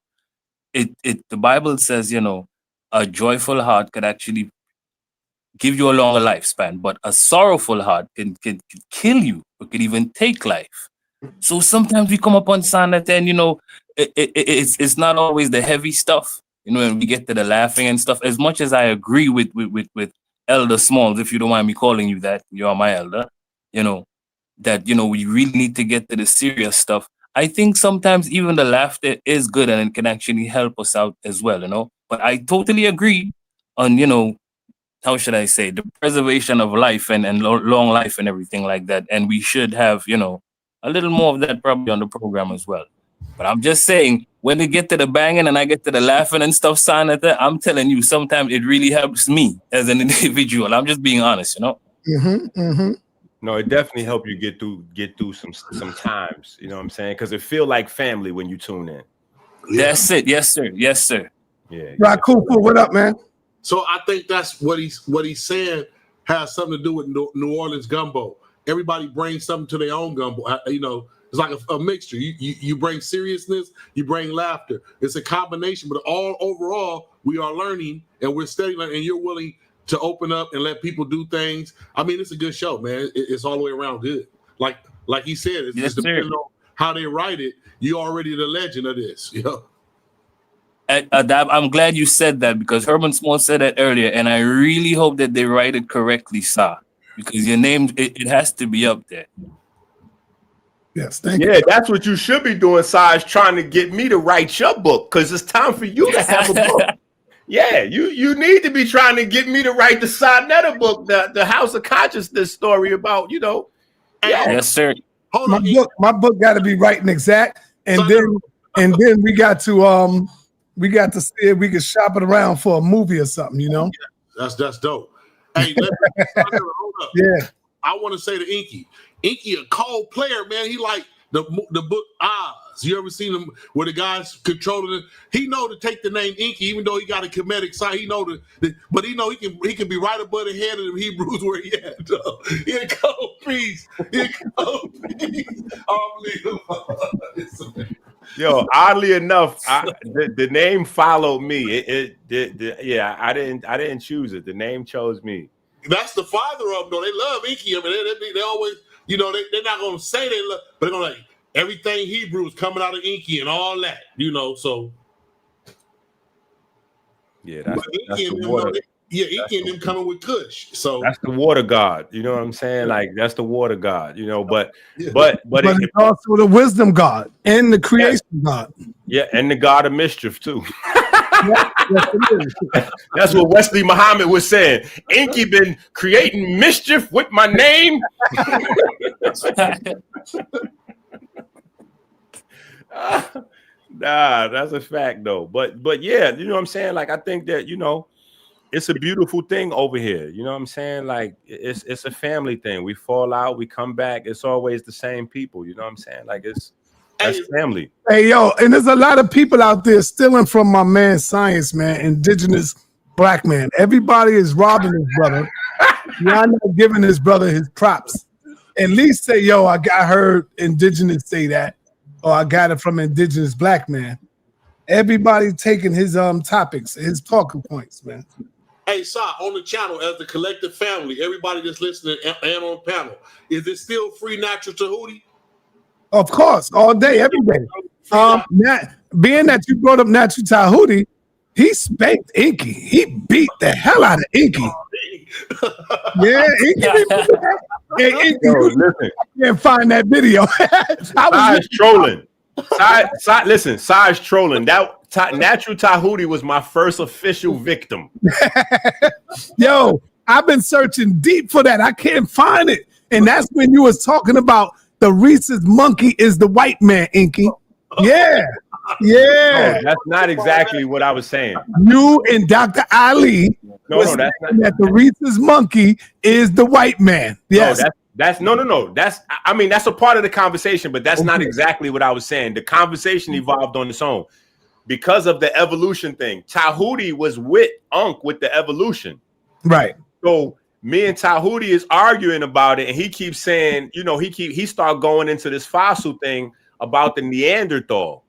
The Bible says, you know, a joyful heart could actually give you a longer lifespan, but a sorrowful heart can kill you, or could even take life. So sometimes we come upon sa.neter, and, you know, it's not always the heavy stuff, you know, and we get to the laughing and stuff. As much as I agree with Elder Smalls, if you don't mind me calling you that, you are my elder, you know, that, you know, we really need to get to the serious stuff. I think sometimes even the laughter is good, and it can actually help us out as well, you know. But I totally agree on, you know, how should I say, the preservation of life and long life and everything like that. And we should have, you know, a little more of that probably on the program as well. But I'm just saying, when they get to the banging and I get to the laughing and stuff, sa.neter, I'm telling you, sometimes it really helps me as an individual. I'm just being honest, you know. No, it definitely helped you get through some times. You know what I'm saying? Because it feel like family when you tune in. That's it. Yes, sir. Yes, sir. Yeah. Right, cool. What up, man? So I think that's what he's saying has something to do with New Orleans gumbo. Everybody brings something to their own gumbo. You know, it's like a mixture. You bring seriousness, you bring laughter. It's a combination, but all overall, we are learning and we're studying, and you're willing to open up and let people do things. I mean, it's a good show, man. It's all the way around good. Like he said, it's just depending on how they write it. You're already the legend of this. You know? I'm glad you said that, because Herman Small said that earlier, and I really hope that they write it correctly, Sa, because your name, it has to be up there. Yes, thank you. Yeah, that's what you should be doing, Sa, is trying to get me to write your book, because it's time for you to have a book. Yeah, you need to be trying to get me to write the sa.neter book, the House of Consciousness story about, you know. Yeah. Yes, sir. My book got to be right and exact, and then we got to see if we can shop it around for a movie or something, you know. That's dope. Hey, hold up. Yeah, I want to say to Inky, a cold player, man. He like the book Oz. You ever seen him where the guy's controlling it? He know to take the name Inky, even though he got a comedic side. He know but he know he can be right above the head of the Hebrews where he at. He a cold piece. Unbelievable. Yo, oddly enough, the name followed me. Yeah, I didn't choose it. The name chose me. That's the father of them, though. They love Inky. I mean, they always, you know, they're not gonna say they love, but they're gonna like everything Hebrew is coming out of Inky and all that, you know. So yeah, that's Inky the water. Inky and them coming with Kush. So that's the water god. You know what I'm saying? Like that's the water god. You know, but it's also the wisdom god and the creation god. Yeah, and the god of mischief too. That's what Wesley Muhammad was saying. Inky been creating mischief with my name. Nah, that's a fact though. But yeah, you know what I'm saying? Like I think that, you know, it's a beautiful thing over here. You know what I'm saying? Like it's a family thing. We fall out, we come back. It's always the same people. You know what I'm saying? Like that's family. Hey, yo, and there's a lot of people out there stealing from my man Science, man, indigenous black man. Everybody is robbing his brother. Y'all not giving his brother his props. At least say, yo, I heard indigenous say that, or I got it from indigenous black man. Everybody taking his topics, his talking points, man. Hey, Sa, on the channel as the collective family, everybody that's listening and on panel, is it still free natural Tahuti? Of course, all day, every day. Being that you brought up Natural Tahuti, he spanked Inky. He beat the hell out of Inky. Yeah, Inky. Hey, Inky, listen. I can't find that video. I was trolling. Listen, Sai's trolling. That Natural Tahuti was my first official victim. Yo, I've been searching deep for that. I can't find it. And that's when you was talking about the rhesus monkey is the white man, Inky. Yeah. Yeah. No, that's not exactly what I was saying. You and Dr. Ali was saying that the rhesus monkey is the white man. Yes. No, that's I mean, that's a part of the conversation, but that's not exactly what I was saying. The conversation evolved on its own because of the evolution thing. Tahuti was with Ankh with the evolution. Right. So me and Tahuti is arguing about it, and he keeps saying, you know, he started going into this fossil thing about the Neanderthal.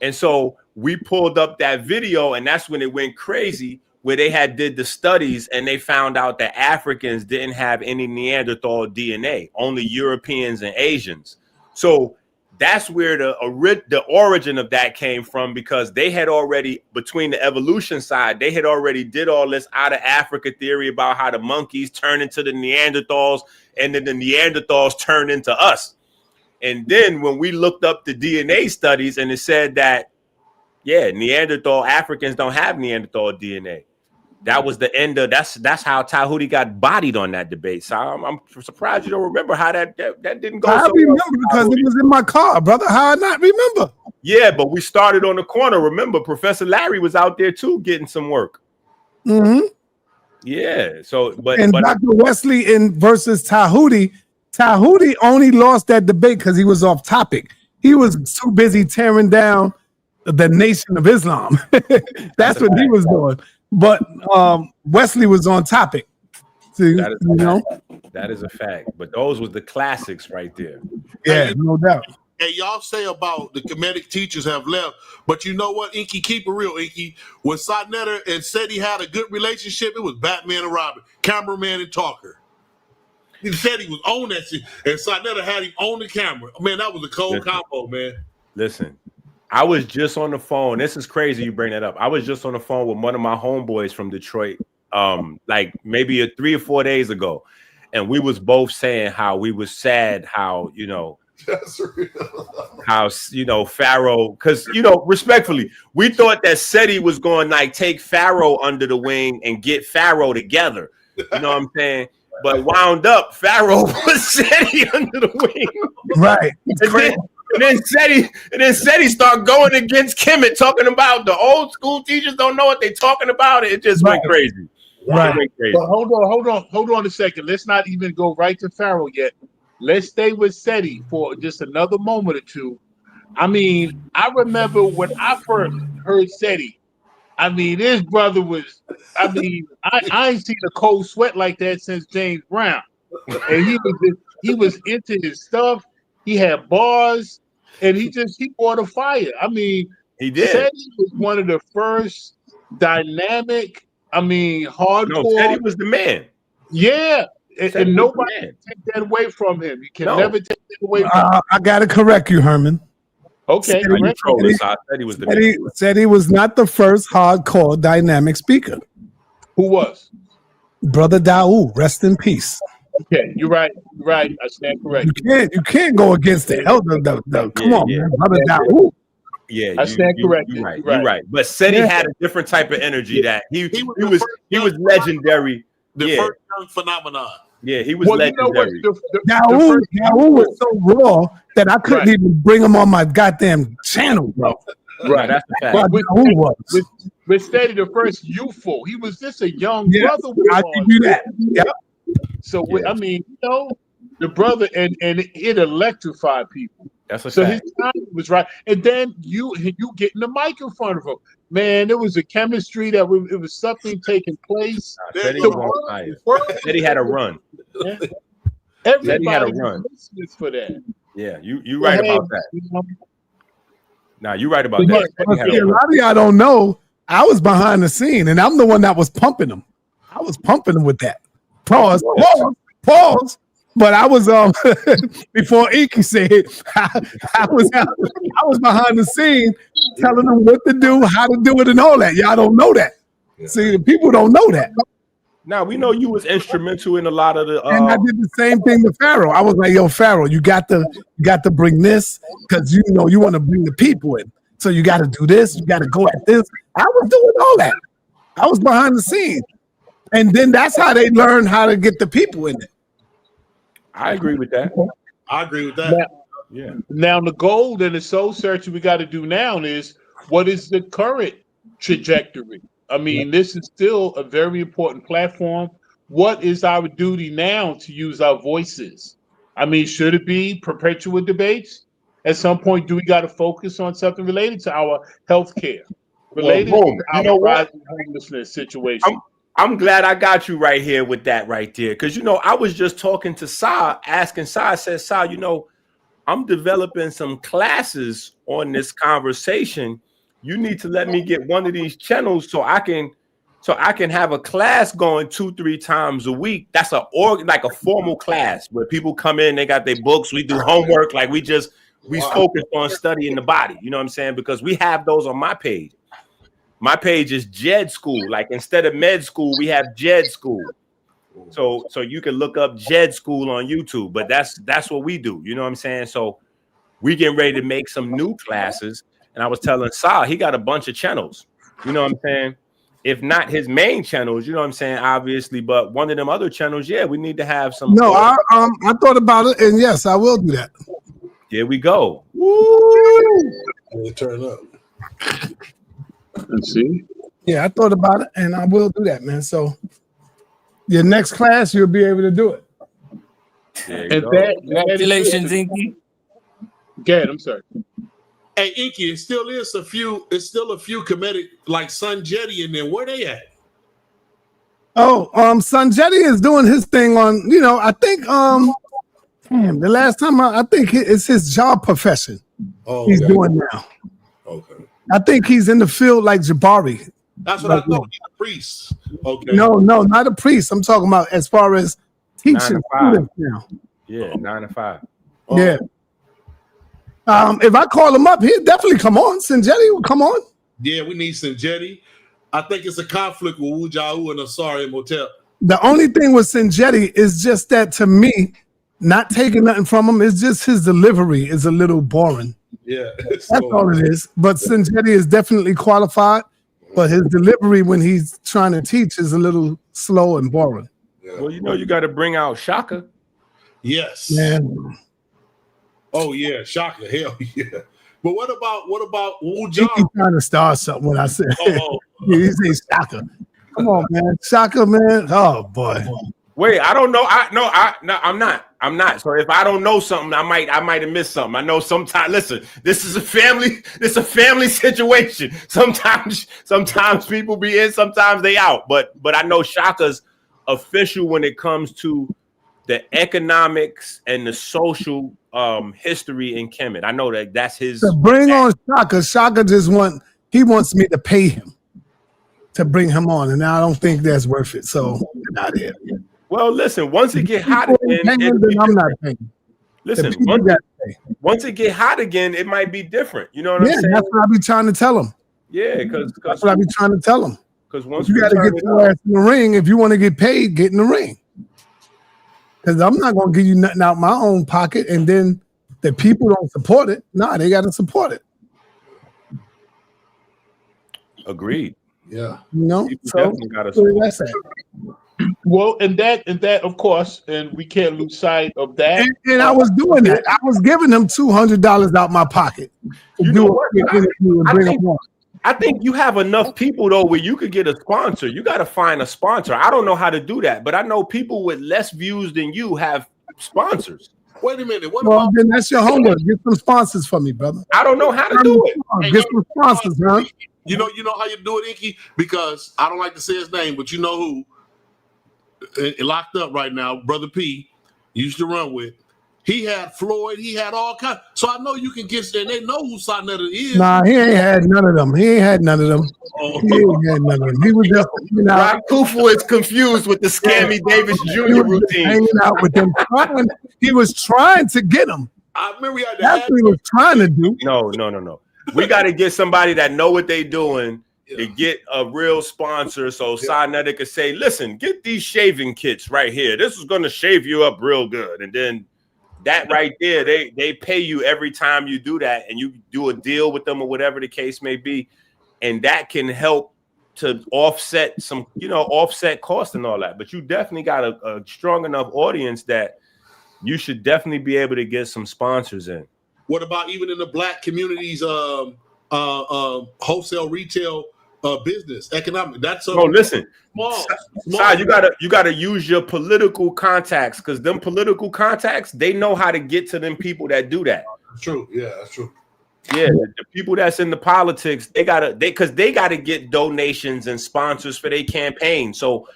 And so we pulled up that video, and that's when it went crazy, where they did the studies and they found out that Africans didn't have any Neanderthal DNA, only Europeans and Asians. So that's where the origin of that came from, because they had already, between the evolution side, they had already did all this out of Africa theory about how the monkeys turn into the Neanderthals and then the Neanderthals turn into us. And then when we looked up the DNA studies, and it said that, yeah, Neanderthal Africans don't have Neanderthal DNA. That was the end of that's how Tahuti got bodied on that debate. So I'm surprised you don't remember how that didn't go. I remember because it was in my car, brother. How I not remember? Yeah, but we started on the corner. Remember, Professor Larry was out there too, getting some work. Mm-hmm. Yeah. So, but Dr. Wesley versus Tahuti only lost that debate because he was off topic. He was too busy tearing down the Nation of Islam. That's what he was doing. But Wesley was on topic. See, that is a fact. But those was the classics right there. Yeah, no doubt. And y'all say about the Kemetic teachers have left, but you know what, Inky, keep it real, Inky. When sa.neter and said he had a good relationship, it was Batman and Robin, cameraman and talker. He said he was on that shit, and sa.neter had him on the camera. Man, that was a cold combo, man. Listen, I was just on the phone. This is crazy you bring that up. I was just on the phone with one of my homeboys from Detroit, like maybe 3 or 4 days ago. And we was both saying how we was sad, how, you know, that's real. How, you know, Pharaoh, because, you know, respectfully, we thought that SETI was going to like take Pharaoh under the wing and get Pharaoh together. You know what I'm saying? But wound up, Pharaoh was SETI under the wing. Right. And then SETI start going against Kemet, talking about the old school teachers don't know what they're talking about. It just went crazy. Right. It went crazy. But hold on a second. Let's not even go right to Pharaoh yet. Let's stay with SETI for just another moment or two. I mean, I remember when I first heard SETI, I mean, this brother was, I mean, I ain't seen a cold sweat like that since James Brown. And he was into his stuff. He had bars, and he brought a fire. I mean, he did. SETI was one of the first dynamic, I mean, hardcore. No, SETI was the man. Yeah. And nobody can take that away from him. You can never take that away from him. I gotta correct you, Herman. Okay. SETI was not the first hardcore dynamic speaker. Who was? Brother Daoud, rest in peace. Okay, you're right. You're right. I stand correct. You can't go against the elder. Come on, man. Brother Daoud. Yeah, I stand corrected. You're right. But Seti had a different type of energy that he was legendary. The first young phenomenon. Yeah, he was legendary. Daoud was so raw that I couldn't even bring him on my goddamn channel, bro. Right. That's a fact. With Steady, the first youthful, he was just a young brother. I can do that. Yep. So I mean, the brother and it electrified people. That's a so fact. his timing was right. And then you getting the mic in front of him, man. There was a chemistry it was something taking place. Steady had a run. Yeah. Everybody had a run for that. Yeah, you right about that. Nah, you're right about that. A lot of y'all don't know. I was behind the scene, and I'm the one that was pumping them. I was pumping them with that. Pause. But I was before Iki said I was behind the scene telling them what to do, how to do it, and all that. Y'all don't know that. See, the people don't know that. Now we know you was instrumental in a lot of the. And I did the same thing with Pharaoh. I was like, "Yo, Pharaoh, you got to bring this because you want to bring the people in. So you got to do this. You got to go at this." I was doing all that. I was behind the scenes, and then that's how they learn how to get the people in it. I agree with that. I agree with that. Now the goal and the soul searching we got to do now is what is the current trajectory? I mean, this is still a very important platform. What is our duty now to use our voices? I mean, should it be perpetual debates? At some point, do we got to focus on something related to our health care? Related to our rising homelessness situation? I'm glad I got you right here with that right there. Because, I was just talking to Sa, asking Sa, I said, Sa, I'm developing some classes on this conversation. You need to let me get one of these channels so I can have a class going 2-3 times a week. That's like a formal class where people come in, they got their books, we do homework, like we focus on studying the body. You know what I'm saying? Because we have those on my page. My page is Jed School. Like instead of med school, we have Jed School. So you can look up Jed School on YouTube. But that's what we do. You know what I'm saying? So we getting ready to make some new classes. And I was telling Sa, he got a bunch of channels. You know what I'm saying? If not his main channels, you know what I'm saying, obviously, but one of them other channels, we need to have some. No, I thought about it, and yes, I will do that. Here we go. Woo! Turn up. Let's see. Yeah, I thought about it, and I will do that, man. So your next class, you'll be able to do it. And Congratulations, Inky. Good, I'm sorry. Hey, Inky, it still is a few comedic like Sun Jetty in there. Where they at? Oh, Sanjetti is doing his thing on, I think the last time I think it's his job profession. He's doing now. Okay. I think he's in the field like Jabari. That's what I thought. He's a priest. Okay. No, not a priest. I'm talking about as far as teaching students now. Yeah, 9 to 5. Oh. Yeah. If I call him up, he'll definitely come on. Sanjetti will come on. Yeah, we need Sanjetti. I think it's a conflict with Wujau and Asari Motel. The only thing with Sanjetti is just that, to me, not taking nothing from him, it's just his delivery is a little boring. Yeah. That's all it is. But Sanjetti is definitely qualified, but his delivery when he's trying to teach is a little slow and boring. Yeah. Well, you got to bring out Shaka. Yes. Yeah. Oh yeah, Shaka. Hell yeah. But what about Wujau? He's trying to start something when I said he said Shaka. Come on, man. Shaka, man. Oh boy. Wait, I don't know. I'm not. So if I don't know something, I might have missed something. I know sometimes. Listen, this is a family situation. Sometimes people be in, sometimes they out. But I know Shaka's official when it comes to the economics and the social history in Kemet. I know that's his. To bring on Shaka, Shaka just wants me to pay him to bring him on, and I don't think that's worth it. So not it. Well, listen. Once it get hot again, I'm not paying. Listen, once it get hot again, it might be different. You know what I'm saying? That's what I be trying to tell him. Yeah, because that's what I be trying to tell him. Because once you got to get your ass in the ring, if you want to get paid, get in the ring. Because I'm not going to give you nothing out my own pocket, and then the people don't support it. Nah, they got to support it. Agreed. Yeah. No, People so definitely got where to that's at. Well, and that of course, and we can't lose sight of that. And I was doing that. I was giving them $200 out my pocket to do a quick interview and bring them on. I think you have enough people though where you could get a sponsor. You got to find a sponsor. I don't know how to do that, but I know people with less views than you have sponsors. Wait a minute. What Well, about then that's your homework. Get some sponsors for me, brother. I don't know how to do it. Get some sponsors, huh? you know how you do it, Inky? Because I don't like to say his name, but you know who locked up right now, Brother P, used to run with. He had Floyd, he had all kinds. So I know you can get, and they know who sa.neter is. Nah, he ain't had none of them. He ain't had none of them. Oh. He ain't had none of them. He was just hanging out. Rock Kufu is confused with the Scammy Davis He Jr. was just routine. hanging out with them. He was trying to get them. I remember he had That's what he was trying to do. No. We got to get somebody that know what they doing to get a real sponsor. So sa.neter could say, listen, get these shaving kits right here. This is going to shave you up real good. And then that right there, they pay you every time you do that, and you do a deal with them or whatever the case may be, and that can help to offset some, offset costs and all that. But you definitely got a strong enough audience that you should definitely be able to get some sponsors in. What about even in the black communities, wholesale retail business, economic? That's listen. small. You gotta use your political contacts, because them political contacts, they know how to get to them people that do that. True. Yeah, that's true. Yeah, the people that's in the politics, they gotta get donations and sponsors for their campaign. So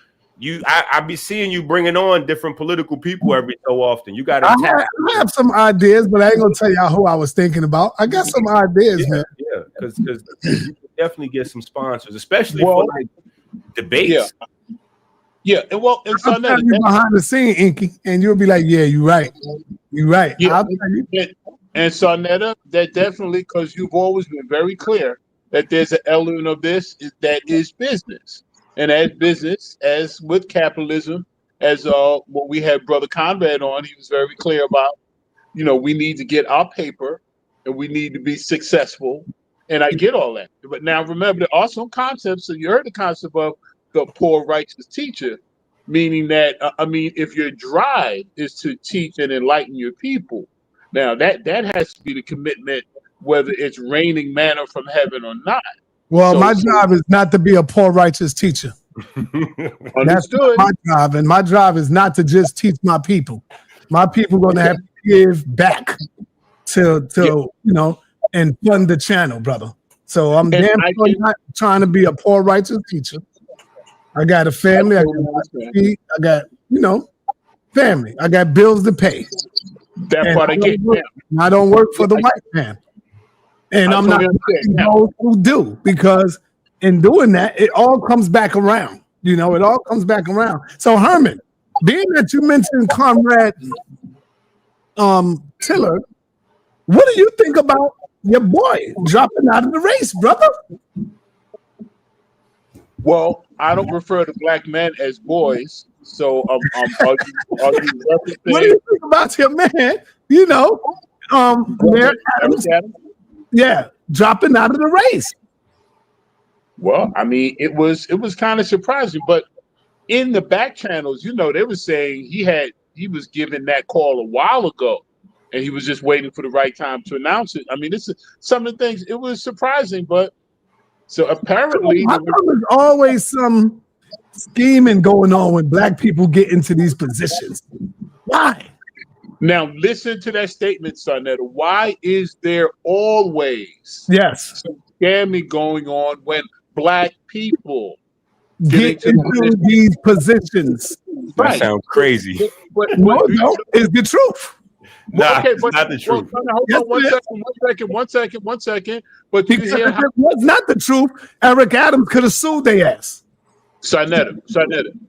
I be seeing you bringing on different political people every so often. You gotta I have some ideas, but I ain't gonna tell y'all who I was thinking about. I got some ideas, man. Yeah, because you can definitely get some sponsors, especially for like debates. Yeah, and I'll tell you behind the scene, Inky, and you'll be like, "Yeah, you're right. You're right." Yeah, I'll tell you. and sa.neter, that definitely, because you've always been very clear that there's an element of this that is business, and as business, as with capitalism, as what we had Brother Conrad on, he was very clear about. We need to get our paper, and we need to be successful. And I get all that. But now remember, there are some concepts, and you heard the concept of the poor righteous teacher, meaning that, if your drive is to teach and enlighten your people, now that has to be the commitment, whether it's raining manna from heaven or not. Well, my job is not to be a poor righteous teacher. That's not my job, and my job is not to just teach my people. My people going to have to give back to and fund the channel, brother. So I'm damn sure not trying to be a poor righteous teacher. I got a family. I got family. I got bills to pay. That part I get. I don't work for the white man, and I'm not those who do, because in doing that, it all comes back around. It all comes back around. So Herman, being that you mentioned Comrade Tiller, what do you think about your boy dropping out of the race, brother? Well, I don't refer to black men as boys, so are you what do you think about your man? Mayor Adams, dropping out of the race. Well, it was kind of surprising, but in the back channels, they were saying he was given that call a while ago, and he was just waiting for the right time to announce it. This is some of the things. It was surprising, but so apparently there's always some scheming going on when black people get into these positions. Why? Now listen to that statement, sa.neter. Why is there always some scamming going on when black people get into these positions? That sounds crazy. No, it's the truth. Nah, it's not the truth. Hold on one second. But because if it was not the truth, Eric Adams could have sued their ass. sa.neter.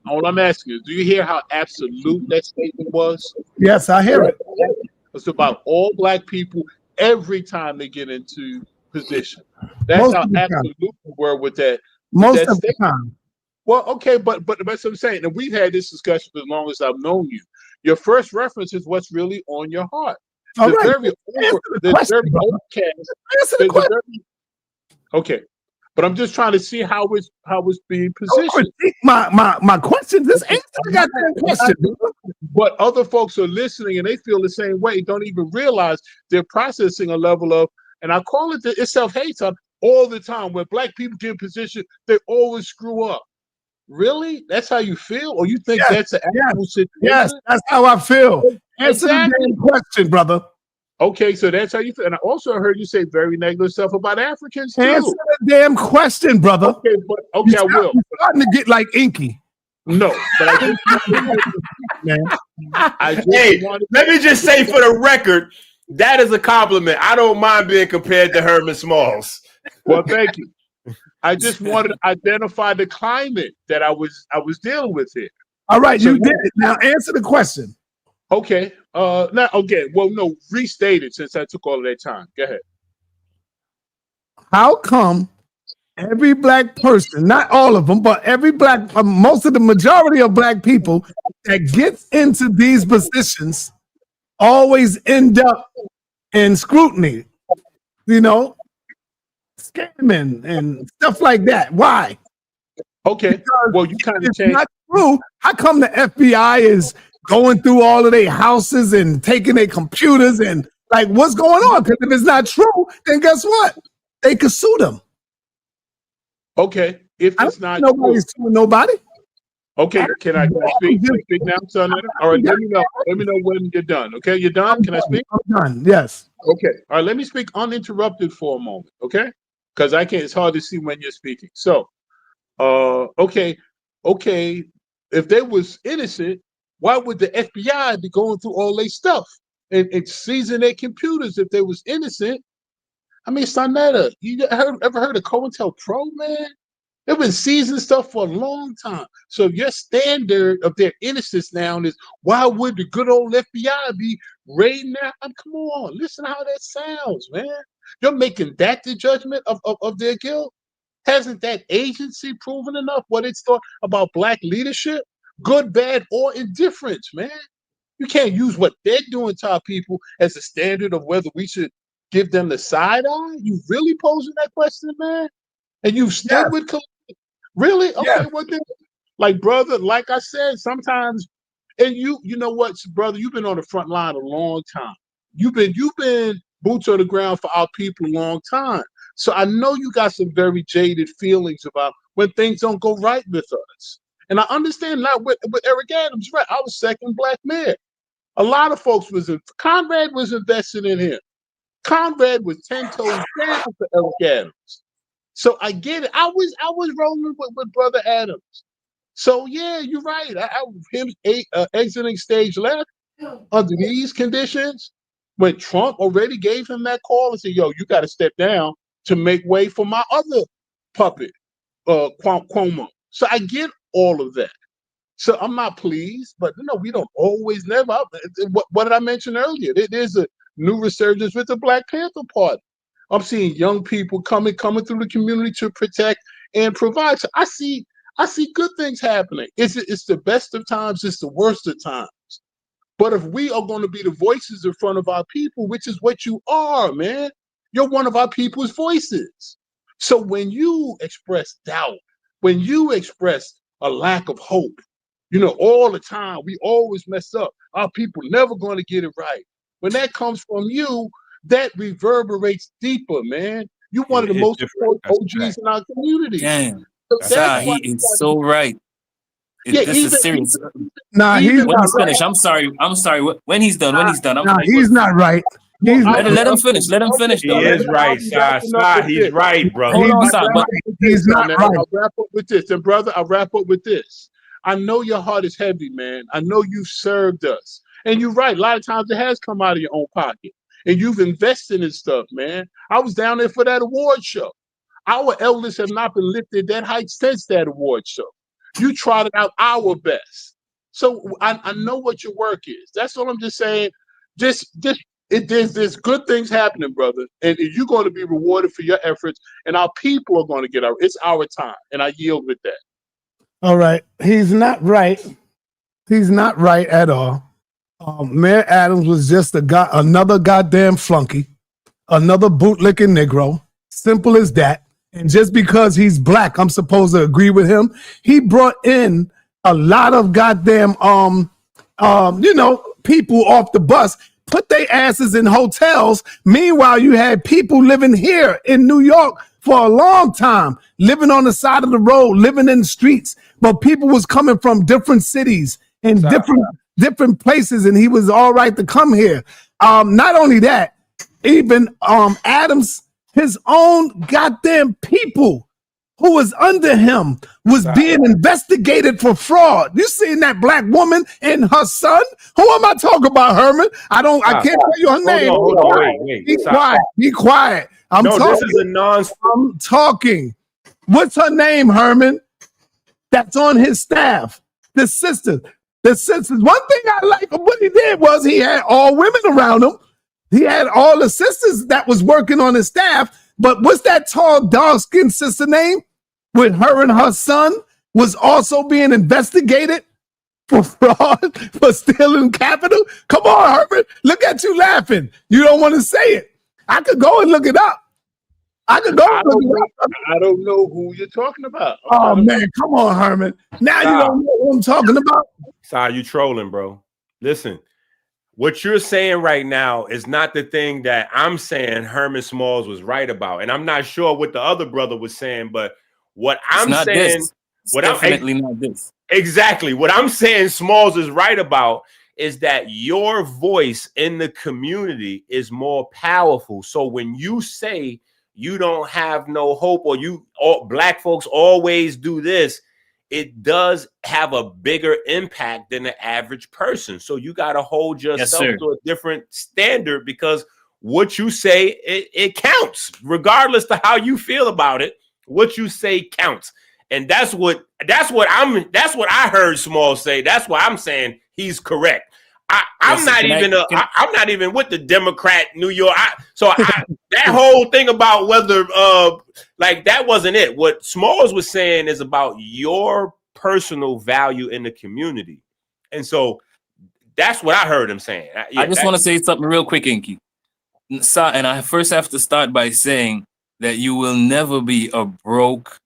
All I'm asking is, do you hear how absolute that statement was? Yes, I hear it. It's about all black people every time they get into position. That's how absolute we were with that. Most of the time. Well, okay, but that's what I'm saying. And we've had this discussion for as long as I've known you. Your first reference is what's really on your heart. Okay. But I'm just trying to see how it's being Don't positioned. critique my question. Just answer the goddamn question. But other folks are listening and they feel the same way. Don't even realize they're processing a level of, and I call it it's self-hate all the time. When black people get in position, they always screw up. Really? That's how you feel? Or you think that's an actual situation? Yes, that's how I feel. Answer Exactly. the damn question, brother. Okay, so that's how you feel. And I also heard you say very negative stuff about Africans too. Answer the damn question, brother. Okay, but okay, I will. You're starting to get like inky. No, but I just man. Hey, let me just say for the record, that is a compliment. I don't mind being compared to Herman Smalls. Well, thank you. I just wanted to identify the climate that I was dealing with here. All right, so you did it. Now answer the question. Okay. Now okay. Well, no, restate it since I took all of that time. Go ahead. How come every black person, not all of them, but every black, most of the majority of black people that gets into these positions always end up in scrutiny, you know, scamming and stuff like that? Why? Okay. Because well, you kind of it's changed. not true. How come the FBI is going through all of their houses and taking their computers and like what's going on? Because if it's not true, then guess what? They could sue them. Okay, if it's not nobody's suing nobody. Okay, can I speak? Can I speak now, son? All right, let me know. Let me know when you're done. Okay, you're done. Can I speak? I'm done. Yes. Okay. All right. Let me speak uninterrupted for a moment. Okay, because I can't. It's hard to see when you're speaking. So, okay. If they was innocent, why would the FBI be going through all their stuff and seizing their computers if they was innocent? I mean, sa.neter, you ever heard of COINTELPRO, man? They've been seizing stuff for a long time. So if your standard of their innocence now is why would the good old FBI be raiding that? Come on, listen how that sounds, man. You're making that the judgment of their guilt? Hasn't that agency proven enough what it's thought about black leadership? Good, bad, or indifference, man. You can't use what they're doing to our people as a standard of whether we should give them the side eye. You really posing that question, man? And you stood with really? Okay, well then, like brother, like I said, sometimes, and you know what, brother, you've been on the front line a long time. You've been boots on the ground for our people a long time. So I know you got some very jaded feelings about when things don't go right with us. And I understand now with Eric Adams, right? I was second black mayor. A lot of folks Conrad was invested in him. Conrad was 10 toes down for Eric Adams. So I get it. I was rolling with Brother Adams. So yeah, you're right. Him exiting stage left under these conditions, when Trump already gave him that call and said, "Yo, you got to step down to make way for my other puppet, Cuomo." So I get all of that. So I'm not pleased, but we don't always never. What did I mention earlier? There's a new resurgence with the Black Panther Party. I'm seeing young people coming through the community to protect and provide. So I see good things happening. It's the best of times, it's the worst of times. But if we are going to be the voices in front of our people, which is what you are, man, you're one of our people's voices. So when you express doubt, when you express a lack of hope, all the time, we always mess up. Our people never going to get it right. When that comes from you, that reverberates deeper, man. You're one of the most important OGs in our community. Damn. So He is so right. Yeah, this is serious. Nah, he's when not he's finished. right. I'm sorry. When he's done. Nah, he's not right. He's not let him finish. Let him finish. He Though. is right, Sa. He's right, brother. Hold on, Sa. He's not right. I'll wrap up with this. And brother, I'll wrap up with this. I know your heart is heavy, man. I know you served us. And you're right. A lot of times it has come out of your own pocket. And you've invested in stuff, man. I was down there for that award show. Our elders have not been lifted that height since that award show. You trotted out our best. So I know what your work is. That's all I'm just saying. There's good things happening, brother. And you're going to be rewarded for your efforts. And our people are going to get it's our time. And I yield with that. All right. He's not right. He's not right at all. Mayor Adams was just another goddamn flunky, another bootlicking Negro. Simple as that. And just because he's black, I'm supposed to agree with him. He brought in a lot of goddamn people off the bus, put their asses in hotels. Meanwhile, you had people living here in New York for a long time, living on the side of the road, living in the streets. But people was coming from different cities and different places, and he was all right to come here. Not only that, even Adams, his own goddamn people who was under him was being investigated for fraud. You seen that black woman and her son? Who am I talking about, Herman? I can't tell you her name. Hold on, wait. Be quiet. Be quiet. This is a I'm talking. What's her name, Herman? That's on his staff. The sisters. One thing I like of what he did was he had all women around him. He had all the sisters that was working on his staff. But what's that tall, dark-skinned sister name? With her and her son was also being investigated for fraud, for stealing capital. Come on, Herbert. Look at you laughing. You don't want to say it. I could go and look it up. I don't know who you're talking about. Oh, man. Come on, Herman. Now you don't know who I'm talking about. Sorry, you trolling, bro. Listen, what you're saying right now is not the thing that I'm saying Herman Smalls was right about. And I'm not sure what the other brother was saying, but what I'm saying, definitely not this. Exactly. What I'm saying Smalls is right about is that your voice in the community is more powerful. So when you say you don't have no hope, or black folks always do this, it does have a bigger impact than the average person. So you got to hold yourself to a different standard, because what you say, it counts, regardless to how you feel about it. What you say counts. And that's what I heard Small say. That's why I'm saying he's correct. I'm not even with the Democrat New York. That whole thing about whether that wasn't it. What Smalls was saying is about your personal value in the community. And so that's what I heard him saying. I just want to say something real quick, Inky. And I first have to start by saying that you will never be a broke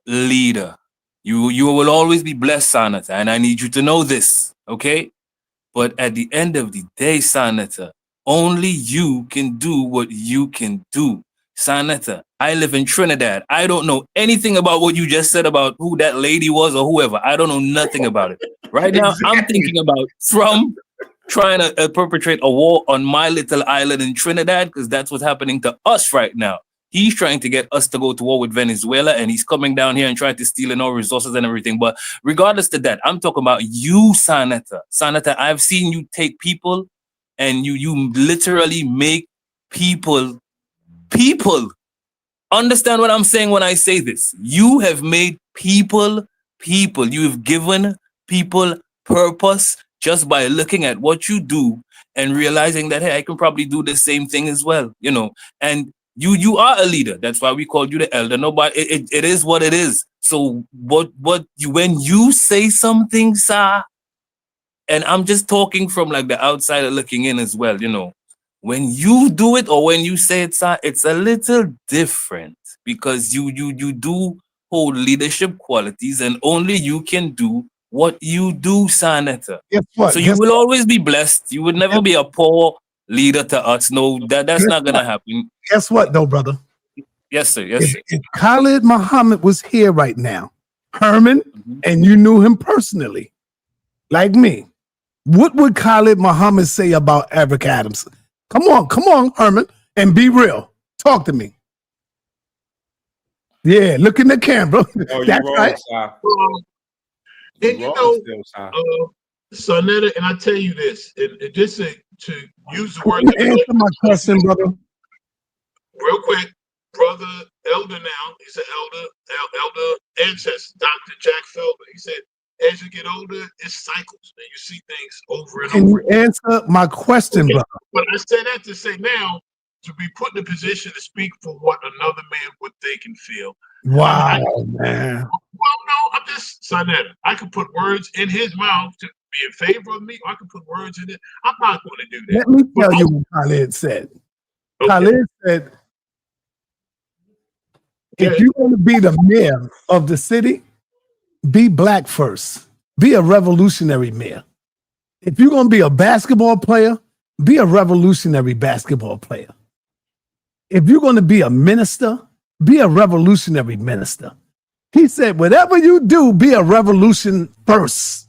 leader. You will always be blessed, sa.neter, and I need you to know this, okay? But at the end of the day, sa.neter, only you can do what you can do. Sa.neter, I live in Trinidad. I don't know anything about what you just said about who that lady was or whoever. I don't know nothing about it. Right now, I'm thinking about Trump trying to perpetrate a war on my little island in Trinidad, because that's what's happening to us right now. He's trying to get us to go to war with Venezuela, and he's coming down here and trying to steal in our resources and everything. But regardless to that, I'm talking about you, sa.neter. Sa.neter, I've seen you take people and you literally make people. Understand what I'm saying when I say this. You have made people. You've given people purpose just by looking at what you do and realizing that, hey, I can probably do the same thing as well, and you are a leader. That's why we called you the elder. Nobody, it is what it is. So when you say something, sir, and I'm just talking from like the outsider looking in as well, when you do it or when you say it, sir, it's a little different, because you do hold leadership qualities, and only you can do what you do, sa.neter. So you will always be blessed. You would never be a poor leader to us. No, that's not gonna happen. Guess what, though, brother? Yes, sir. Yes, sir. If Khalid Muhammad was here right now, Herman, and you knew him personally, like me, what would Khalid Muhammad say about Eric Adams? Come on, Herman, and be real. Talk to me. Yeah, look in the camera. Oh, that's wrong, right. And sa.neter, and I tell you this, and just to use the word. Answer my question, brother. Real quick, brother elder now, he's an elder ancestor, Dr. Jack Felder. He said, as you get older, it cycles, and you see things over and Can over. you answer my question, brother? But I say that to say now, to be put in a position to speak for what another man would think and feel. Wow, man. Well, no, I'm just sa.neter. I could put words in his mouth to be in favor of me. Or I could put words in it. I'm not going to do that. Let me tell you what Khalid said. Okay. Khalid said, If you want to be the mayor of the city, be black first. Be a revolutionary mayor. If you're going to be a basketball player, be a revolutionary basketball player. If you're going to be a minister, be a revolutionary minister. He said, whatever you do, be a revolution first.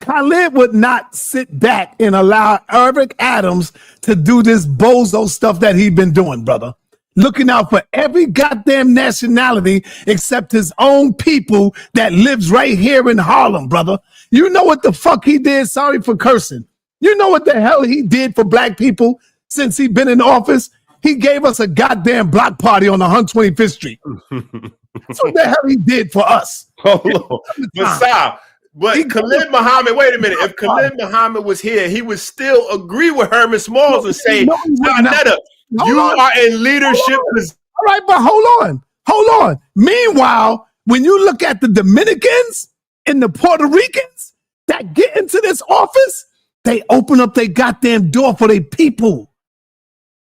Khalid would not sit back and allow Eric Adams to do this bozo stuff that he's been doing, brother. Looking out for every goddamn nationality except his own people that lives right here in Harlem, brother. You know what the fuck he did? Sorry for cursing. You know what the hell he did for black people since he been in office? He gave us a goddamn block party on 125th Street. That's what the hell he did for us. Hold on. But Khalid Muhammad, wait a minute. If Khalid Muhammad was here, he would still agree with Herman Smalls and say, sa.neter, you are in leadership. All right, but hold on. Meanwhile, when you look at the Dominicans and the Puerto Ricans that get into this office, they open up their goddamn door for their people.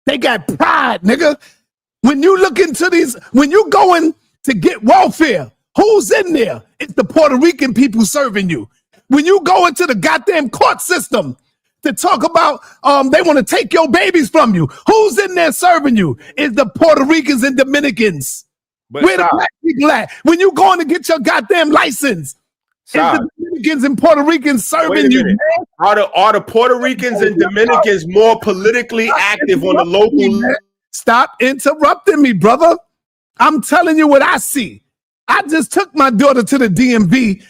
They got pride, nigga. When you look into these, when you going to get welfare, who's in there? It's the Puerto Rican people serving you. When you go into the goddamn court system to talk about they want to take your babies from you, who's in there serving you? It's the Puerto Ricans and Dominicans. Where the black people at? When you going to get your goddamn license, it's the Dominicans and Puerto Ricans serving you. Man. Are the Puerto Ricans and Dominicans more politically active on the local? Stop interrupting me, brother. I'm telling you what I see. I just took my daughter to the DMV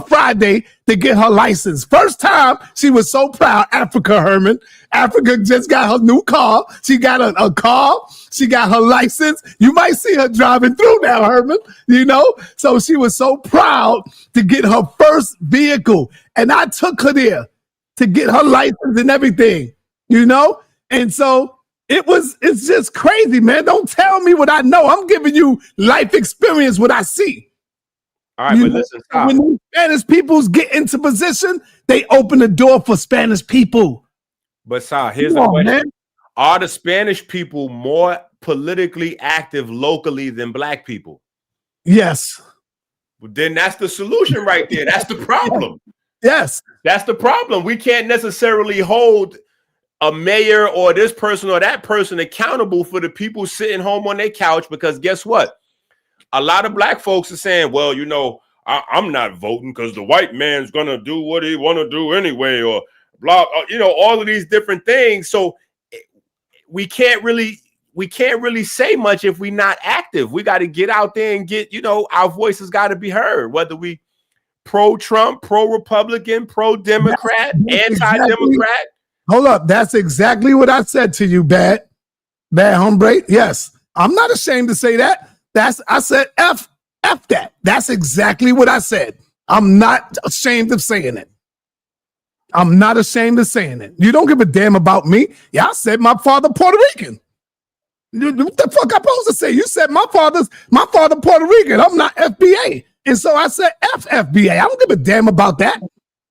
Friday to get her license. First time, she was so proud. Africa, Herman. Africa just got her new car. She got a car. She got her license. You might see her driving through now, Herman. You know? So she was so proud to get her first vehicle. And I took her there to get her license and everything. You know? And so it's just crazy, man. Don't tell me what I know. I'm giving you life experience, what I see. All right, but listen, when these Spanish peoples get into position, they open the door for Spanish people. But Sal, here's the question. Man. Are the Spanish people more politically active locally than black people? Yes. Well, then that's the solution right there. That's the problem. Yes. That's the problem. We can't necessarily hold a mayor or this person or that person accountable for the people sitting home on their couch, because guess what? A lot of black folks are saying, well, you know, I'm not voting because the white man's going to do what he want to do anyway, or blah, you know, all of these different things. So we can't really say much if we're not active. We got to get out there and get, you know, our voices got to be heard, whether we pro-Trump, pro-Republican, pro-Democrat, anti-Democrat. Hold up. That's exactly what I said to you, bad hombre. Yes. I'm not ashamed to say that. I said F that. That's exactly what I said. I'm not ashamed of saying it. I'm not ashamed of saying it. You don't give a damn about me. Yeah, I said my father Puerto Rican. What the fuck I'm supposed to say? You said my father Puerto Rican. I'm not FBA. And so I said FBA. I don't give a damn about that,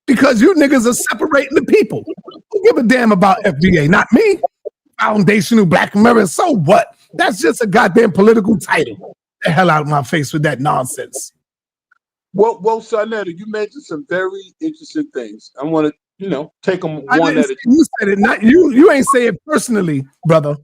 because you niggas are separating the people. Don't give a damn about FBA, not me. Foundational Black America. So what? That's just a goddamn political title. Get the hell out of my face with that nonsense. Well, sa.neter, you mentioned some very interesting things. I want to, you know, take them one at a time. You said it, not you. You ain't say it personally, brother.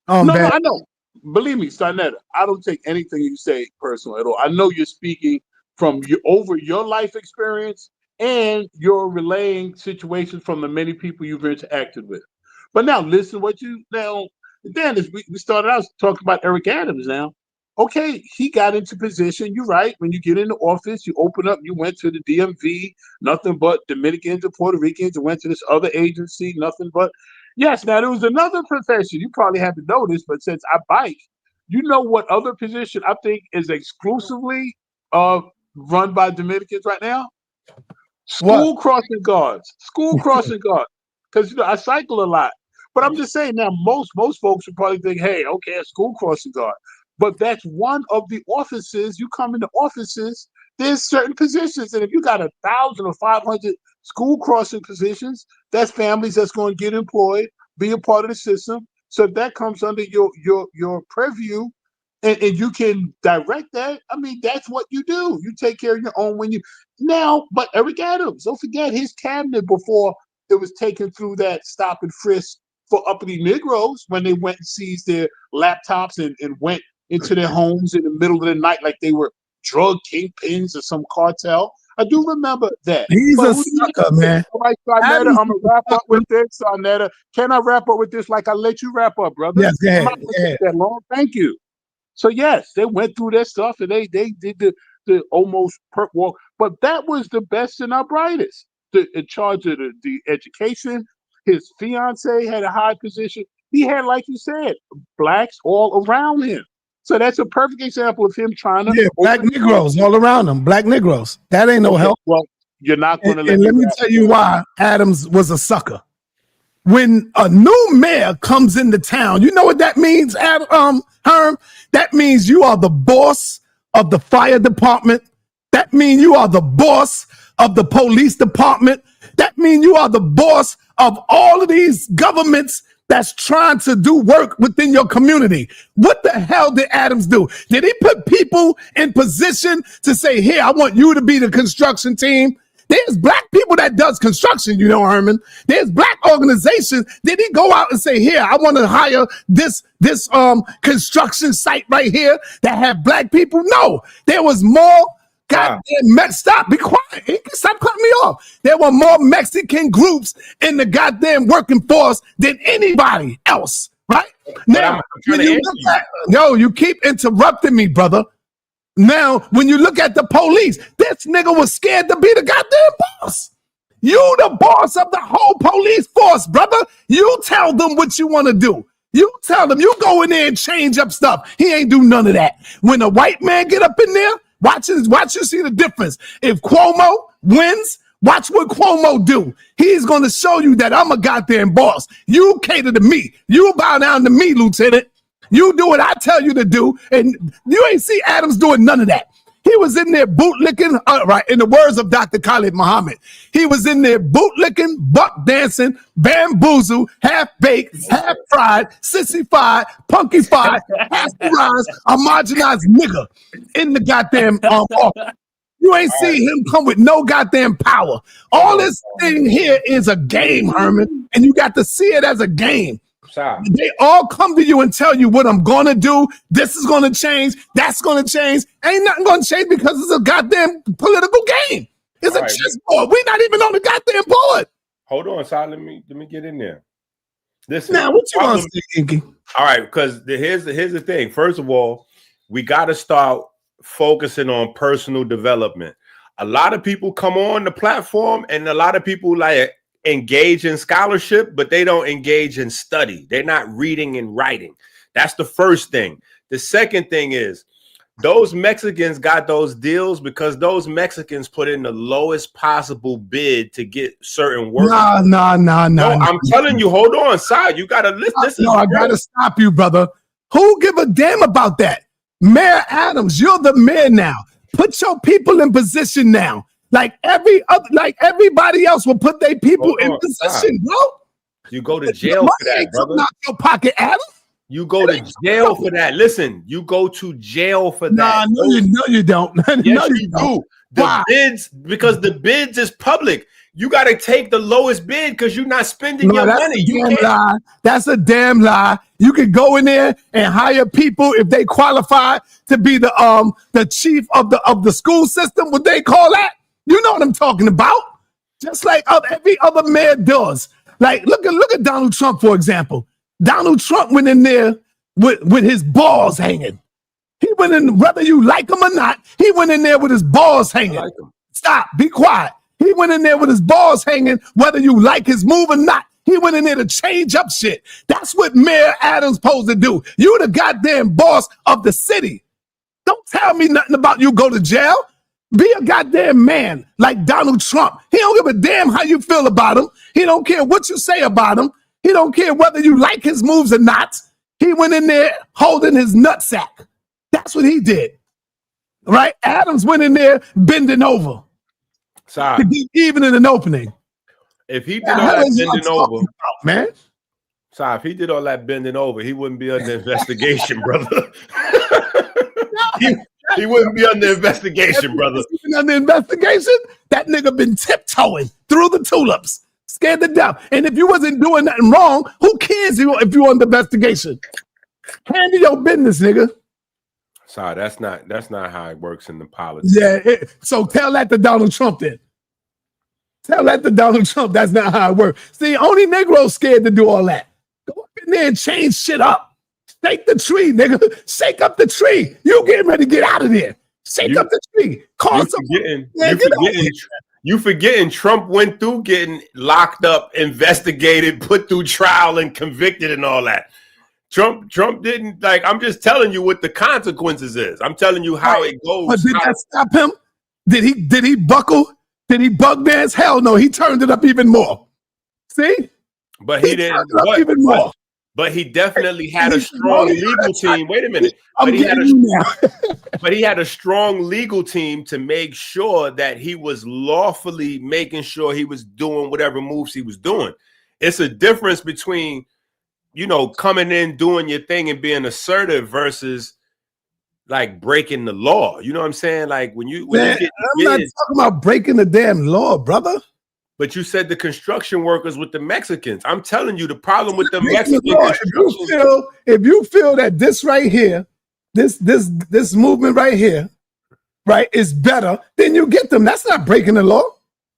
No, I know. Believe me, sa.neter, I don't take anything you say personal at all. I know you're speaking from your life experience, and you're relaying situations from the many people you've interacted with. But now listen, Dennis, we started out talking about Eric Adams now. Okay, he got into position. You're right. When you get into office, you open up, you went to the DMV, nothing but Dominicans and Puerto Ricans, you went to this other agency, nothing but. Yes, now there was another profession. You probably haven't noticed, but since I bike, you know what other position I think is exclusively run by Dominicans right now? School crossing guards. School crossing guards. Because, you know, I cycle a lot. But I'm just saying now, most folks would probably think, hey, okay, a school crossing guard. But that's one of the offices. You come into offices, there's certain positions. And if you got 1,000 or 500 school crossing positions, that's families that's going to get employed, be a part of the system. So if that comes under your purview, and you can direct that. I mean, that's what you do. You take care of your own when you now. But Eric Adams, don't forget his cabinet before it was taken through that stop and frisk for uppity Negroes when they went and seized their laptops and went into their homes in the middle of the night like they were drug kingpins or some cartel. I do remember that. He's But a who do you sucker, man. All right, sa.neter, Adams I'm gonna wrap up with this. sa.neter, can I wrap up with this like I let you wrap up, brother? Yes, go I'm ahead. not gonna take that long. Thank you. So yes, they went through their stuff and they did the almost perp walk, but that was the best and our brightest. In charge of the education, his fiance had a high position. He had, like you said, blacks all around him. So that's a perfect example of him trying to black Negroes all around him. Black Negroes. That ain't no help. Well, you're not going to And let me tell you why Adams was a sucker. When a new mayor comes into town, you know what that means, Herm? That means you are the boss of the fire department. That means you are the boss of the police department. That means you are the boss of all of these governments that's trying to do work within your community. What the hell did Adams do? Did he put people in position to say, here, I want you to be the construction team? There's black people that does construction, you know, Herman. There's black organizations. Did he go out and say, here, I want to hire this construction site right here that have black people? No, there was more goddamn stop, be quiet. Stop cutting me off. There were more Mexican groups in the goddamn working force than anybody else, right? Now, when you look at, you keep interrupting me, brother. Now, when you look at the police, this nigga was scared to be the goddamn boss. You the boss of the whole police force, brother. You tell them what you want to do. You tell them. You go in there and change up stuff. He ain't do none of that. When a white man get up in there, watch you see the difference. If Cuomo wins, watch what Cuomo do. He's going to show you that I'm a goddamn boss. You cater to me. You bow down to me, Lieutenant. You do what I tell you to do, and you ain't see Adams doing none of that. He was in there bootlicking, right, in the words of Dr. Khalid Muhammad. He was in there bootlicking, buck dancing, bamboozle, half-baked, half-fried, sissy-fied, punky-fied, half-rise, a marginalized nigga in the goddamn office. You ain't see him come with no goddamn power. All this thing here is a game, Herman, and you got to see it as a game. They all come to you and tell you what I'm going to do. This is going to change. That's going to change. Ain't nothing going to change because it's a goddamn political game. It's a chessboard. We're not even on the goddamn board. Hold on, Si. Let me get in there. Listen. Now, what you want to say, Inky? All right, because here's the thing. First of all, we got to start focusing on personal development. A lot of people come on the platform, and a lot of people like engage in scholarship, but they don't engage in study. They're not reading and writing. That's the first thing. The second thing is those Mexicans got those deals because those Mexicans put in the lowest possible bid to get certain work. No, I'm telling you, hold on, Si. You gotta listen. No, I gotta stop you, brother. Who give a damn about that? Mayor Adams, you're the mayor now. Put your people in position now. Like everybody else will put their people in position, bro. You go to jail for that, brother. Not your pocket, Adam. You go to jail for that. Listen, you go to jail for that. No, you don't. Yes, you do. The bids, because the bids is public. You got to take the lowest bid because you're not spending your money. That's a damn lie. You could go in there and hire people if they qualify to be the chief of the school system. What they call that? You know what I'm talking about. Just like every other mayor does. Like look at Donald Trump, for example. Donald Trump went in there with his balls hanging. He went in, whether you like him or not, he went in there with his balls hanging. Stop, be quiet. He went in there with his balls hanging, whether you like his move or not. He went in there to change up shit. That's what Mayor Adams supposed to do. You the goddamn boss of the city. Don't tell me nothing about you go to jail. Be a goddamn man like Donald Trump. He don't give a damn how you feel about him. He don't care what you say about him. He don't care whether you like his moves or not. He went in there holding his nutsack. That's what he did. Right? Adams went in there bending over. To get even in an opening. If he did all that bending over, man. If he did all that bending over, he wouldn't be under investigation, brother. He wouldn't be under investigation, brother. Under investigation, that nigga been tiptoeing through the tulips, scared to death. And if you wasn't doing nothing wrong, who cares if you under investigation? Handle your business, nigga. Sorry, that's not how it works in the politics. Yeah, so tell that to Donald Trump then. Tell that to Donald Trump. That's not how it works. See, only Negroes scared to do all that. Go up in there and change shit up. Shake the tree, nigga. Shake up the tree. You getting ready to get out of there. Shake up the tree. Call someone. You forgetting Trump went through getting locked up, investigated, put through trial, and convicted and all that. Trump didn't, like, I'm just telling you what the consequences is. I'm telling you how it goes. But did that stop him? Did he buckle? Did he bug dance? Hell no, he turned it up even more. See? But he didn't. Even more. But he definitely had a strong legal team. Wait a minute. But he had a strong legal team to make sure that he was lawfully making sure he was doing whatever moves he was doing. It's a difference between, you know, coming in, doing your thing and being assertive versus like breaking the law. You know what I'm saying? Like when you get I'm not talking about breaking the damn law, brother. But you said the construction workers with the Mexicans. I'm telling you, the problem with the Mexicans. If you feel that this right here, this movement right here, right, is better, then you get them. That's not breaking the law.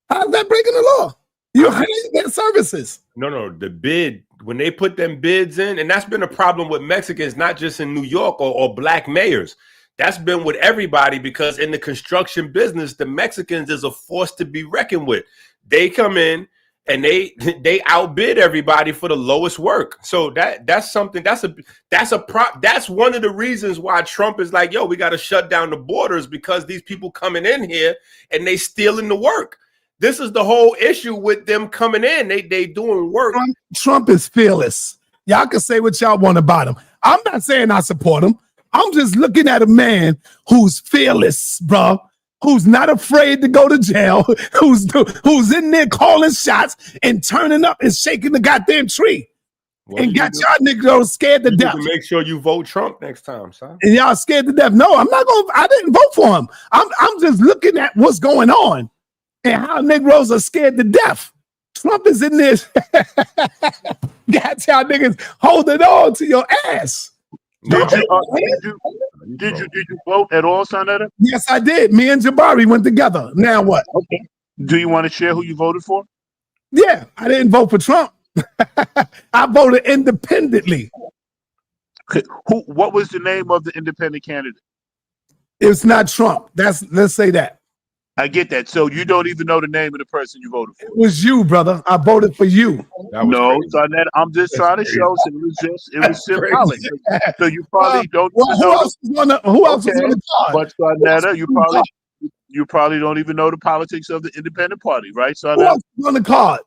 How's that breaking the law? You hire their services. No, the bid, when they put them bids in, and that's been a problem with Mexicans, not just in New York or black mayors. That's been with everybody because in the construction business, the Mexicans is a force to be reckoned with. They come in and they outbid everybody for the lowest work. So that's something that's one of the reasons why Trump is like, yo, we got to shut down the borders because these people coming in here and they stealing the work. This is the whole issue with them coming in. They doing work. Trump is fearless. Y'all can say what y'all want about him. I'm not saying I support him. I'm just looking at a man who's fearless, bro. Who's not afraid to go to jail, who's in there calling shots and turning up and shaking the goddamn tree. And got y'all niggas scared to death. Make sure you vote Trump next time, son. And y'all scared to death. No, I'm not going to, I didn't vote for him. I'm just looking at what's going on and how Negroes are scared to death. Trump is in there. Got y'all niggas holding on to your ass. Did you vote at all, sa.neter? Yes, I did. Me and Jabari went together. Now what? Okay. Do you want to share who you voted for? Yeah, I didn't vote for Trump. I voted independently. What was the name of the independent candidate? It's not Trump. Let's say that. I get that. So you don't even know the name of the person you voted for. It was you, brother. I voted for you. No, sa.neter, I'm just trying to show it was symbolic. So you probably don't. Well, who else was on the card? But sa.neter, you probably don't even know the politics of the independent party, right? Who else was on the card?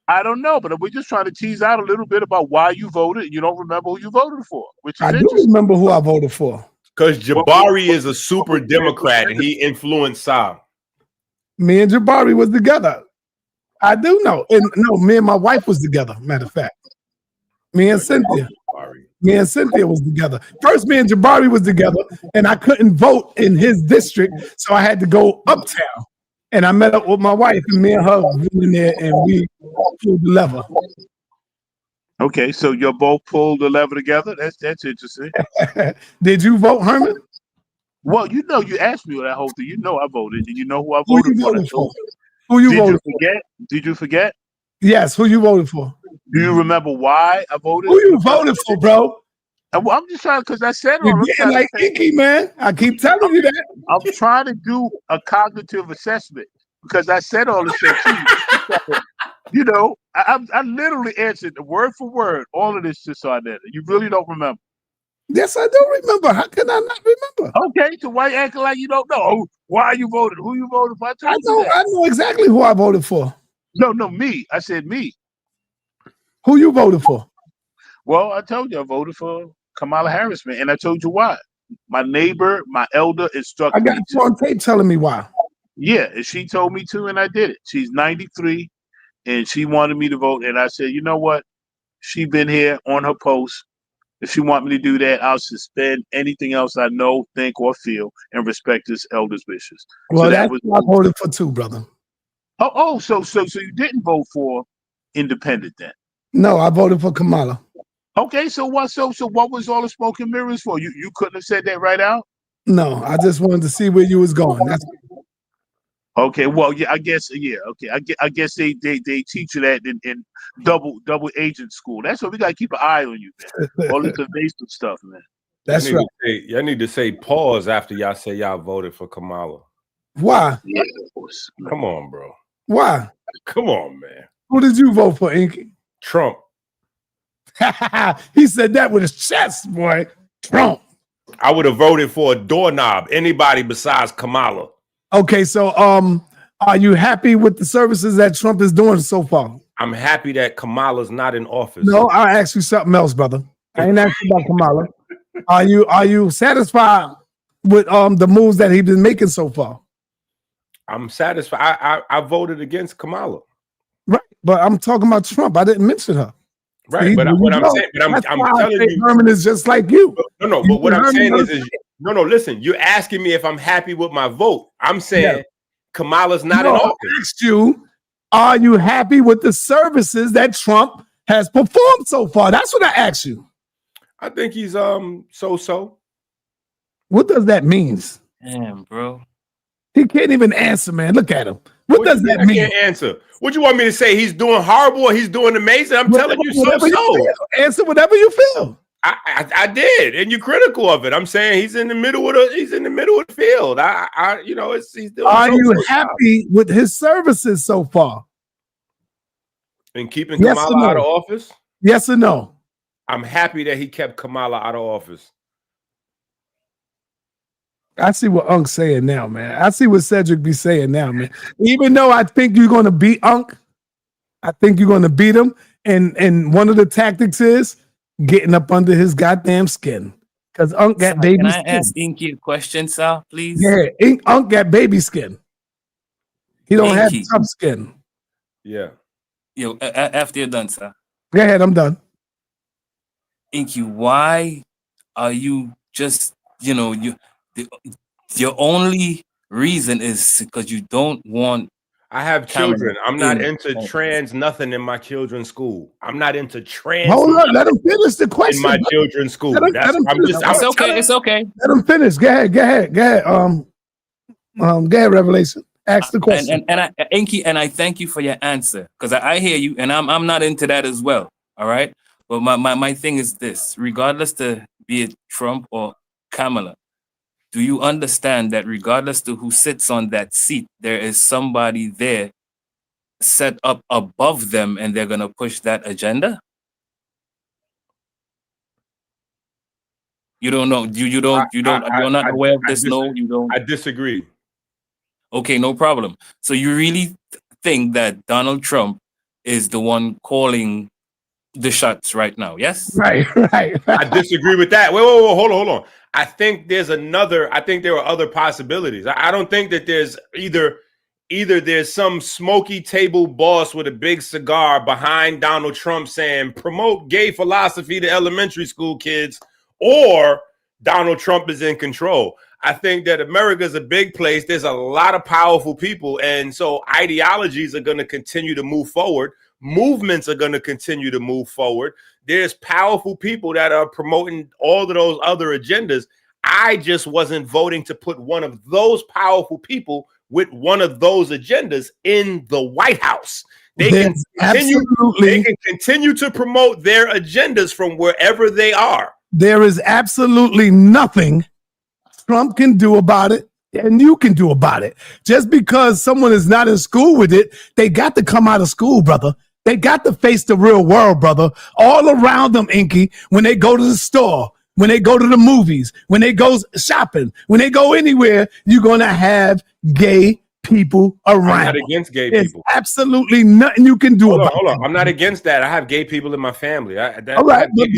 I don't know, but we're just trying to tease out a little bit about why you voted and you don't remember who you voted for, which is I do remember who I voted for. Because Jabari is a super Democrat and he influenced Sa. Me and Jabari was together. I do know. And no, me and my wife was together, matter of fact. Me and Cynthia. Me and Cynthia was together. First, me and Jabari was together, and I couldn't vote in his district, so I had to go uptown. And I met up with my wife, and me and her went in there, and we pulled the lever. Okay, so you both pulled the lever together. That's interesting. Did you vote, Herman? Well, you know, you asked me that whole thing. You know, I voted, and you know who I voted for. Who you voted for? Did you forget? Yes. Who you voted for? Do you remember why I voted? Who you voted for, bro? I'm just trying because I said you're getting like Inky, man. I keep telling you that. I'm trying to do a cognitive assessment because I said all this shit to you. You know, I literally answered the word for word all of this just sa.neter. You really don't remember? Yes, I do remember. How can I not remember? Okay, so why you acting like you don't know why you voted? Who you voted for? I know exactly who I voted for. No, me. I said me. Who you voted for? Well, I told you I voted for Kamala Harris, man, and I told you why. My neighbor, my elder, instructed me. I got you on tape telling me why. Yeah, and she told me to, and I did it. She's 93, and she wanted me to vote, and I said, you know what? She been here on her post If you want me to do that, I'll suspend anything else I know, think, or feel and respect this elder's wishes. Well, so that's what I voted for too, brother. So you didn't vote for independent then? No, I voted for Kamala. Okay, so what was all the smoke and mirrors for? You couldn't have said that right out? No, I just wanted to see where you was going. That's okay. Well, yeah, I guess okay. I guess they teach you that in double agent school. That's what we gotta keep an eye on you, man. All this evasive stuff, man. That's right. Y'all need to say pause after y'all say y'all voted for Kamala. Why? Yeah, of course. Come on, bro. Why? Come on, man. Who did you vote for, Inky? Trump. He said that with his chest, boy. Trump. I would have voted for a doorknob. Anybody besides Kamala. Okay, so are you happy with the services that Trump is doing so far? I'm happy that Kamala's not in office. No, I'll ask you something else, brother. I ain't asking about Kamala. Are you satisfied with the moves that he's been making so far? I'm satisfied. I voted against Kamala. Right, but I'm talking about Trump. I didn't mention her. Right, See, but what I'm saying, I'm telling you, Herman is just like you. No, but what I'm saying is no. Listen, you're asking me if I'm happy with my vote. I'm saying Kamala's not in office. I asked you, are you happy with the services that Trump has performed so far? That's what I asked you. I think he's so. What does that mean? Damn, bro. He can't even answer, man. Look at him. What does that mean? I can't answer. What you want me to say? He's doing horrible or he's doing amazing? I'm telling you so. Answer whatever you feel. I did, and you're critical of it. I'm saying he's in the middle of the field. He's doing. Are you happy with his services so far? And keeping Kamala out of office? Yes or no? I'm happy that he kept Kamala out of office. I see what Unk's saying now, man. I see what Cedric be saying now, man. Even though I think you're going to beat Unk, I think you're going to beat him. And one of the tactics is getting up under his goddamn skin. Because Unk got baby skin. Can I ask Inky a question, sir, please? Yeah, Unk got baby skin. He don't have tough skin. Yeah. Yo, after you're done, sir. Go ahead, I'm done. Inky, why are you just, your only reason is because you don't want. I have children. I'm not into trans nothing in my children's school. I'm not into trans. Hold on, let him finish the question. In my children's school. It's okay. Let him finish. Go ahead. Go ahead, Revelation. Ask the question. Inky, and I thank you for your answer because I hear you, and I'm not into that as well. All right, but my thing is this: regardless to be it Trump or Kamala, do you understand that regardless to who sits on that seat, there is somebody there set up above them, and they're gonna push that agenda? You don't know. You're not aware of this. No, you don't. I disagree. Okay, no problem. So you really think that Donald Trump is the one calling the shots right now? Yes. Right. I disagree with that. Wait, hold on. I think there are other possibilities. I don't think that there's either there's some smoky table boss with a big cigar behind Donald Trump saying promote gay philosophy to elementary school kids, or Donald Trump is in control. I think that America is a big place. There's a lot of powerful people. And so ideologies are going to continue to move forward. Movements are going to continue to move forward. There's powerful people that are promoting all of those other agendas. I just wasn't voting to put one of those powerful people with one of those agendas in the White House. They can continue to promote their agendas from wherever they are. There is absolutely nothing Trump can do about it, and you can do about it. Just because someone is not in school with it, they got to come out of school, brother. They got to face the real world, brother. All around them, Inky, when they go to the store, when they go to the movies, when they go shopping, when they go anywhere, you're going to have gay people around. I'm not against gay people. Absolutely nothing you can do about it. Hold on. I'm not against that. I have gay people in my family. All right, but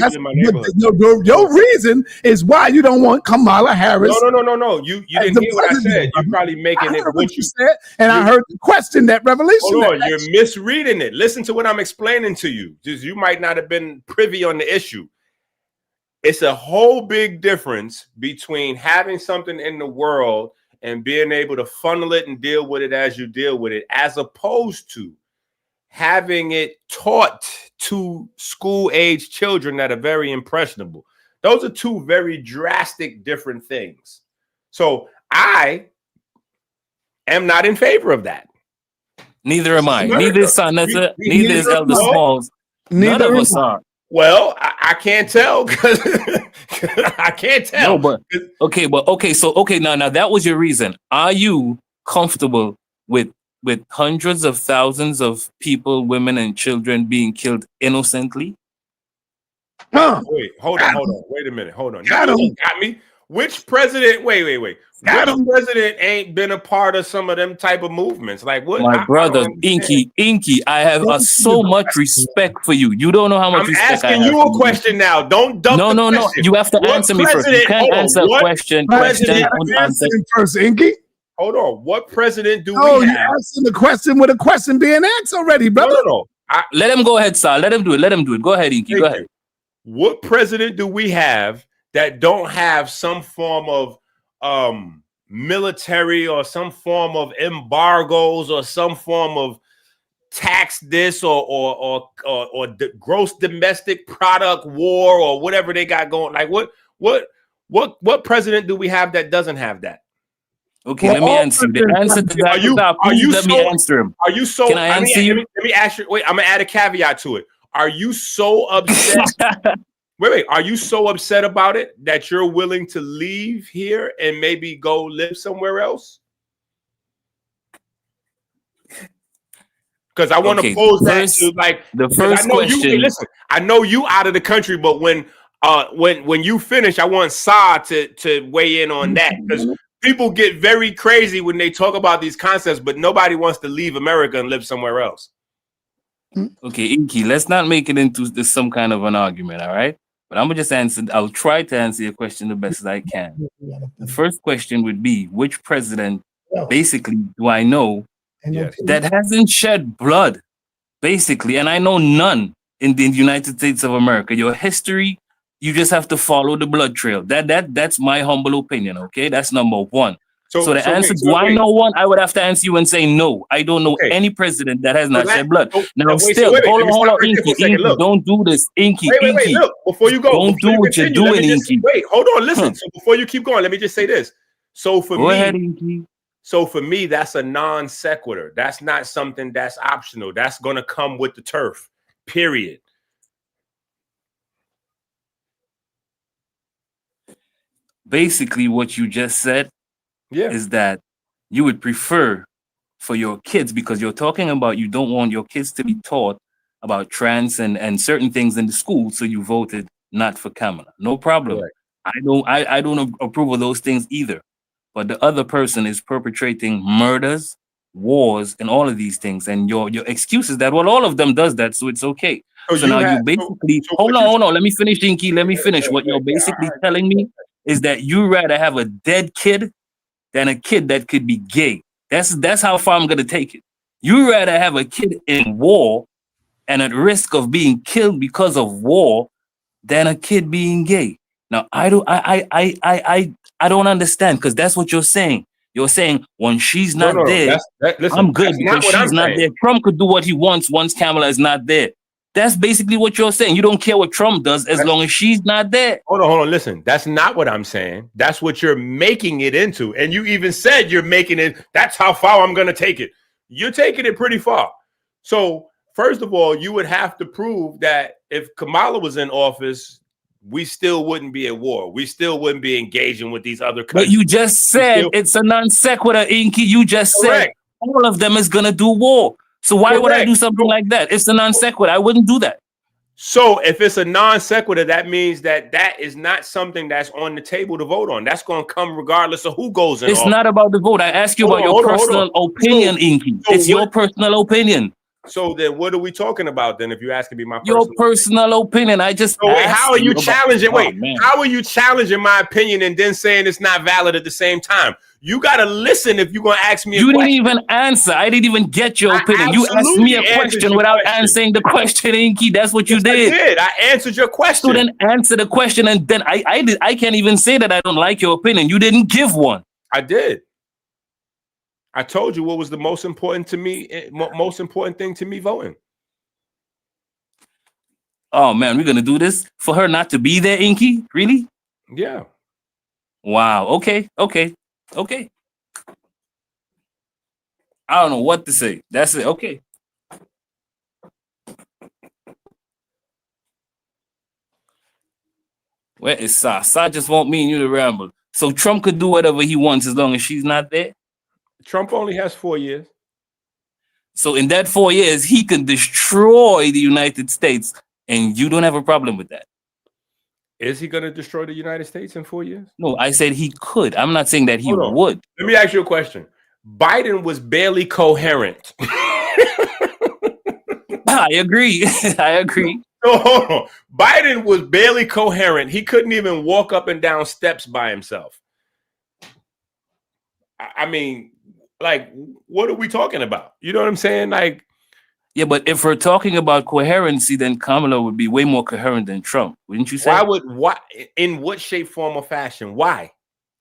your reason is why you don't want Kamala Harris. No. You didn't hear what I said. You're probably making it what you said, and I heard the question that Revelation. Hold on, you're misreading it. Listen to what I'm explaining to you. You might not have been privy on the issue. it's a whole big difference between having something in the world and being able to funnel it and deal with it as you deal with it, as opposed to having it taught to school-age children that are very impressionable. Those are two very drastic different things. So I am not in favor of that. Neither am I. Neither is sa.neter. Neither is Elder Smalls. None of us are. Well, I can't tell because I can't tell. No, but okay. So now that was your reason. Are you comfortable with hundreds of thousands of people, women, and children being killed innocently? Wait, hold on. Wait a minute. Hold on. Got me. Which president? Wait. Which president ain't been a part of some of them type of movements? Like what? My brother, Inky, I have so much respect for you. You don't know how much respect I have. I'm asking you a question now. Don't dump the question. No. You have to answer me first. You can't answer a question. Answer first, Inky. Hold on. What president do we have? You're asking the question with a question being asked already, brother. No. Let him go ahead, sir. Let him do it. Go ahead, Inky. Go ahead. What president do we have that don't have some form of military or some form of embargoes or some form of tax this or gross domestic product war or whatever they got going? Like what president do we have that doesn't have that? Okay, let me answer. The answer to that. Let me answer him. Are you so? Can I answer you? Let me ask you. Wait, I'm gonna add a caveat to it. Are you so upset? Wait. Are you so upset about it that you're willing to leave here and maybe go live somewhere else? Because I want to pose that to like the first question. Listen, I know you out of the country, but when you finish, I want Sa to weigh in on that because people get very crazy when they talk about these concepts, but nobody wants to leave America and live somewhere else. Okay, Inky, let's not make it into some kind of an argument, all right? But I'm gonna just answer. I'll try to answer your question the best as I can. The first question would be, which president, basically, do I know that hasn't shed blood, basically? And I know none in the United States of America. Your history, you just have to follow the blood trail. That's my humble opinion. Okay, that's number one. So the answer, do I know one? I would have to answer you and say no. I don't know any president that has not shed blood. Now, hold on, Inky, don't do this, Inky. Wait, look, before you go, don't do what you're doing, Inky. Wait, hold on, listen. So before you keep going, let me just say this. So for Go ahead, Inky. So for me, that's a non sequitur. That's not something that's optional. That's gonna come with the turf. Period. Basically, what you just said is that you would prefer for your kids, because you're talking about you don't want your kids to be taught about trans and certain things in the school, so you voted not for Kamala. No problem. Right. I don't approve of those things either. But the other person is perpetrating murders, wars, and all of these things. And your excuse is that, well, all of them does that, so it's okay. So now you basically hold on. Let me finish, Inky. Let me finish. What you're basically telling me is that you rather have a dead kid than a kid that could be gay. That's how far I'm gonna take it. You rather have a kid in war and at risk of being killed because of war than a kid being gay. Now I don't understand, because that's what you're saying. You're saying when she's not there, listen, I'm good because she's not there. Trump could do what he wants once Kamala is not there. That's basically what you're saying. You don't care what Trump does as long as she's not there. Hold on. Listen, that's not what I'm saying. That's what you're making it into. And you even said you're making it. That's how far I'm going to take it. You're taking it pretty far. So first of all, you would have to prove that if Kamala was in office, we still wouldn't be at war. We still wouldn't be engaging with these other countries. But you just said it's a non sequitur, Inky. You just said all of them is going to do war. So why would I do something like that? It's a non sequitur. I wouldn't do that. So if it's a non sequitur, that means that is not something that's on the table to vote on. That's going to come regardless of who goes in. It's not about the vote. I ask you about your personal opinion, Inky. It's your personal opinion. So then what are we talking about then if you're asking me my Your personal opinion. I just So wait, asked how are you about- challenging? Oh, Wait, man. how are you challenging my opinion and then saying it's not valid at the same time? You gotta listen if you're gonna ask me a You question. didn't even answer. I didn't even get your opinion. You asked absolutely me a answered question your without question. answering the question, Inky. That's what you Yes, I did. did. I answered your question. So then answer the question, and then I can't even say that I don't like your opinion. You didn't give one. I did. I told you what was the most important to me, most important thing to me voting. Oh man, we're gonna do this for her not to be there, Inky? Really? Yeah. Wow. Okay. I don't know what to say. That's it. Okay. Where is Sa? Sa just want me and you to ramble. So Trump could do whatever he wants as long as she's not there. Trump only has 4 years. So in that 4 years, he can destroy the United States, and you don't have a problem with that. Is he going to destroy the United States in 4 years? No, I said he could. I'm not saying that he Hold on. would. Let me ask you a question. Biden was barely coherent. I agree. I agree. No, hold on. Biden was barely coherent. He couldn't even walk up and down steps by himself. I mean, like, what are we talking about? You know what I'm saying? Like, yeah, but if we're talking about coherency, then Kamala would be way more coherent than Trump, wouldn't you say? why in what shape, form, or fashion? Why?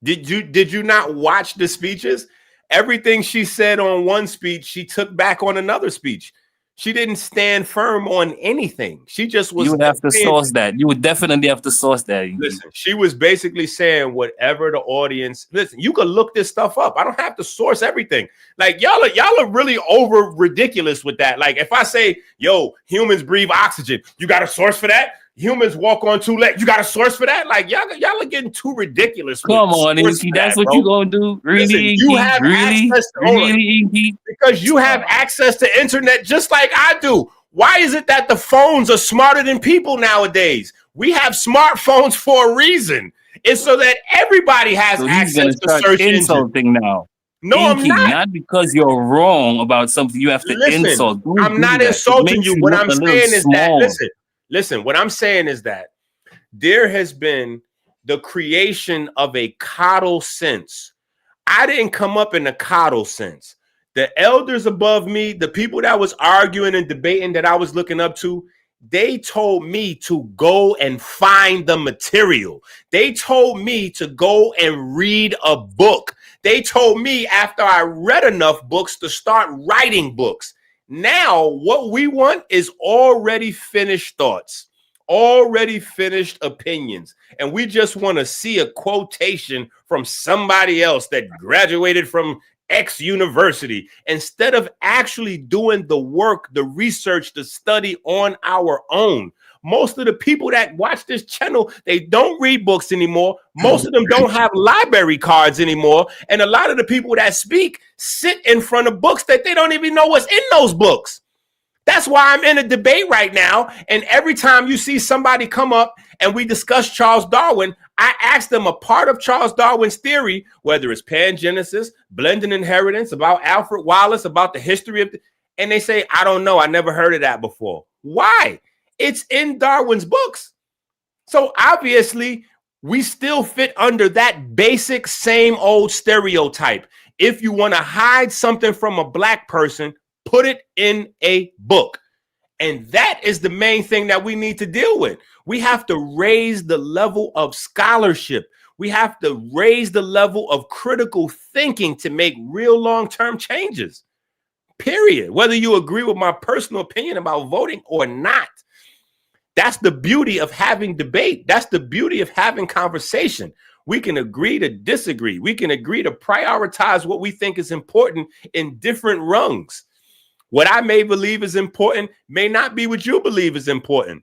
Did you not watch the speeches? Everything she said on one speech, she took back on another speech. She didn't stand firm on anything. She just was. You would have to source that. You would definitely have to source that. Listen, she was basically saying whatever the audience. Listen, you can look this stuff up. I don't have to source everything. Like y'all are really over ridiculous with that. Like if I say, "Yo, humans breathe oxygen," you got a source for that. Humans walk on 2 legs. You got a source for that? Like y'all are getting too ridiculous. Come on, Inky. That's what you gonna do? Really, Listen, Inky? you have Really? access to, hold on. Really, Inky? Because you have access to internet just like I do. Why is it that the phones are smarter than people nowadays? We have smartphones for a reason. It's so that everybody has So he's access gonna to start search engines. insulting now. No, Inky, I'm not. because you're wrong about something. You have to Listen, insult. Don't I'm do not that. It insulting makes you. What look I'm a little saying is that, small. listen, what I'm saying is that there has been the creation of a coddle sense. I didn't come up in a coddle sense. The elders above me, the people that was arguing and debating that I was looking up to, they told me to go and find the material. They told me to go and read a book. They told me after I read enough books to start writing books. Now, what we want is already finished thoughts, already finished opinions. And we just want to see a quotation from somebody else that graduated from X university instead of actually doing the work, the research, the study on our own. Most of the people that watch this channel, they don't read books anymore. Most of them don't have library cards anymore. And a lot of the people that speak sit in front of books that they don't even know what's in those books. That's why I'm in a debate right now. And every time you see somebody come up and we discuss Charles Darwin, I ask them a part of Charles Darwin's theory, whether it's pangenesis, blended inheritance, about Alfred Wallace, about the history of, and they say, I don't know. I never heard of that before. Why? It's in Darwin's books. So obviously, we still fit under that basic same old stereotype. If you want to hide something from a black person, put it in a book. And that is the main thing that we need to deal with. We have to raise the level of scholarship. We have to raise the level of critical thinking to make real long-term changes. Period. Whether you agree with my personal opinion about voting or not. That's the beauty of having debate. That's the beauty of having conversation. We can agree to disagree. We can agree to prioritize what we think is important in different rungs. What I may believe is important may not be what you believe is important.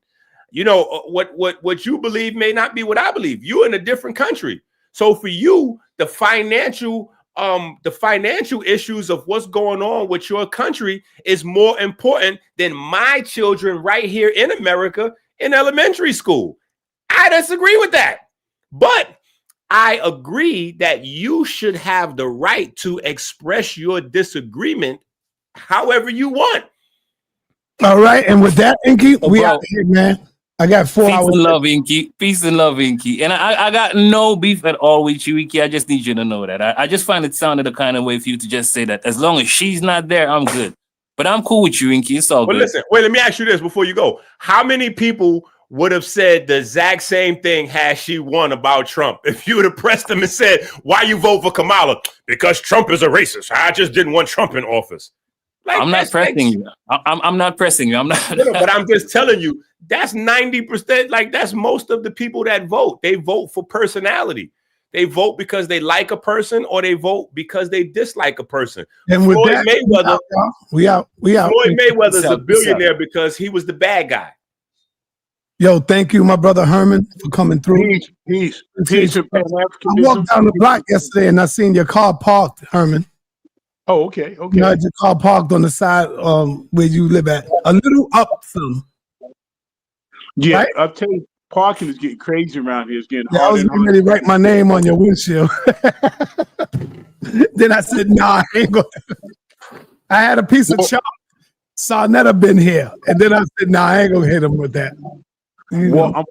You know, what you believe may not be what I believe. You're in a different country. So for you, the financial issues of what's going on with your country is more important than my children right here in America in elementary school. I disagree with that. But I agree that you should have the right to express your disagreement however you want. All right, and with that, Inky, Oh, we bro. out here, man. I got 4 Peace hours. and love, Inky. Peace and love, Inky. And I got no beef at all with you, Inky. I just need you to know that. I just find it sounded a kind of way for you to just say that. As long as she's not there, I'm good. But I'm cool with you, Inky. It's all But good. listen, wait, let me ask you this before you go. How many people would have said the exact same thing had she won about Trump? If you would have pressed them and said, why you vote for Kamala? Because Trump is a racist. I just didn't want Trump in office. Like, I'm not pressing you. I'm not pressing you. I'm not. No, but I'm just telling you, that's 90%. Like, that's most of the people that vote. They vote for personality. They vote because they like a person, or they vote because they dislike a person. And with Floyd that, Mayweather, we out. Floyd Mayweather's a Peace out. billionaire because he was the bad guy. Yo, thank you, my brother Herman, for coming through. Peace. I walked down the block yesterday and I seen your car parked, Herman. Oh, okay. You know, your car parked on the side where you live at, a little up some. Yeah, right? I'll tell you, parking is getting crazy around here. It's getting Yeah, I harder was and getting harder. ready to write my name on your windshield. Then I said, nah, I ain't gonna. I had a piece of chalk. Sa.neter been here. And then I said, nah, I ain't gonna hit him with that. You Well, know.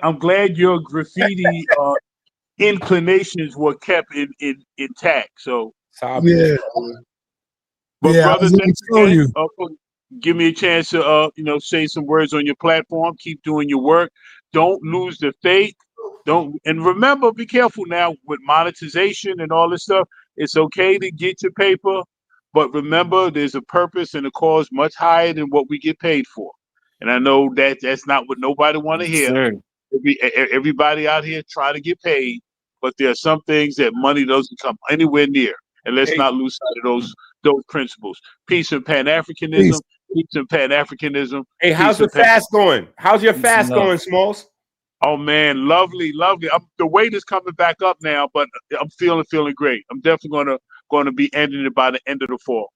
I'm glad your graffiti inclinations were kept intact. So Yeah. But Yeah, I brother, was gonna thanks show again. you. Give me a chance to say some words on your platform. Keep doing your work. Don't lose the faith. And remember, be careful now with monetization and all this stuff. It's okay to get your paper, but remember, there's a purpose and a cause much higher than what we get paid for. And I know that that's not what nobody want to hear. Sir. Everybody out here try to get paid, but there are some things that money doesn't come anywhere near. And let's not lose sight of those principles. Peace and Pan-Africanism. Peace and Pan-Africanism. Hey, how's the fast going? How's your fast going, Smalls? Oh man, lovely. The weight is coming back up now, but I'm feeling great. I'm definitely gonna be ending it by the end of the fall.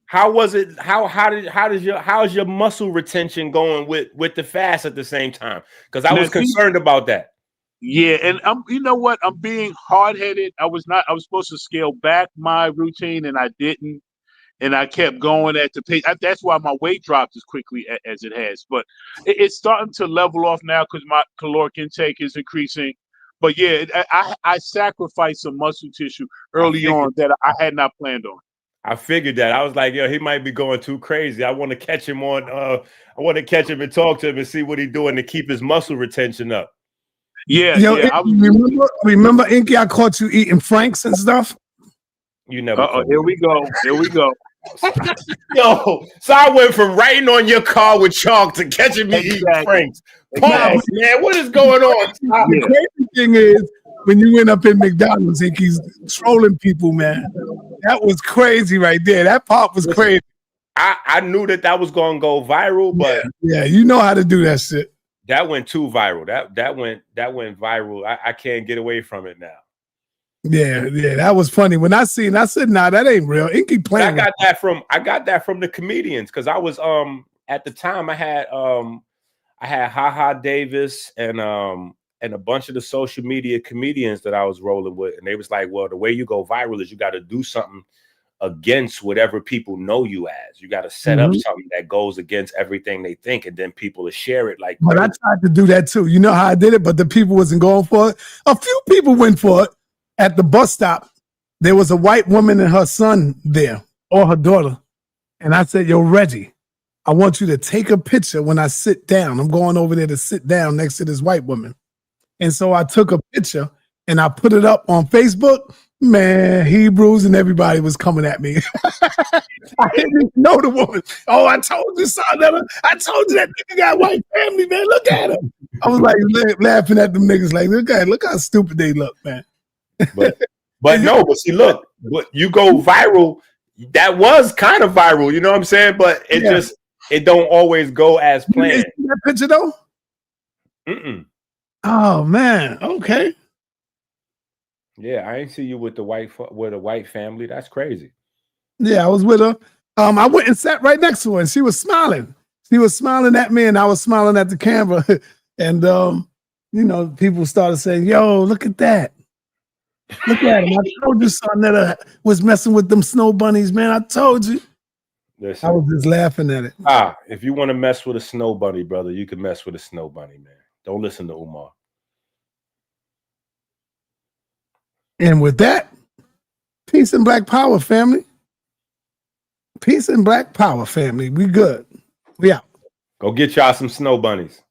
How was it? How's your muscle retention going with the fast at the same time? Because I was concerned about that. Yeah, and you know what? I'm being hard-headed. I was supposed to scale back my routine, and I didn't. And I kept going at the pace. That's why my weight dropped as quickly as it has. But it's starting to level off now because my caloric intake is increasing. But yeah, I sacrificed some muscle tissue early on that I had not planned on. I figured that. I was like, yo, he might be going too crazy. I want to catch him I want to catch him and talk to him and see what he's doing to keep his muscle retention up. Yeah, Yo, remember, Inky, I caught you eating Franks and stuff. You never. Here we go. Yo, so I went from writing on your car with chalk to catching me eating Franks. Pause, man. What is going on? The crazy thing is, when you went up in McDonald's, Inky's trolling people, man. That was crazy right there. That part was crazy. I knew that was going to go viral, but yeah, you know how to do that shit. That went too viral. That went viral. I can't get away from it now. Yeah, that was funny. When I seen, I said, "Nah, that ain't real." Inky playing. I got that from the comedians because I was at the time I had HaHa Davis and a bunch of the social media comedians that I was rolling with, and they was like, "Well, the way you go viral is you got to do something against whatever people know you as. You got to set up something that goes against everything they think, and then people will share it like." But I tried to do that too. You know how I did it, but the people wasn't going for it. A few people went for it. At the bus stop, there was a white woman and her son there, or her daughter. And I said, yo, Reggie, I want you to take a picture when I sit down. I'm going over there to sit down next to this white woman. And so I took a picture and I put it up on Facebook. Man, Hebrews and everybody was coming at me. I didn't even know the woman. Oh, I told you, Sa.neter. I told you that nigga got white family, man. Look at him. I was like laughing at them niggas like, look how stupid they look, man. But see, look, you go viral. That was kind of viral, you know what I'm saying? But it don't always go as planned. You see that picture though? Oh man, okay. Yeah, I ain't see you with a white family. That's crazy. Yeah, I was with her. I went and sat right next to her, and she was smiling. She was smiling at me, and I was smiling at the camera. And people started saying, "Yo, look at that." Look at him. I told you Sa.neter was messing with them snow bunnies, man. I told you. I was just laughing at it. If you want to mess with a snow bunny, brother, you can mess with a snow bunny, man. Don't listen to Umar. And with that, peace and black power, family. Peace and black power, family. We good. We out. Go get y'all some snow bunnies.